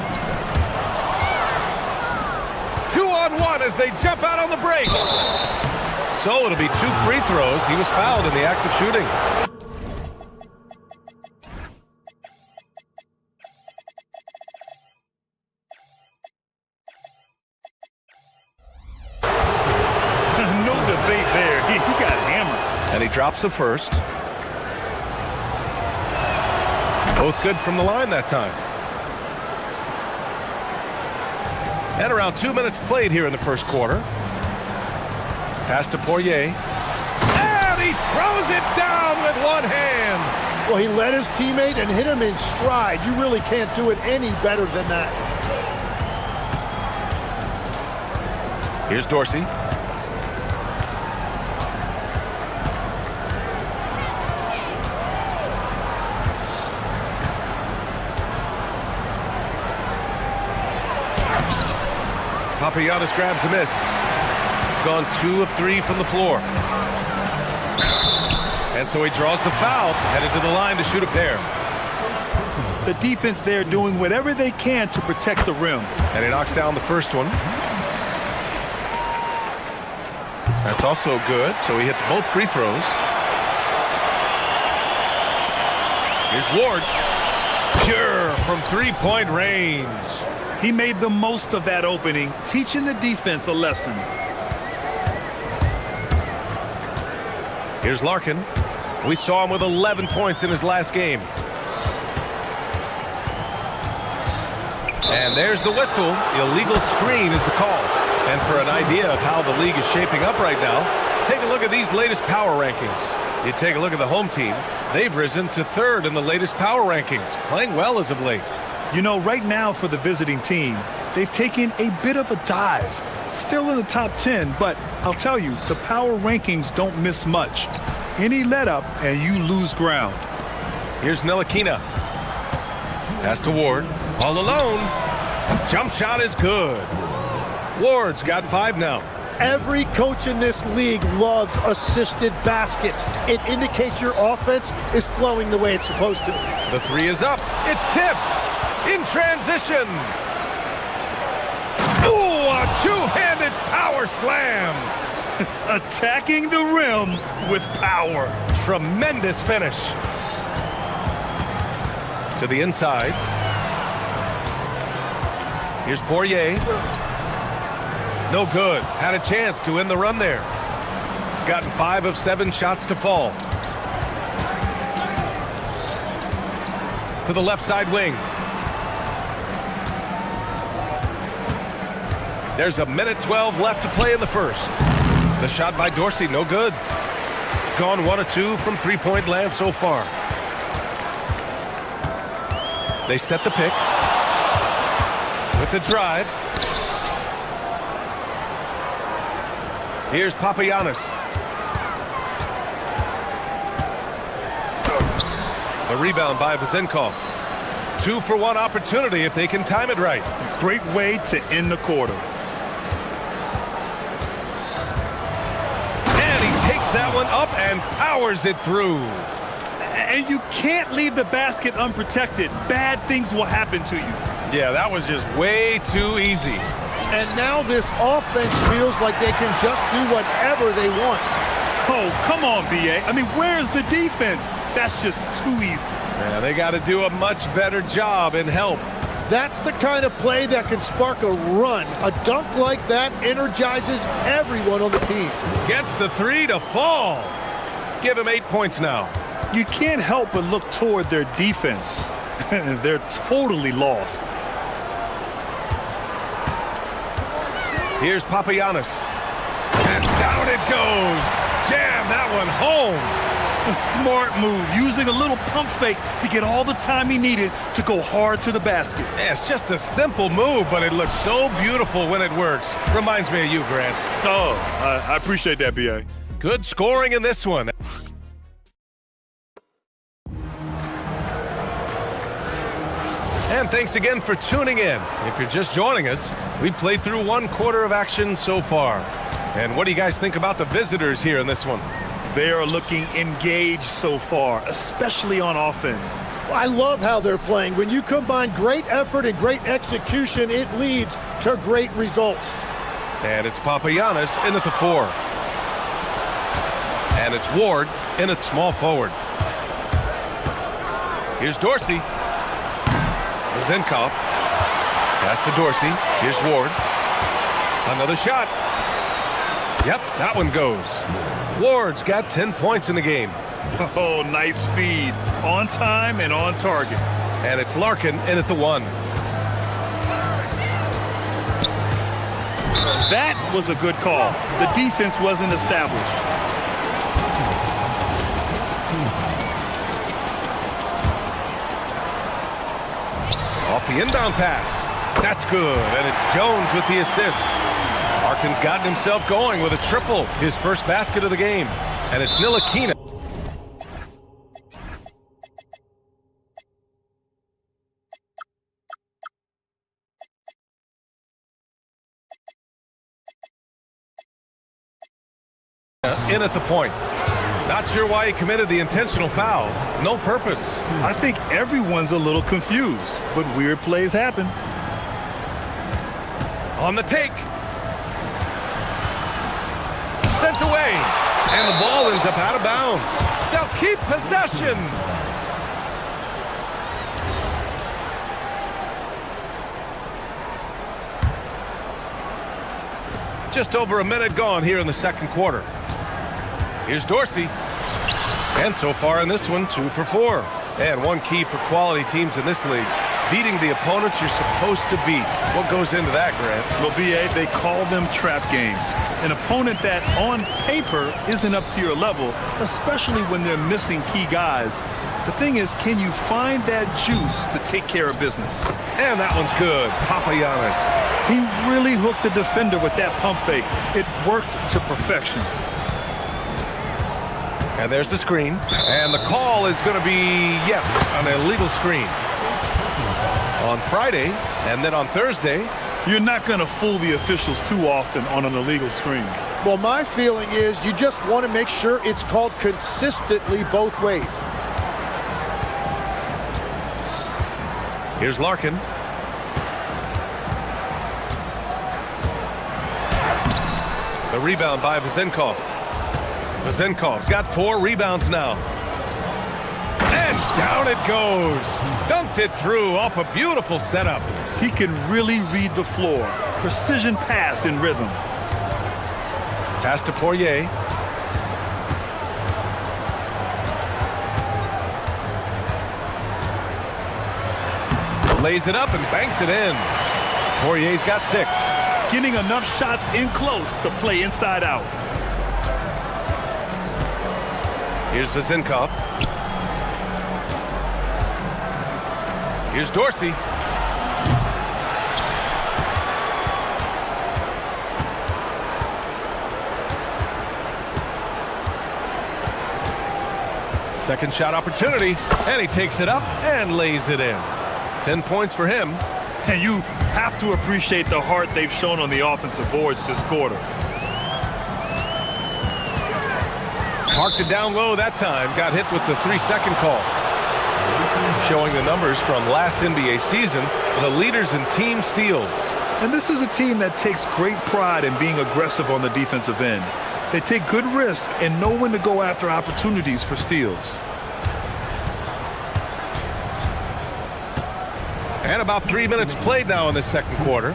2-on-1 as they jump out on the break. So it'll be 2 free throws. He was fouled in the act of shooting. And he drops the first. Both good from the line that time. And around 2 minutes played here in the first quarter. Pass to Poirier. And he throws it down with one hand. Well, he led his teammate and hit him in stride. You really can't do it any better than that. Here's Dorsey. Papagiannis grabs a miss. Gone 2 of 3 from the floor. And so he draws the foul, headed to the line to shoot a pair. The defense there doing whatever they can to protect the rim. And he knocks down the first one. That's also good, so he hits both free throws. Here's Ward. Pure from three-point range. He made the most of that opening, teaching the defense a lesson. Here's Larkin. We saw him with 11 points in his last game. And there's the whistle. Illegal screen is the call. And for an idea of how the league is shaping up right now, take a look at these latest power rankings. You take a look at the home team. They've risen to 3rd in the latest power rankings, playing well as of late. You know, right now for the visiting team, they've taken a bit of a dive. Still in the top 10, but I'll tell you, the power rankings don't miss much. Any let up and you lose ground. Here's Ntilikina. Pass to Ward. All alone. Jump shot is good. Ward's got 5 now. Every coach in this league loves assisted baskets. It indicates your offense is flowing the way it's supposed to. The 3 is up. It's tipped. In transition. Ooh, a two-handed power slam. Attacking the rim with power. Tremendous finish. To the inside. Here's Poirier. No good. Had a chance to end the run there. Gotten 5 of 7 shots to fall. To the left side wing. There's a minute 12 left to play in the first. The shot by Dorsey, no good. Gone 1 of 2 from three-point land so far. They set the pick. With the drive. Here's Papagiannis. The rebound by Vezenkov. 2-for-1 opportunity if they can time it right. Great way to end the quarter. And he takes that one up and powers it through. And you can't leave the basket unprotected. Bad things will happen to you. Yeah, that was just way too easy. And now this offense feels like they can just do whatever they want. Oh, come on, BA. I mean, where's the defense? That's just too easy. Yeah, they got to do a much better job and help. That's the kind of play that can spark a run. A dunk like that energizes everyone on the team. Gets the 3 to fall. Give him 8 points now. You can't help but look toward their defense. They're totally lost. Here's Papagiannis. And down it goes. Jam that one home. A smart move, using a little pump fake to get all the time he needed to go hard to the basket. Yeah, it's just a simple move, but it looks so beautiful when it works. Reminds me of you, Grant. Oh, I appreciate that, BA. Good scoring in this one. And thanks again for tuning in. If you're just joining us, we played through 1 quarter of action so far. And what do you guys think about the visitors here in this one? They are looking engaged so far, especially on offense. I love how they're playing. When you combine great effort and great execution, it leads to great results. And it's Papagiannis in at the 4. And it's Ward in at small forward. Here's Dorsey. Vezenkov. Pass to Dorsey. Here's Ward. Another shot. Yep, that one goes. Ward's got 10 points in the game. Oh, nice feed. On time and on target. And it's Larkin in at the 1. That was a good call. The defense wasn't established. Off the inbound pass. That's good. And it's Jones with the assist. Larkin's gotten himself going with a triple, his first basket of the game. And it's Ntilikina. In at the point. Not sure why he committed the intentional foul. No purpose. I think everyone's a little confused, but weird plays happen. On the take. Sent away. And the ball ends up out of bounds. They'll keep possession. Just over a minute gone here in the second quarter. Here's Dorsey. And so far in this one, 2 for 4. And one key for quality teams in this league, beating the opponents you're supposed to beat. What goes into that, Grant? Well, BA, they call them trap games. An opponent that, on paper, isn't up to your level, especially when they're missing key guys. The thing is, can you find that juice to take care of business? And that one's good. Papagiannis. He really hooked the defender with that pump fake. It worked to perfection. And there's the screen. And the call is going to be, yes, an illegal screen. On Friday, and then on Thursday. You're not going to fool the officials too often on an illegal screen. Well, my feeling is you just want to make sure it's called consistently both ways. Here's Larkin. The rebound by Vezenkov. Vezenkov's got 4 rebounds now. And down it goes. Dunked it through off a beautiful setup. He can really read the floor. Precision pass in rhythm. Pass to Poirier. Lays it up and banks it in. Poirier's got 6. Getting enough shots in close to play inside out. Here's Vezenkov. Here's Dorsey. Second shot opportunity, and he takes it up and lays it in. 10 points for him. And you have to appreciate the heart they've shown on the offensive boards this quarter. Parked it down low that time. Got hit with the 3-second call. Showing the numbers from last NBA season, the leaders in team steals. And this is a team that takes great pride in being aggressive on the defensive end. They take good risk and know when to go after opportunities for steals. And about 3 minutes played now in the second quarter.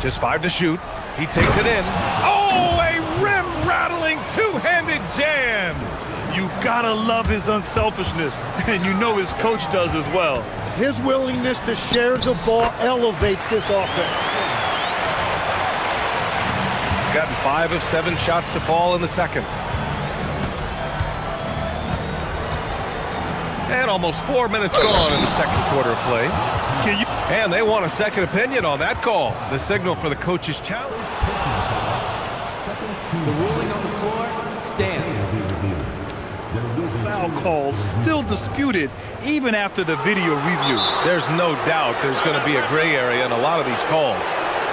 Just 5 to shoot. He takes it in. Oh, a rim-rattling two-handed jam. You gotta love his unselfishness, and you know his coach does as well. His willingness to share the ball elevates this offense. Gotten 5 of 7 shots to fall in the second. And almost 4 minutes gone in the second quarter of play. And they want a second opinion on that call. The signal for the coach's challenge. The ruling on the floor stands. Foul calls still disputed even after the video review. There's no doubt there's going to be a gray area in a lot of these calls.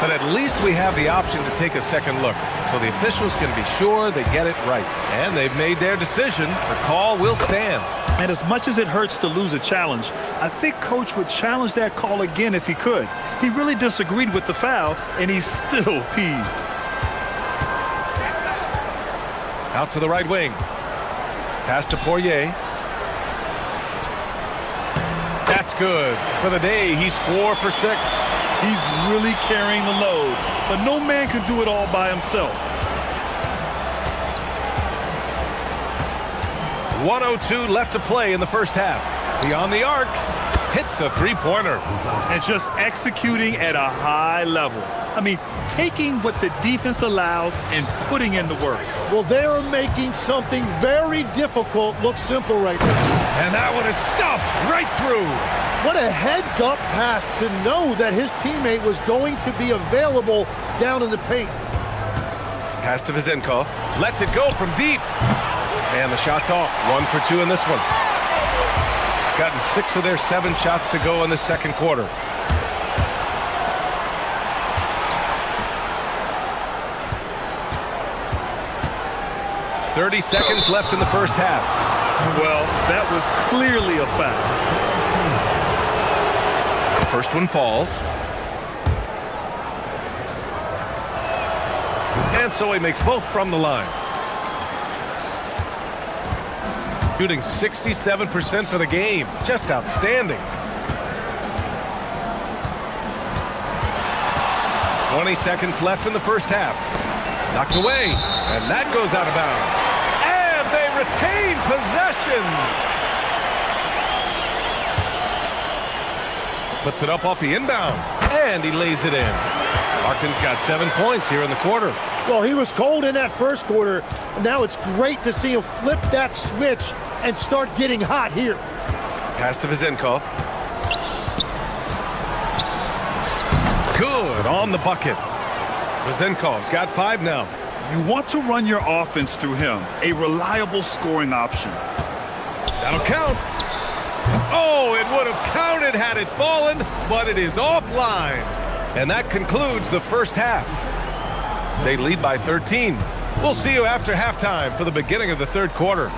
But at least we have the option to take a second look, so the officials can be sure they get it right. And they've made their decision. The call will stand. And as much as it hurts to lose a challenge, I think Coach would challenge that call again if he could. He really disagreed with the foul, and he's still peeved. Out to the right wing. Pass to Poirier. That's good. For the day, he's 4 for 6. He's really carrying the load, but no man can do it all by himself. 1:02 left to play in the first half. Beyond the arc, hits a three-pointer. And just executing at a high level. I mean, taking what the defense allows and putting in the work. Well, they are making something very difficult look simple right now. And that one is stuffed right through. What a heads-up pass to know that his teammate was going to be available down in the paint. Pass to Vezenkov. Lets it go from deep. And the shot's off. 1 for 2 in this one. Gotten 6 of their 7 shots to go in the second quarter. "30 seconds left in the first half." Well, that was clearly a foul. The first one falls. And so he makes both from the line. Shooting 67% for the game. Just outstanding. 20 seconds left in the first half. Knocked away, and that goes out of bounds. And they retain possession. Puts it up off the inbound, and he lays it in. Larkin's got 7 points here in the quarter. Well, he was cold in that first quarter. Now it's great to see him flip that switch and start getting hot here. Pass to Vezenkov. Good on the bucket. Vezenkov's got 5 now. You want to run your offense through him, a reliable scoring option. That'll count. Oh, it would have counted had it fallen, but it is offline. And that concludes the first half. They lead by 13. We'll see you after halftime for the beginning of the third quarter.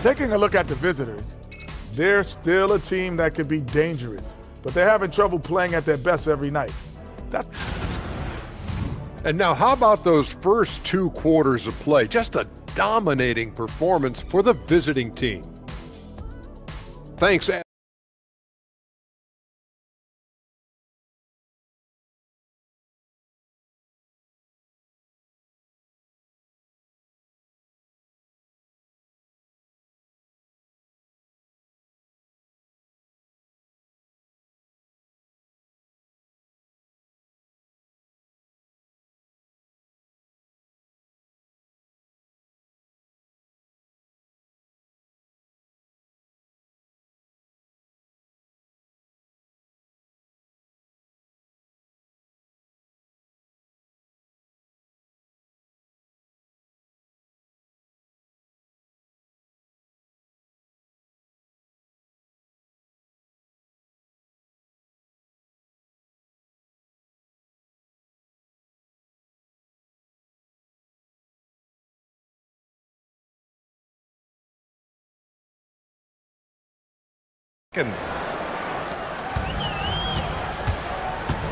Taking a look at the visitors, they're still a team that could be dangerous, but they're having trouble playing at their best every night. And now how about those first 2 quarters of play? Just a dominating performance for the visiting team. Thanks.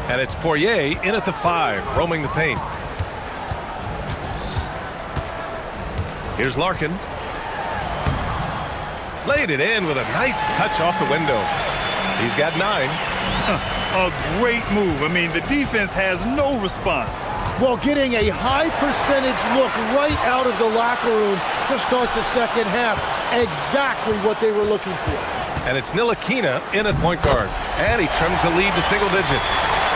And it's Poirier in at the 5, roaming the paint. Here's Larkin. Laid it in with a nice touch off the window. He's got 9. A great move. I mean, the defense has no response. Well, getting a high percentage look right out of the locker room to start the second half. Exactly what they were looking for. And it's Ntilikina in at point guard. And he trims the lead to single digits.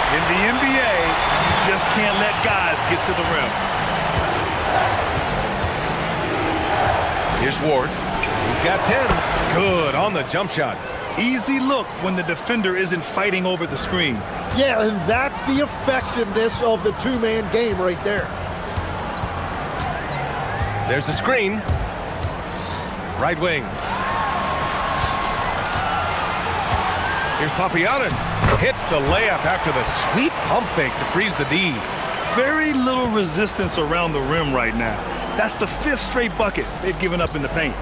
In the NBA, you just can't let guys get to the rim. Here's Ward. He's got 10. Good on the jump shot. Easy look when the defender isn't fighting over the screen. Yeah, and that's the effectiveness of the two-man game right there. There's a screen. Right wing. Here's Papagiannis. Hits the layup after the sweet pump fake to freeze the D. Very little resistance around the rim right now. That's the 5th straight bucket they've given up in the paint.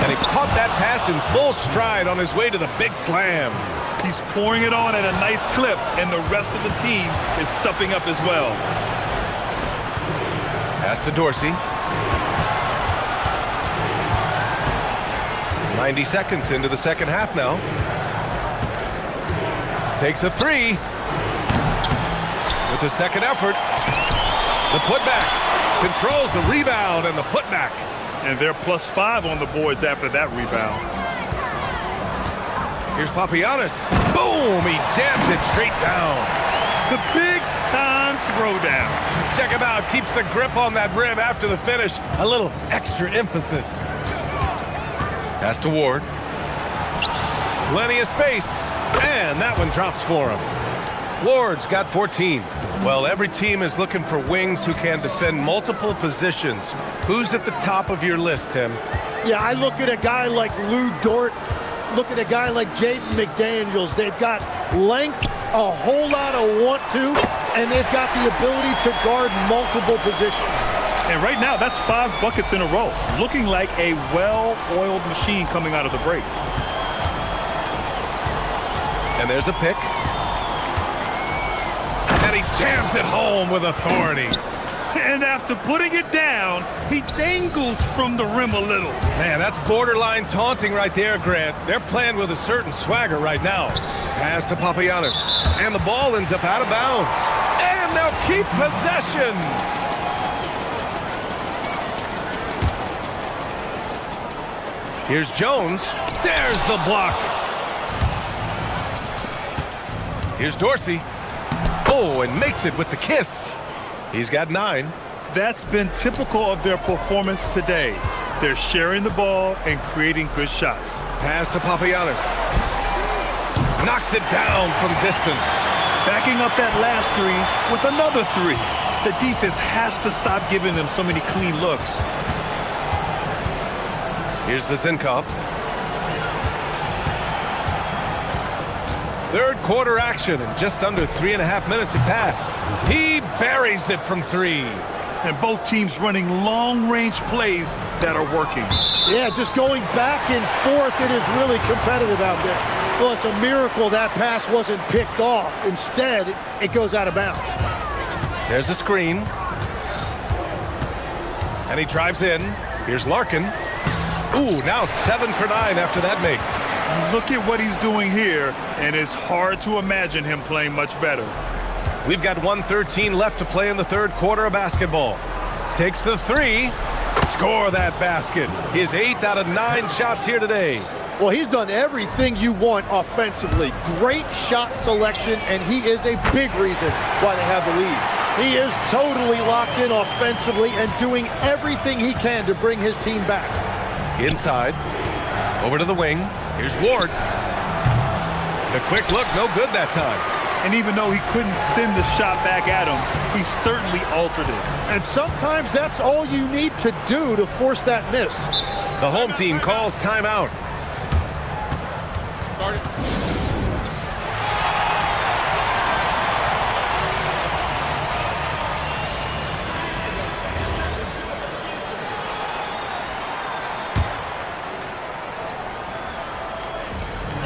And he caught that pass in full stride on his way to the big slam. He's pouring it on at a nice clip, and the rest of the team is stepping up as well. Pass to Dorsey. 90 seconds into the second half now. Takes a 3. With the second effort. The putback. Controls the rebound and the putback. And they're +5 on the boards after that rebound. Here's Papagiannis. Boom! He jams it straight down. The big-time throwdown. Check him out. Keeps the grip on that rim after the finish. A little extra emphasis. Pass to Ward. Plenty of space. And that one drops for him. Ward's got 14. Well, every team is looking for wings who can defend multiple positions. Who's at the top of your list, Tim? Yeah, I look at a guy like Lou Dort. Look at a guy like Jaden McDaniels. They've got length, a whole lot of want to, and they've got the ability to guard multiple positions. And right now, that's 5 buckets in a row. Looking like a well-oiled machine coming out of the break. And there's a pick. And he jams it home with authority. And after putting it down, he dangles from the rim a little. Man, that's borderline taunting right there, Grant. They're playing with a certain swagger right now. Pass to Papagiannis. And the ball ends up out of bounds. And they'll keep possession. Here's Jones. There's the block. Here's Dorsey. Oh, and makes it with the kiss. He's got 9. That's been typical of their performance today. They're sharing the ball and creating good shots. Pass to Papagiannis. Knocks it down from distance. Backing up that last 3 with another 3. The defense has to stop giving them so many clean looks. Here's Vezinkov. Third quarter action, and just under 3.5 minutes have passed. He buries it from 3. And both teams running long-range plays that are working. Yeah, just going back and forth, it is really competitive out there. Well, it's a miracle that pass wasn't picked off. Instead, it goes out of bounds. There's a screen. And he drives in. Here's Larkin. Ooh, now 7 for 9 after that make. Look at what he's doing here, and it's hard to imagine him playing much better. We've got 1:13 left to play in the third quarter of basketball. Takes the 3. Score that basket. His 8th out of 9 shots here today. Well, he's done everything you want offensively. Great shot selection, and he is a big reason why they have the lead. He is totally locked in offensively and doing everything he can to bring his team back. Inside. Over to the wing. Here's Ward. The quick look, no good that time. And even though he couldn't send the shot back at him, he certainly altered it. And sometimes that's all you need to do to force that miss. The home team calls timeout.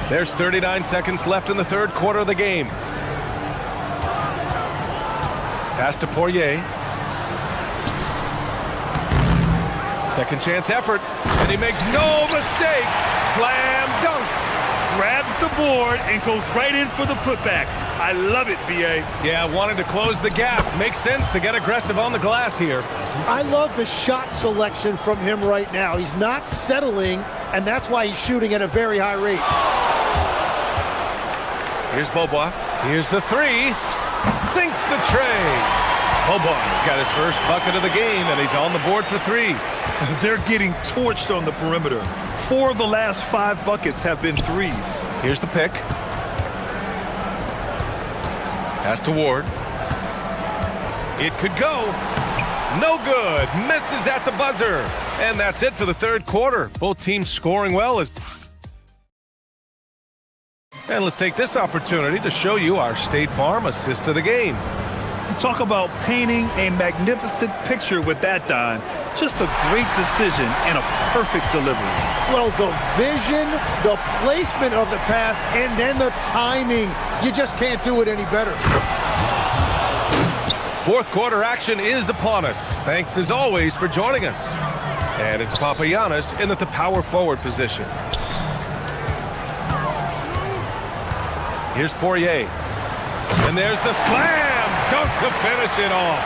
There's 39 seconds left in the third quarter of the game. Pass to Poirier. Second chance effort, and he makes no mistake. Slam dunk. Grabs the board and goes right in for the putback. I love it, B.A. Yeah, wanting to close the gap. Makes sense to get aggressive on the glass here. I love the shot selection from him right now. He's not settling, and that's why he's shooting at a very high rate. Here's Beaubois. Here's the 3. Sinks the tray. Beaubois got his first bucket of the game, and he's on the board for 3. They're getting torched on the perimeter. 4 of the last 5 buckets have been 3s. Here's the pick. Pass to Ward. It could go. No good. Misses at the buzzer. And that's it for the third quarter. Both teams scoring well as... And let's take this opportunity to show you our State Farm assist of the game. You talk about painting a magnificent picture with that, Don. Just a great decision and a perfect delivery. Well, the vision, the placement of the pass, and then the timing. You just can't do it any better. Fourth quarter action is upon us. Thanks as always for joining us. And it's Papagiannis in at the power forward position. Here's Poirier. And there's the slam dunk to finish it off.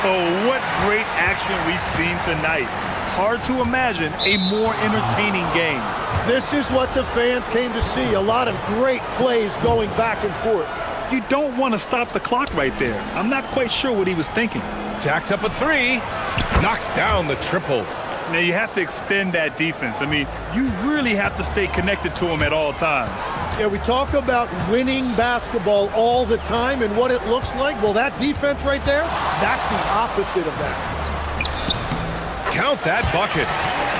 Oh, what great action we've seen tonight. Hard to imagine a more entertaining game. This is what the fans came to see. A lot of great plays going back and forth. You don't want to stop the clock right there. I'm not quite sure what he was thinking. Jacks up a 3. Knocks down the triple. Now you have to extend that defense. I mean, you really have to stay connected to him at all times. Yeah, we talk about winning basketball all the time and what it looks like. Well, that defense right there, that's the opposite of that. Count that bucket.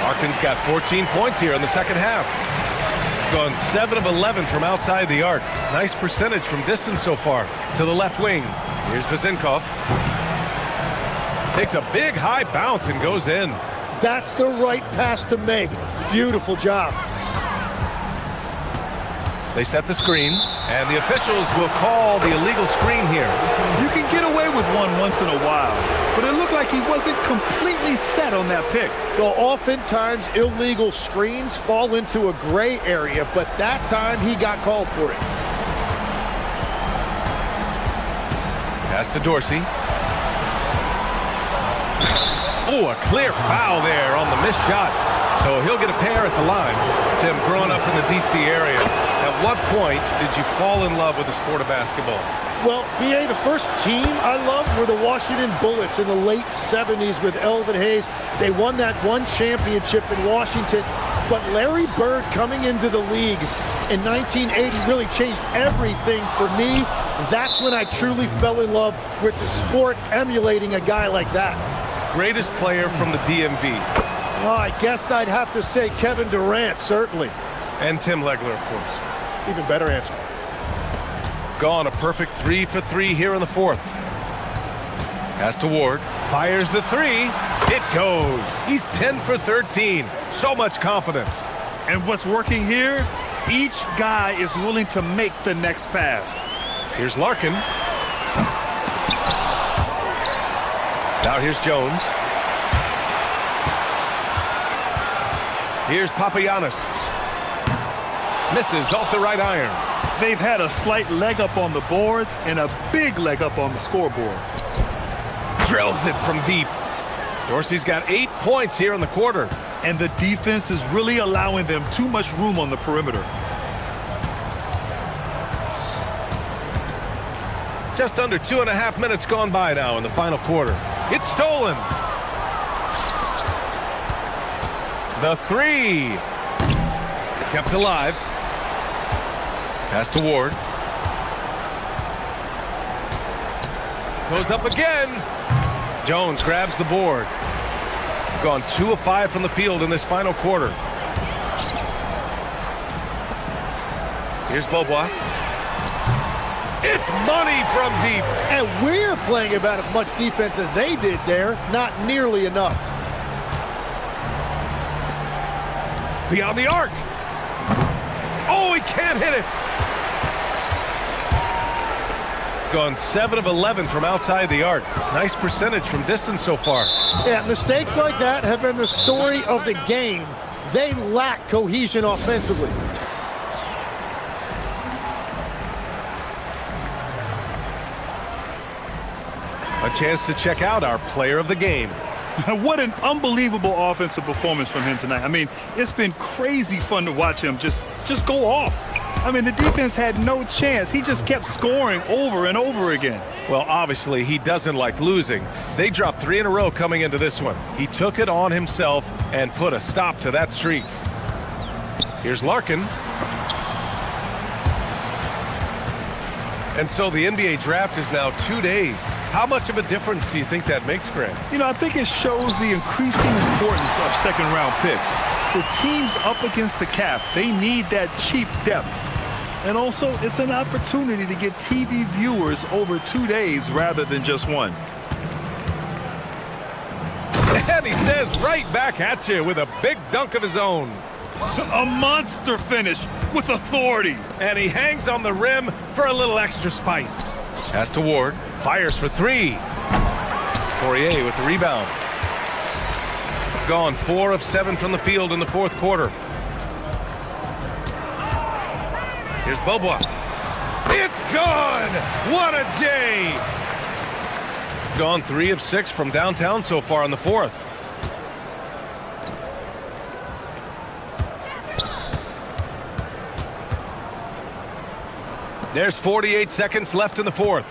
Larkin's got 14 points here in the second half. Gone 7 of 11 from outside the arc. Nice percentage from distance so far. To the left wing. Here's Vezinkov. Takes a big high bounce and goes in. That's the right pass to make. Beautiful job. They set the screen, and the officials will call the illegal screen here. You can get away with one once in a while, but it looked like he wasn't completely set on that pick. Well, oftentimes illegal screens fall into a gray area, but that time he got called for it. Pass to Dorsey. Oh, a clear foul there on the missed shot. So he'll get a pair at the line. Tim, growing up in the D.C. area, at what point did you fall in love with the sport of basketball? Well, BA, the first team I loved were the Washington Bullets in the late 70s with Elvin Hayes. They won that one championship in Washington. But Larry Bird coming into the league in 1980 really changed everything for me. That's when I truly fell in love with the sport, emulating a guy like that. Greatest player from the DMV? Oh, I guess I'd have to say Kevin Durant, certainly. And Tim Legler, of course. Even better answer. Gone a perfect 3 for 3 here in the fourth. Pass to Ward. Fires the three. It goes. He's 10 for 13. So much confidence. And what's working here? Each guy is willing to make the next pass. Here's Larkin. Now here's Jones. Here's Papagiannis. Misses off the right iron. They've had a slight leg up on the boards and a big leg up on the scoreboard. Drills it from deep. Dorsey's got 8 points here in the quarter. And the defense is really allowing them too much room on the perimeter. Just under 2.5 minutes gone by now in the final quarter. It's stolen. The three. Kept alive. Pass to Ward. Goes up again. Jones grabs the board. Gone 2 of 5 from the field in this final quarter. Here's Beaubois. It's money from deep. And we're playing about as much defense as they did there. Not nearly enough. Beyond the arc. Oh, he can't hit it. Gone 7 of 11 from outside the arc. Nice percentage from distance so far. Yeah, mistakes like that have been the story of the game. They lack cohesion offensively. A chance to check out our player of the game. What an unbelievable offensive performance from him tonight. I mean, it's been crazy fun to watch him just go off. I mean, the defense had no chance. He just kept scoring over and over again. Well, obviously, he doesn't like losing. They dropped 3 in a row coming into this one. He took it on himself and put a stop to that streak. Here's Larkin. And so the NBA draft is now 2 days. How much of a difference do you think that makes, Grant? You know, I think it shows the increasing importance of second-round picks. The teams up against the cap, they need that cheap depth. And also, it's an opportunity to get TV viewers over 2 days rather than just one. And he says right back at you with a big dunk of his own. A monster finish with authority. And he hangs on the rim for a little extra spice. Pass to Ward. Fires for 3. Poirier with the rebound. Gone 4 of 7 from the field in the fourth quarter. Here's Beaubois. It's gone! What a day! Gone 3 of 6 from downtown so far in the fourth. There's 48 seconds left in the fourth.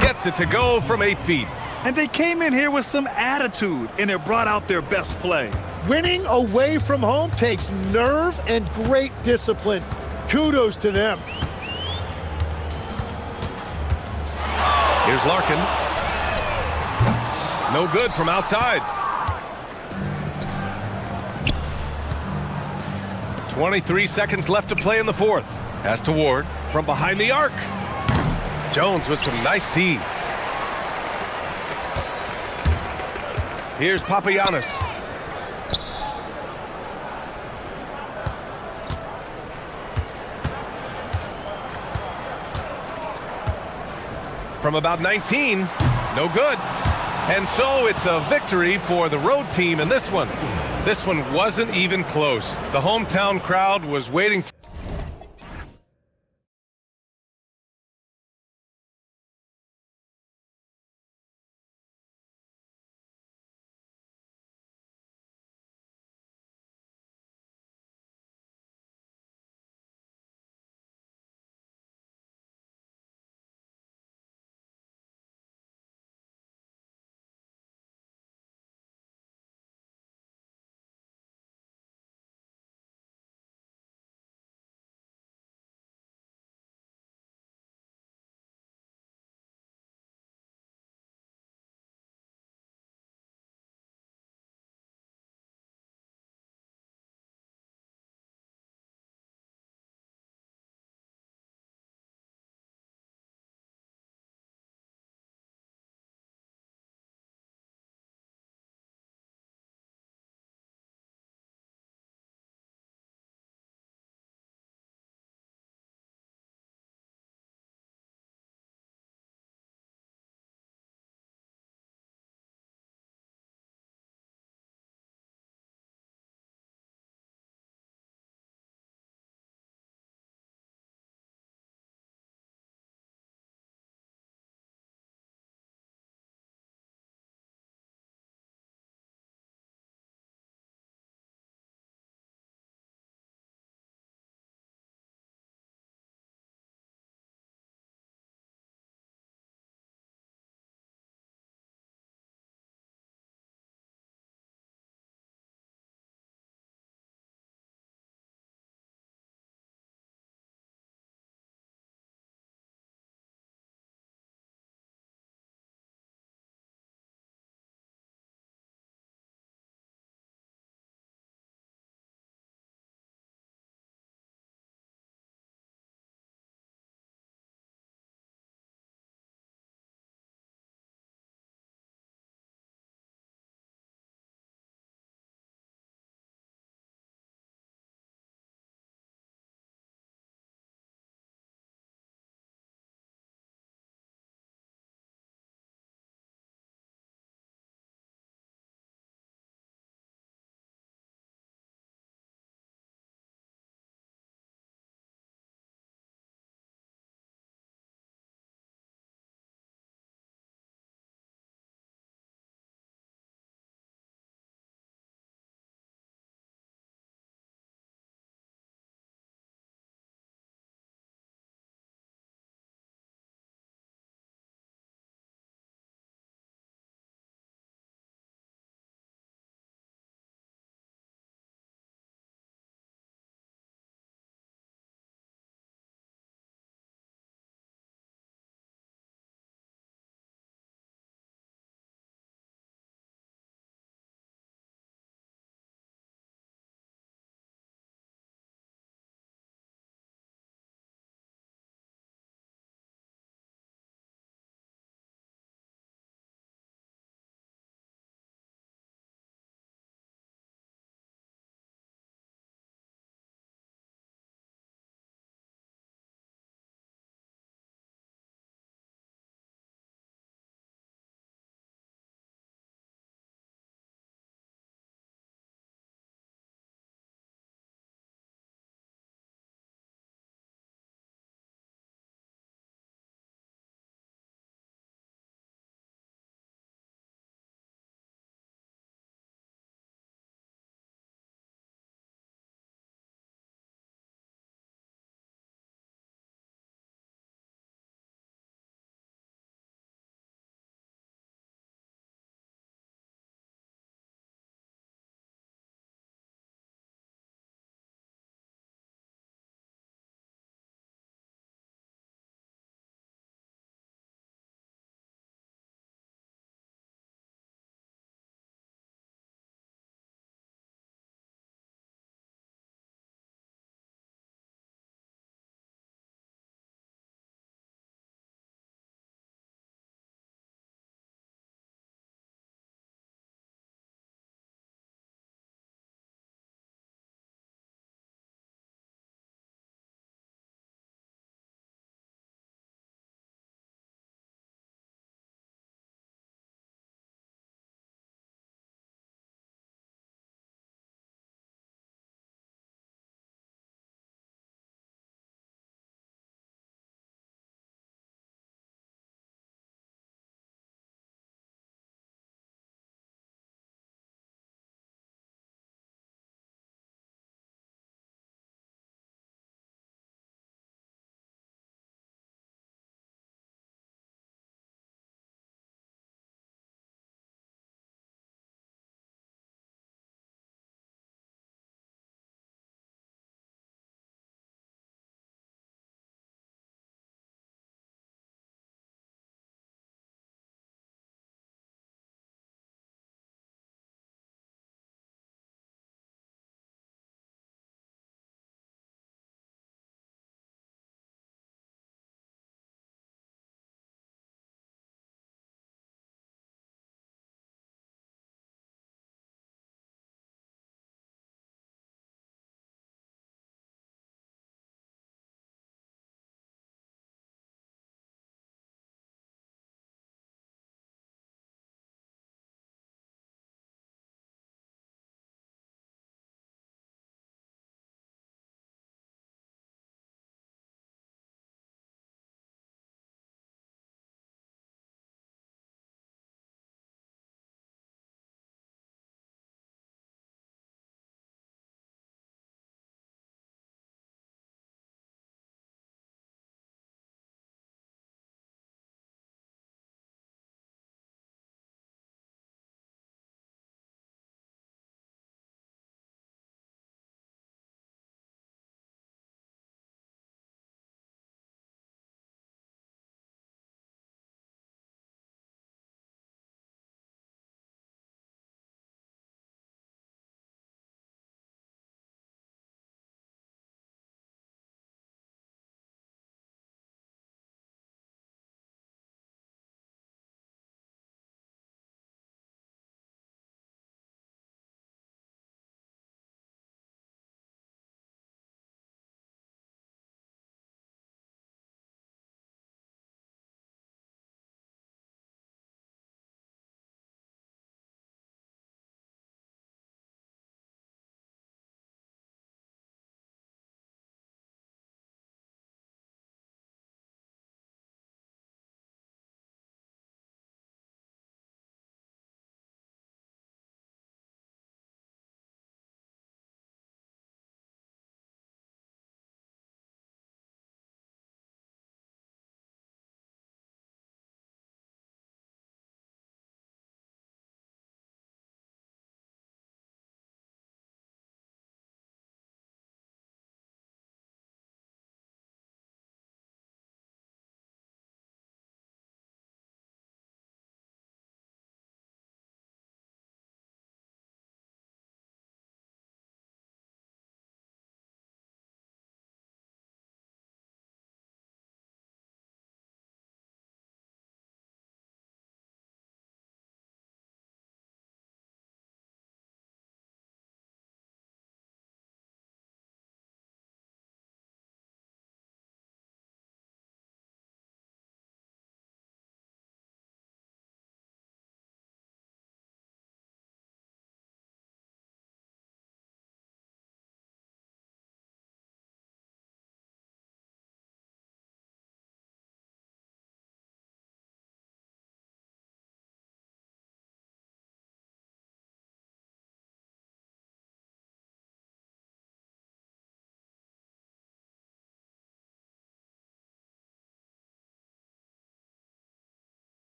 Gets it to go from 8 feet. And they came in here with some attitude, and it brought out their best play. Winning away from home takes nerve and great discipline. Kudos to them. Here's Larkin. No good from outside. 23 seconds left to play in the fourth. Pass to Ward from behind the arc. Jones with some nice D. Here's Papagiannis. From about 19, no good. And so it's a victory for the road team in this one. This one wasn't even close. The hometown crowd was waiting for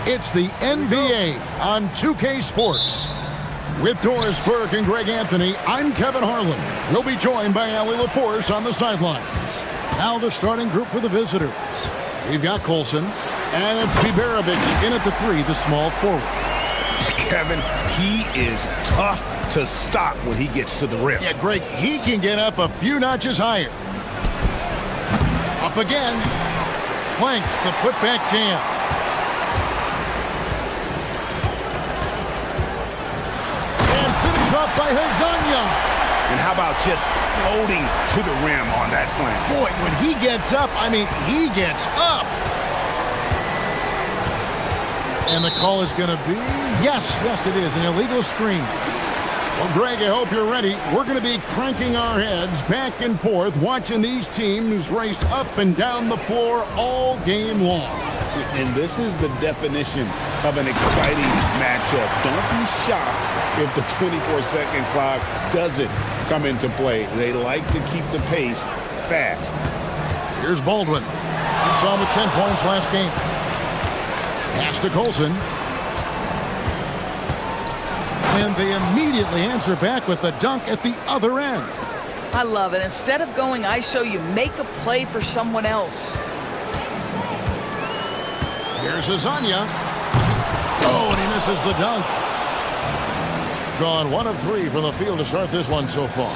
It's the NBA on 2K Sports. With Doris Burke and Greg Anthony, I'm Kevin Harlan. We'll be joined by Allie LaForce on the sidelines. Now the starting group for the visitors. We've got Colson, and it's Biberovic in at the 3, the small forward. Kevin, he is tough to stop when he gets to the rim. Yeah, Greg, he can get up a few notches higher. Up again. Planks the putback jam. Up by Hazanya. And how about just floating to the rim on that slam? Boy, when he gets up, I mean, he gets up. And the call is going to be, yes, it is, an illegal screen. Well, Greg, I hope you're ready. We're going to be cranking our heads back and forth, watching these teams race up and down the floor all game long. And this is the definition of an exciting matchup. Don't be shocked if the 24-second clock doesn't come into play. They like to keep the pace fast. Here's Baldwin. He saw him with 10 points last game. Pass to Colson. And they immediately answer back with the dunk at the other end. I love it. Instead of going ISO, you make a play for someone else. Here's Hazanya. Oh, and he misses the dunk. Gone 1 of 3 from the field to start this one so far.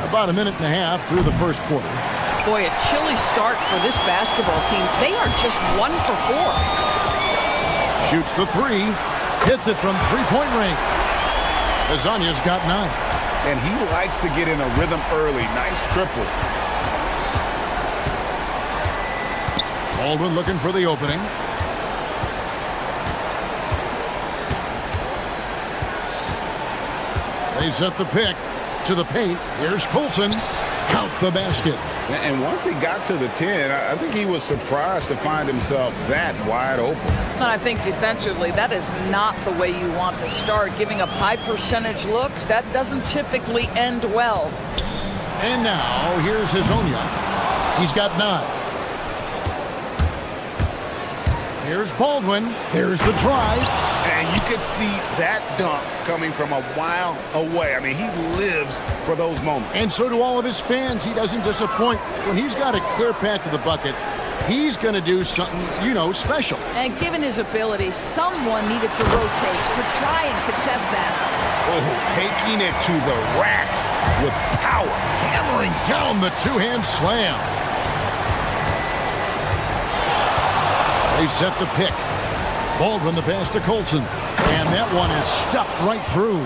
About a minute and a half through the first quarter. Boy, a chilly start for this basketball team. They are just 1 for 4. Shoots the 3. Hits it from three-point range. Hazanya's got 9. And he likes to get in a rhythm early. Nice triple. Baldwin looking for the opening. They set the pick to the paint. Here's Colson. Count the basket. And once he got to the 10, I think he was surprised to find himself that wide open. And I think defensively, that is not the way you want to start. Giving up high percentage looks, that doesn't typically end well. And now, here's Hazanya. He's got 9. Here's Baldwin. There's the drive. And you could see that dunk coming from a while away. I mean, he lives for those moments. And so do all of his fans. He doesn't disappoint. When he's got a clear path to the bucket, he's going to do something, special. And given his ability, someone needed to rotate to try and contest that. Oh, taking it to the rack with power. Hammering down the two-hand slam. They set the pick. Baldwin the pass to Colson. And that one is stuffed right through.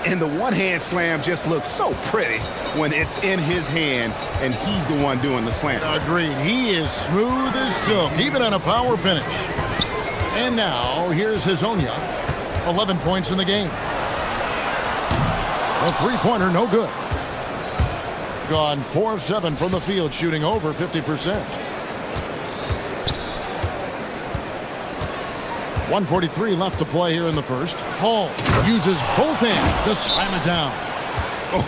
And the one-hand slam just looks so pretty when it's in his hand and he's the one doing the slam. Agreed. He is smooth as silk, even on a power finish. And now, here's Hazanya. 11 points in the game. A three-pointer, no good. Gone 4 of 7 from the field, shooting over 50%. 1:43 left to play here in the first. Hall uses both hands to slam it down. Oh,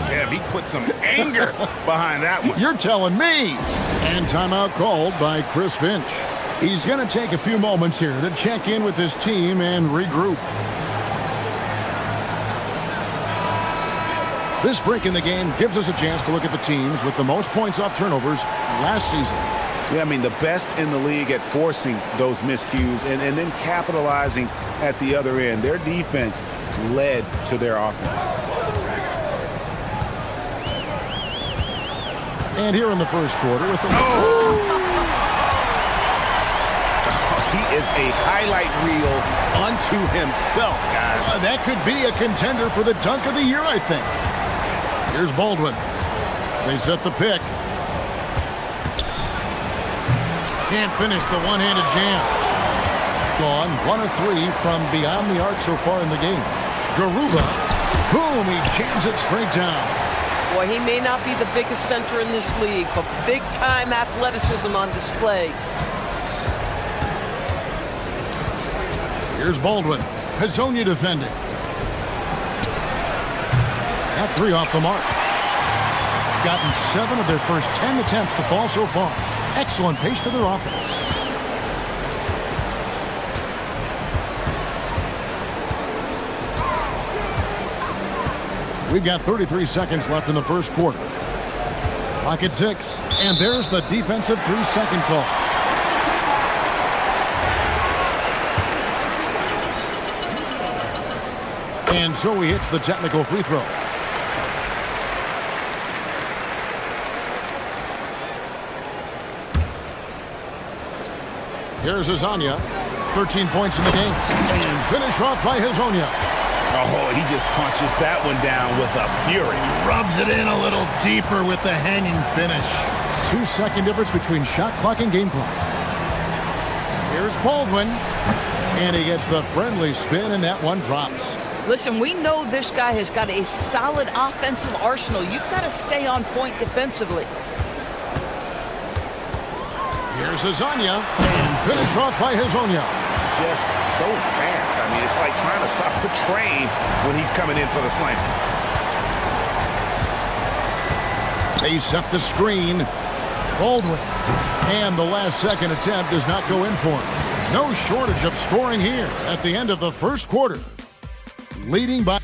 Kev, he put some anger behind that one. You're telling me. And timeout called by Chris Finch. He's going to take a few moments here to check in with his team and regroup. This break in the game gives us a chance to look at the teams with the most points off turnovers last season. Yeah, I mean, the best in the league at forcing those miscues and then capitalizing at the other end. Their defense led to their offense. And here in the first quarter with the... He is a highlight reel unto himself, guys. That could be a contender for the dunk of the year, I think. Here's Baldwin. They set the pick. Can't finish the one-handed jam. Gone 1 of 3 from beyond the arc so far in the game. Garuba. Boom, he jams it straight down. Boy, he may not be the biggest center in this league, but big-time athleticism on display. Here's Baldwin. Hazanya defending. Got 3 off the mark. Gotten 7 of their first 10 attempts to fall so far. excellent pace to their offense. We've got 33 seconds left in the first quarter. Clock at 6, and there's the defensive 3-second call. And so he hits the technical free throw. Here's Hazonia. 13 points in the game. And finish off by Hazonia. Oh, he just punches that one down with a fury. Rubs it in a little deeper with the hanging finish. 2-second difference between shot clock and game clock. Here's Baldwin. And he gets the friendly spin, and that one drops. Listen, we know this guy has got a solid offensive arsenal. You've got to stay on point defensively. Here's Hazonia, and finish off by Hazonia. Just so fast. I mean, it's like trying to stop a train when he's coming in for the slam. They set the screen. Baldwin. And the last second attempt does not go in for him. No shortage of scoring here at the end of the first quarter. Leading by...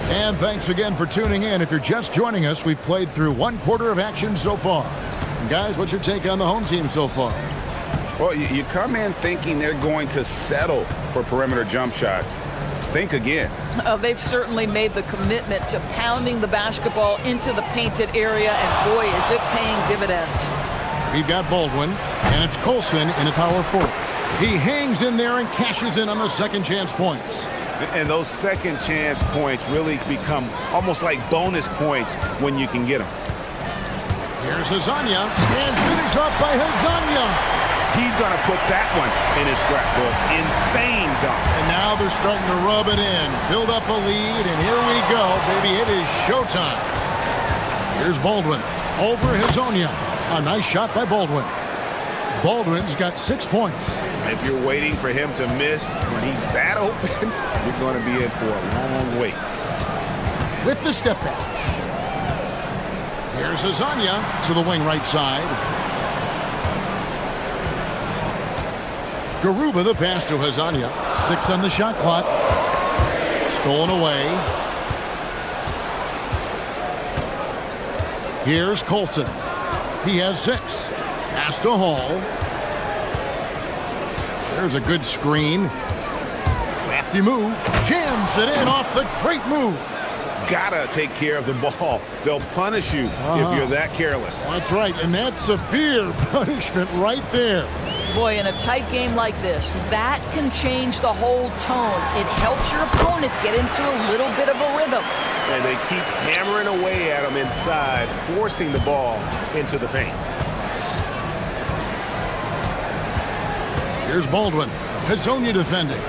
And thanks again for tuning in. If you're just joining us, we've played through one quarter of action so far. And guys, what's your take on the home team so far? Well, you come in thinking they're going to settle for perimeter jump shots. Think again. They've certainly made the commitment to pounding the basketball into the painted area, and boy, is it paying dividends. We've got Baldwin, and it's Colson in a power forward. He hangs in there and cashes in on the second chance points. And those second chance points really become almost like bonus points when you can get them. Here's Hazonia, and finish up by Hazonia. He's going to put that one in his scrapbook. Insane dunk. And now they're starting to rub it in, build up a lead, and here we go, baby. It is showtime. Here's Baldwin over Hazonia. A nice shot by Baldwin. Baldwin's got 6 points. If you're waiting for him to miss when he's that open, you're going to be in for a long wait. With the step back. Here's Hazonia to the wing right side. Garuba the pass to Hazonia. 6 on the shot clock. Stolen away. Here's Colson. He has 6. Pass to Hall. There's a good screen. Crafty move. Jams it in off the great move. Gotta take care of the ball. They'll punish you if you're that careless. That's right, and that's severe punishment right there. Boy, in a tight game like this, that can change the whole tone. It helps your opponent get into a little bit of a rhythm. And they keep hammering away at him inside, forcing the ball into the paint. Here's Baldwin. Hazonia defending.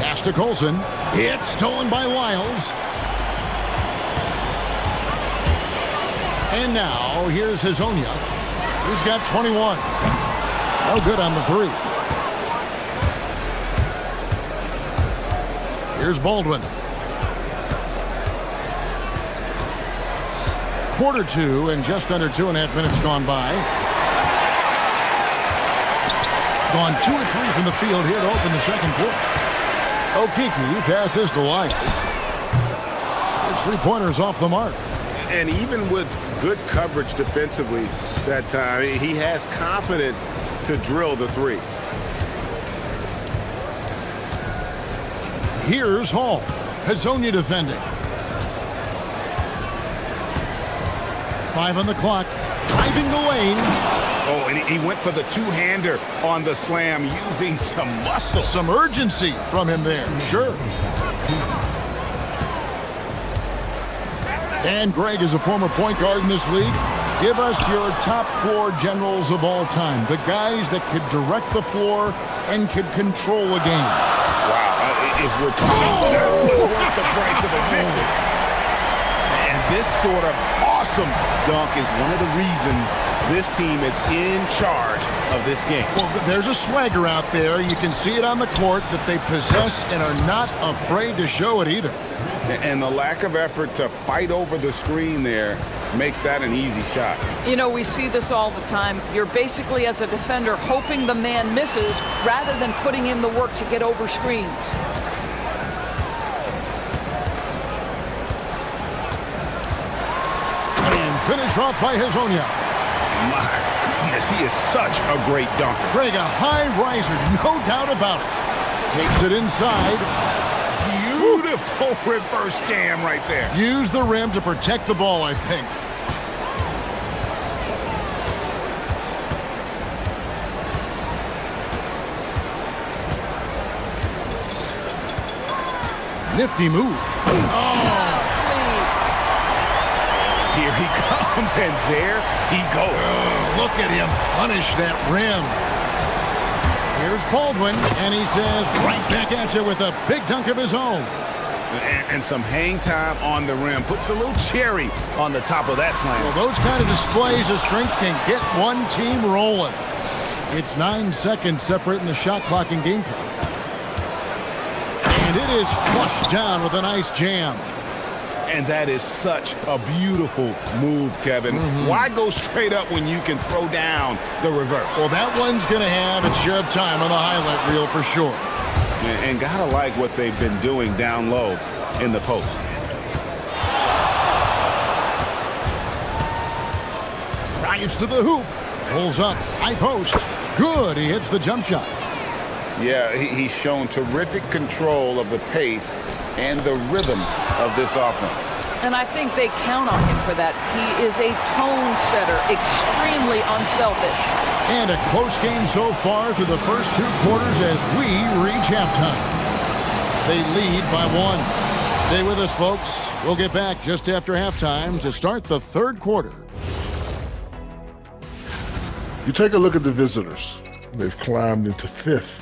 Pass to Colson. It's stolen by Wiles. And now, here's Hazonia. He's got 21. No good on the 3. Here's Baldwin. Quarter 2 and just under 2.5 minutes gone by. Gone 2 or 3 from the field here to open the second quarter. Okiki passes to Lyles. His 3-pointers off the mark. And even with good coverage defensively that time, he has confidence to drill the 3. Here's Hall. Hazonia defending. 5 on the clock. Driving the lane. Oh, and he went for the two-hander on the slam, using some muscle. Some urgency from him there, sure. And Greg is a former point guard in this league. Give us your top 4 generals of all time. The guys that could direct the floor and could control a game. Wow, if we're talking, that's worth the price of admission. And this sort of awesome dunk is one of the reasons this team is in charge of this game. Well, there's a swagger out there. You can see it on the court that they possess and are not afraid to show it either. And the lack of effort to fight over the screen there makes that an easy shot. You know, we see this all the time. You're basically, as a defender, hoping the man misses rather than putting in the work to get over screens. And finish off by Hezonja. My goodness, he is such a great dunker. Greg, a high riser, no doubt about it. Takes it inside. Beautiful reverse jam right there. Use the rim to protect the ball, I think. Nifty move. Oh. Here he comes, and there he goes. Oh, look at him punish that rim. Here's Baldwin, and he says right back at you with a big dunk of his own. And some hang time on the rim. Puts a little cherry on the top of that slam. Well, those kind of displays of strength can get one team rolling. It's 9 seconds separating the shot clock and game clock. And it is flushed down with a nice jam. And that is such a beautiful move, Kevin. Why go straight up when you can throw down the reverse? Well, that one's going to have its share of time on the highlight reel for sure. And gotta like what they've been doing down low in the post. Drives to the hoop. Pulls up. High post. Good. He hits the jump shot. Yeah, he's shown terrific control of the pace and the rhythm of this offense. And I think they count on him for that. He is a tone setter, extremely unselfish. And a close game so far through the first 2 quarters as we reach halftime. They lead by 1. Stay with us, folks. We'll get back just after halftime to start the 3rd quarter. You take a look at the visitors. They've climbed into 5th,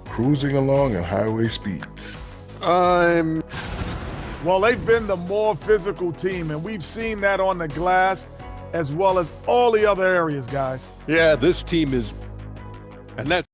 cruising along at highway speeds. Well, they've been the more physical team, and we've seen that on the glass as well as all the other areas, guys. Yeah, this team is, and that.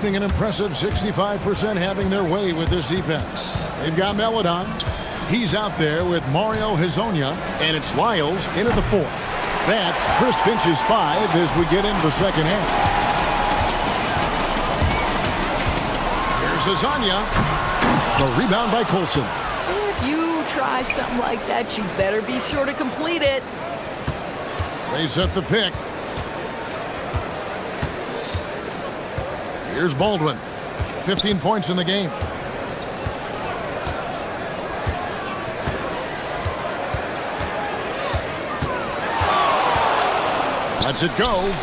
An impressive 65% having their way with this defense. They've got Melodon. He's out there with Mario Hezonja, and it's Lyles into the 4th. That's Chris Finch's 5 as we get into the second half. Here's Hezonja. The rebound by Colson. If you try something like that, you better be sure to complete it. They set the pick. Here's Baldwin. 15 points in the game. Lets it go.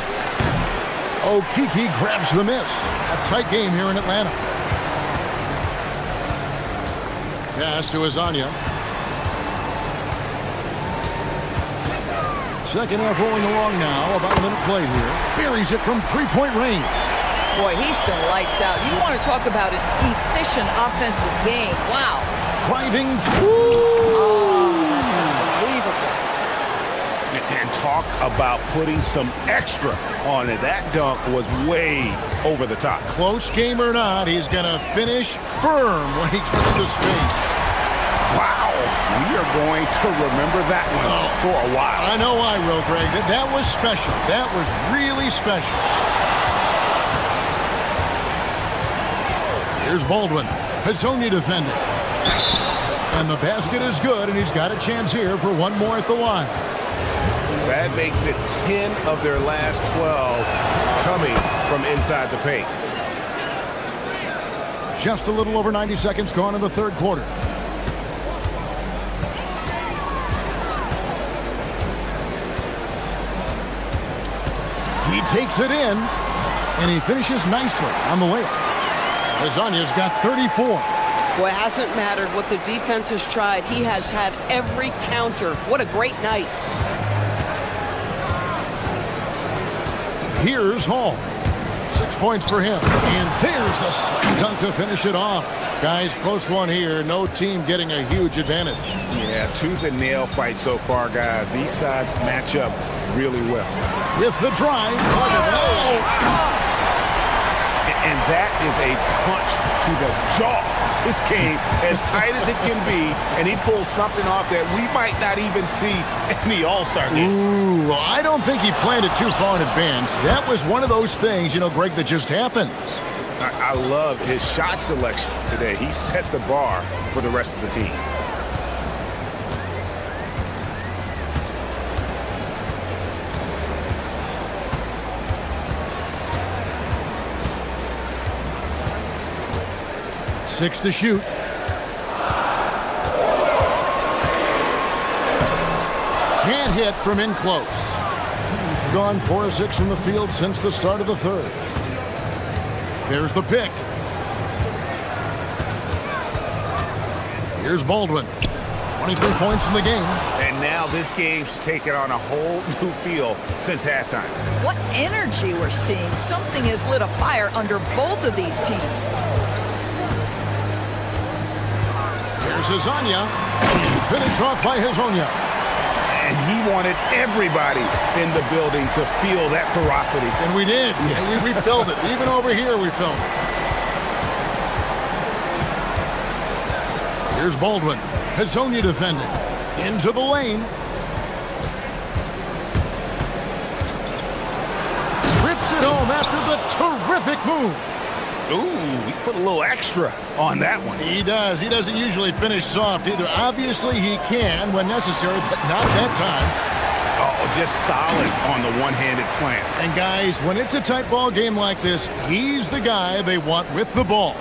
Okeke grabs the miss. A tight game here in Atlanta. Pass to Hezonja. Second half rolling along now. About a minute played here. Buries it from 3-point range. Boy, he's been lights out. You want to talk about an efficient offensive game. Wow. Driving. Oh, that's unbelievable. And talk about putting some extra on it. That dunk was way over the top. Close game or not, he's going to finish firm when he gets the space. Wow. We are going to remember that one for a while. I know I will, Greg. That was special. That was really special. Here's Baldwin. His only defender. And the basket is good, and he's got a chance here for one more at the line. That makes it 10 of their last 12 coming from inside the paint. Just a little over 90 seconds gone in the third quarter. He takes it in, and he finishes nicely on the layup. Lasagna's got 34. Boy, it hasn't mattered what the defense has tried. He has had every counter. What a great night. Here's Hall. 6 points for him. And there's the slam dunk to finish it off. Guys, close one here. No team getting a huge advantage. Yeah, tooth and nail fight so far, guys. These sides match up really well. With the drive. And that is a punch to the jaw. This game, as tight as it can be, and he pulls something off that we might not even see in the All-Star game. Ooh, I don't think he planned it too far in advance. That was one of those things, Greg, that just happens. I love his shot selection today. He set the bar for the rest of the team. Six to shoot. Can't hit from in close. Gone 4 of 6 from the field since the start of the third. There's the pick. Here's Baldwin. 23 points in the game. And now this game's taken on a whole new feel since halftime. What energy we're seeing. Something has lit a fire under both of these teams. Here's Hazonia. Finished off by Hazonia. And he wanted everybody in the building to feel that ferocity. And we did. Yeah. We felt it. Even over here, we felt it. Here's Baldwin. Hazonia defending. Into the lane. Rips it home after the terrific move. Ooh, he put a little extra on that one. He does. He doesn't usually finish soft either. Obviously, he can when necessary, but not that time. Oh, just solid on the one-handed slam. And guys, when it's a tight ball game like this, he's the guy they want with the ball.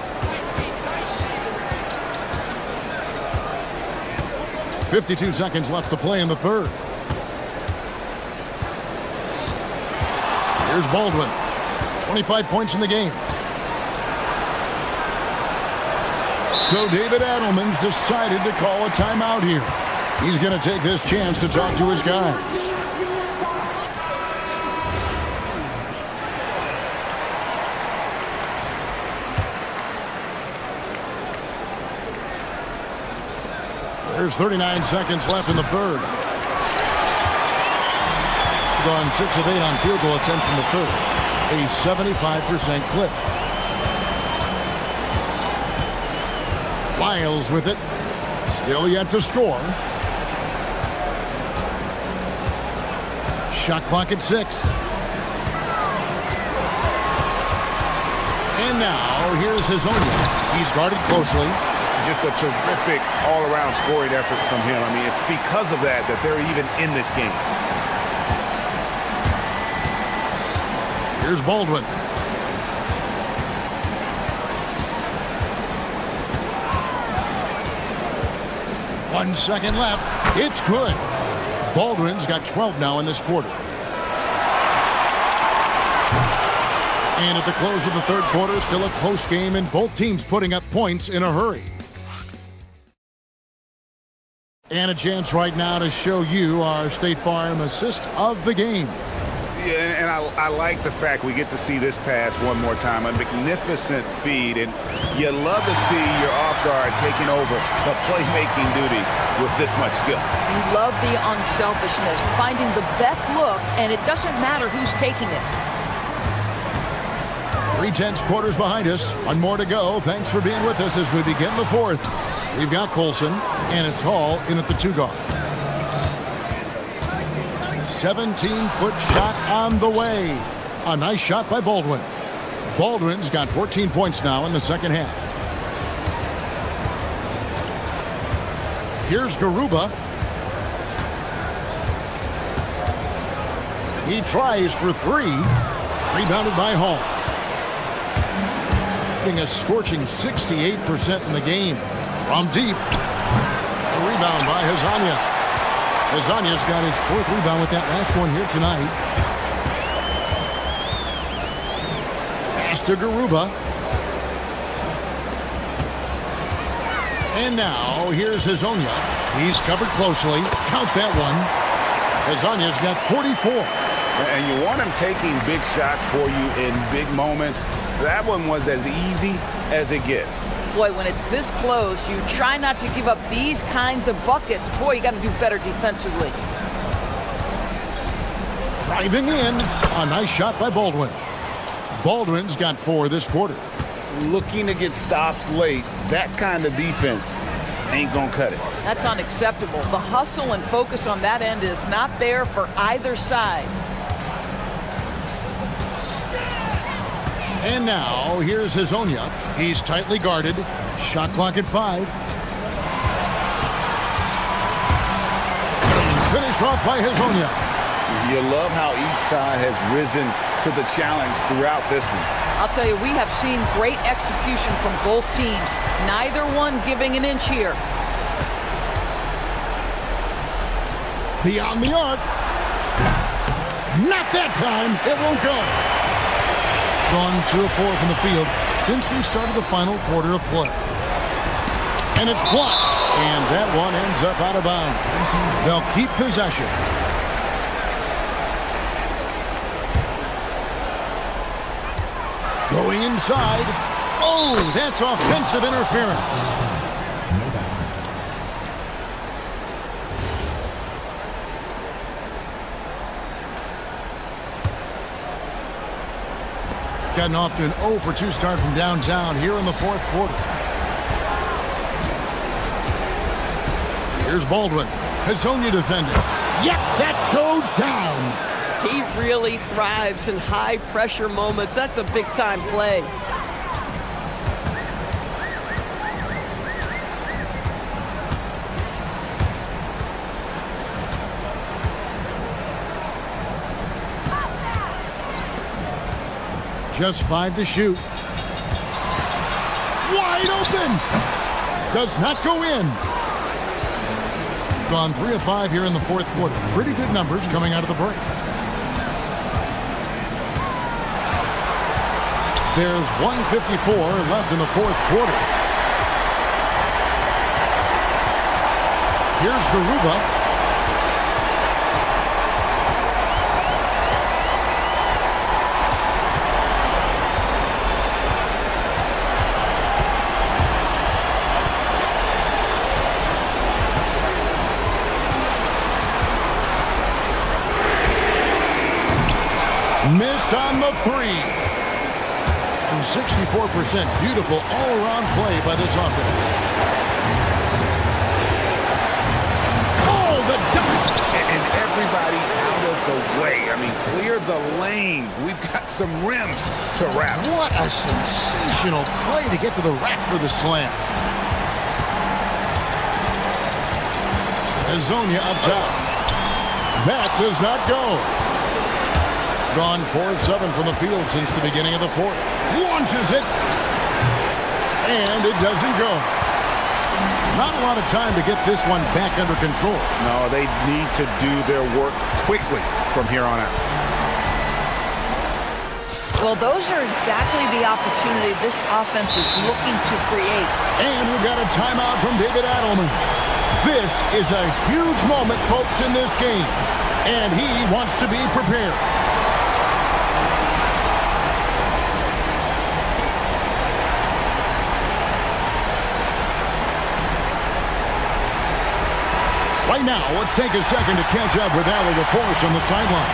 52 seconds left to play in the third. Here's Baldwin. 25 points in the game. So David Adelman's decided to call a timeout here. He's going to take this chance to talk to his guys. There's 39 seconds left in the third. Gone 6 of 8 on field goal attempts in the third. A 75% clip. Lyles with it. Still yet to score. Shot clock at 6. And now here's Hazonia. He's guarded closely. Just a terrific all-around scoring effort from him. I mean, it's because of that they're even in this game. Here's Baldwin. One second left. It's good. Baldwin's got 12 now in this quarter. And at the close of the third quarter, still a close game and both teams putting up points in a hurry. And a chance right now to show you our State Farm assist of the game. Yeah, and I like the fact we get to see this pass one more time. A magnificent feed, and you love to see your off guard taking over the playmaking duties with this much skill. You love the unselfishness, finding the best look, and it doesn't matter who's taking it. 3/10 quarters behind us. One more to go. Thanks for being with us as we begin the fourth. We've got Colson And it's Hall in at the 2-guard. 17-foot shot on the way. A nice shot by Baldwin. Baldwin's got 14 points now in the second half. Here's Garuba. He tries for 3. Rebounded by Hall. Getting a scorching 68% in the game. From deep. A rebound by Hezonja. Hezonja's got his 4th rebound with that last one here tonight. Pass to Garuba. And now, here's Hezonja. He's covered closely. Count that one. Hezonja's got 44. And you want him taking big shots for you in big moments. That one was as easy as it gets. Boy, when it's this close, you try not to give up these kinds of buckets. Boy, you got to do better defensively. Driving in. A nice shot by Baldwin. Baldwin's got 4 this quarter. Looking to get stops late. That kind of defense ain't gonna cut it. That's unacceptable. The hustle and focus on that end is not there for either side. And now, here's Hezonja. He's tightly guarded. Shot clock at 5. Finish off by Hezonja. You love how each side has risen to the challenge throughout this one. I'll tell you, we have seen great execution from both teams. Neither one giving an inch here. Beyond the arc. Not that time. It won't go. Gone 2 of 4 from the field since we started the final quarter of play. And it's blocked. And that one ends up out of bounds. They'll keep possession. Going inside. Oh, that's offensive interference. Gotten off to an 0 for 2 start from downtown here in the 4th quarter. Here's Baldwin. Hezonja defending. Yep, that goes down. He really thrives in high-pressure moments. That's a big-time play. Just 5 to shoot. Wide open. Does not go in. Gone 3 of 5 here in the 4th quarter. Pretty good numbers coming out of the break. There's 1:54 left in the 4th quarter. Here's Garuba. Missed on the 3. And 64% beautiful all-around play by this offense. Oh, the dunk! And everybody out of the way. I mean, clear the lane. We've got some rims to wrap. What a sensational play to get to the rack for the slam. Hezonja up top. That does not go. Gone 4 of 7 from the field since the beginning of the 4th. Launches it. And it doesn't go. Not a lot of time to get this one back under control. No, they need to do their work quickly from here on out. Well, those are exactly the opportunity this offense is looking to create. And we've got a timeout from David Adelman. This is a huge moment, folks, in this game. And he wants to be prepared. Right now, let's take a second to catch up with Allie LaForce on the sideline.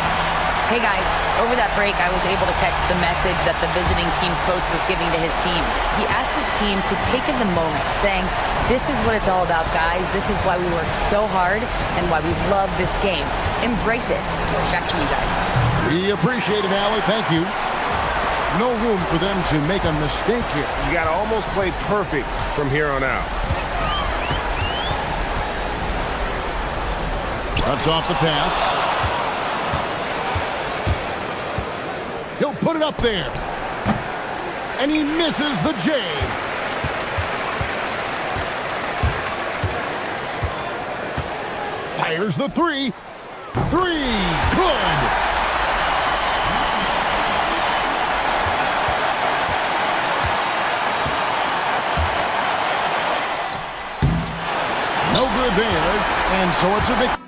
Hey guys, over that break, I was able to catch the message that the visiting team coach was giving to his team. He asked his team to take in the moment, saying, this is what it's all about, guys. This is why we worked so hard and why we love this game. Embrace it. Back to you guys. We appreciate it, Allie. Thank you. No room for them to make a mistake here. You got to almost play perfect from here on out. Cuts off the pass. He'll put it up there. And he misses the J. Fires the three. Three. Good. No good there. And so it's a victory.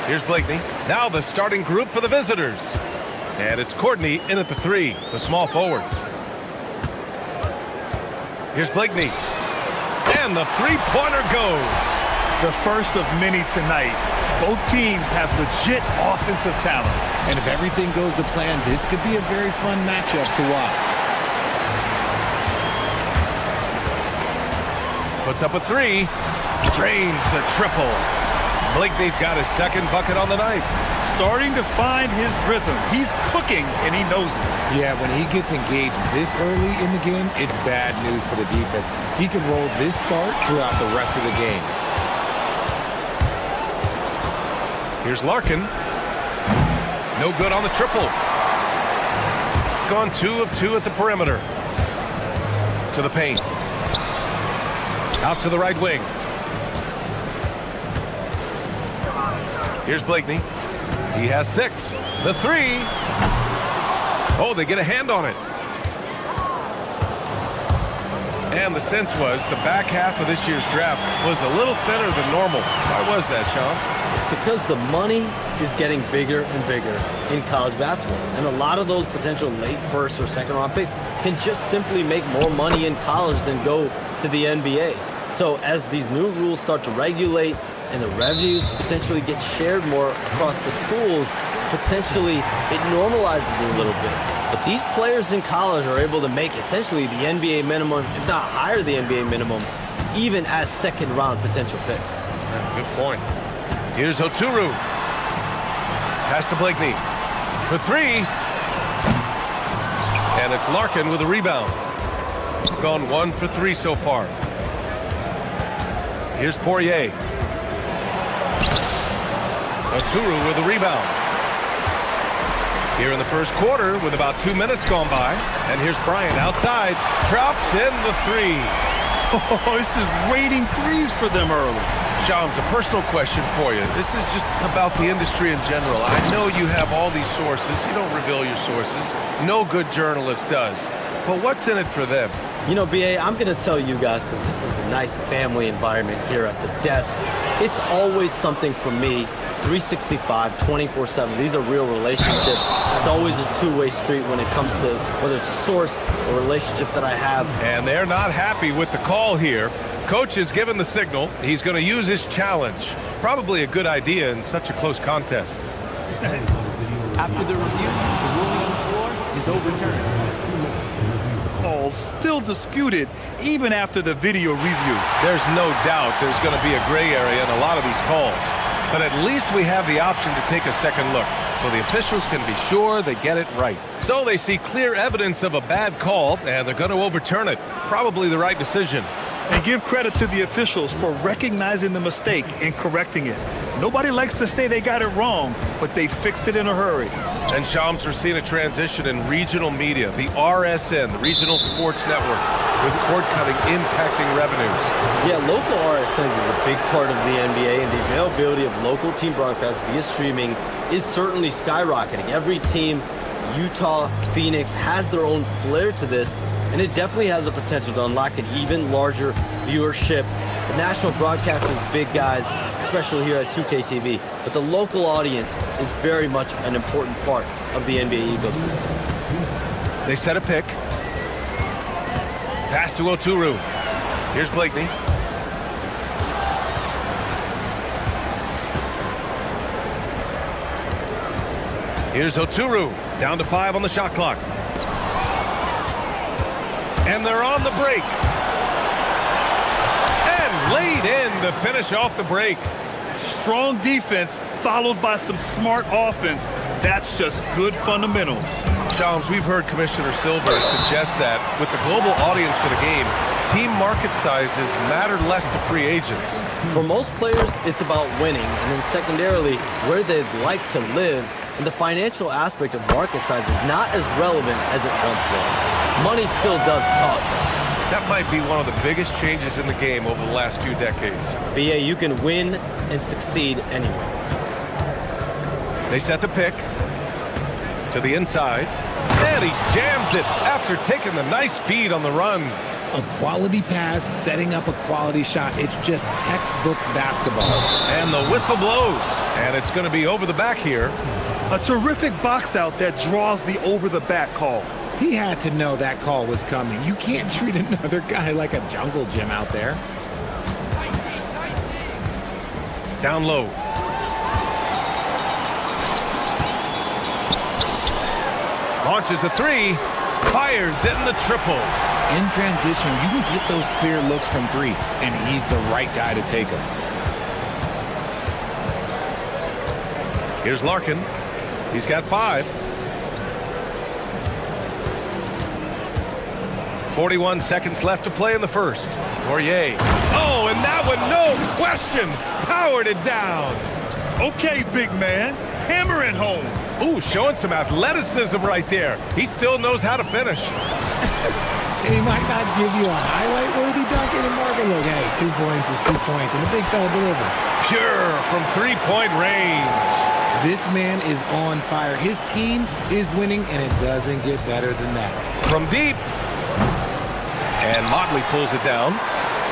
Here's Blakeney. Now the starting group for the visitors. And it's Courtney in at the 3, the small forward. Here's Blakeney. And the three-pointer goes. The first of many tonight. Both teams have legit offensive talent. And if everything goes to plan, this could be a very fun matchup to watch. Puts up a 3. Drains the triple. Blakeney's got his second bucket on the night. Starting to find his rhythm. He's cooking, and he knows it. Yeah, when he gets engaged this early in the game, it's bad news for the defense. He can roll this start throughout the rest of the game. Here's Larkin. No good on the triple. Gone 2 of 2 at the perimeter. To the paint. Out to the right wing. Here's Blakeney. He has 6. The 3. Oh, they get a hand on it. And the sense was the back half of this year's draft was a little thinner than normal. Why was that, Sean? It's because the money is getting bigger and bigger in college basketball. And a lot of those potential late first or second round picks can just simply make more money in college than go to the NBA. So as these new rules start to regulate and the revenues potentially get shared more across the schools, potentially it normalizes it a little bit. But these players in college are able to make essentially the NBA minimum, if not higher the NBA minimum, even as second round potential picks. Yeah, good point. Here's Oturu. Pass to Blakeney for 3. And it's Larkin with a rebound. Gone 1 for 3 so far. Here's Poirier. Oturu with a rebound. Here in the first quarter with about 2 minutes gone by. And here's Bryant outside. Drops in the 3. Oh, it's just raining threes for them early. Shams, a personal question for you. This is just about the industry in general. I know you have all these sources. You don't reveal your sources. No good journalist does. But what's in it for them? You know, BA, I'm going to tell you guys, because this is a nice family environment here at the desk. It's always something for me, 365, 24/7. These are real relationships. It's always a two-way street when it comes to whether it's a source or relationship that I have. And they're not happy with the call here. Coach is given the signal. He's going to use his challenge. Probably a good idea in such a close contest. After the review, the ruling on the floor is overturned. Calls still disputed even after the video review. There's no doubt there's going to be a gray area in a lot of these calls. But at least we have the option to take a second look, so the officials can be sure they get it right. So they see clear evidence of a bad call, and they're going to overturn it. Probably the right decision. And give credit to the officials for recognizing the mistake and correcting it. Nobody likes to say they got it wrong, but they fixed it in a hurry. And Shams, we're seeing a transition in regional media, the RSN, the Regional Sports Network, with cord cutting impacting revenues. Yeah, local RSNs is a big part of the NBA, and the availability of local team broadcasts via streaming is certainly skyrocketing. Every team, Utah, Phoenix, has their own flair to this, and it definitely has the potential to unlock an even larger viewership. The national broadcast is big, guys, especially here at 2K TV, but the local audience is very much an important part of the NBA ecosystem. They set a pick. Pass to Oturu. Here's Blakeney. Here's Oturu. Down to 5 on the shot clock. And they're on the break. And laid in to finish off the break. Strong defense followed by some smart offense. That's just good fundamentals. Shams, we've heard Commissioner Silver suggest that with the global audience for the game, team market sizes matter less to free agents. For most players, it's about winning, and then secondarily, where they'd like to live. And the financial aspect of market size is not as relevant as it once was. Money still does talk, though. That might be one of the biggest changes in the game over the last few decades. BA, you can win and succeed anywhere. They set the pick to the inside, and he jams it after taking the nice feed on the run. A quality pass, setting up a quality shot. It's just textbook basketball. And the whistle blows. And it's going to be over the back here. A terrific box out that draws the over-the-back call. He had to know that call was coming. You can't treat another guy like a jungle gym out there. Down low. Launches a three. Fires in the triple. In transition, you can get those clear looks from three, and he's the right guy to take them. Here's Larkin. He's got 5. 41 seconds left to play in the first. Poirier. Oh, and that one, no question, powered it down. Okay, big man, hammer it home. Ooh, showing some athleticism right there. He still knows how to finish. He might not give you a highlight-worthy dunk anymore, but look, hey, 2 points is 2 points, and the big fella delivered. Pure from three-point range. This man is on fire. His team is winning, and it doesn't get better than that. From deep. And Motley pulls it down.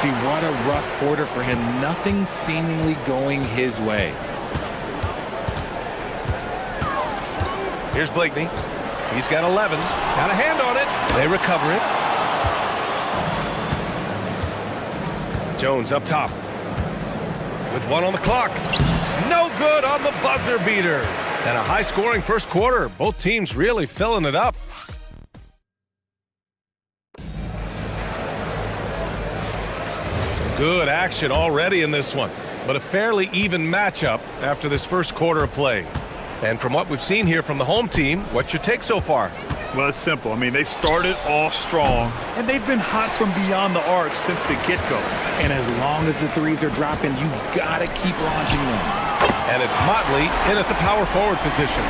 See, what a rough quarter for him. Nothing seemingly going his way. Here's Blakeney. He's got 11. Got a hand on it. They recover it. Jones up top. With 1 on the clock. No good on the buzzer beater. And a high-scoring first quarter. Both teams really filling it up. Good action already in this one, but a fairly even matchup after this first quarter of play. And from what we've seen here from the home team, what's your take so far? Well, it's simple. I mean, they started off strong, and they've been hot from beyond the arc since the get-go. And as long as the threes are dropping, you've got to keep launching them. And it's Motley in at the power forward position.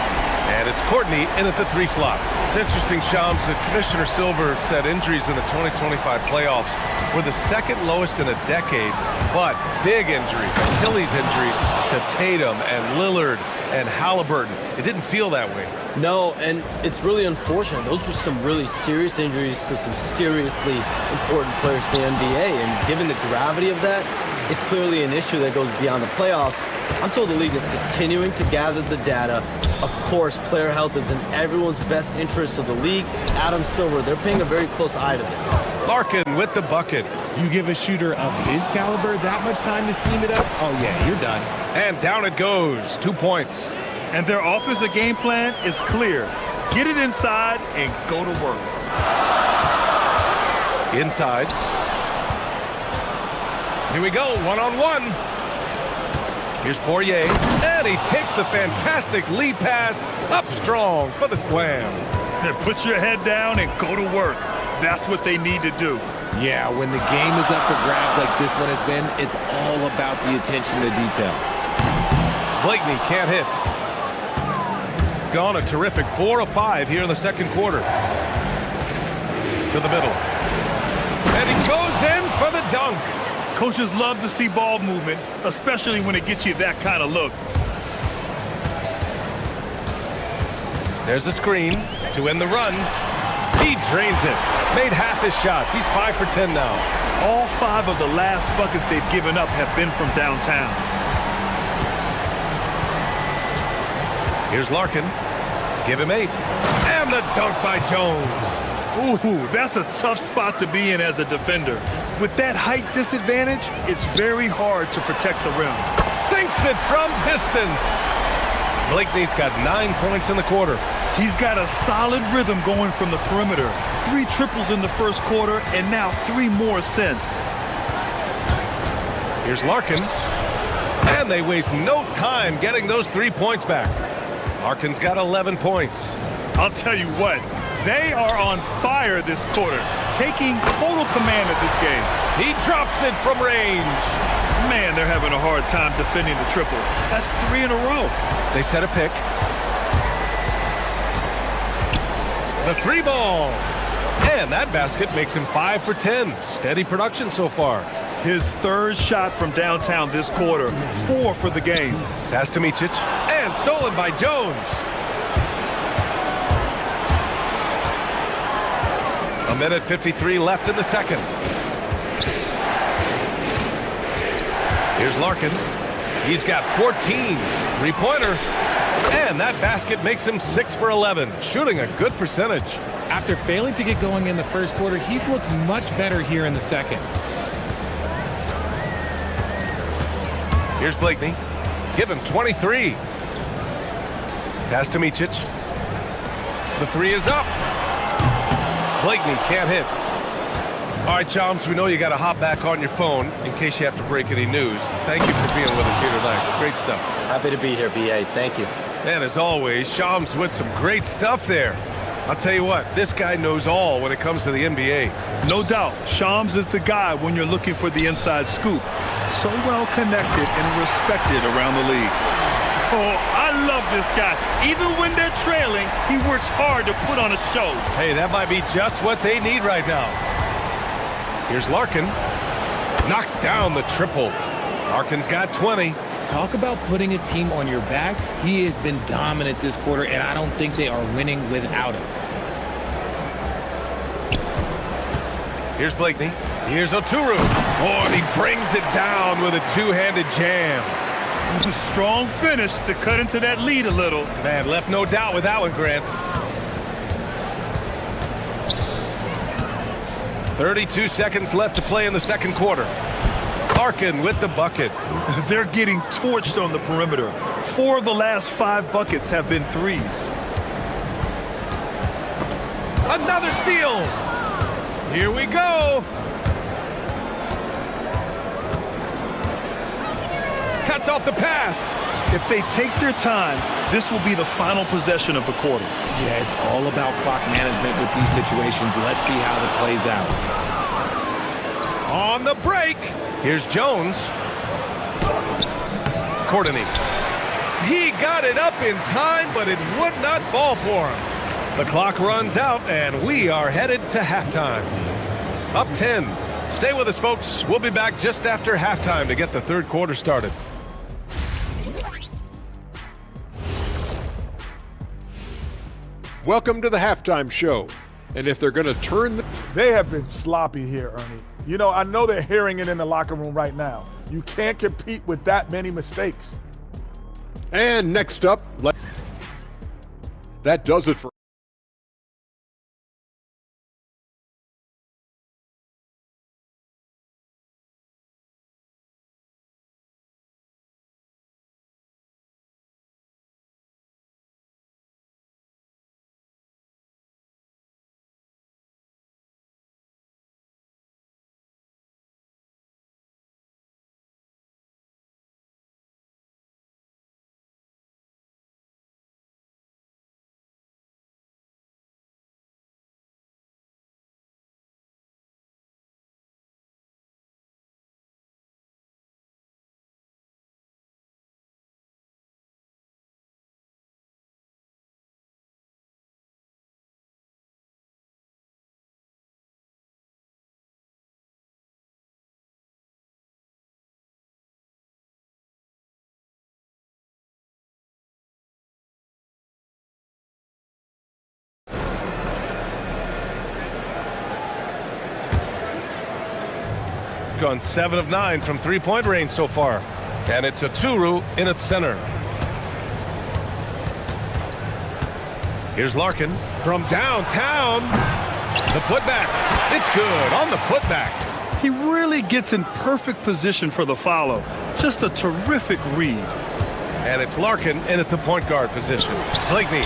And it's Courtney in at the 3 slot. It's interesting, Shams, that Commissioner Silver said injuries in the 2025 playoffs were the second lowest in a decade, but big injuries, Achilles injuries to Tatum and Lillard and Halliburton. It didn't feel that way. No, and it's really unfortunate. Those were some really serious injuries to some seriously important players in the NBA, and given the gravity of that, it's clearly an issue that goes beyond the playoffs. I'm told the league is continuing to gather the data. Of course, player health is in everyone's best interest of the league. Adam Silver, they're paying a very close eye to this. Larkin with the bucket. You give a shooter of his caliber that much time to seam it up, oh yeah, you're done. And down it goes, 2 points. And their offensive game plan is clear. Get it inside and go to work. Inside. Here we go, one-on-one. Here's Poirier, and he takes the fantastic lead pass up strong for the slam. Then put your head down and go to work. That's what they need to do. Yeah, when the game is up for grabs like this one has been, it's all about the attention to detail. Blakeney can't hit. Gone a terrific 4 of 5 here in the second quarter. To the middle. And he goes in for the dunk. Coaches love to see ball movement, especially when it gets you that kind of look. There's a screen to end the run. He drains it. Made half his shots. He's 5 for 10 now. All 5 of the last buckets they've given up have been from downtown. Here's Larkin. Give him 8. And the dunk by Jones. Ooh, that's a tough spot to be in as a defender. With that height disadvantage, it's very hard to protect the rim. Sinks it from distance. Blakeney's got 9 points in the quarter. He's got a solid rhythm going from the perimeter. 3 triples in the first quarter, and now 3 more since. Here's Larkin. And they waste no time getting those 3 points back. Larkin's got 11 points. I'll tell you what, they are on fire this quarter, taking total command of this game. He drops it from range. Man, they're having a hard time defending the triple. That's 3 in a row. They set a pick. The 3 ball. And that basket makes him 5 for 10. Steady production so far. His 3rd shot from downtown this quarter, 4 for the game. Pass to Micic, and stolen by Jones. A minute 53 left in the second. Here's Larkin. He's got 14. Three-pointer. And that basket makes him 6 for 11, shooting a good percentage. After failing to get going in the first quarter, he's looked much better here in the second. Here's Blakeney. Give him 23. Pass to Micic. The three is up. Blakeney can't hit. All right, Chomps, we know you got to hop back on your phone in case you have to break any news. Thank you for being with us here tonight. Great stuff. Happy to be here, BA. Thank you. And as always, Shams with some great stuff there. I'll tell you what, this guy knows all when it comes to the NBA. No doubt, Shams is the guy when you're looking for the inside scoop. So well connected and respected around the league. Oh, I love this guy. Even when they're trailing, he works hard to put on a show. Hey, that might be just what they need right now. Here's Larkin. Knocks down the triple. Larkin's got 20. Talk about putting a team on your back. He has been dominant this quarter, and I don't think they are winning without him. Here's Blakeney. Here's Oturu. Oh, and he brings it down with a two-handed jam. Strong finish to cut into that lead a little. Man, left no doubt with that one, Grant. 32 seconds left to play in the second quarter. Larkin with the bucket. They're getting torched on the perimeter. 4 of the last 5 buckets have been threes. Another steal. Here we go. Cuts off the pass. If they take their time, this will be the final possession of the quarter. Yeah, it's all about clock management with these situations. Let's see how it plays out. On the break. Here's Jones. Courtney. He got it up in time, but it would not fall for him. The clock runs out, and we are headed to halftime. Up 10. Stay with us, folks. We'll be back just after halftime to get the third quarter started. Welcome to the halftime show. And if they're going to turn the... They have been sloppy here, Ernie. You know, I know they're hearing it in the locker room right now. You can't compete with that many mistakes. And next up, that does it for... Gone 7 of 9 from three-point range so far. And it's Oturu in its center. Here's Larkin from downtown. The putback. It's good on the putback. He really gets in perfect position for the follow. Just a terrific read. And it's Larkin in at the point guard position. Blakeney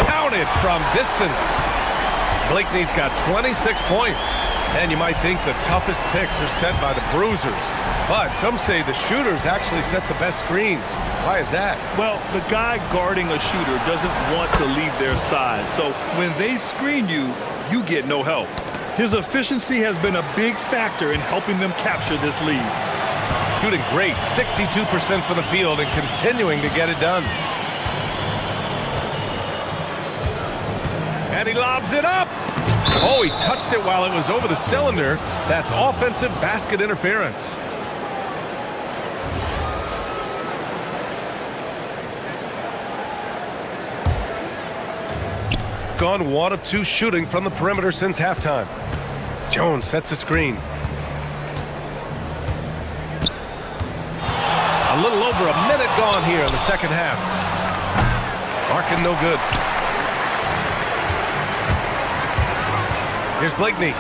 counted from distance. Blakeney's got 26 points. And you might think the toughest picks are set by the bruisers. But some say the shooters actually set the best screens. Why is that? Well, the guy guarding a shooter doesn't want to leave their side. So when they screen you, you get no help. His efficiency has been a big factor in helping them capture this lead. Shooting great, 62% from the field and continuing to get it done. And he lobs it up. Oh, he touched it while it was over the cylinder. That's offensive basket interference. gone 1 of 2 shooting from the perimeter since halftime. Jones sets a screen. A little over a minute gone here in the second half. Larkin no good. Here's Blakeney.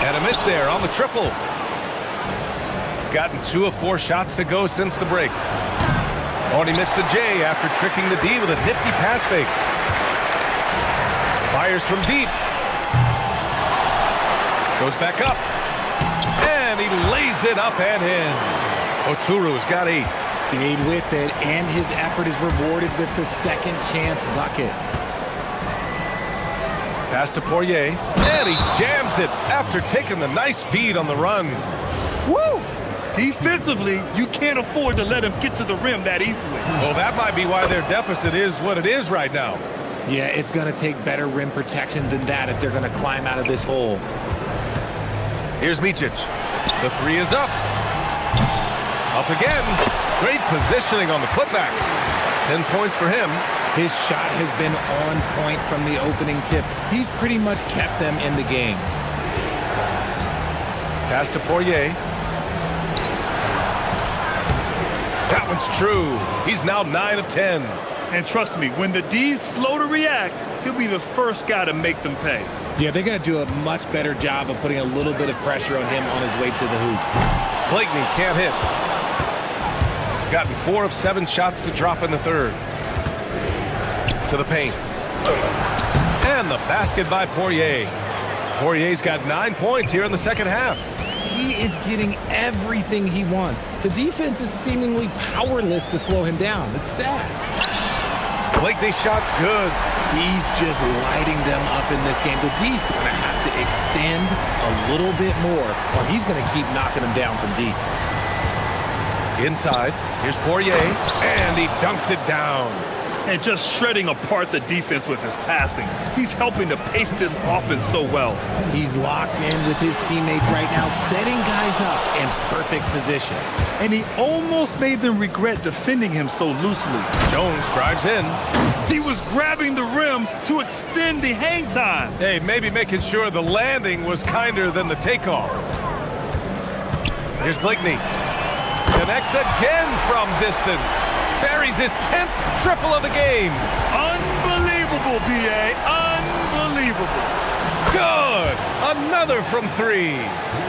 And a miss there on the triple. Gotten 2 of 4 shots to go since the break. Oh, and he missed the J after tricking the D with a nifty pass fake. Fires from deep. Goes back up. And he lays it up and in. Oturu's got 8. Stayed with it, and his effort is rewarded with the second chance bucket. Pass to Poirier, and he jams it after taking the nice feed on the run. Woo! Defensively, you can't afford to let him get to the rim that easily. Well, that might be why their deficit is what it is right now. Yeah, it's going to take better rim protection than that if they're going to climb out of this hole. Here's Micic. The 3 is up. Up again. Great positioning on the putback. 10 points for him. His shot has been on point from the opening tip. He's pretty much kept them in the game. Pass to Poirier. That one's true. He's now 9 of 10. And trust me, when the D's slow to react, he'll be the first guy to make them pay. Yeah, they're going to do a much better job of putting a little bit of pressure on him on his way to the hoop. Blakeney can't hit. Gotten 4 of 7 shots to drop in the third. To the paint. And the basket by Poirier. Poirier's got 9 points here in the second half. He is getting everything he wants. The defense is seemingly powerless to slow him down. It's sad. Blakeney's shot's good. He's just lighting them up in this game. The D's going to have to extend a little bit more, or he's going to keep knocking them down from deep. Inside, here's Poirier, and he dunks it down. And just shredding apart the defense with his passing. He's helping to pace this offense so well. He's locked in with his teammates right now, setting guys up in perfect position. And he almost made them regret defending him so loosely. Jones drives in. He was grabbing the rim to extend the hang time. Hey, maybe making sure the landing was kinder than the takeoff. Here's Blakeney. Connects again from distance. Buries his 10th triple of the game. Unbelievable, B.A. Unbelievable. Good. Another from 3.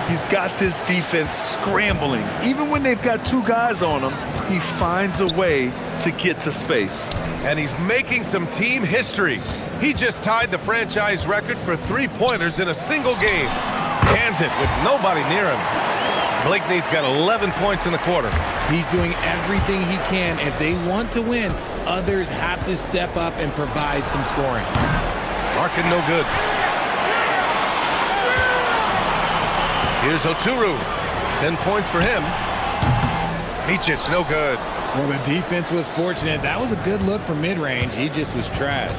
He's got this defense scrambling. Even when they've got 2 guys on him, he finds a way to get to space. And he's making some team history. He just tied the franchise record for 3-pointers in a single game. Hands it with nobody near him. Blakeney's got 11 points in the quarter. He's doing everything he can. If they want to win, others have to step up and provide some scoring. Larkin no good. Here's Oturu. 10 points for him. Micic no good. Well, the defense was fortunate. That was a good look from mid-range. He just was trash.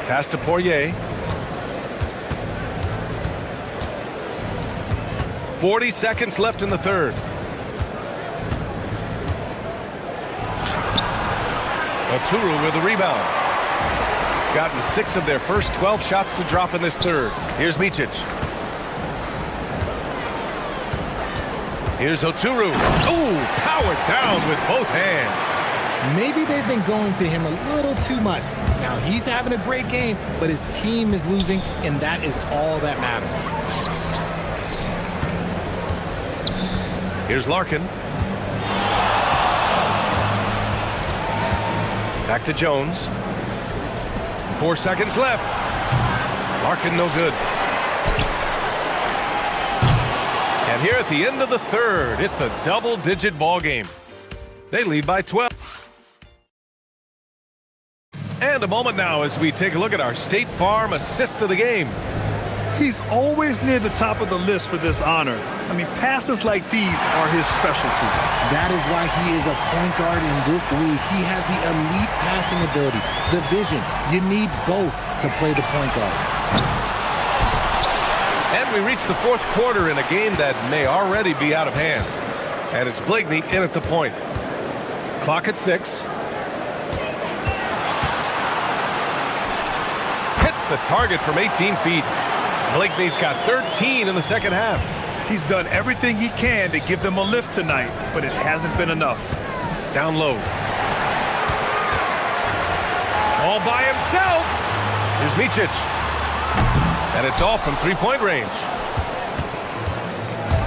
Pass to Poirier. 40 seconds left in the third. Oturu with the rebound. Gotten 6 of their first 12 shots to drop in this third. Here's Micic. Here's Oturu. Ooh, powered down with both hands. Maybe they've been going to him a little too much. Now, he's having a great game, but his team is losing, and that is all that matters. Here's Larkin. Back to Jones. 4 seconds left. Larkin no good. And here at the end of the third, it's a double-digit ball game. They lead by 12. And a moment now as we take a look at our State Farm assist of the game. He's always near the top of the list for this honor. I mean, passes like these are his specialty. That is why he is a point guard in this league. He has the elite passing ability, the vision. You need both to play the point guard. And we reach the fourth quarter in a game that may already be out of hand. And it's Blakeney in at the point. Clock at 6. missed the target from 18 feet. Blakeney's got 13 in the second half. He's done everything he can to give them a lift tonight, but it hasn't been enough. Down low. All by himself. Here's Micic. And it's off from three-point range.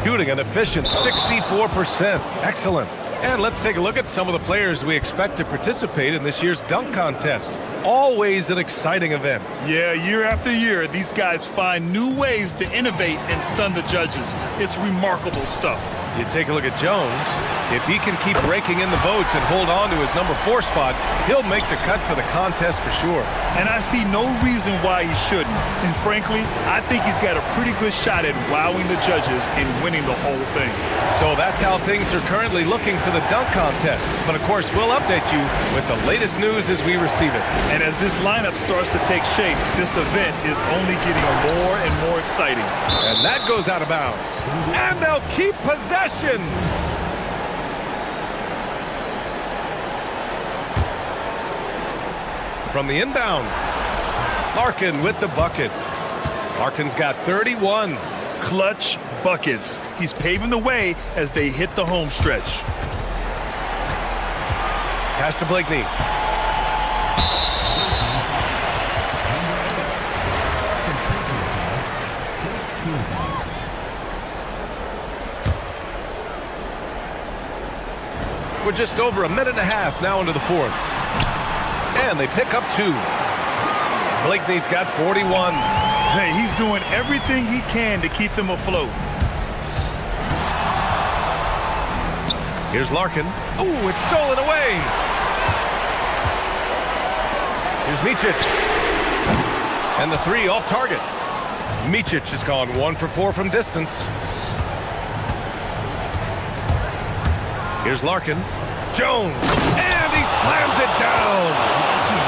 Shooting an efficient 64%. Excellent. And let's take a look at some of the players we expect to participate in this year's dunk contest. Always an exciting event. Yeah, year after year, these guys find new ways to innovate and stun the judges. It's remarkable stuff. You take a look at Jones. If he can keep raking in the votes and hold on to his number 4 spot, he'll make the cut for the contest for sure. And I see no reason why he shouldn't. And frankly, I think he's got a pretty good shot at wowing the judges and winning the whole thing. So that's how things are currently looking for the dunk contest. But of course, we'll update you with the latest news as we receive it. And as this lineup starts to take shape, this event is only getting more and more exciting. And that goes out of bounds. And they'll keep possession. From the inbound, Larkin with the bucket. Larkin's got 31. Clutch buckets. He's paving the way as they hit the home stretch. Pass to Blakeney. We're just over a minute and a half now into the fourth. And they pick up 2. Blakeney's got 41. Hey, he's doing everything he can to keep them afloat. Here's Larkin. Oh, it's stolen away. Here's Micic. And the 3 off target. Micic has gone 1 for 4 from distance. Here's Larkin. Jones. And he slams it down.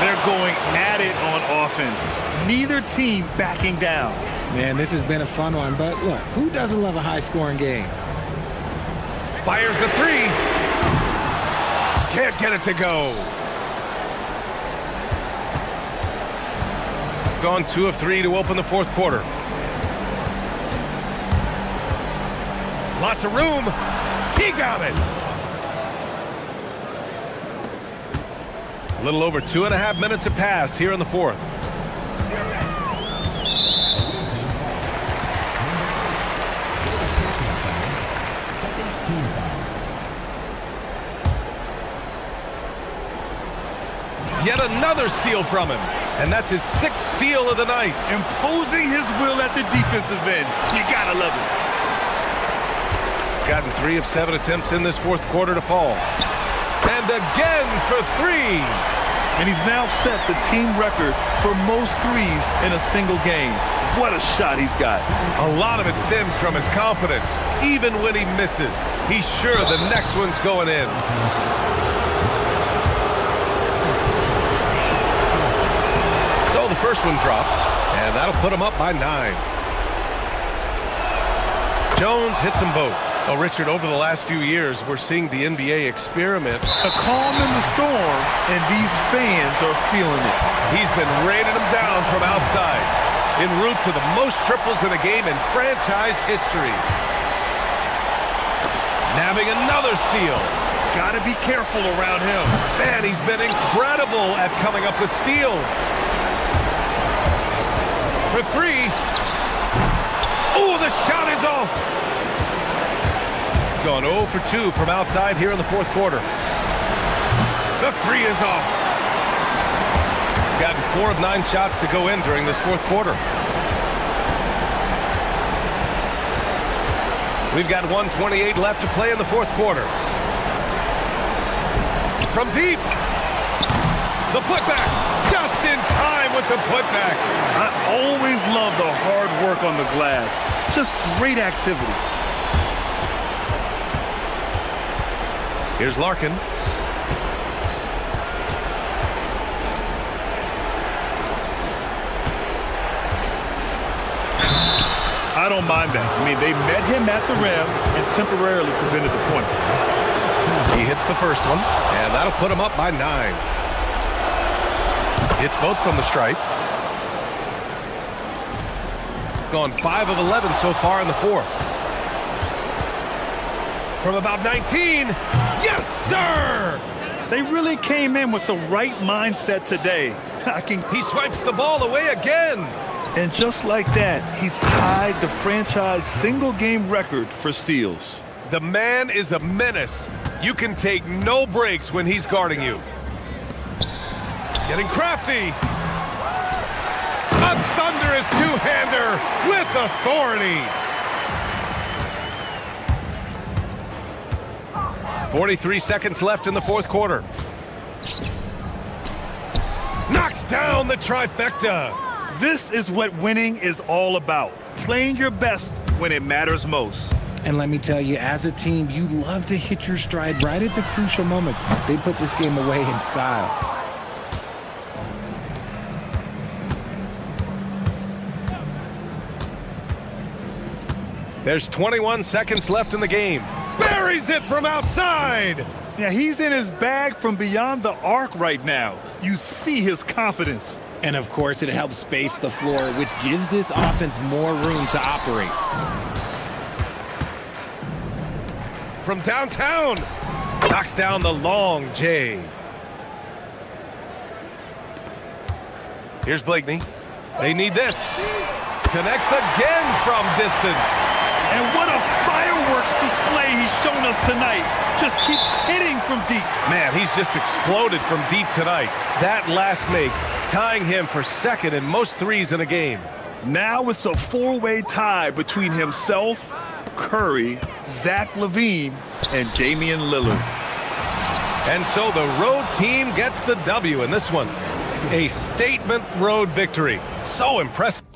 They're going at it on offense. Neither team backing down. Man, this has been a fun one, but look, who doesn't love a high-scoring game? Fires the 3. Can't get it to go. Gone 2 of 3 to open the fourth quarter. Lots of room. He got it. A little over 2.5 minutes have passed here in the fourth. Yet another steal from him. And that's his 6th steal of the night. Imposing his will at the defensive end. You gotta love it. Gotten 3 of 7 attempts in this fourth quarter to fall. And again for 3. And he's now set the team record for most threes in a single game. What a shot he's got. A lot of it stems from his confidence. Even when he misses, he's sure the next one's going in. So the first one drops, and that'll put him up by 9. Jones hits them both. Well, Richard, over the last few years, we're seeing the NBA experiment. A calm in the storm, and these fans are feeling it. He's been raining them down from outside, en route to the most triples in a game in franchise history. Nabbing another steal. Got to be careful around him. Man, he's been incredible at coming up with steals. For 3. Oh, the shot is off. Gone 0 for 2 from outside here in the fourth quarter. The 3 is off. Gotten 4 of 9 shots to go in during this fourth quarter. We've got 1:28 left to play in the fourth quarter. From deep. The putback. Just in time with the putback. I always love the hard work on the glass. Just great activity. Here's Larkin. I don't mind that. I mean, they met him at the rim and temporarily prevented the points. He hits the first one, and that'll put him up by 9. Hits both from the stripe. gone 5 of 11 so far in the fourth. From about 19, yes, sir! They really came in with the right mindset today. He swipes the ball away again. And just like that, he's tied the franchise single-game record for steals. The man is a menace. You can take no breaks when he's guarding you. Getting crafty. A thunderous two-hander with authority. 43 seconds left in the fourth quarter. Knocks down the trifecta. This is what winning is all about. Playing your best when it matters most. And let me tell you, as a team, you love to hit your stride right at the crucial moments. They put this game away in style. There's 21 seconds left in the game. Buries it from outside. Yeah, he's in his bag from beyond the arc right now. You see his confidence. And of course, it helps space the floor, which gives this offense more room to operate. From downtown, knocks down the long J. Here's Blakeney. They need this. Connects again from distance. And what a fireworks display he's shown us tonight. Just keeps hitting from deep. Man, he's just exploded from deep tonight. That last make, tying him for second in most threes in a game. Now it's a four-way tie between himself, Curry, Zach LaVine, and Damian Lillard. And so the road team gets the W in this one. A statement road victory. So impressive.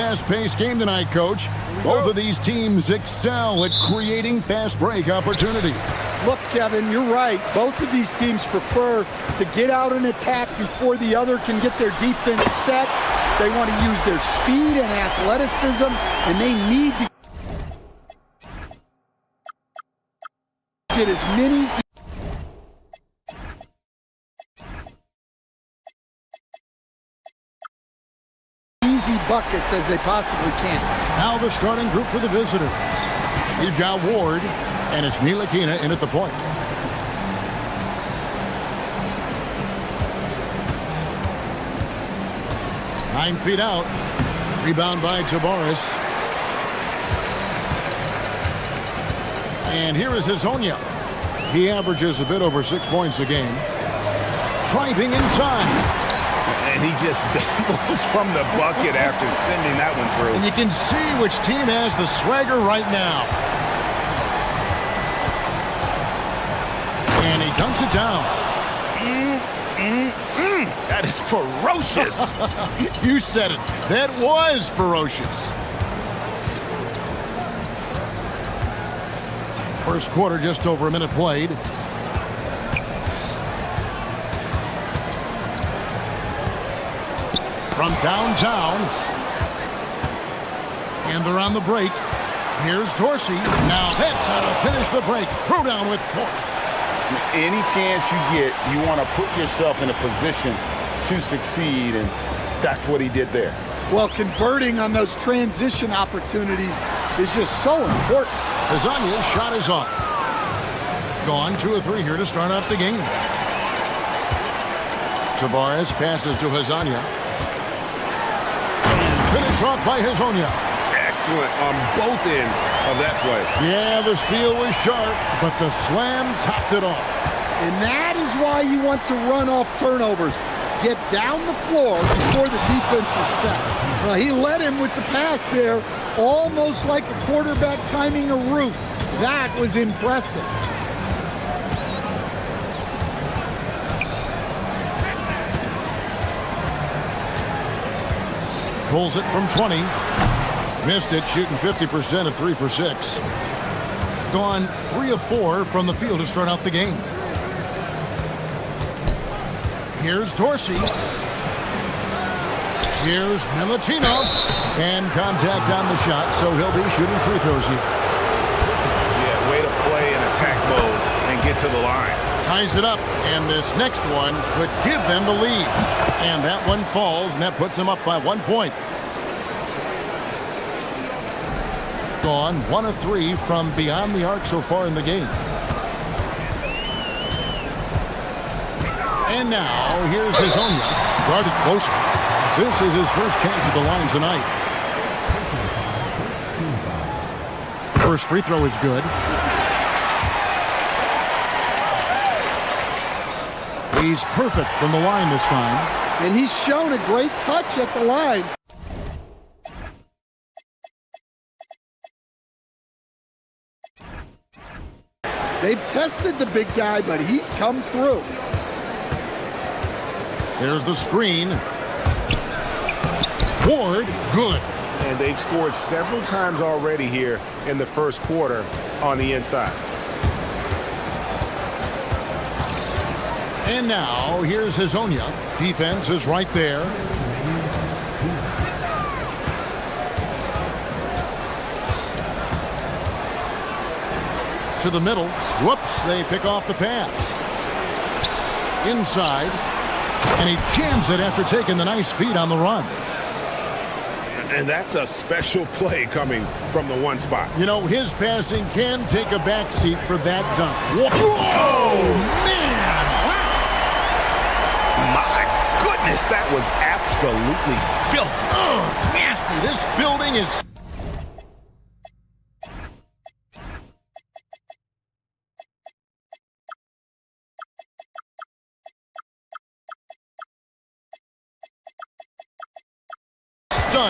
Fast-paced game tonight, Coach. Both of these teams excel at creating fast break opportunity. Look, Kevin, you're right. Both of these teams prefer to get out and attack before the other can get their defense set. They want to use their speed and athleticism, and they need to get as many easy buckets as they possibly can. Now the starting group for the visitors. We've got Ward, and it's Ntilikina in at the point. Nine feet out. Rebound by Tavares. And here is Hazonia. He averages a bit over 6 points a game. Driving inside. And he just dangles from the bucket after sending that one through. And you can see which team has the swagger right now. And he dunks it down. That is ferocious. You said it. That was ferocious. First quarter, just over a minute played. From downtown. And they're on the break. Here's Dorsey. Now that's how to finish the break. Throw down with force. Any chance you get, you want to put yourself in a position to succeed, and that's what he did there. Well, converting on those transition opportunities is just so important. Hazania's shot is off. Gone 2 of 3 here to start out the game. Tavares passes to Hazania. Finish off by Hazonia. Excellent on both ends of that play. Yeah, the steal was sharp, but the slam topped it off. And that is why you want to run off turnovers. Get down the floor before the defense is set. Well, he led him with the pass there, almost like a quarterback timing a route. That was impressive. Pulls it from 20. Missed it, shooting 50% at 3 for 6. Gone 3 of 4 from the field to start out the game. Here's Dorsey. Here's Milutinov. And contact on the shot, so he'll be shooting free throws here. Yeah, way to play in attack mode and get to the line. Ties it up, and this next one could give them the lead. And that one falls, and that puts them up by 1 point. Gone 1 of 3 from beyond the arc so far in the game. And now, here's Hazonia, guarded closer. This is his first chance at the line tonight. First free throw is good. He's perfect from the line this time. And he's shown a great touch at the line. They've tested the big guy, but he's come through. There's the screen. Ward, good. And they've scored several times already here in the first quarter on the inside. And now, here's Hazonia. Defense is right there. To the middle. Whoops, they pick off the pass. Inside. And he jams it after taking the nice feed on the run. And that's a special play coming from the one spot. You know, his passing can take a backseat for that dunk. Whoa, man! My goodness, that was absolutely filthy. Oh, nasty. This building is...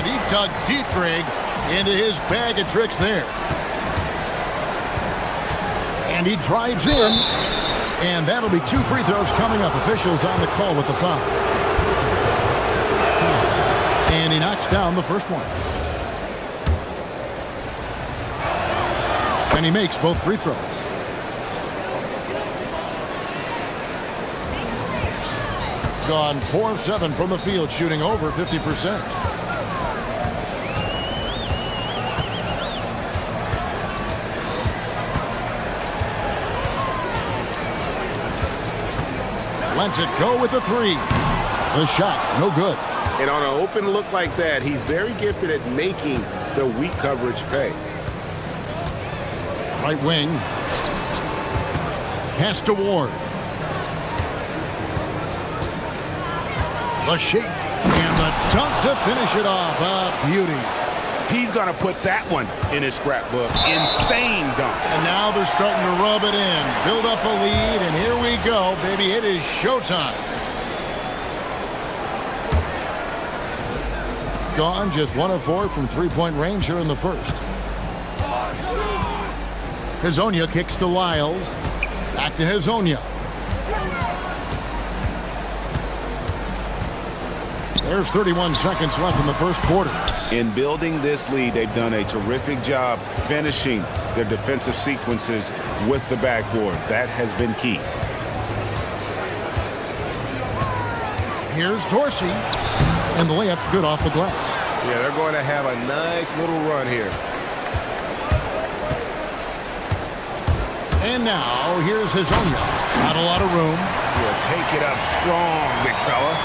He dug deep, Greg, into his bag of tricks there. And he drives in. And that'll be 2 free throws coming up. Officials on the call with the foul. And he knocks down the first one. And he makes both free throws. Gone 4 of 7 from the field, shooting over 50%. Lets it go with the 3. The shot, no good. And on an open look like that, he's very gifted at making the weak coverage pay. Right wing. Pass to Ward. The shake and the dunk to finish it off. A beauty. He's going to put that one in his scrapbook. Insane dunk. And now they're starting to rub it in. Build up a lead, and here we go, baby. It is showtime. Gone just 1 of 4 from three-point range here in the first. Hezonja kicks to Lyles. Back to Hezonja. There's 31 seconds left in the first quarter. In building this lead, they've done a terrific job finishing their defensive sequences with the backboard. That has been key. Here's Dorsey. And the layup's good off the glass. Yeah, they're going to have a nice little run here. And now, here's Hezonja. Not a lot of room. Yeah, take it up strong, big fella.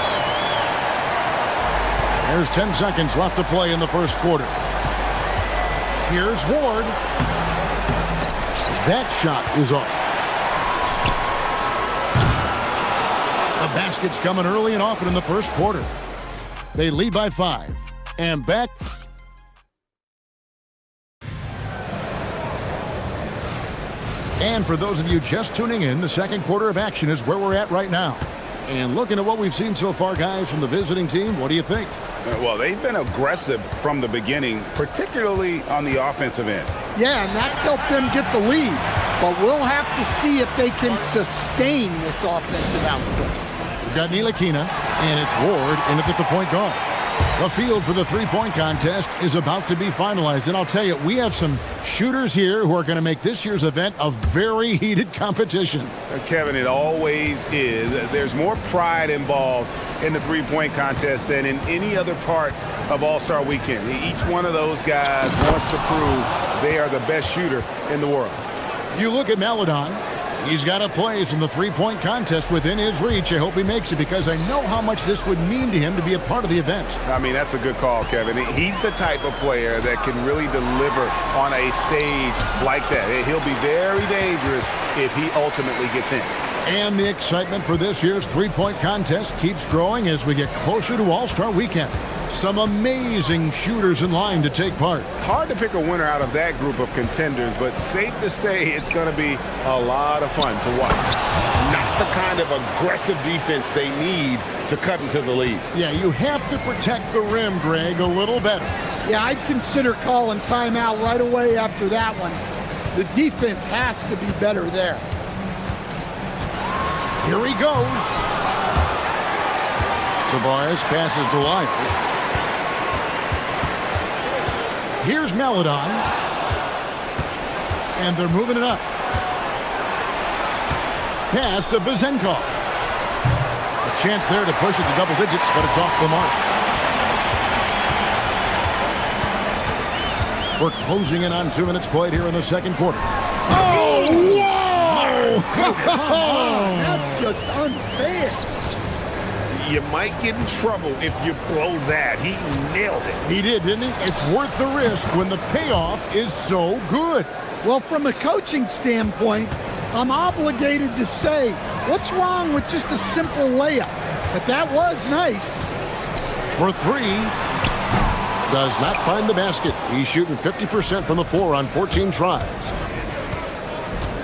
There's 10 seconds left to play in the first quarter. Here's Ward. That shot is off. The basket's coming early and often in the first quarter. They lead by 5. And back. And for those of you just tuning in, the second quarter of action is where we're at right now. And looking at what we've seen so far, guys, from the visiting team, what do you think? Well, they've been aggressive from the beginning, particularly on the offensive end. Yeah, and that's helped them get the lead. But we'll have to see if they can sustain this offensive output. We've got Ntilikina, and it's Ward in at the point guard. The field for the three-point contest is about to be finalized. And I'll tell you, we have some shooters here who are going to make this year's event a very heated competition. Kevin, it always is. There's more pride involved in the three-point contest than in any other part of All-Star Weekend. Each one of those guys wants to prove they are the best shooter in the world. You look at Maledon. He's got a place in the three-point contest within his reach. I hope he makes it because I know how much this would mean to him to be a part of the event. I mean, that's a good call, Kevin. He's the type of player that can really deliver on a stage like that. He'll be very dangerous if he ultimately gets in. And the excitement for this year's three-point contest keeps growing as we get closer to All-Star Weekend. Some amazing shooters in line to take part. Hard to pick a winner out of that group of contenders, but safe to say it's going to be a lot of fun to watch. Not the kind of aggressive defense they need to cut into the lead. Yeah, you have to protect the rim, Greg, a little better. Yeah, I'd consider calling timeout right away after that one. The defense has to be better there. Here he goes. Tavares passes to Lyles. Here's Maledon. And they're moving it up. Pass to Vezenkov. A chance there to push it to double digits, but it's off the mark. We're closing in on 2 minutes played here in the second quarter. Oh, whoa! That's just unfair. You might get in trouble if you blow that. He nailed it. He did, didn't he? It's worth the risk when the payoff is so good. Well, from a coaching standpoint, I'm obligated to say, what's wrong with just a simple layup? But that was nice. For 3. Does not find the basket. He's shooting 50% from the floor on 14 tries.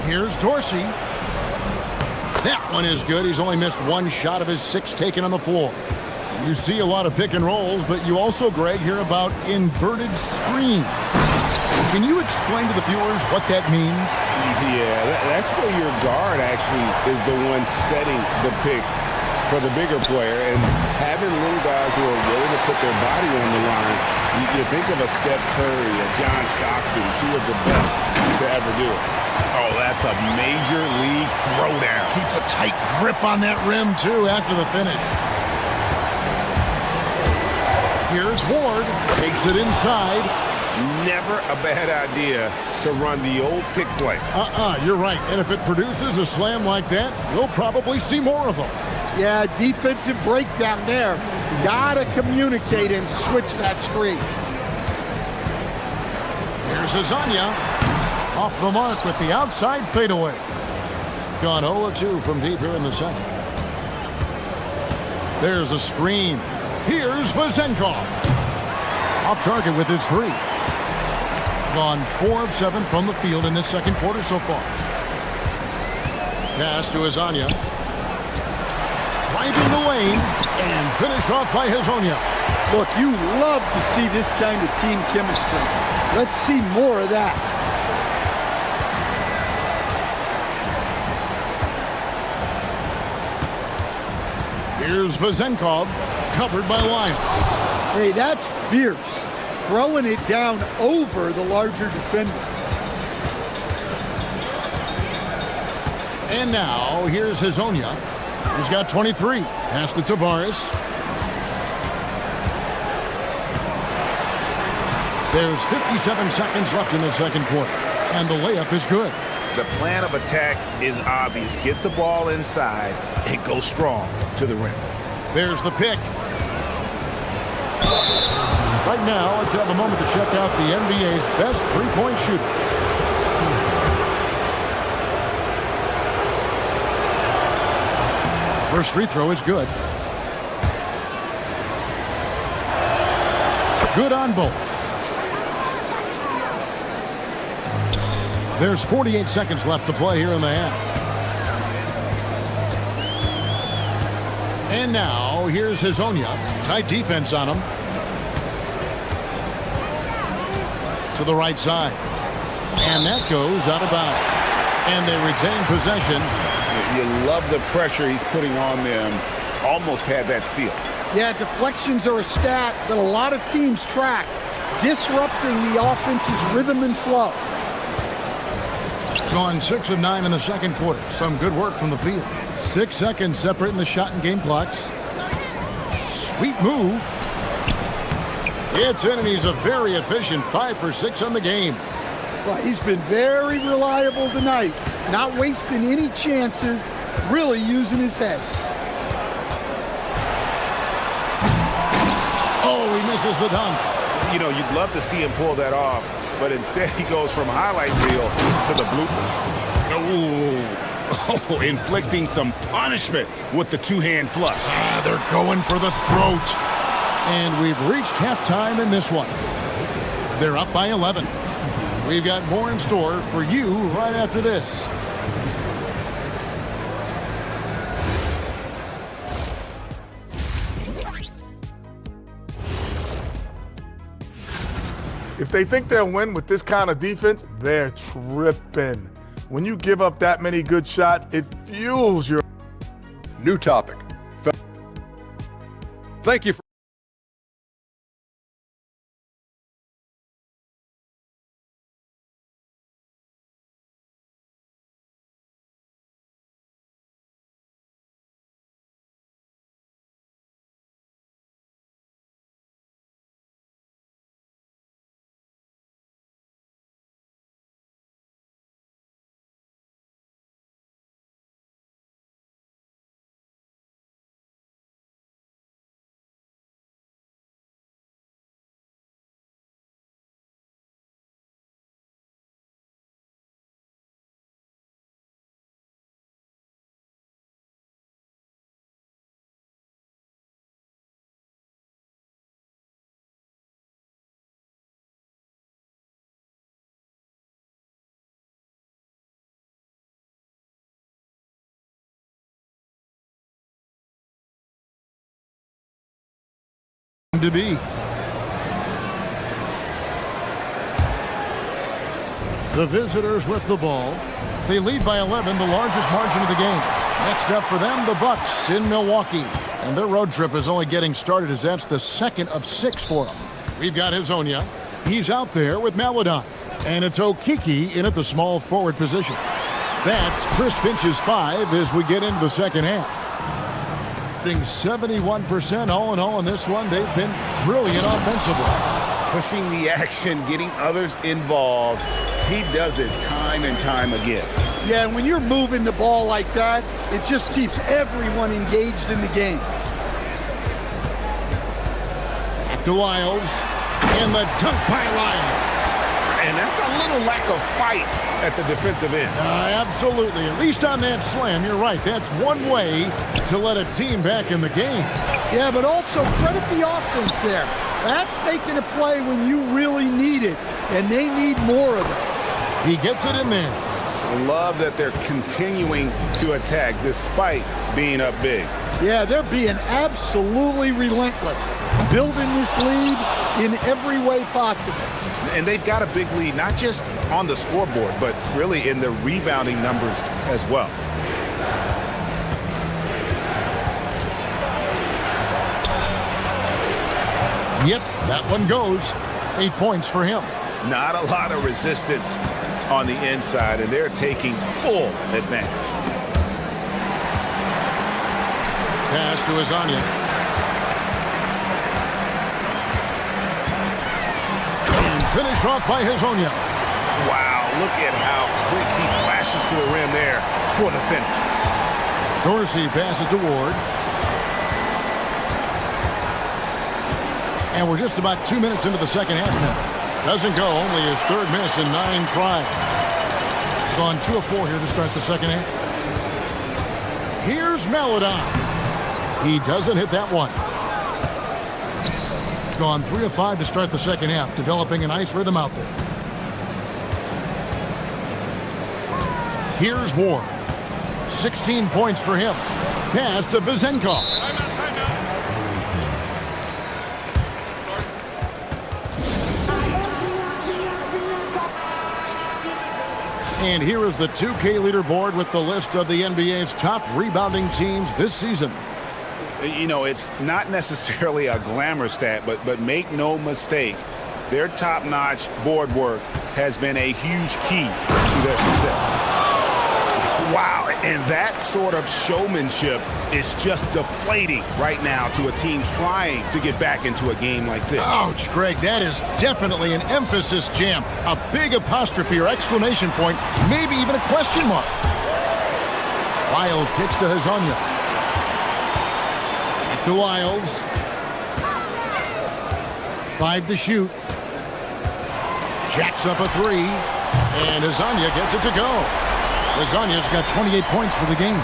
Here's Dorsey. That one is good. He's only missed 1 shot of his 6 taken on the floor. You see a lot of pick and rolls, but you also, Greg, hear about inverted screens. Can you explain to the viewers what that means? Yeah, that's where your guard actually is the one setting the pick for the bigger player. And having little guys who are willing to put their body on the line, you think of a Steph Curry, a John Stockton, two of the best to ever do it. Oh, that's a major league throwdown. Keeps a tight grip on that rim, too, after the finish. Here's Ward. Takes it inside. Never a bad idea to run the old pick play. You're right. And if it produces a slam like that, you'll probably see more of them. Yeah, defensive breakdown there. Gotta communicate and switch that screen. Here's Azania. Off the mark with the outside fadeaway. Gone 0-2 from deep here in the second. There's a screen. Here's Vazenkov. Off target with his three. Gone 4 of 7 from the field in this second quarter so far. Pass to Azania. Driving the lane and finish off by Hazonia. Look, you love to see this kind of team chemistry. Let's see more of that. Here's Vazenkov, covered by Lyons. Hey, that's fierce. Throwing it down over the larger defender. And now, here's Hazonia. He's got 23. Pass to Tavares. There's 57 seconds left in the second quarter, and the layup is good. The plan of attack is obvious. Get the ball inside and go strong to the rim. There's the pick. Right now, let's have a moment to check out the NBA's best three-point shooters. First free throw is good. Good on both. There's 48 seconds left to play here in the half. And now, here's Hazonia. Tight defense on him. To the right side. And that goes out of bounds. And they retain possession. You love the pressure he's putting on them. Almost had that steal. Yeah, deflections are a stat that a lot of teams track, disrupting the offense's rhythm and flow. Gone 6 of 9 in the second quarter. Some good work from the field. 6 seconds separating the shot and game clocks. Sweet move. It's in, and he's a very efficient 5 for 6 on the game. Well, he's been very reliable tonight. Not wasting any chances, really using his head. Oh, he misses the dunk. You know, you'd love to see him pull that off, but instead he goes from highlight reel to the bloopers. Oh, inflicting some punishment with the two-hand flush. They're going for the throat. And we've reached halftime in this one. They're up by 11. We've got more in store for you right after this. If they think they'll win with this kind of defense, they're tripping. When you give up that many good shots, it fuels your... New topic. Thank you for... To be. The visitors with the ball. They lead by 11, the largest margin of the game. Next up for them, the Bucks in Milwaukee. And their road trip is only getting started as that's the second of 6 for them. We've got Hezonja. He's out there with Maladon. And it's Okiki in at the small forward position. That's Chris Finch's 5 as we get into the second half. 71% all in all in this one. They've been brilliant offensively. Pushing the action, getting others involved. He does it time and time again. Yeah, when you're moving the ball like that, it just keeps everyone engaged in the game. Back to Lyles. And the dunk by Lyles. And that's a little lack of fight at the defensive end. Absolutely. At least on that slam, you're right. That's one way to let a team back in the game. Yeah, but also credit the offense there. That's making a play when you really need it, and they need more of it. He gets it in there. Love that they're continuing to attack despite being up big. Yeah, they're being absolutely relentless, building this lead in every way possible. And they've got a big lead, not just on the scoreboard, but really in the rebounding numbers as well. Yep, that one goes. 8 points for him. Not a lot of resistance on the inside, and they're taking full advantage. Pass to Hezonja. And finish off by Hezonja. Wow, look at how quick he flashes to the rim there for the finish. Dorsey passes to Ward. And we're just about 2 minutes into the second half now. Doesn't go, only his third miss in 9 tries. Gone 2 of 4 here to start the second half. Here's Maladon. He doesn't hit that one. Gone 3 of 5 to start the second half, developing a nice rhythm out there. Here's Ward. 16 points for him. Pass to Vezenkov. And here is the 2K leaderboard with the list of the NBA's top rebounding teams this season. You know, it's not necessarily a glamour stat, but make no mistake, their top-notch board work has been a huge key to their success. Wow, and that sort of showmanship is just deflating right now to a team trying to get back into a game like this. Ouch, Greg, that is definitely an emphasis jam. A big apostrophe or exclamation point, maybe even a question mark. Lyles kicks to Hezonja. Back to Lyles. 5 to shoot. Jacks up a 3. And Hezonja gets it to go. Hezonja's got 28 points for the game.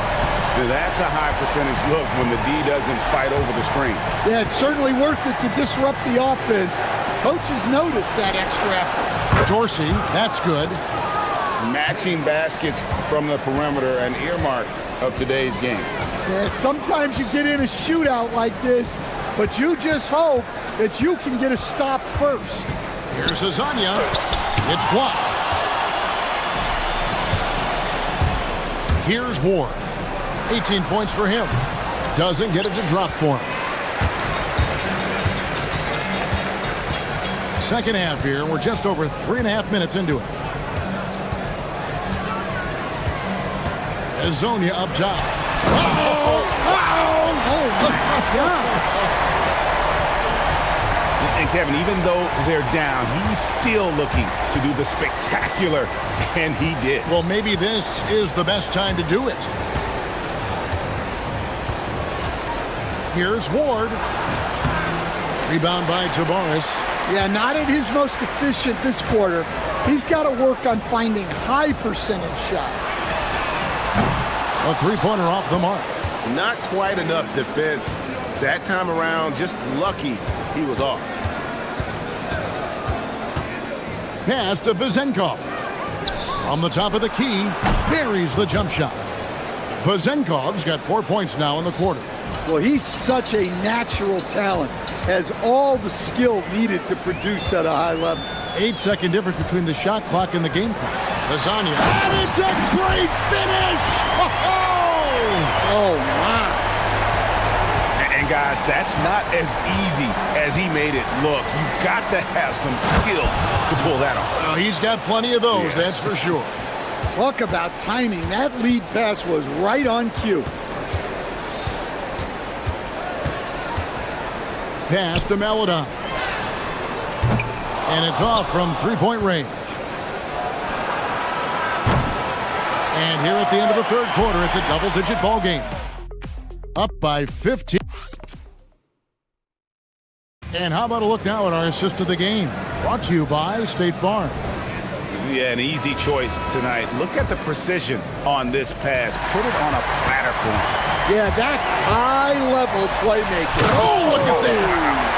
That's a high percentage look when the D doesn't fight over the screen. Yeah, it's certainly worth it to disrupt the offense. Coaches notice that extra effort. Dorsey, that's good. Matching baskets from the perimeter, an earmark of today's game. Yeah, sometimes you get in a shootout like this, but you just hope that you can get a stop first. Here's Hezonja. It's blocked. Here's Ward. 18 points for him. Doesn't get it to drop for him. Second half here. We're just over 3.5 minutes into it. Hezonja up top. Oh my God. And Kevin, even though they're down, he's still looking to do the spectacular, and he did. Well, maybe this is the best time to do it. Here's Ward. Rebound by Tavares. Yeah, not at his most efficient this quarter. He's got to work on finding high percentage shots. A three-pointer off the mark. Not quite enough defense. That time around, just lucky he was off. Pass to Vezenkov. From the top of the key, buries the jump shot. Vezenkov's got 4 points now in the quarter. Well, he's such a natural talent. has all the skill needed to produce at a high level. 8-second difference between the shot clock and the game clock. Lasagna. And it's a great finish! Oh, my. And guys, that's not as easy as he made it look. You've got to have some skills to pull that off. Well, he's got plenty of those, that's for sure. Talk about timing. That lead pass was right on cue. Pass to Melodon. And it's off from three-point range. And here at the end of the third quarter, it's a double-digit ball game. Up by 15. And how about a look now at our assist of the game? Brought to you by State Farm. Yeah, an easy choice tonight. Look at the precision on this pass. Put it on a platter for him. Yeah, that's high-level playmaking. Oh, look at that.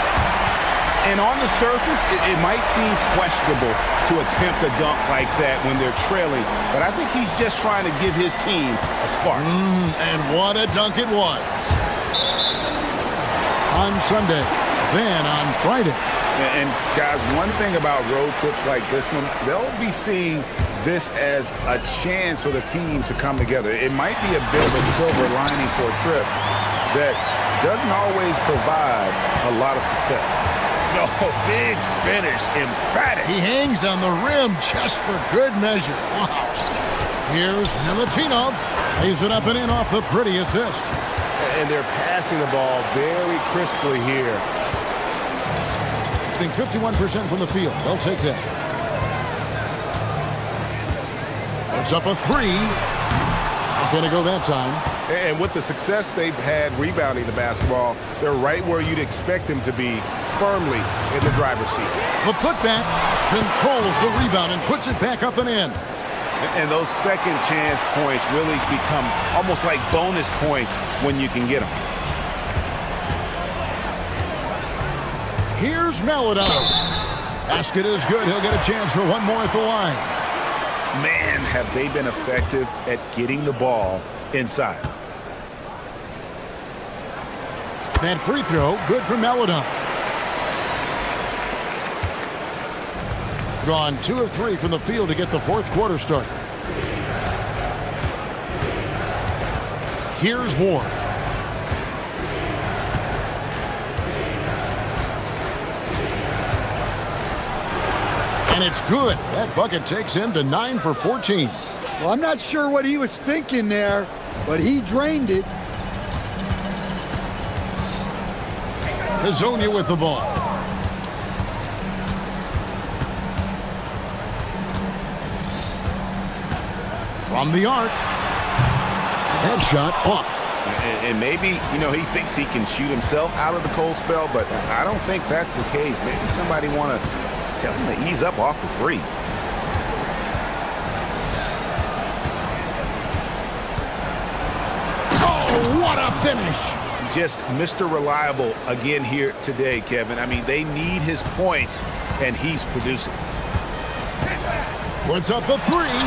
And on the surface, it might seem questionable to attempt a dunk like that when they're trailing, but I think he's just trying to give his team a spark. And what a dunk it was. On Sunday, then on Friday. And guys, one thing about road trips like this one, they'll be seeing this as a chance for the team to come together. It might be a bit of a silver lining for a trip that doesn't always provide a lot of success. No, big finish, emphatic. He hangs on the rim just for good measure. Wow. Here's Milutinov. Lays it up and in off the pretty assist. And they're passing the ball very crisply here. 51% from the field. They'll take that. It's up a three. Not going to go that time. And with the success they've had rebounding the basketball, they're right where you'd expect them to be, firmly in the driver's seat. The putback controls the rebound and puts it back up and in. And those second chance points really become almost like bonus points when you can get them. Here's Melodon. Basket is good. He'll get a chance for one more at the line. Man, have they been effective at getting the ball inside. That free throw, good for Melodon. Gone 2 of 3 from the field to get the fourth quarter started. Here's Moore. And it's good. That bucket takes him to 9 for 14. Well, I'm not sure what he was thinking there, but he drained it. Hazonia with the ball. From the arc. Headshot off. And maybe, you know, he thinks he can shoot himself out of the cold spell, but I don't think that's the case. Maybe somebody want to tell him to ease up off the threes. Oh, what a finish. Just Mr. Reliable again here today, Kevin. I mean, they need his points, and he's producing. Puts up the three.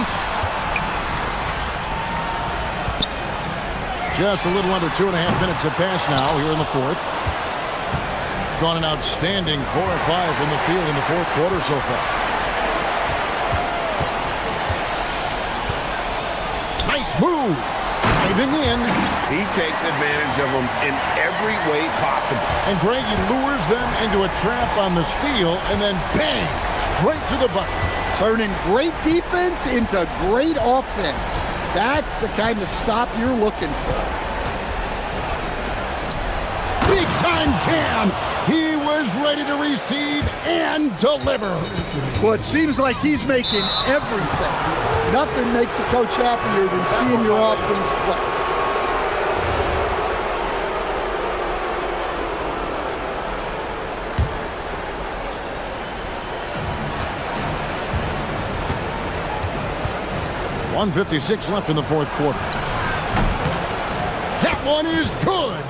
Just a little under 2.5 minutes have passed now here in the fourth. Gone an outstanding 4 or 5 from the field in the fourth quarter so far. Nice move. Diving in. He takes advantage of them in every way possible. And Greg, he lures them into a trap on the steal and then bang, straight to the bucket. Turning great defense into great offense. That's the kind of stop you're looking for. Big time jam. He was ready to receive and deliver. Well, it seems like he's making everything. Nothing makes a coach happier than seeing your offense play. .156 left in the fourth quarter. That one is good.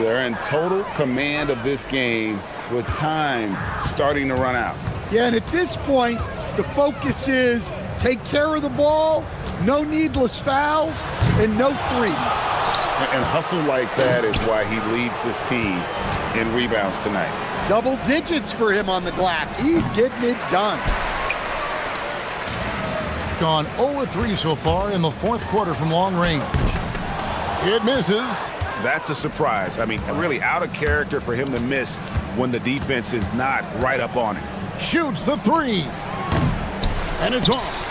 They're in total command of this game with time starting to run out. Yeah, and at this point, the focus is take care of the ball, no needless fouls, and no threes. And hustle like that is why he leads this team in rebounds tonight. Double digits for him on the glass. He's getting it done. Gone 0-3 so far in the fourth quarter from long range. It misses. That's a surprise. I mean, really out of character for him to miss when the defense is not right up on him. Shoots the three. And it's off.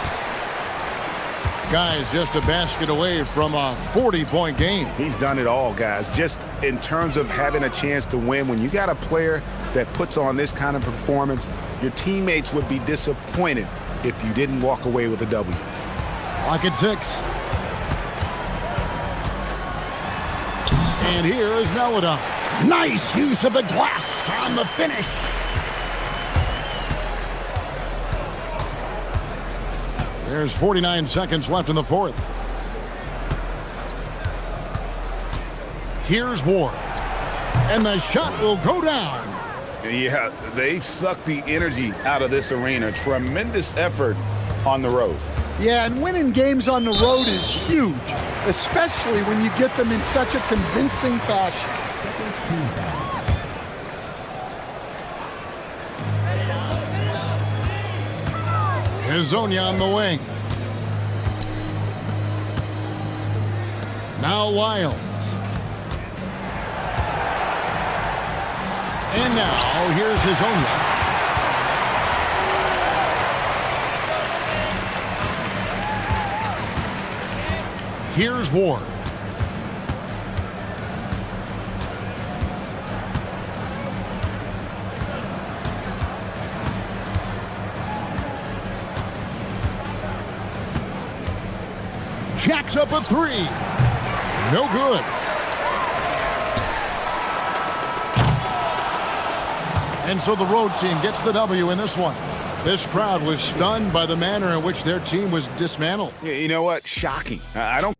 Guy's just a basket away from a 40-point game. He's done it all, guys. Just in terms of having a chance to win, when you got a player that puts on this kind of performance, your teammates would be disappointed if you didn't walk away with a W. Lock at 6. And here is Melida. Nice use of the glass on the finish. There's 49 seconds left in the fourth. Here's Ward. And the shot will go down. Yeah, they've sucked the energy out of this arena. Tremendous effort on the road. Yeah, and winning games on the road is huge, especially when you get them in such a convincing fashion. Hazonia on the wing. Now Wiles. And now here's Hazonia. Here's Ward. Jacks up a three. No good. And so the road team gets the W in this one. This crowd was stunned by the manner in which their team was dismantled. Yeah, you know what? Shocking. I don't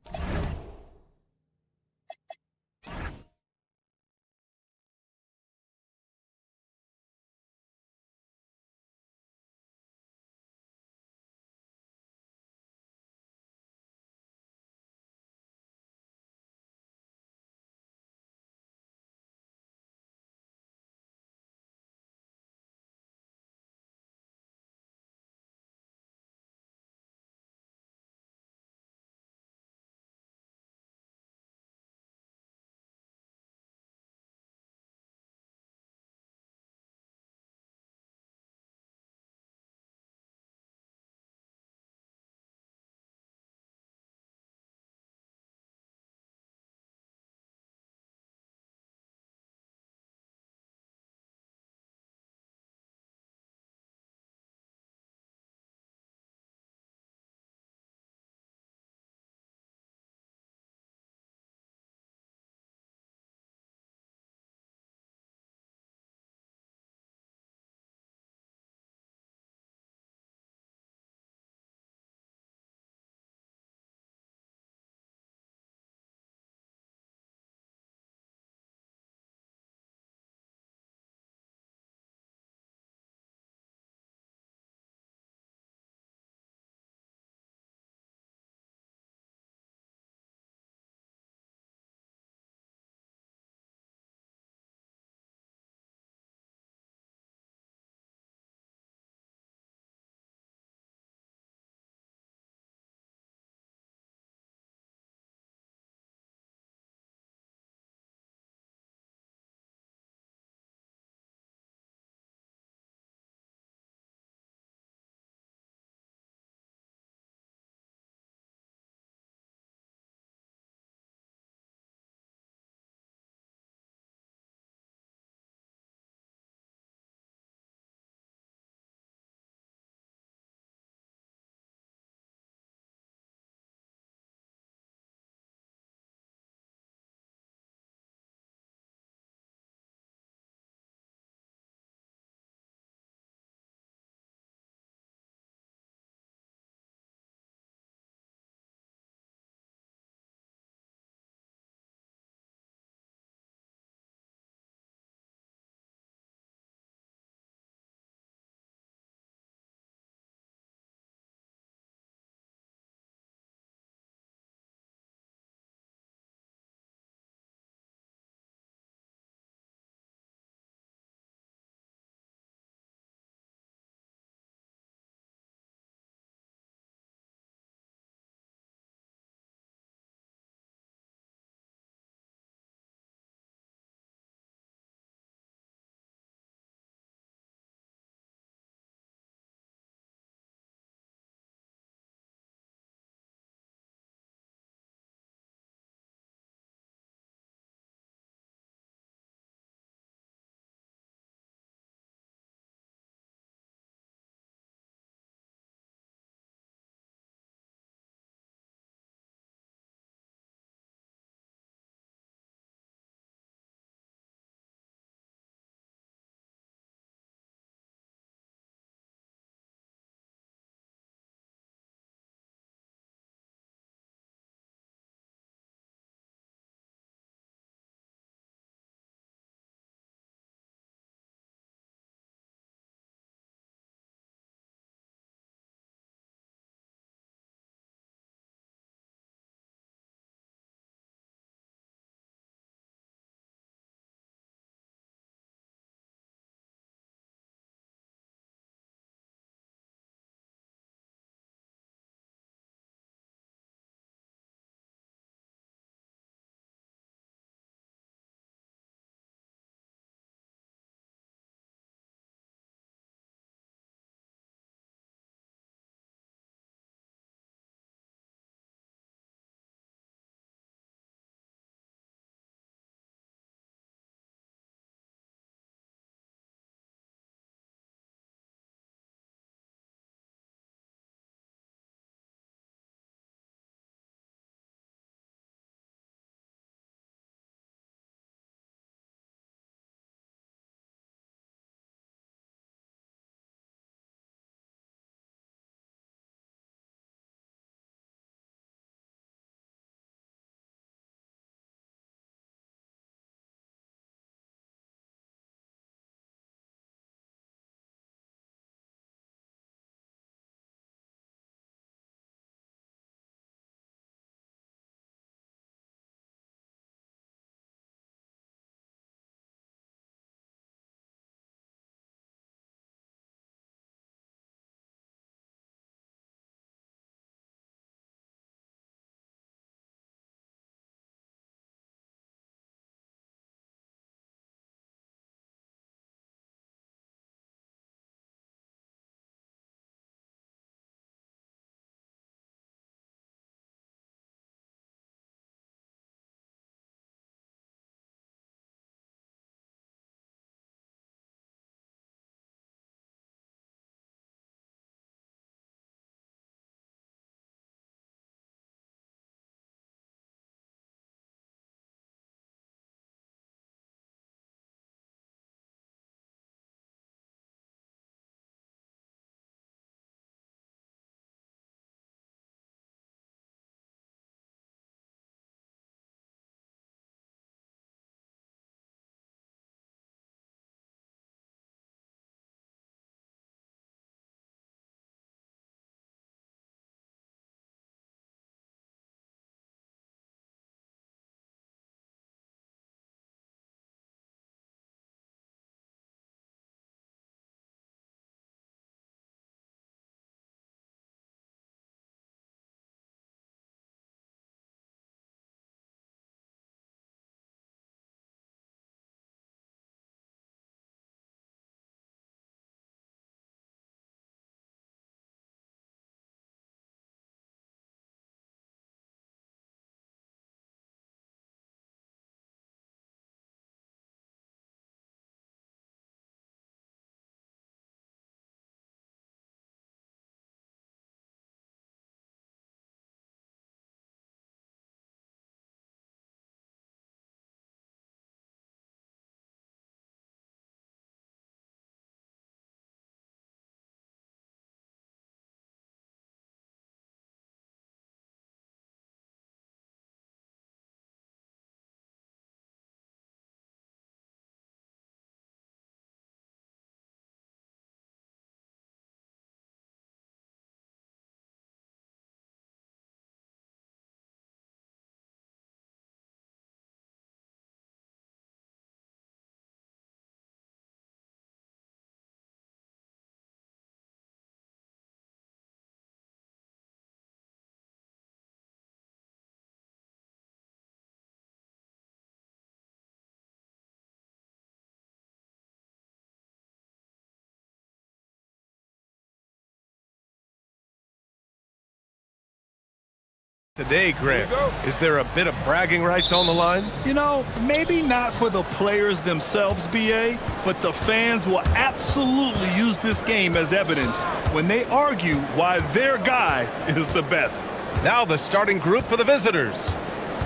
Today, Grant, is there a bit of bragging rights on the line? You know, maybe not for the players themselves, BA, but the fans will absolutely use this game as evidence when they argue why their guy is the best. Now the starting group for the visitors.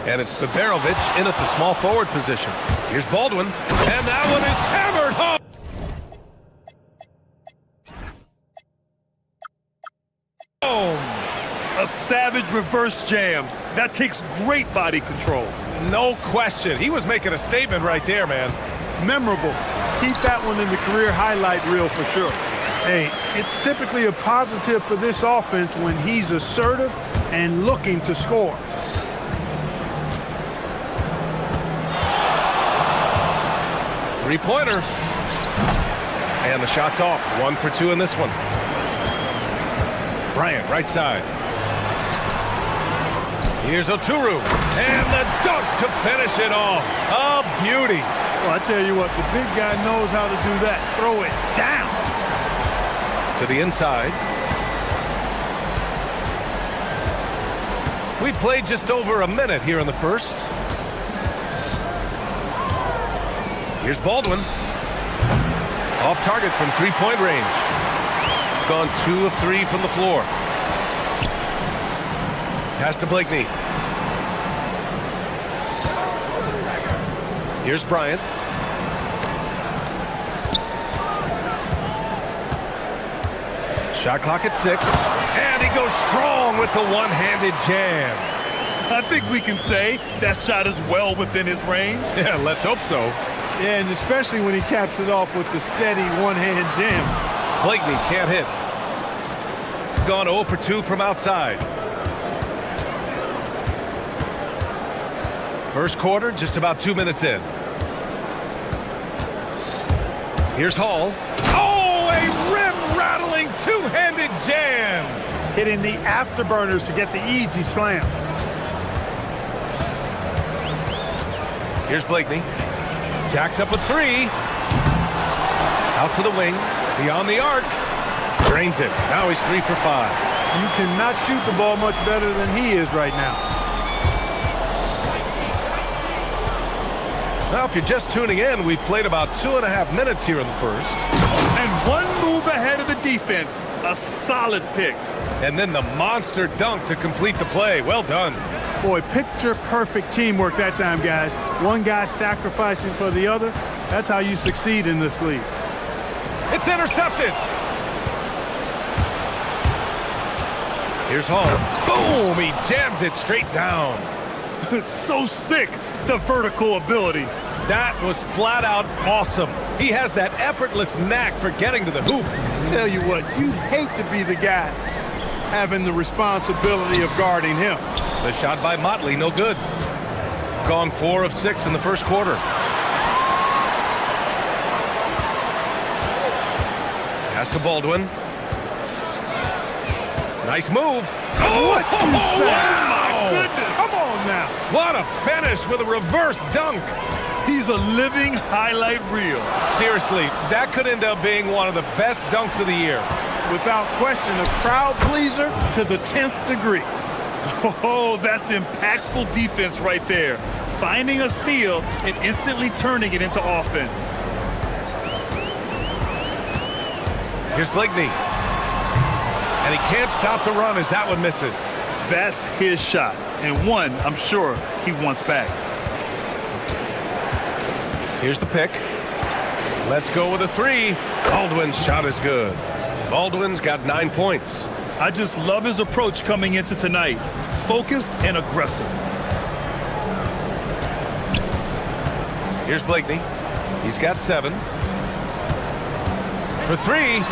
And it's Biberovic in at the small forward position. Here's Baldwin, and that one is hammered home. A savage reverse jam. That takes great body control. No question. He was making a statement right there, man. Memorable. Keep that one in the career highlight reel for sure. Hey, it's typically a positive for this offense when he's assertive and looking to score. Three-pointer. And the shot's off. 1 for 2 in this one. Bryant, right side. Here's Oturu. And the dunk to finish it off. A beauty. Well, I tell you what, the big guy knows how to do that. Throw it down. To the inside. We played just over a minute here in the first. Here's Baldwin. Off target from three-point range. Gone 2 of 3 from the floor. Pass to Blakeney. Here's Bryant. Shot clock at 6. And he goes strong with the one-handed jam. I think we can say that shot is well within his range. Yeah, let's hope so. Yeah, and especially when he caps it off with the steady one-hand jam. Blakeney can't hit. Gone 0 for 2 from outside. First quarter, just about 2 minutes in. Here's Hall. Oh, a rim-rattling two-handed jam. Hitting the afterburners to get the easy slam. Here's Blakeney. Jacks up with 3. Out to the wing. Beyond the arc. Drains it. Now he's 3 for 5. You cannot shoot the ball much better than he is right now. Now, if you're just tuning in, we've played about 2.5 minutes here in the first. And one move ahead of the defense. A solid pick. And then the monster dunk to complete the play. Well done. Boy, picture-perfect teamwork that time, guys. One guy sacrificing for the other. That's how you succeed in this league. It's intercepted. Here's Hall. Boom! He jams it straight down. So sick, the vertical ability. That was flat out awesome. He has that effortless knack for getting to the hoop. Tell you what, you'd hate to be the guy having the responsibility of guarding him. The shot by Motley, no good. Gone 4 of 6 in the first quarter. Pass to Baldwin. Nice move. Oh, what you say? Wow. My goodness. Come on now. What a finish with a reverse dunk. He's a living highlight reel. Seriously, that could end up being one of the best dunks of the year. Without question, a crowd pleaser to the 10th degree. Oh, that's impactful defense right there. Finding a steal and instantly turning it into offense. Here's Blakeney. And he can't stop the run as that one misses. That's his shot, and one I'm sure he wants back. Here's the pick. Let's go with a 3. Baldwin's shot is good. Baldwin's got 9 points. I just love his approach coming into tonight. Focused and aggressive. Here's Blakeney. He's got 7. For 3.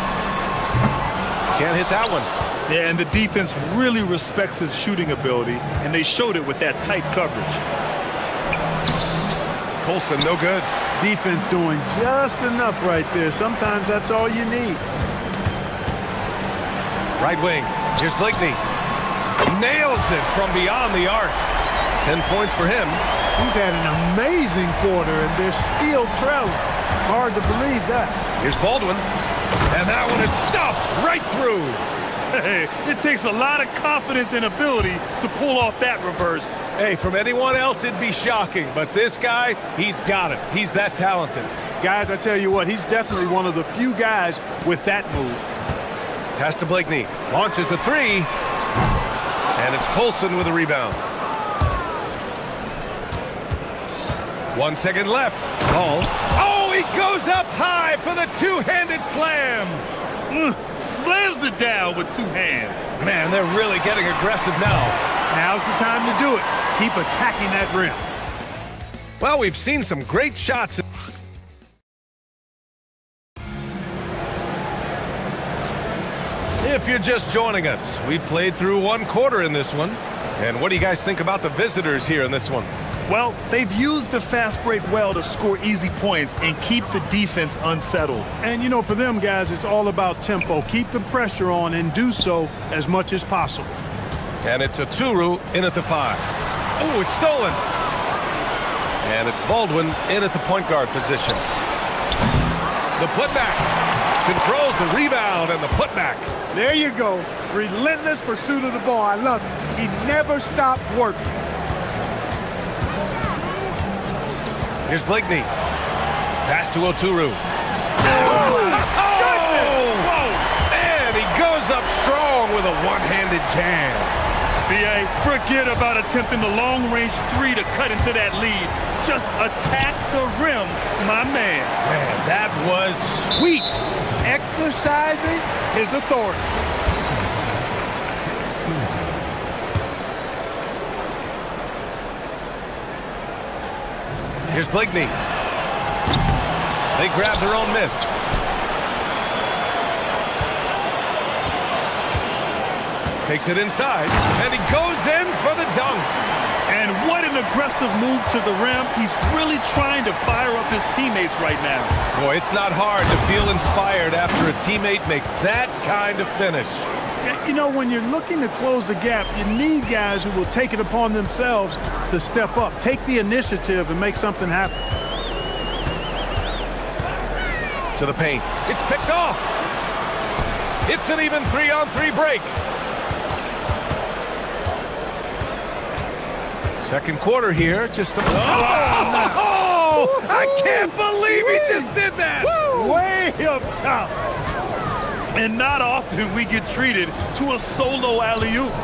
Can't hit that one. Yeah, and the defense really respects his shooting ability, and they showed it with that tight coverage. Colson, no good. Defense doing just enough right there. Sometimes that's all you need. Right wing. Here's Blakeney. Nails it from beyond the arc. 10 points for him. He's had an amazing quarter, and they're still trailing. Hard to believe that. Here's Baldwin. And that one is stuffed right through. Hey, it takes a lot of confidence and ability to pull off that reverse. Hey, from anyone else, it'd be shocking. But this guy, he's got it. He's that talented. Guys, I tell you what, he's definitely one of the few guys with that move. Pass to Blakeney. Launches a three. And it's Colson with a rebound. 1 second left. Ball. Oh, he goes up high for the two-handed slam. Slams it down with two hands. Man, they're really getting aggressive now. Now's the time to do it. Keep attacking that rim. Well, we've seen some great shots. If you're just joining us, we played through one quarter in this one. And what do you guys think about the visitors here in this one? Well, they've used the fast break well to score easy points and keep the defense unsettled. And, you know, for them guys, it's all about tempo. Keep the pressure on and do so as much as possible. And it's a Turu in at the 5. Oh, it's stolen. And it's Baldwin in at the point guard position. The putback. Controls the rebound and the putback. There you go. Relentless pursuit of the ball. I love it. He never stopped working. Here's Blakeney. Pass to Oturu. And he goes up strong with a one-handed jam. B.A., forget about attempting the long-range three to cut into that lead. Just attack the rim, my man. Man, that was sweet. Exercising his authority. Here's Blakeney. They grab their own miss. Takes it inside, and he goes in for the dunk. And what an aggressive move to the rim. He's really trying to fire up his teammates right now. Boy, it's not hard to feel inspired after a teammate makes that kind of finish. You know, when you're looking to close the gap, you need guys who will take it upon themselves to step up, take the initiative, and make something happen. To the paint. It's picked off. It's an even 3-on-3 break. Second quarter here. Just a... Oh! I can't believe he just did that. Way up top. And not often we get treated to a solo alley-oop.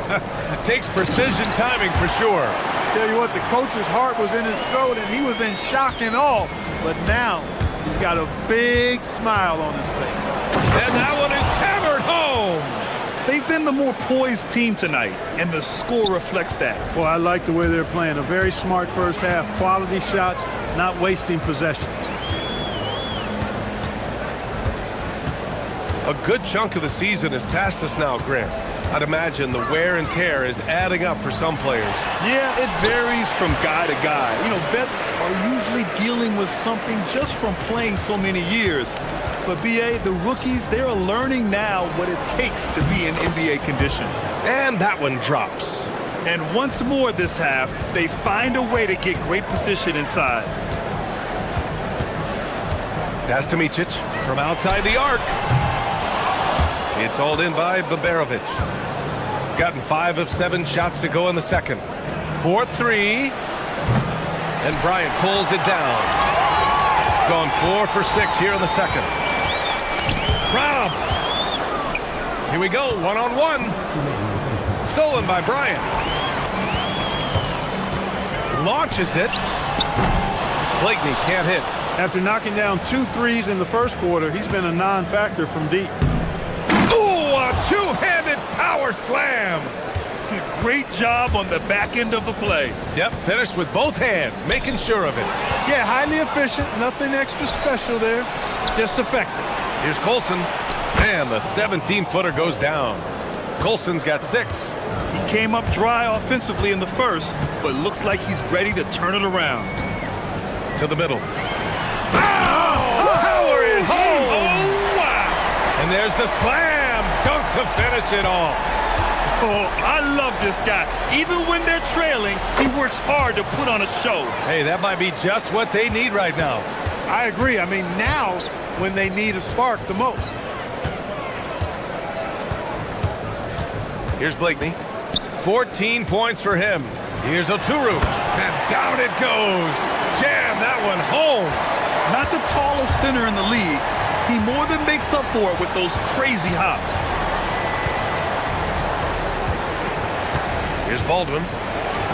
Takes precision timing for sure. Tell you what, the coach's heart was in his throat and he was in shock and awe. But now he's got a big smile on his face. And that one is hammered home. They've been the more poised team tonight, and the score reflects that. Well, I like the way they're playing. A very smart first half. Quality shots, not wasting possessions. A good chunk of the season is past us now, Grant. I'd imagine the wear and tear is adding up for some players. Yeah, it varies from guy to guy. You know, vets are usually dealing with something just from playing so many years. But, B.A., the rookies, they're learning now what it takes to be in NBA condition. And that one drops. And once more this half, they find a way to get great position inside. Pass to Micic from outside the arc. It's hauled in by Baberovic. Gotten 5 of 7 shots to go in the second. 4-3. And Bryant pulls it down. Gone 4 for 6 here in the second. Robbed. Here we go, one-on-one. Stolen by Bryant. Launches it. Blakeney can't hit. After knocking down 2 threes in the first quarter, he's been a non-factor from deep. Ooh, a two-handed power slam. Great job on the back end of the play. Yep, finished with both hands, making sure of it. Yeah, highly efficient, nothing extra special there, just effective. Here's Colson, and the 17-footer goes down. Colson's got 6. He came up dry offensively in the first, but looks like he's ready to turn it around. To the middle. Power it home! Oh, wow! And there's the slam dunk to finish it off. Oh, I love this guy. Even when they're trailing, he works hard to put on a show. Hey, that might be just what they need right now. I agree. I mean, now's when they need a spark the most. Here's Blakeney. 14 points for him. Here's Oturu. And down it goes. Jam that one home. Not the tallest center in the league. He more than makes up for it with those crazy hops. Here's Baldwin.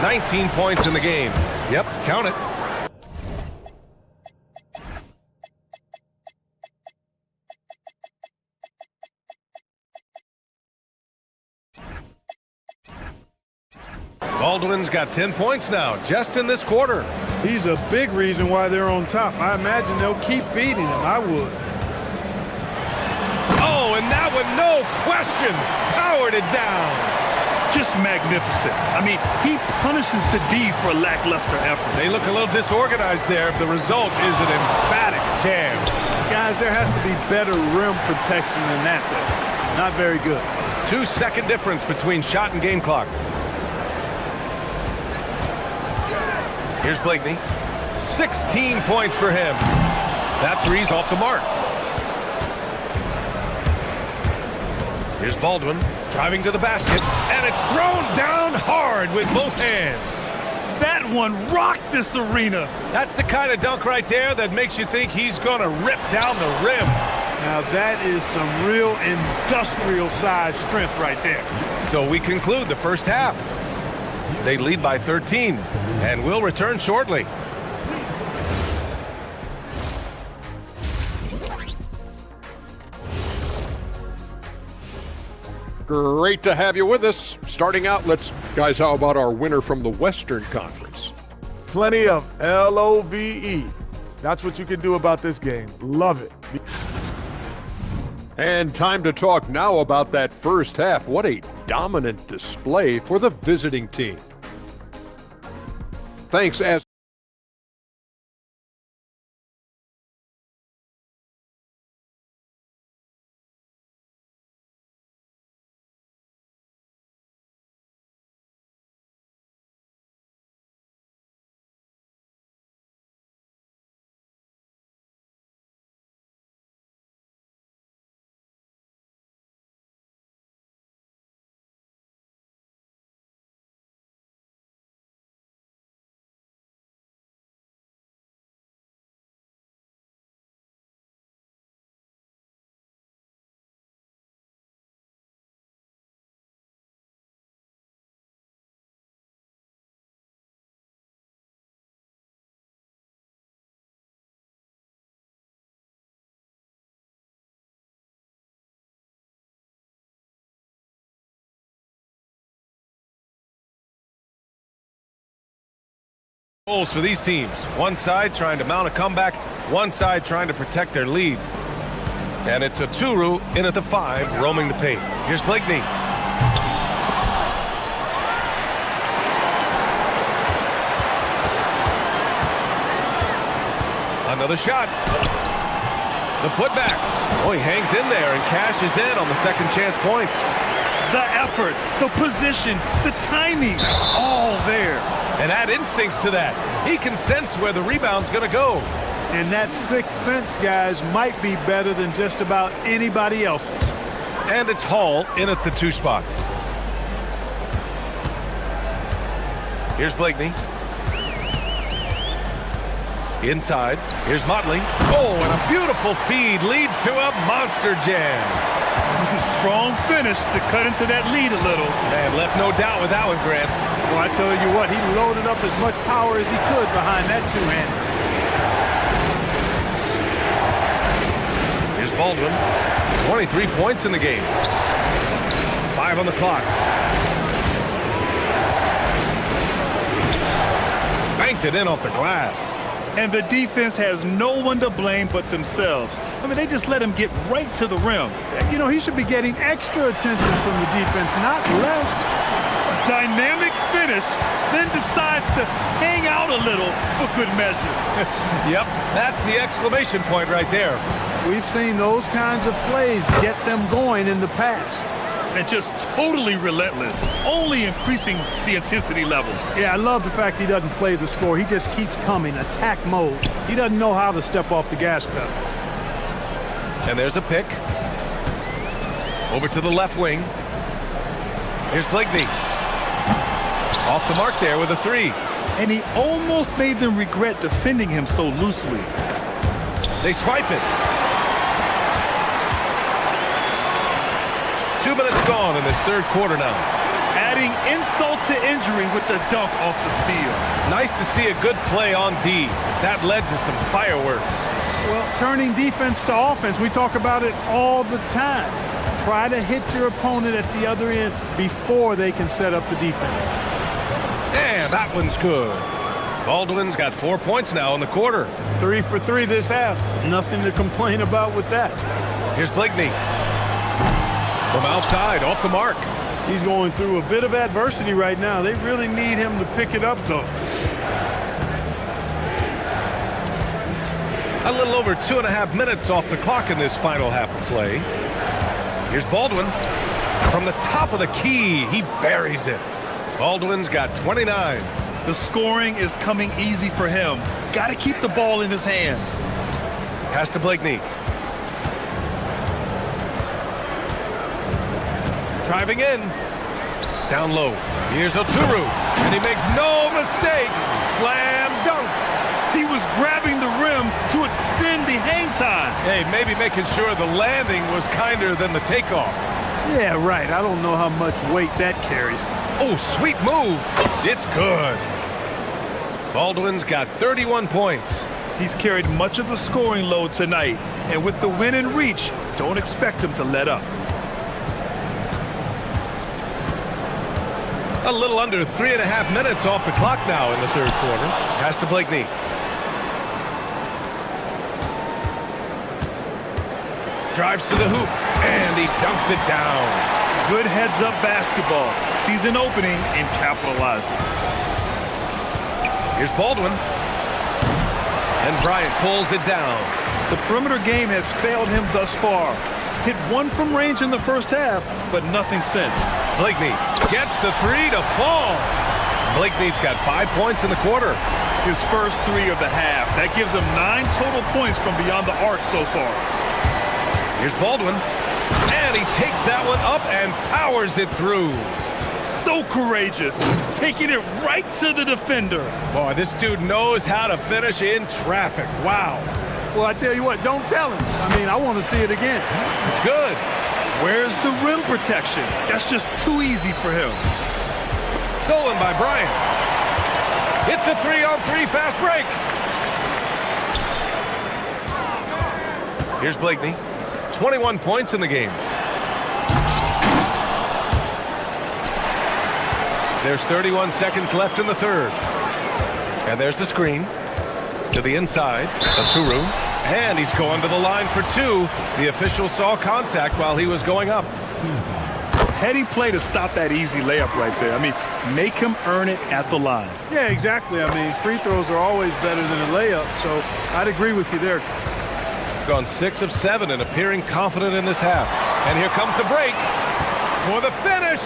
19 points in the game. Yep, count it. Baldwin's got 10 points now, just in this quarter. He's a big reason why they're on top. I imagine they'll keep feeding him. I would. Oh, and that one, no question, powered it down. Just magnificent. I mean, he punishes the D for a lackluster effort. They look a little disorganized there. The result is an emphatic jam. Guys, there has to be better rim protection than that, though. Not very good. 2-second difference between shot and game clock. Here's Blakeney. 16 points for him. That three's off the mark. Here's Baldwin driving to the basket, and it's thrown down hard with both hands. That one rocked this arena. That's the kind of dunk right there that makes you think he's going to rip down the rim. Now that is some real industrial size strength right there. So we conclude the first half. They lead by 13, and we'll return shortly. Great to have you with us. Starting out, guys, how about our winner from the Western Conference? Plenty of LOVE. That's what you can do about this game. Love it. And time to talk now about that first half. What a dominant display for the visiting team. Thanks as goals for these teams. One side trying to mount a comeback, one side trying to protect their lead. And it's Oturu in at the 5, roaming the paint. Here's Blakeney. Another shot. The putback. Oh, he hangs in there and cashes in on the second chance points. The effort, the position, the timing, all there. And add instincts to that. He can sense where the rebound's going to go. And that sixth sense, guys, might be better than just about anybody else's. And it's Hall in at the 2 spot. Here's Blakeney. Inside. Here's Motley. Oh, and a beautiful feed leads to a monster jam. Strong finish to cut into that lead a little. And left no doubt with that one, Grant. Well, I tell you what, he loaded up as much power as he could behind that two-hander. Here's Baldwin. 23 points in the game. 5 on the clock. Banked it in off the glass. And the defense has no one to blame but themselves. I mean, they just let him get right to the rim. You know, he should be getting extra attention from the defense, not less. A dynamic finish, then decides to hang out a little for good measure. Yep, that's the exclamation point right there. We've seen those kinds of plays get them going in the past. And just totally relentless, only increasing the intensity level. Yeah, I love the fact he doesn't play the score. He just keeps coming, attack mode. He doesn't know how to step off the gas pedal. And there's a pick. Over to the left wing. Here's Blakeney. Off the mark there with a three. And he almost made them regret defending him so loosely. They swipe it. 2 minutes gone in this third quarter now. Adding insult to injury with the dunk off the steal. Nice to see a good play on D. That led to some fireworks. Well, turning defense to offense, we talk about it all the time. Try to hit your opponent at the other end before they can set up the defense. And that one's good. Baldwin's got 4 points now in the quarter. 3 for 3 this half. Nothing to complain about with that. Here's Blakeney. From outside, off the mark. He's going through a bit of adversity right now. They really need him to pick it up, though. A little over 2.5 minutes off the clock in this final half of play. Here's Baldwin. From the top of the key, he buries it. Baldwin's got 29. The scoring is coming easy for him. Got to keep the ball in his hands. Pass to Blakeney. Driving in. Down low. Here's Oturu. And he makes no mistake. Slam dunk. He was grabbing the rim to extend the hang time. Hey, maybe making sure the landing was kinder than the takeoff. Yeah, right. I don't know how much weight that carries. Oh, sweet move. It's good. Baldwin's got 31 points. He's carried much of the scoring load tonight. And with the win in reach, don't expect him to let up. A little under 3.5 minutes off the clock now in the third quarter. Pass to Blakeney. Drives to the hoop, and he dunks it down. Good heads-up basketball. Sees an opening and capitalizes. Here's Baldwin. And Bryant pulls it down. The perimeter game has failed him thus far. Hit one from range in the first half, but nothing since. Blakeney gets the three to fall. Blakeney's got 5 points in the quarter. His first three of the half. That gives him 9 total points from beyond the arc so far. Here's Baldwin. And he takes that one up and powers it through. So courageous. Taking it right to the defender. Boy, this dude knows how to finish in traffic. Wow. Well, I tell you what, don't tell him. I mean, I want to see it again. It's good. Where's the rim protection? That's just too easy for him. Stolen by Bryant. It's a 3-on-3 fast break. Here's Blakeney. 21 points in the game. There's 31 seconds left in the third. And there's the screen. To the inside. Oturu. And he's going to the line for two. The official saw contact while he was going up. Heady play to stop that easy layup right there. I mean, make him earn it at the line. Yeah, exactly. I mean, free throws are always better than a layup, so I'd agree with you there. Gone 6 of 7 and appearing confident in this half. And here comes the break for the finish.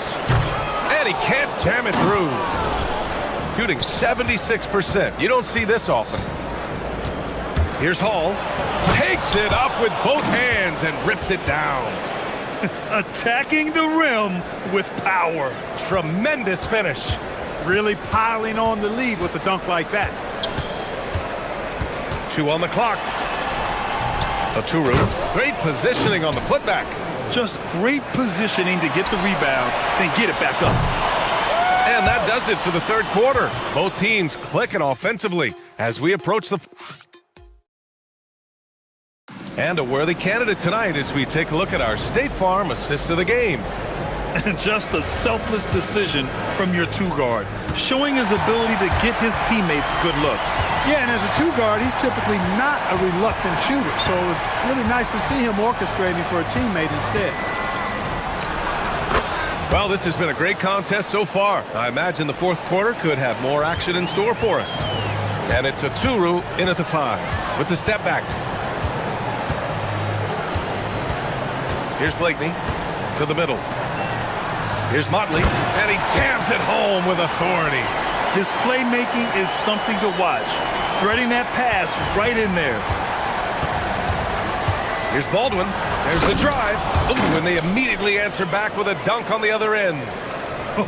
And he can't jam it through. Shooting 76%. You don't see this often. Here's Hall. Takes it up with both hands and rips it down. Attacking the rim with power. Tremendous finish. Really piling on the lead with a dunk like that. 2 on the clock. Oturu. Great positioning on the putback. Just great positioning to get the rebound, then get it back up. And that does it for the third quarter. Both teams clicking offensively as we approach the... And a worthy candidate tonight as we take a look at our State Farm assist of the game. Just a selfless decision from your two-guard, showing his ability to get his teammates good looks. Yeah, and as a two-guard, he's typically not a reluctant shooter, so it was really nice to see him orchestrating for a teammate instead. Well, this has been a great contest so far. I imagine the fourth quarter could have more action in store for us. And it's Oturu in at the 5 with the step back. Here's Blakeney to the middle. Here's Motley, and he jams it home with authority. His playmaking is something to watch. Threading that pass right in there. Here's Baldwin. There's the drive. Ooh, and they immediately answer back with a dunk on the other end.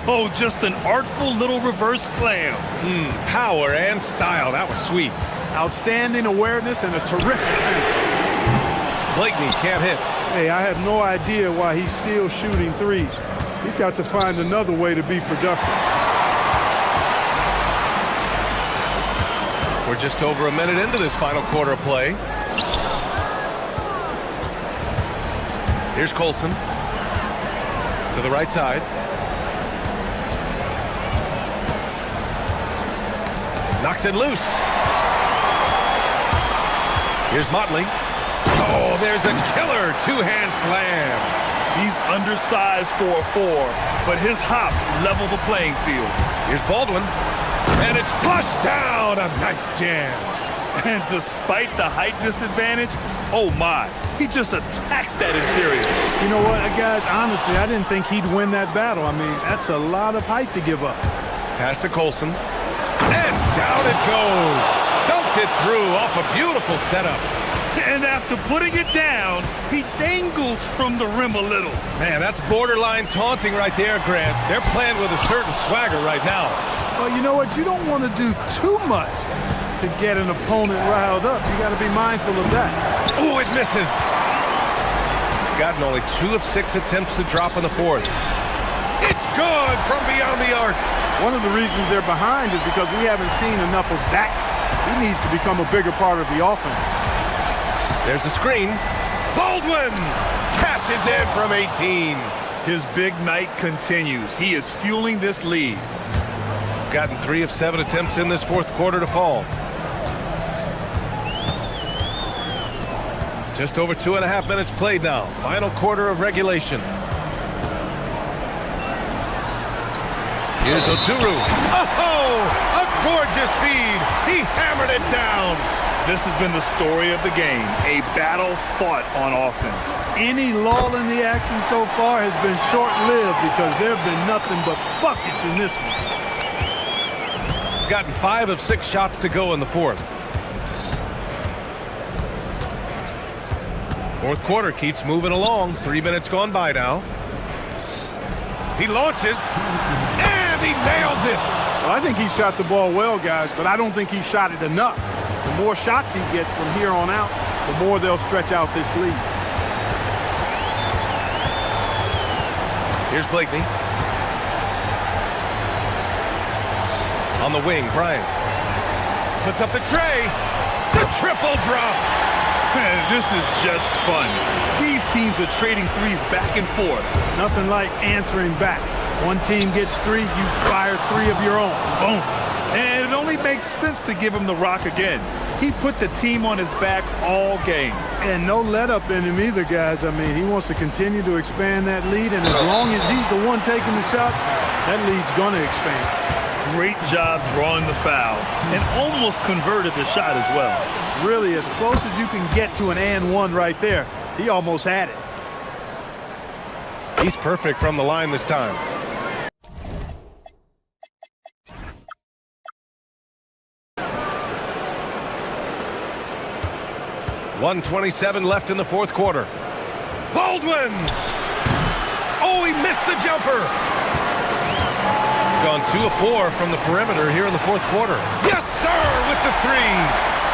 Oh, just an artful little reverse slam. Power and style. That was sweet. Outstanding awareness and a terrific finish. Blakeney can't hit. Hey, I have no idea why he's still shooting threes. He's got to find another way to be productive. We're just over a minute into this final quarter of play. Here's Colson to the right side. Knocks it loose. Here's Motley. Oh, there's a killer two-hand slam. He's undersized for a 4, but his hops level the playing field. Here's Baldwin. And it's flushed down. A nice jam. And despite the height disadvantage, oh my, he just attacks that interior. You know what, guys, honestly, I didn't think he'd win that battle. I mean, that's a lot of height to give up. Pass to Colson. And down it goes. Dumped it through off a beautiful setup. And after putting it down, he dangles from the rim a little. Man, that's borderline taunting right there, Grant. They're playing with a certain swagger right now. Well, you know what? You don't want to do too much to get an opponent riled up. You got to be mindful of that. Ooh, it misses. Gotten only 2 of 6 attempts to drop in the fourth. It's good from beyond the arc. One of the reasons they're behind is because we haven't seen enough of that. He needs to become a bigger part of the offense. There's a screen. Baldwin cashes in from 18. His big night continues. He is fueling this lead. Gotten 3 of 7 attempts in this fourth quarter to fall. Just over 2.5 minutes played now. Final quarter of regulation. Here's Oturu. Oh, a gorgeous feed. He hammered it down. This has been the story of the game, a battle fought on offense. Any lull in the action so far has been short-lived because there have been nothing but buckets in this one. Gotten 5 of 6 shots to go in the fourth. Fourth quarter keeps moving along. 3 minutes gone by now. He launches, and he nails it. Well, I think he shot the ball well, guys, but I don't think he shot it enough. The more shots he gets from here on out, the more they'll stretch out this lead. Here's Blakeney. On the wing, Bryant. Puts up the tray. The triple drops. This is just fun. These teams are trading threes back and forth. Nothing like answering back. One team gets 3, you fire 3 of your own. Boom. And it only makes sense to give him the rock again. He put the team on his back all game. And no let-up in him either, guys. I mean, he wants to continue to expand that lead, and as long as he's the one taking the shots, that lead's going to expand. Great job drawing the foul, and almost converted the shot as well. Really, as close as you can get to an and one right there. He almost had it. He's perfect from the line this time. .127 left in the fourth quarter. Baldwin! Oh, he missed the jumper! Gone 2 of 4 from the perimeter here in the fourth quarter. Yes, sir, with the 3!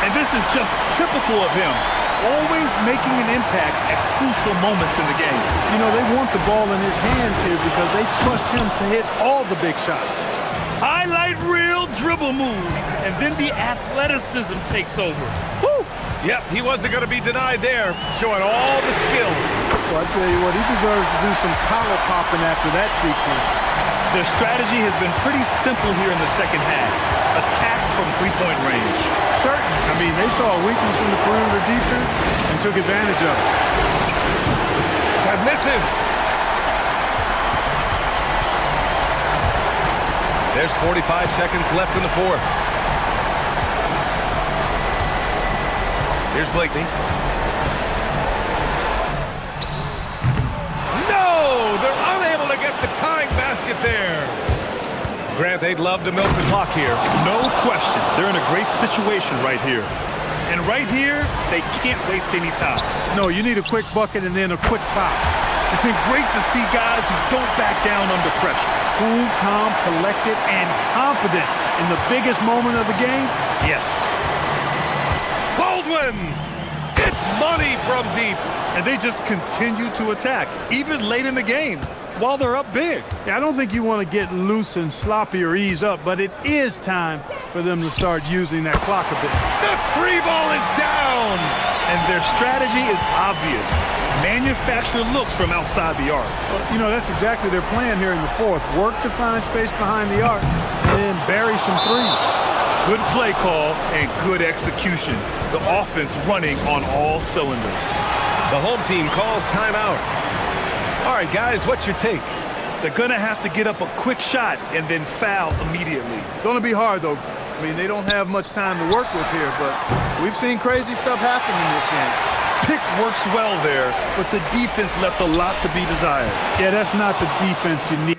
And this is just typical of him. Always making an impact at crucial moments in the game. You know, they want the ball in his hands here because they trust him to hit all the big shots. Highlight reel dribble move, and then the athleticism takes over. Woo! Yep, he wasn't going to be denied there, showing all the skill. Well, I tell you what, he deserves to do some collar popping after that sequence. Their strategy has been pretty simple here in the second half. Attack from three-point range. Certainly. I mean, they saw a weakness in the perimeter defense and took advantage of it. That misses. There's 45 seconds left in the fourth. Here's Blakeney. No! They're unable to get the tying basket there. Grant, they'd love to milk the clock here. No question. They're in a great situation right here. And right here, they can't waste any time. No, you need a quick bucket and then a quick foul. Great to see guys who don't back down under pressure. cool, calm, collected, and confident in the biggest moment of the game? Yes. Baldwin! It's money from deep. And they just continue to attack, even late in the game, while they're up big. Yeah, I don't think you want to get loose and sloppy or ease up, but it is time for them to start using that clock a bit. The free ball is down! And their strategy is obvious. Manufacture looks from outside the arc. Well, you know, that's exactly their plan here in the fourth. Work to find space behind the arc and then bury some threes. Good play call and good execution. The offense running on all cylinders. The home team calls timeout. All right, guys, what's your take? They're going to have to get up a quick shot and then foul immediately. Going to be hard, though. I mean, they don't have much time to work with here, but we've seen crazy stuff happen in this game. Pick works well there, but the defense left a lot to be desired. Yeah, that's not the defense you need.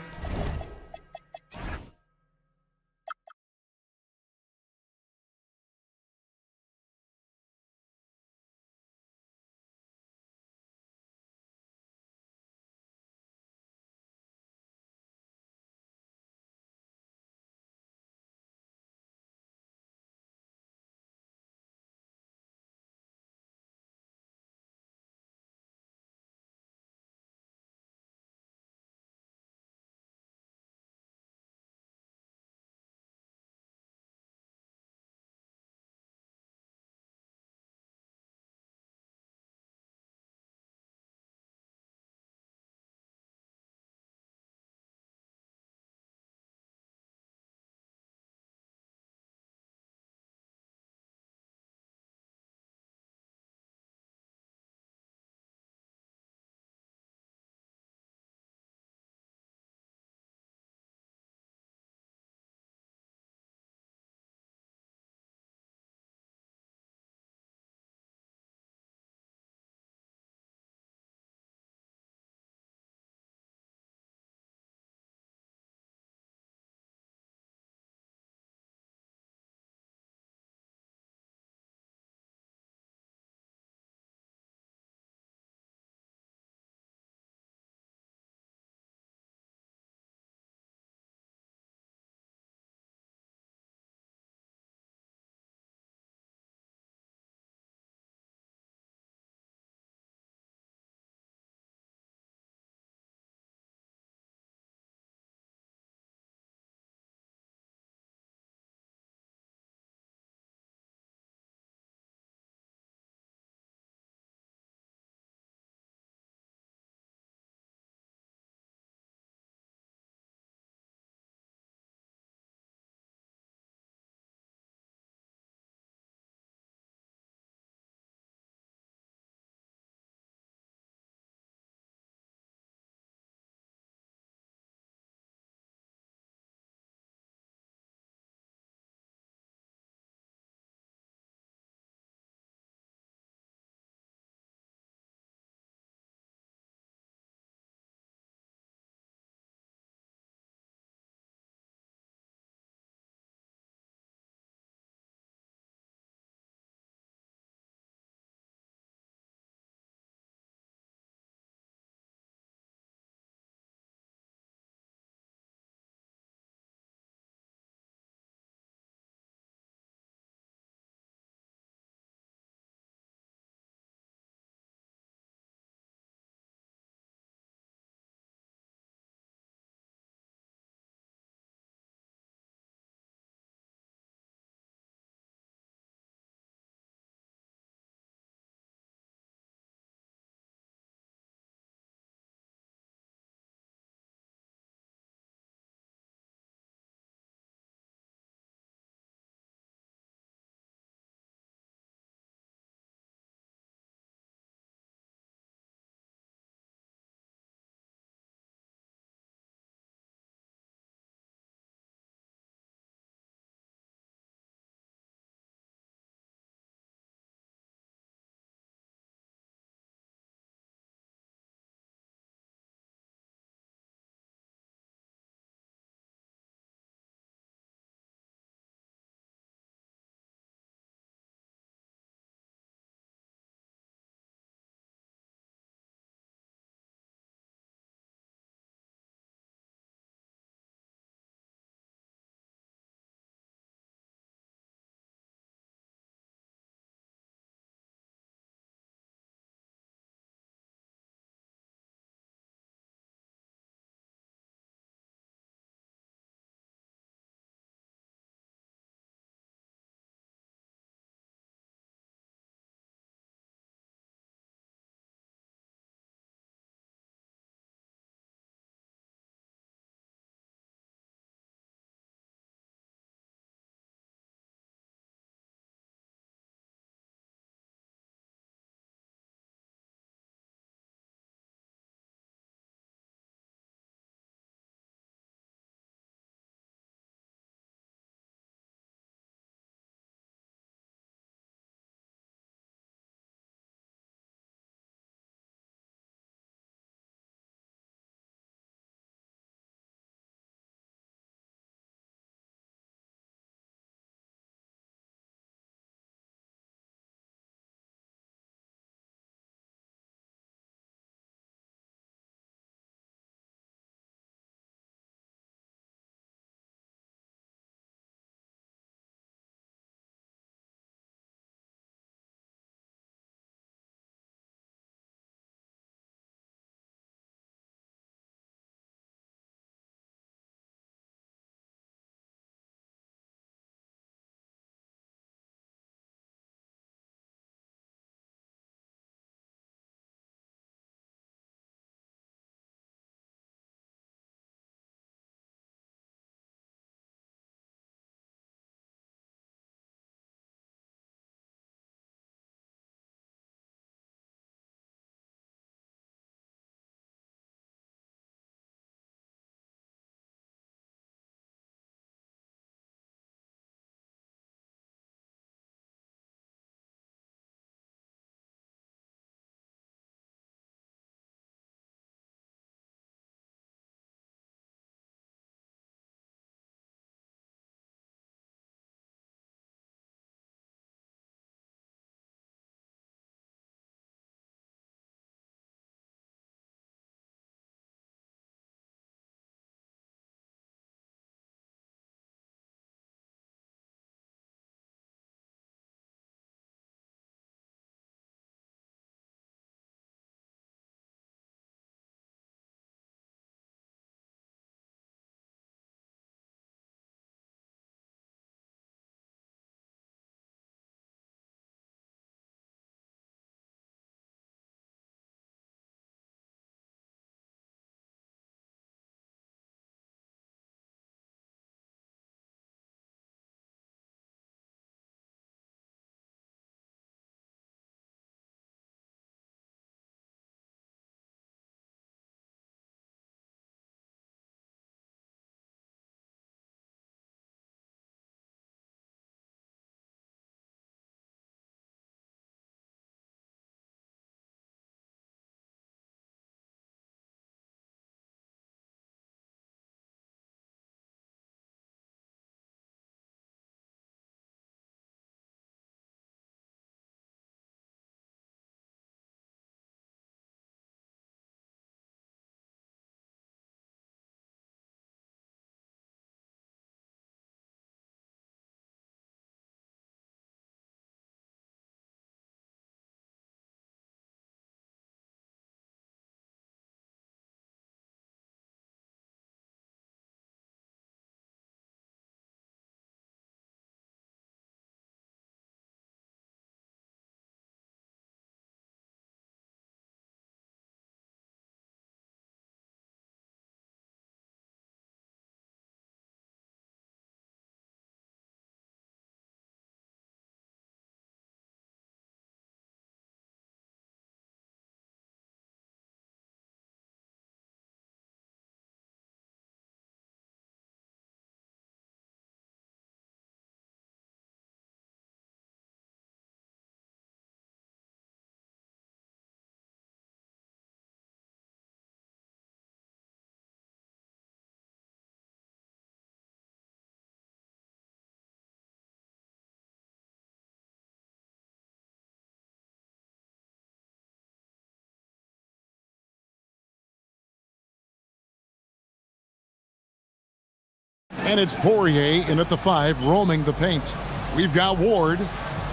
And it's Poirier in at the 5, roaming the paint. We've got Ward,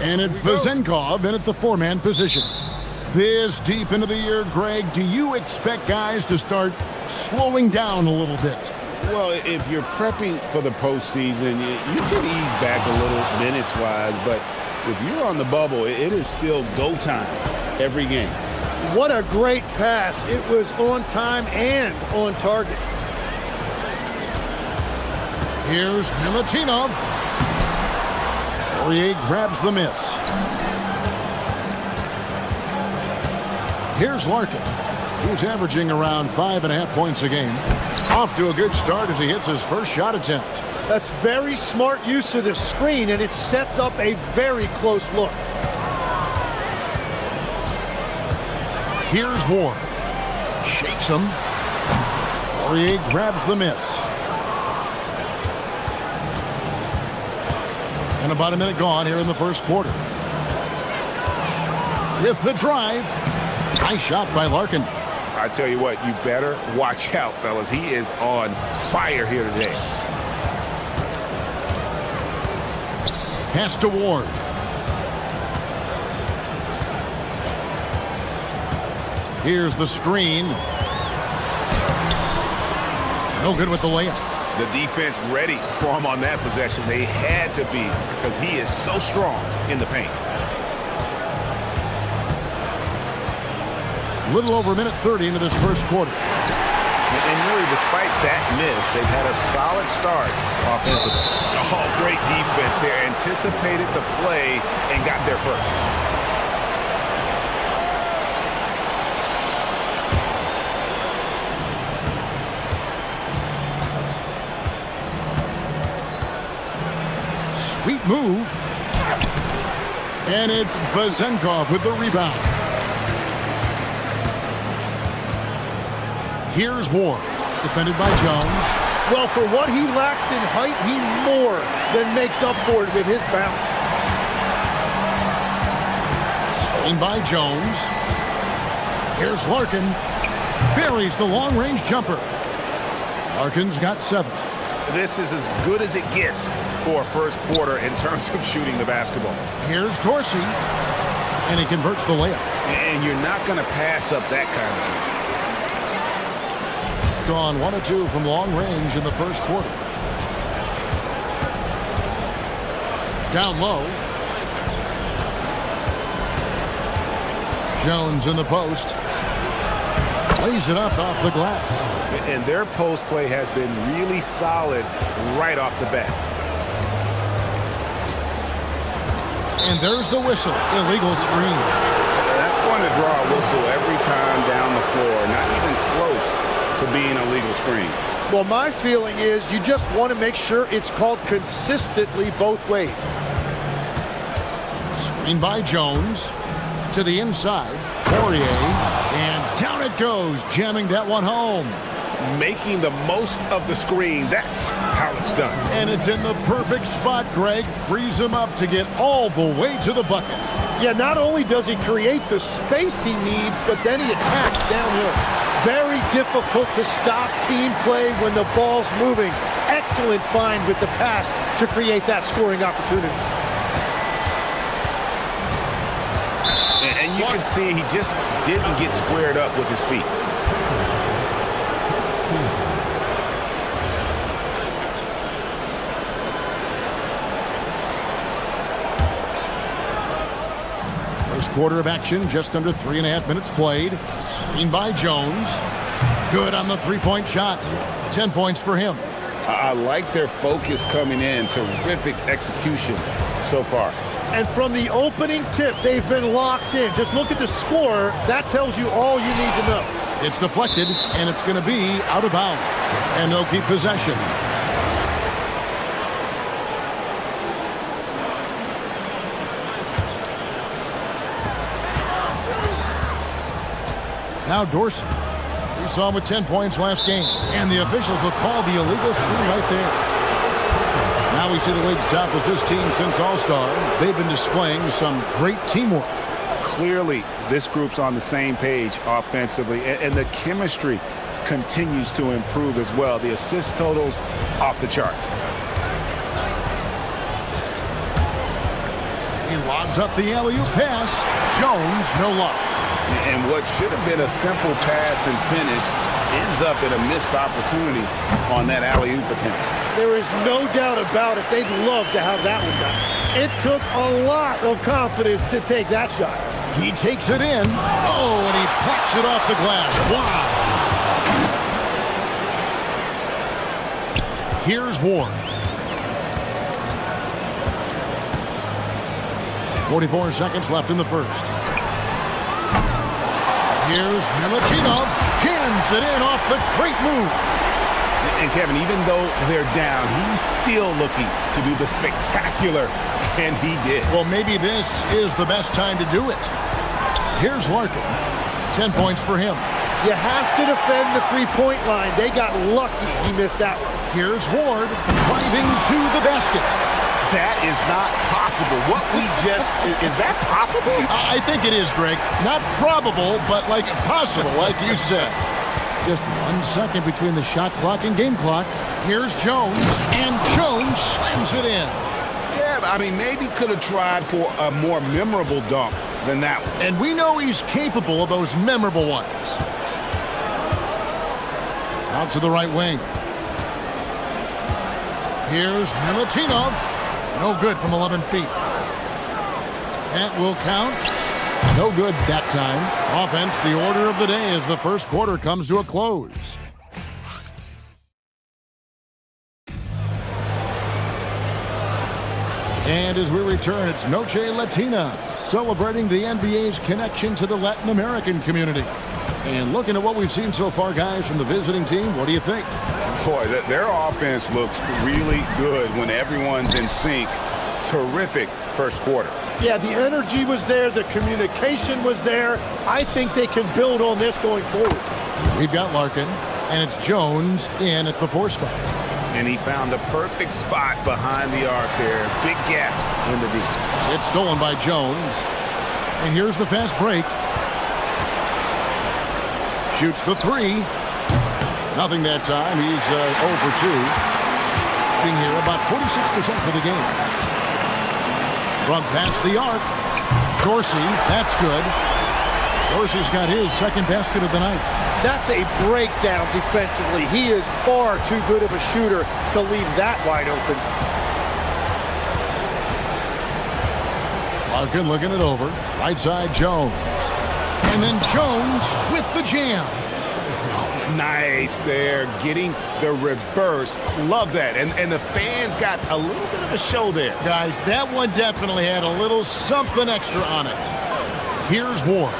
and it's Vezenkov in at the 4-man position. This deep into the year, Greg, do you expect guys to start slowing down a little bit? Well, if you're prepping for the postseason, you can ease back a little minutes-wise, but if you're on the bubble, it is still go time every game. What a great pass. It was on time and on target. Here's Milutinov. Poirier grabs the miss. Here's Larkin. He's averaging around 5.5 points a game. Off to a good start as he hits his first shot attempt. That's very smart use of the screen, and it sets up a very close look. Here's Ward. Shakes him. Poirier grabs the miss. And about a minute gone here in the first quarter. With the drive. Nice shot by Larkin. I tell you what, you better watch out, fellas. He is on fire here today. Pass to Ward. Here's the screen. No good with the layup. The defense ready for him on that possession. They had to be because he is so strong in the paint. Little over a minute 30 into this first quarter. And really, despite that miss, they've had a solid start offensively. Oh, great defense there. Anticipated the play and got there first. Sweet move. And it's Vezenkov with the rebound. Here's Ward, defended by Jones. Well, for what he lacks in height, he more than makes up for it with his bounce. Screen by Jones. Here's Larkin. Buries the long-range jumper. Larkin's got 7. This is as good as it gets for a first quarter in terms of shooting the basketball. Here's Dorsey. And he converts the layup. And you're not going to pass up that kind of thing. Gone 1 of 2 from long range in the first quarter. Down low. Jones in the post. Lays it up off the glass. And their post play has been really solid right off the bat. And there's the whistle. Illegal screen. That's going to draw a whistle every time down the floor. Not even close to being a legal screen. Well, my feeling is you just want to make sure it's called consistently both ways. Screen by Jones. To the inside. Poirier. And down it goes, jamming that one home. Making the most of the screen. That's how it's done. And it's in the perfect spot, Greg. Frees him up to get all the way to the bucket. Yeah, not only does he create the space he needs, but then he attacks downhill. Very difficult to stop team play when the ball's moving. Excellent find with the pass to create that scoring opportunity. And you can see he just didn't get squared up with his feet. First quarter of action, just under 3.5 minutes played. Screen by Jones. Good on the three-point shot. 10 points for him. I like their focus coming in. Terrific execution so far. And from the opening tip, they've been locked in. Just look at the score. That tells you all you need to know. It's deflected, and it's going to be out of bounds. And they'll keep possession. Now Dorsey. We saw him with 10 points last game. And the officials will call the illegal screen right there. Now we see the league's top assist team since All-Star. They've been displaying some great teamwork. Clearly, this group's on the same page offensively. And the chemistry continues to improve as well. The assist totals off the charts. He lobs up the alley-oop pass. Jones, no luck. And what should have been a simple pass and finish ends up in a missed opportunity on that alley-oop attempt. There is no doubt about it. They'd love to have that one done. It took a lot of confidence to take that shot. He takes it in. Oh, and he plucks it off the glass. Wow. Here's Ward. 44 seconds left in the first. Here's Milutinov. Jams it in off the great move. And Kevin, even though they're down, he's still looking to do the spectacular, and he did. Well, maybe this is the best time to do it. Here's Larkin. 10 points for him. You have to defend the three-point line. They got lucky he missed that one. Here's Ward driving to the basket. That is not possible. What we just, is that possible? I think it is, Greg. Not probable, but like possible, like you said. Just 1 second between the shot clock and game clock. Here's Jones, and Jones slams it in. Yeah, I mean, maybe could have tried for a more memorable dunk than that one. And we know he's capable of those memorable ones. Out to the right wing. Here's Milutinov. No good from 11 feet. That will count. No good that time. Offense, the order of the day as the first quarter comes to a close. And as we return, it's Noche Latina, celebrating the NBA's connection to the Latin American community. And looking at what we've seen so far, guys, from the visiting team, what do you think? Boy, their offense looks really good when everyone's in sync. Terrific first quarter. Yeah, the energy was there. The communication was there. I think they can build on this going forward. We've got Larkin, and it's Jones in at the 4 spot. And he found the perfect spot behind the arc there. Big gap in the D. It's stolen by Jones. And here's the fast break. Shoots the 3. Nothing that time. He's 0 for 2. Being here about 46% for the game. From past the arc. Dorsey, that's good. Dorsey's got his second basket of the night. That's a breakdown defensively. He is far too good of a shooter to leave that wide open. Larkin looking it over. Right side, Jones. And then Jones with the jam. Nice there, getting the reverse. Love that. And the fans got a little bit of a show there. Guys, that one definitely had a little something extra on it. Here's Ward.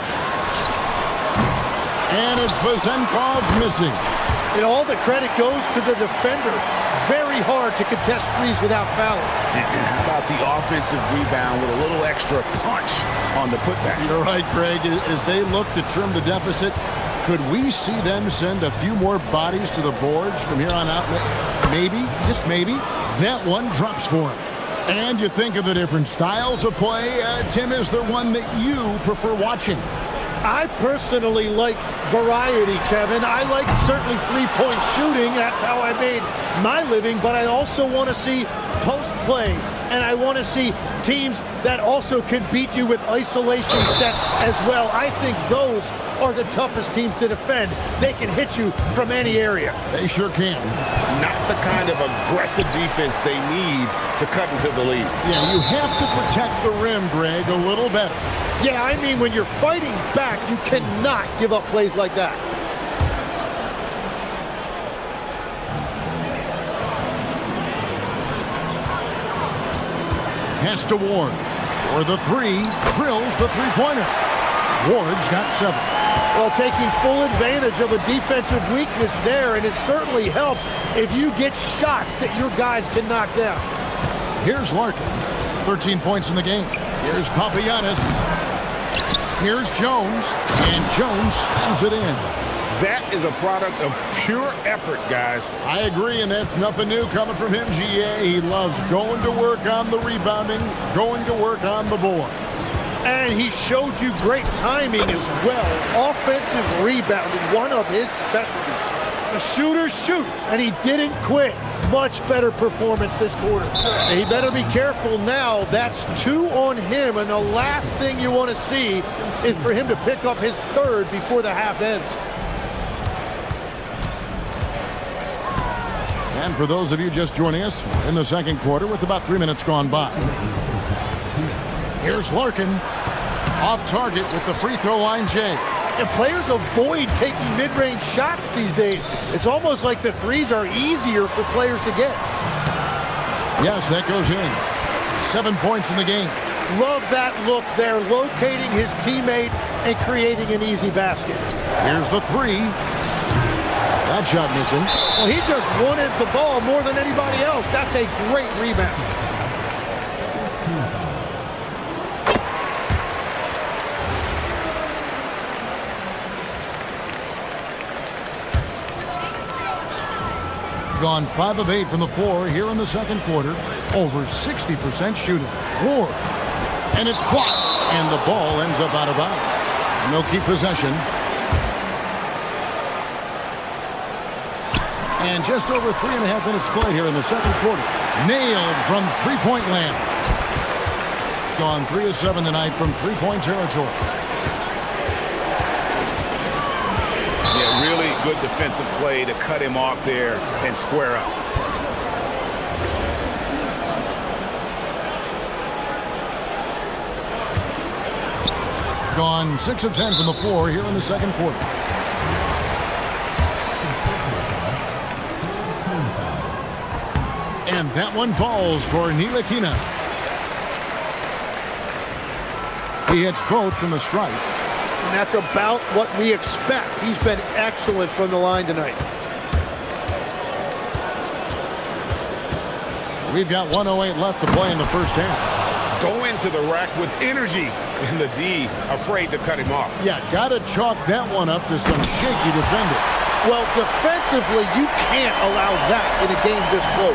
And it's Vazenkov's missing. And all the credit goes to the defender. Very hard to contest threes without fouling. And how about the offensive rebound with a little extra punch on the putback? You're right, Greg. As they look to trim the deficit, could we see them send a few more bodies to the boards from here on out? Maybe, just maybe, that one drops for him. And you think of the different styles of play. Tim, is there one that you prefer watching? I personally like variety, Kevin. I like certainly three-point shooting. That's how I made my living. But I also want to see post play. And I want to see teams that also can beat you with isolation sets as well. I think those are the toughest teams to defend. They can hit you from any area. They sure can. Not the kind of aggressive defense they need to cut into the lead. Yeah, you have to protect the rim, Greg, a little better. Yeah, I mean, when you're fighting back, you cannot give up plays like that. Pass to Ward. For the 3, drills the three-pointer. Ward's got 7. Well, taking full advantage of a defensive weakness there, and it certainly helps if you get shots that your guys can knock down. Here's Larkin. 13 points in the game. Here's Papagiannis. Here's Jones, and Jones slams it in. That is a product of pure effort, guys. I agree, and that's nothing new coming from him, GA. He loves going to work on the rebounding, going to work on the board. And he showed you great timing as well. Offensive rebounding, one of his specialties. The shooters shoot, and he didn't quit. Much better performance this quarter. He better be careful now. That's 2 on him, and the last thing you want to see is for him to pick up his 3rd before the half ends. And for those of you just joining us, we're in the second quarter with about 3 minutes gone by. Here's Larkin, off target with the free throw line J. And players avoid taking mid-range shots these days. It's almost like the threes are easier for players to get. Yes, that goes in. 7 points in the game. Love that look there, locating his teammate and creating an easy basket. Here's the 3. That shot missing. Well, he just wanted the ball more than anybody else. That's a great rebound. Gone 5 of 8 from the floor here in the second quarter. Over 60% shooting. Ward. And it's blocked. And the ball ends up out of bounds. And they'll keep possession. And just over 3.5 minutes played here in the second quarter. Nailed from three-point land. Gone 3 of 7 tonight from three-point territory. Yeah, really good defensive play to cut him off there and square up. Gone 6 of 10 from the floor here in the second quarter. And that one falls for Ntilikina. He hits both from the stripe. And that's about what we expect. He's been excellent from the line tonight. We've got 1:08 left to play in the first half. Go into the rack with energy, and the D afraid to cut him off. Yeah, gotta chalk that one up to some shaky defending. Well, defensively, you can't allow that in a game this close.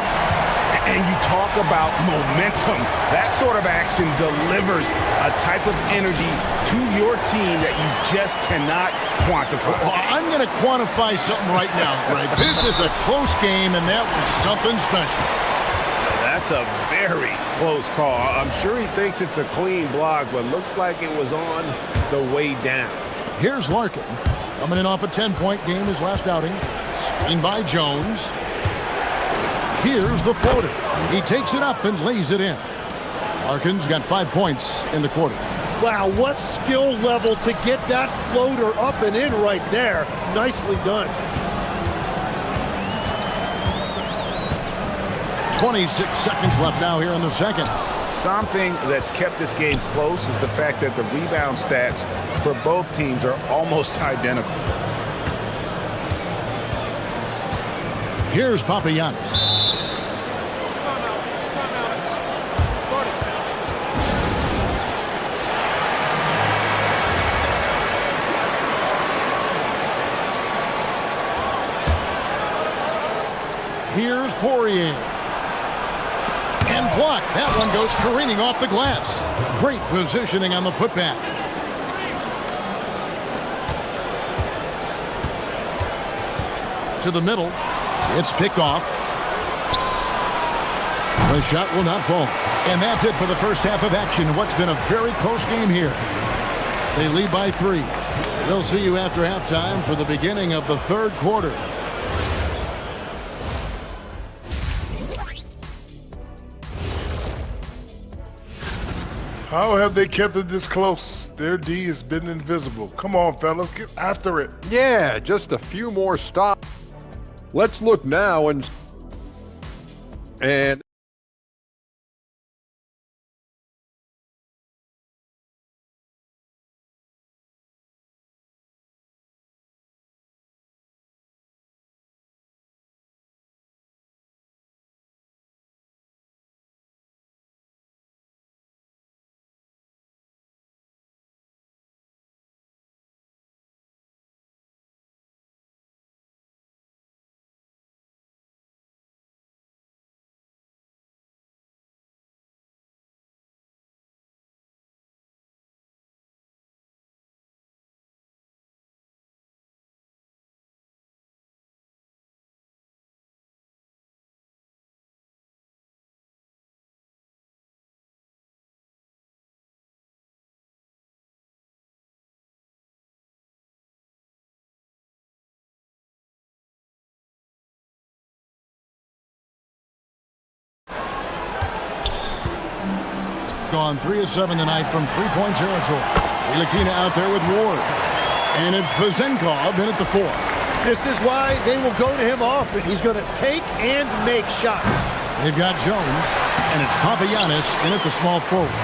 And you talk about momentum. That sort of action delivers a type of energy to your team that you just cannot quantify. Well, I'm going to quantify something right now, Greg. This is a close game, and that was something special. That's a very close call. I'm sure he thinks it's a clean block, but looks like it was on the way down. Here's Larkin. Coming in off a 10-point game his last outing. Screened by Jones. Here's the floater. He takes it up and lays it in. Larkin's got 5 points in the quarter. Wow, what skill level to get that floater up and in right there. Nicely done. 26 seconds left now here in the second. Something that's kept this game close is the fact that the rebound stats for both teams are almost identical. Here's Papagiannis. Here's Poirier. And blocked. That one goes careening off the glass. Great positioning on the putback. To the middle. It's picked off. The shot will not fall. And that's it for the first half of action. What's been a very close game here. They lead by 3. We'll see you after halftime for the beginning of the third quarter. How have they kept it this close? Their D has been invisible. Come on, fellas, get after it. Yeah, just a few more stops. Let's look now and Gone 3 of 7 tonight from three-point territory. Ilakina out there with Ward. And it's Vezenkov in at the 4. This is why they will go to him often. He's going to take and make shots. They've got Jones, and it's Papagiannis in at the small forward.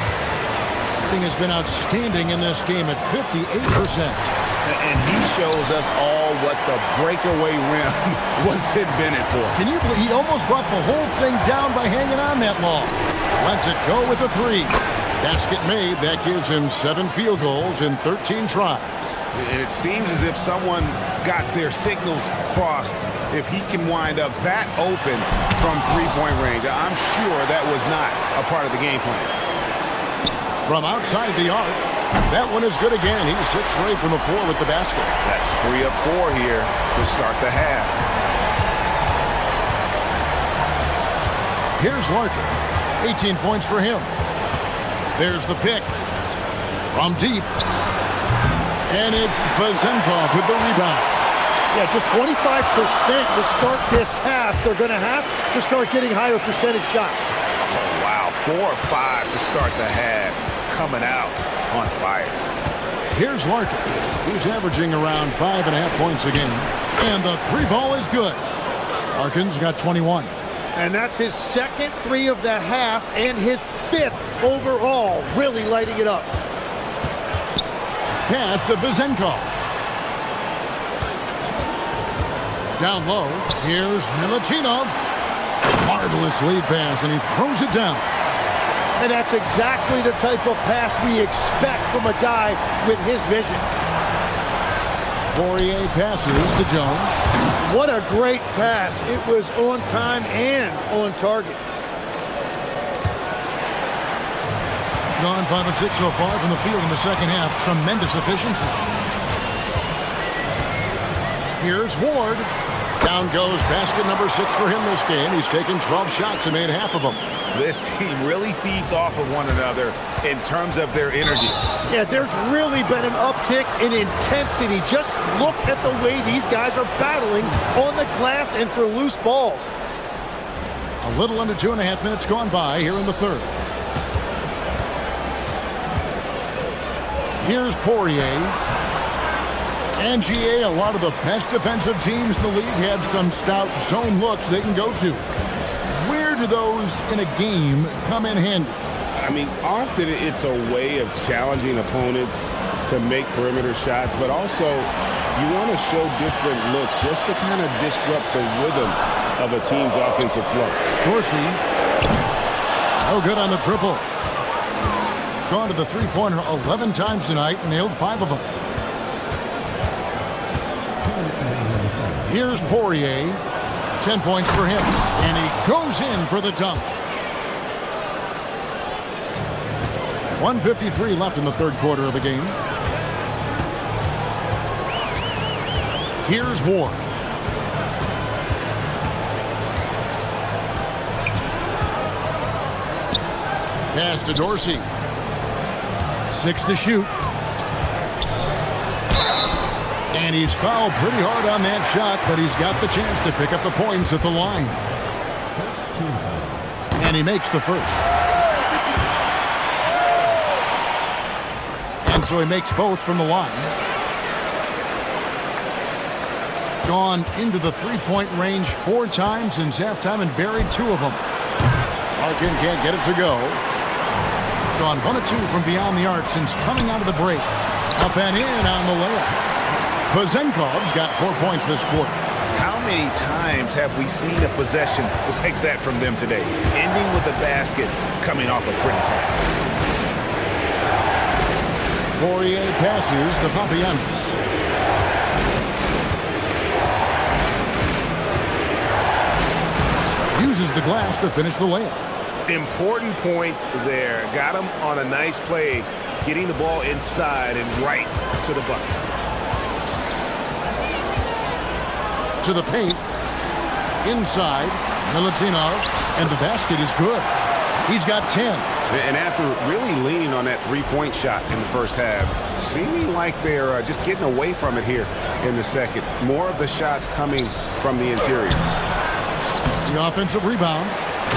He has been outstanding in this game at 58%. And he shows us all what the breakaway rim was invented for. Can you believe he almost brought the whole thing down by hanging on that long? Lets it go with a 3. Basket made. That gives him 7 field goals in 13 tries. And it seems as if someone got their signals crossed. If he can wind up that open from three-point range, I'm sure that was not a part of the game plan. From outside the arc, that one is good again. He's 6 straight from the floor with the basket. That's 3 of 4 here to start the half. Here's Larkin. 18 points for him. There's the pick. From deep. And it's Vezenkov with the rebound. Yeah, just 25% to start this half. They're going to have to start getting higher percentage shots. Oh, wow. 4 of 5 to start the half. Coming out on fire. Here's Larkin. He's averaging around 5.5 points a game. And the 3-ball is good. Larkin's got 21. And that's his second 3 of the half and his 5th overall. Really lighting it up. Pass to Vezenkov. Down low. Here's Milutinov. Marvelous lead pass, and he throws it down. And that's exactly the type of pass we expect from a guy with his vision. Poirier passes to Jones. What a great pass. It was on time and on target. Gone 5 of 6 so far from the field in the second half. Tremendous efficiency. Here's Ward. Down goes basket number 6 for him this game. He's taken 12 shots and made half of them. This team really feeds off of one another in terms of their energy. Yeah, there's really been an uptick in intensity. Just look at the way these guys are battling on the glass and for loose balls. A little under 2.5 minutes gone by here in the third. Here's Poirier. And GA, a lot of the best defensive teams in the league have some stout zone looks they can go to. Where do those in a game come in handy? I mean, often it's a way of challenging opponents to make perimeter shots, but also you want to show different looks just to kind of disrupt the rhythm of a team's offensive flow. Dorsey, no good on the triple. Gone to the three-pointer 11 times tonight and nailed 5 of them. Here's Poirier. 10 points for him. And he goes in for the dunk. 1:53 left in the third quarter of the game. Here's Ward. Pass to Dorsey. 6 to shoot. And he's fouled pretty hard on that shot, but he's got the chance to pick up the points at the line. And he makes the first. And so he makes both from the line. Gone into the three-point range 4 times since halftime and buried 2 of them. Larkin can't get it to go. Gone 1 of 2 from beyond the arc since coming out of the break. Up and in on the layup. Vezenkov's got 4 points this quarter. How many times have we seen a possession like that from them today? Ending with a basket, coming off a pretty pass. Poirier passes to Papagiannis. Uses the glass to finish the layup. Important points there. Got him on a nice play, getting the ball inside and right to the bucket. To the paint. Inside. Milutinov. And the basket is good. He's got 10. And after really leaning on that three-point shot in the first half, seeming like they're just getting away from it here in the second. More of the shots coming from the interior. The offensive rebound.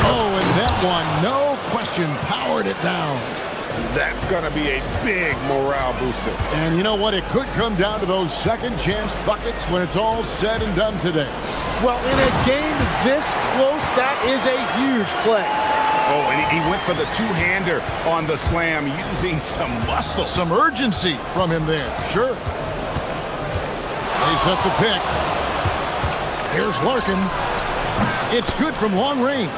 Oh, and that one, no question powered it down. That's going to be a big morale booster. And you know what? It could come down to those second chance buckets when it's all said and done today. Well, in a game this close, that is a huge play. Oh, and he went for the two-hander on the slam using some muscle. Some urgency from him there, sure. They set the pick. Here's Larkin. It's good from long range.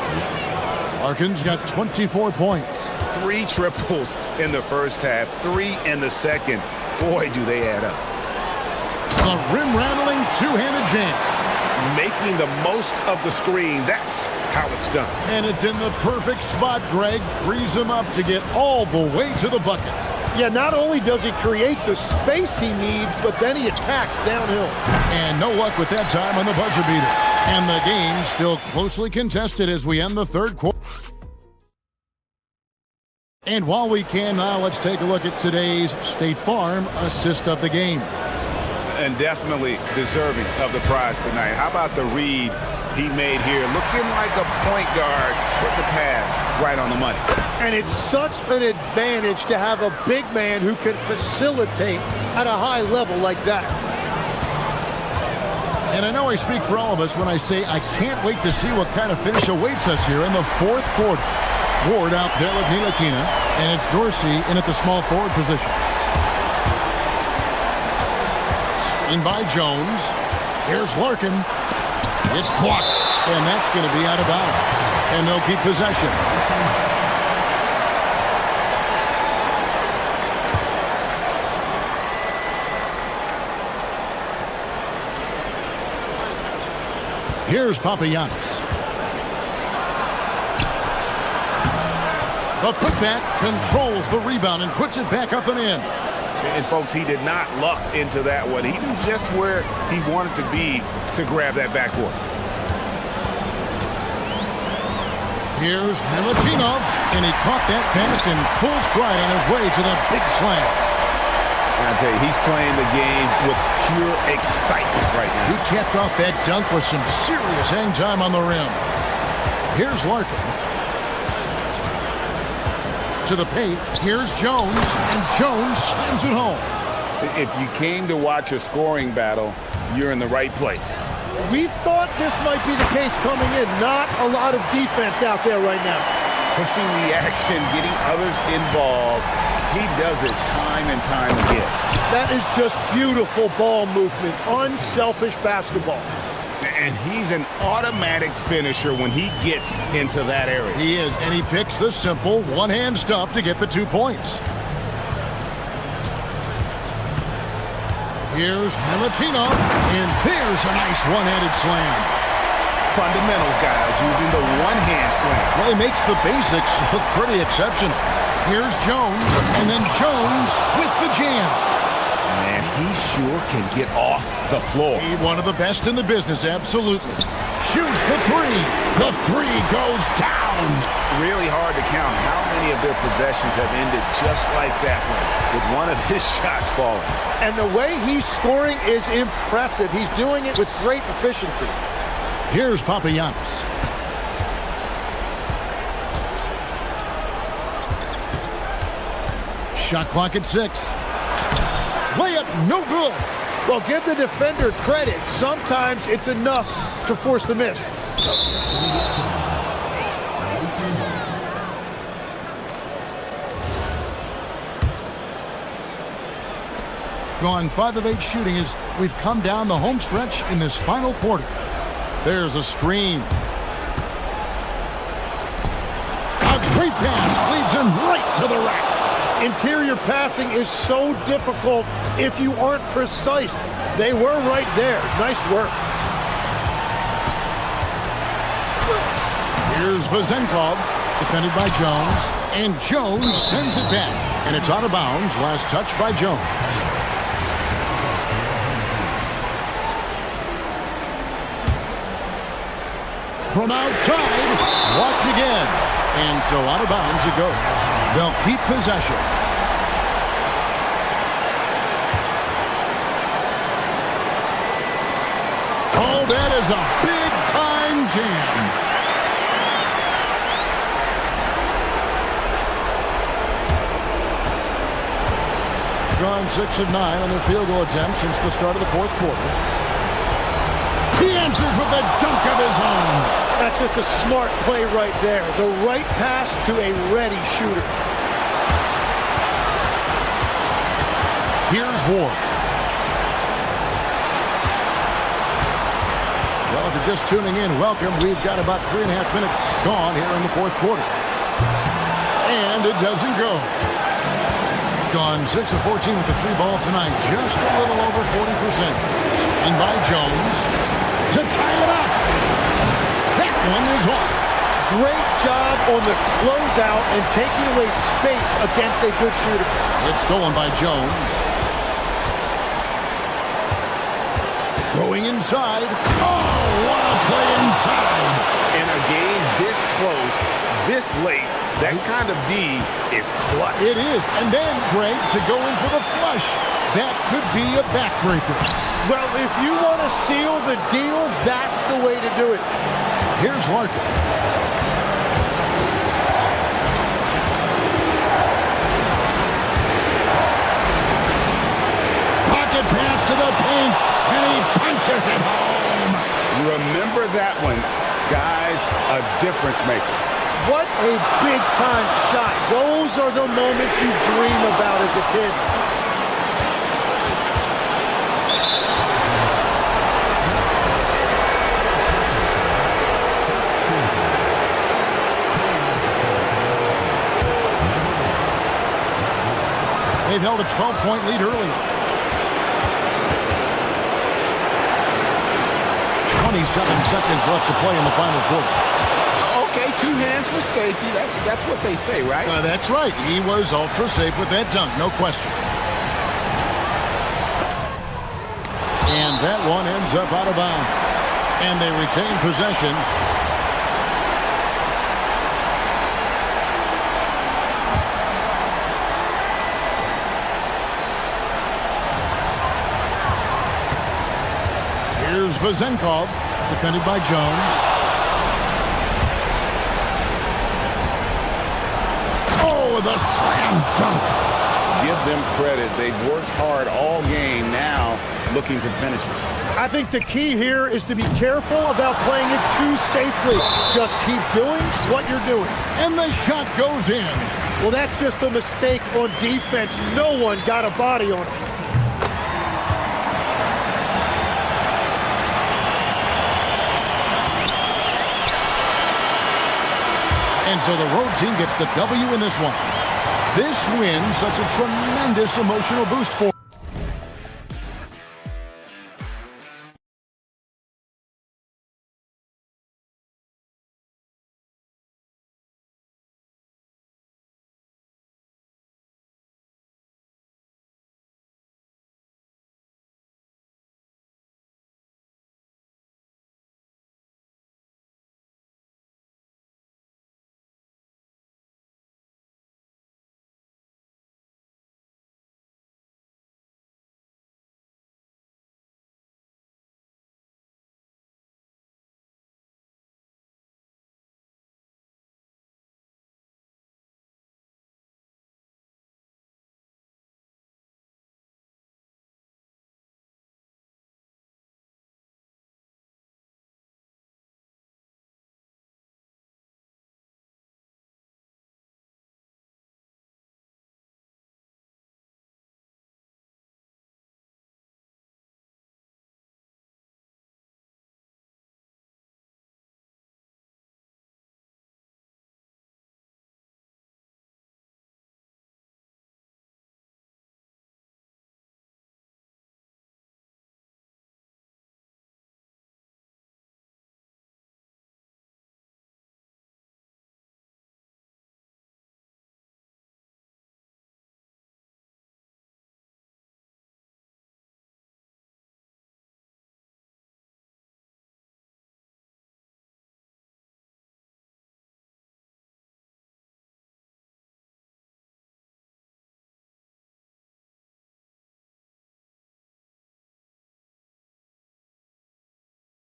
Larkin's got 24 points. 3 triples in the first half, 3 in the second. Boy, do they add up. A rim-rattling two-handed jam. Making the most of the screen. That's how it's done. And it's in the perfect spot, Greg. Frees him up to get all the way to the bucket. Yeah, not only does he create the space he needs, but then he attacks downhill. And no luck with that time on the buzzer beater. And the game still closely contested as we end the third quarter. And while we can now, let's take a look at today's State Farm assist of the game. And definitely deserving of the prize tonight. How about the read he made here? Looking like a point guard with the pass right on the money. And it's such an advantage to have a big man who can facilitate at a high level like that. And I know I speak for all of us when I say I can't wait to see what kind of finish awaits us here in the fourth quarter. Ward out there with Ntilikina, and it's Dorsey in at the small forward position. Screen by Jones. Here's Larkin. It's blocked, and that's going to be out of bounds. And they'll keep possession. Here's Papagiannis. The putback controls the rebound and puts it back up and in. And folks, he did not luck into that one. He knew just where he wanted to be to grab that backboard. Here's Milutinov, and he caught that pass in full stride on his way to the big slam. I'll tell you, he's playing the game with pure excitement right now. He capped off that dunk with some serious hang time on the rim. Here's Larkin. To the paint. Here's Jones, and Jones slams it home. If you came to watch a scoring battle, you're in the right place. We thought this might be the case coming in. Not a lot of defense out there right now. Pushing the action, getting others involved. He does it time and time again. That is just beautiful ball movement, unselfish basketball. And he's an automatic finisher when he gets into that area. He is, and he picks the simple one-hand stuff to get the 2 points. Here's Milutinov, and there's a nice one-handed slam. Fundamentals, guys, using the one-hand slam. Well, he makes the basics look pretty exceptional. Here's Jones, and then Jones with the jam. Man, he sure can get off the floor. He's one of the best in the business, absolutely. Shoots the three. The three goes down. Really hard to count how many of their possessions have ended just like that one, with one of his shots falling. And the way he's scoring is impressive. He's doing it with great efficiency. Here's Papagiannis. Shot clock at 6. Layup, no good. Well, give the defender credit. Sometimes it's enough to force the miss. Gone 5 of 8 shooting as we've come down the home stretch in this final quarter. There's a screen. A great pass leads him right to the rack. Interior passing is so difficult if you aren't precise. They were right there. Nice work. Here's Vezenkov, defended by Jones, and Jones sends it back, and it's out of bounds. Last touch by Jones. From outside, blocked again, and so out of bounds it goes. They'll keep possession. Oh, that is a big-time jam. gone 6 of 9 on their field goal attempts since the start of the fourth quarter. He answers with a dunk of his own. That's just a smart play right there. The right pass to a ready shooter. Here's Ward. Well, if you're just tuning in, welcome. We've got about 3.5 minutes gone here in the fourth quarter. And it doesn't go. Gone 6 of 14 with the 3 ball tonight. Just a little over 40%. And by Jones to tie it up. That one is off. Great job on the closeout and taking away space against a good shooter. It's stolen by Jones. Going inside. Oh, what a play inside. In a game this close, this late, that kind of D is clutch. It is. And then, Greg, to go in for the flush. That could be a backbreaker. Well, if you want to seal the deal, that's the way to do it. Here's Larkin. Pocket pass to the paint, and he punches it home. Remember that one, guys, a difference maker. What a big-time shot. Those are the moments you dream about as a kid. They've held a 12-point lead earlier. 27 seconds left to play in the final quarter. Okay, 2 hands for safety. That's what they say, right? That's right. He was ultra safe with that dunk, no question. And that one ends up out of bounds. And they retain possession. Here's Vazenkov, defended by Jones. Oh, the slam dunk. Give them credit. They've worked hard all game, now looking to finish it. I think the key here is to be careful about playing it too safely. Just keep doing what you're doing. And the shot goes in. Well, that's just a mistake on defense. No one got a body on it. And so the road team gets the W in this one. This win, such a tremendous emotional boost for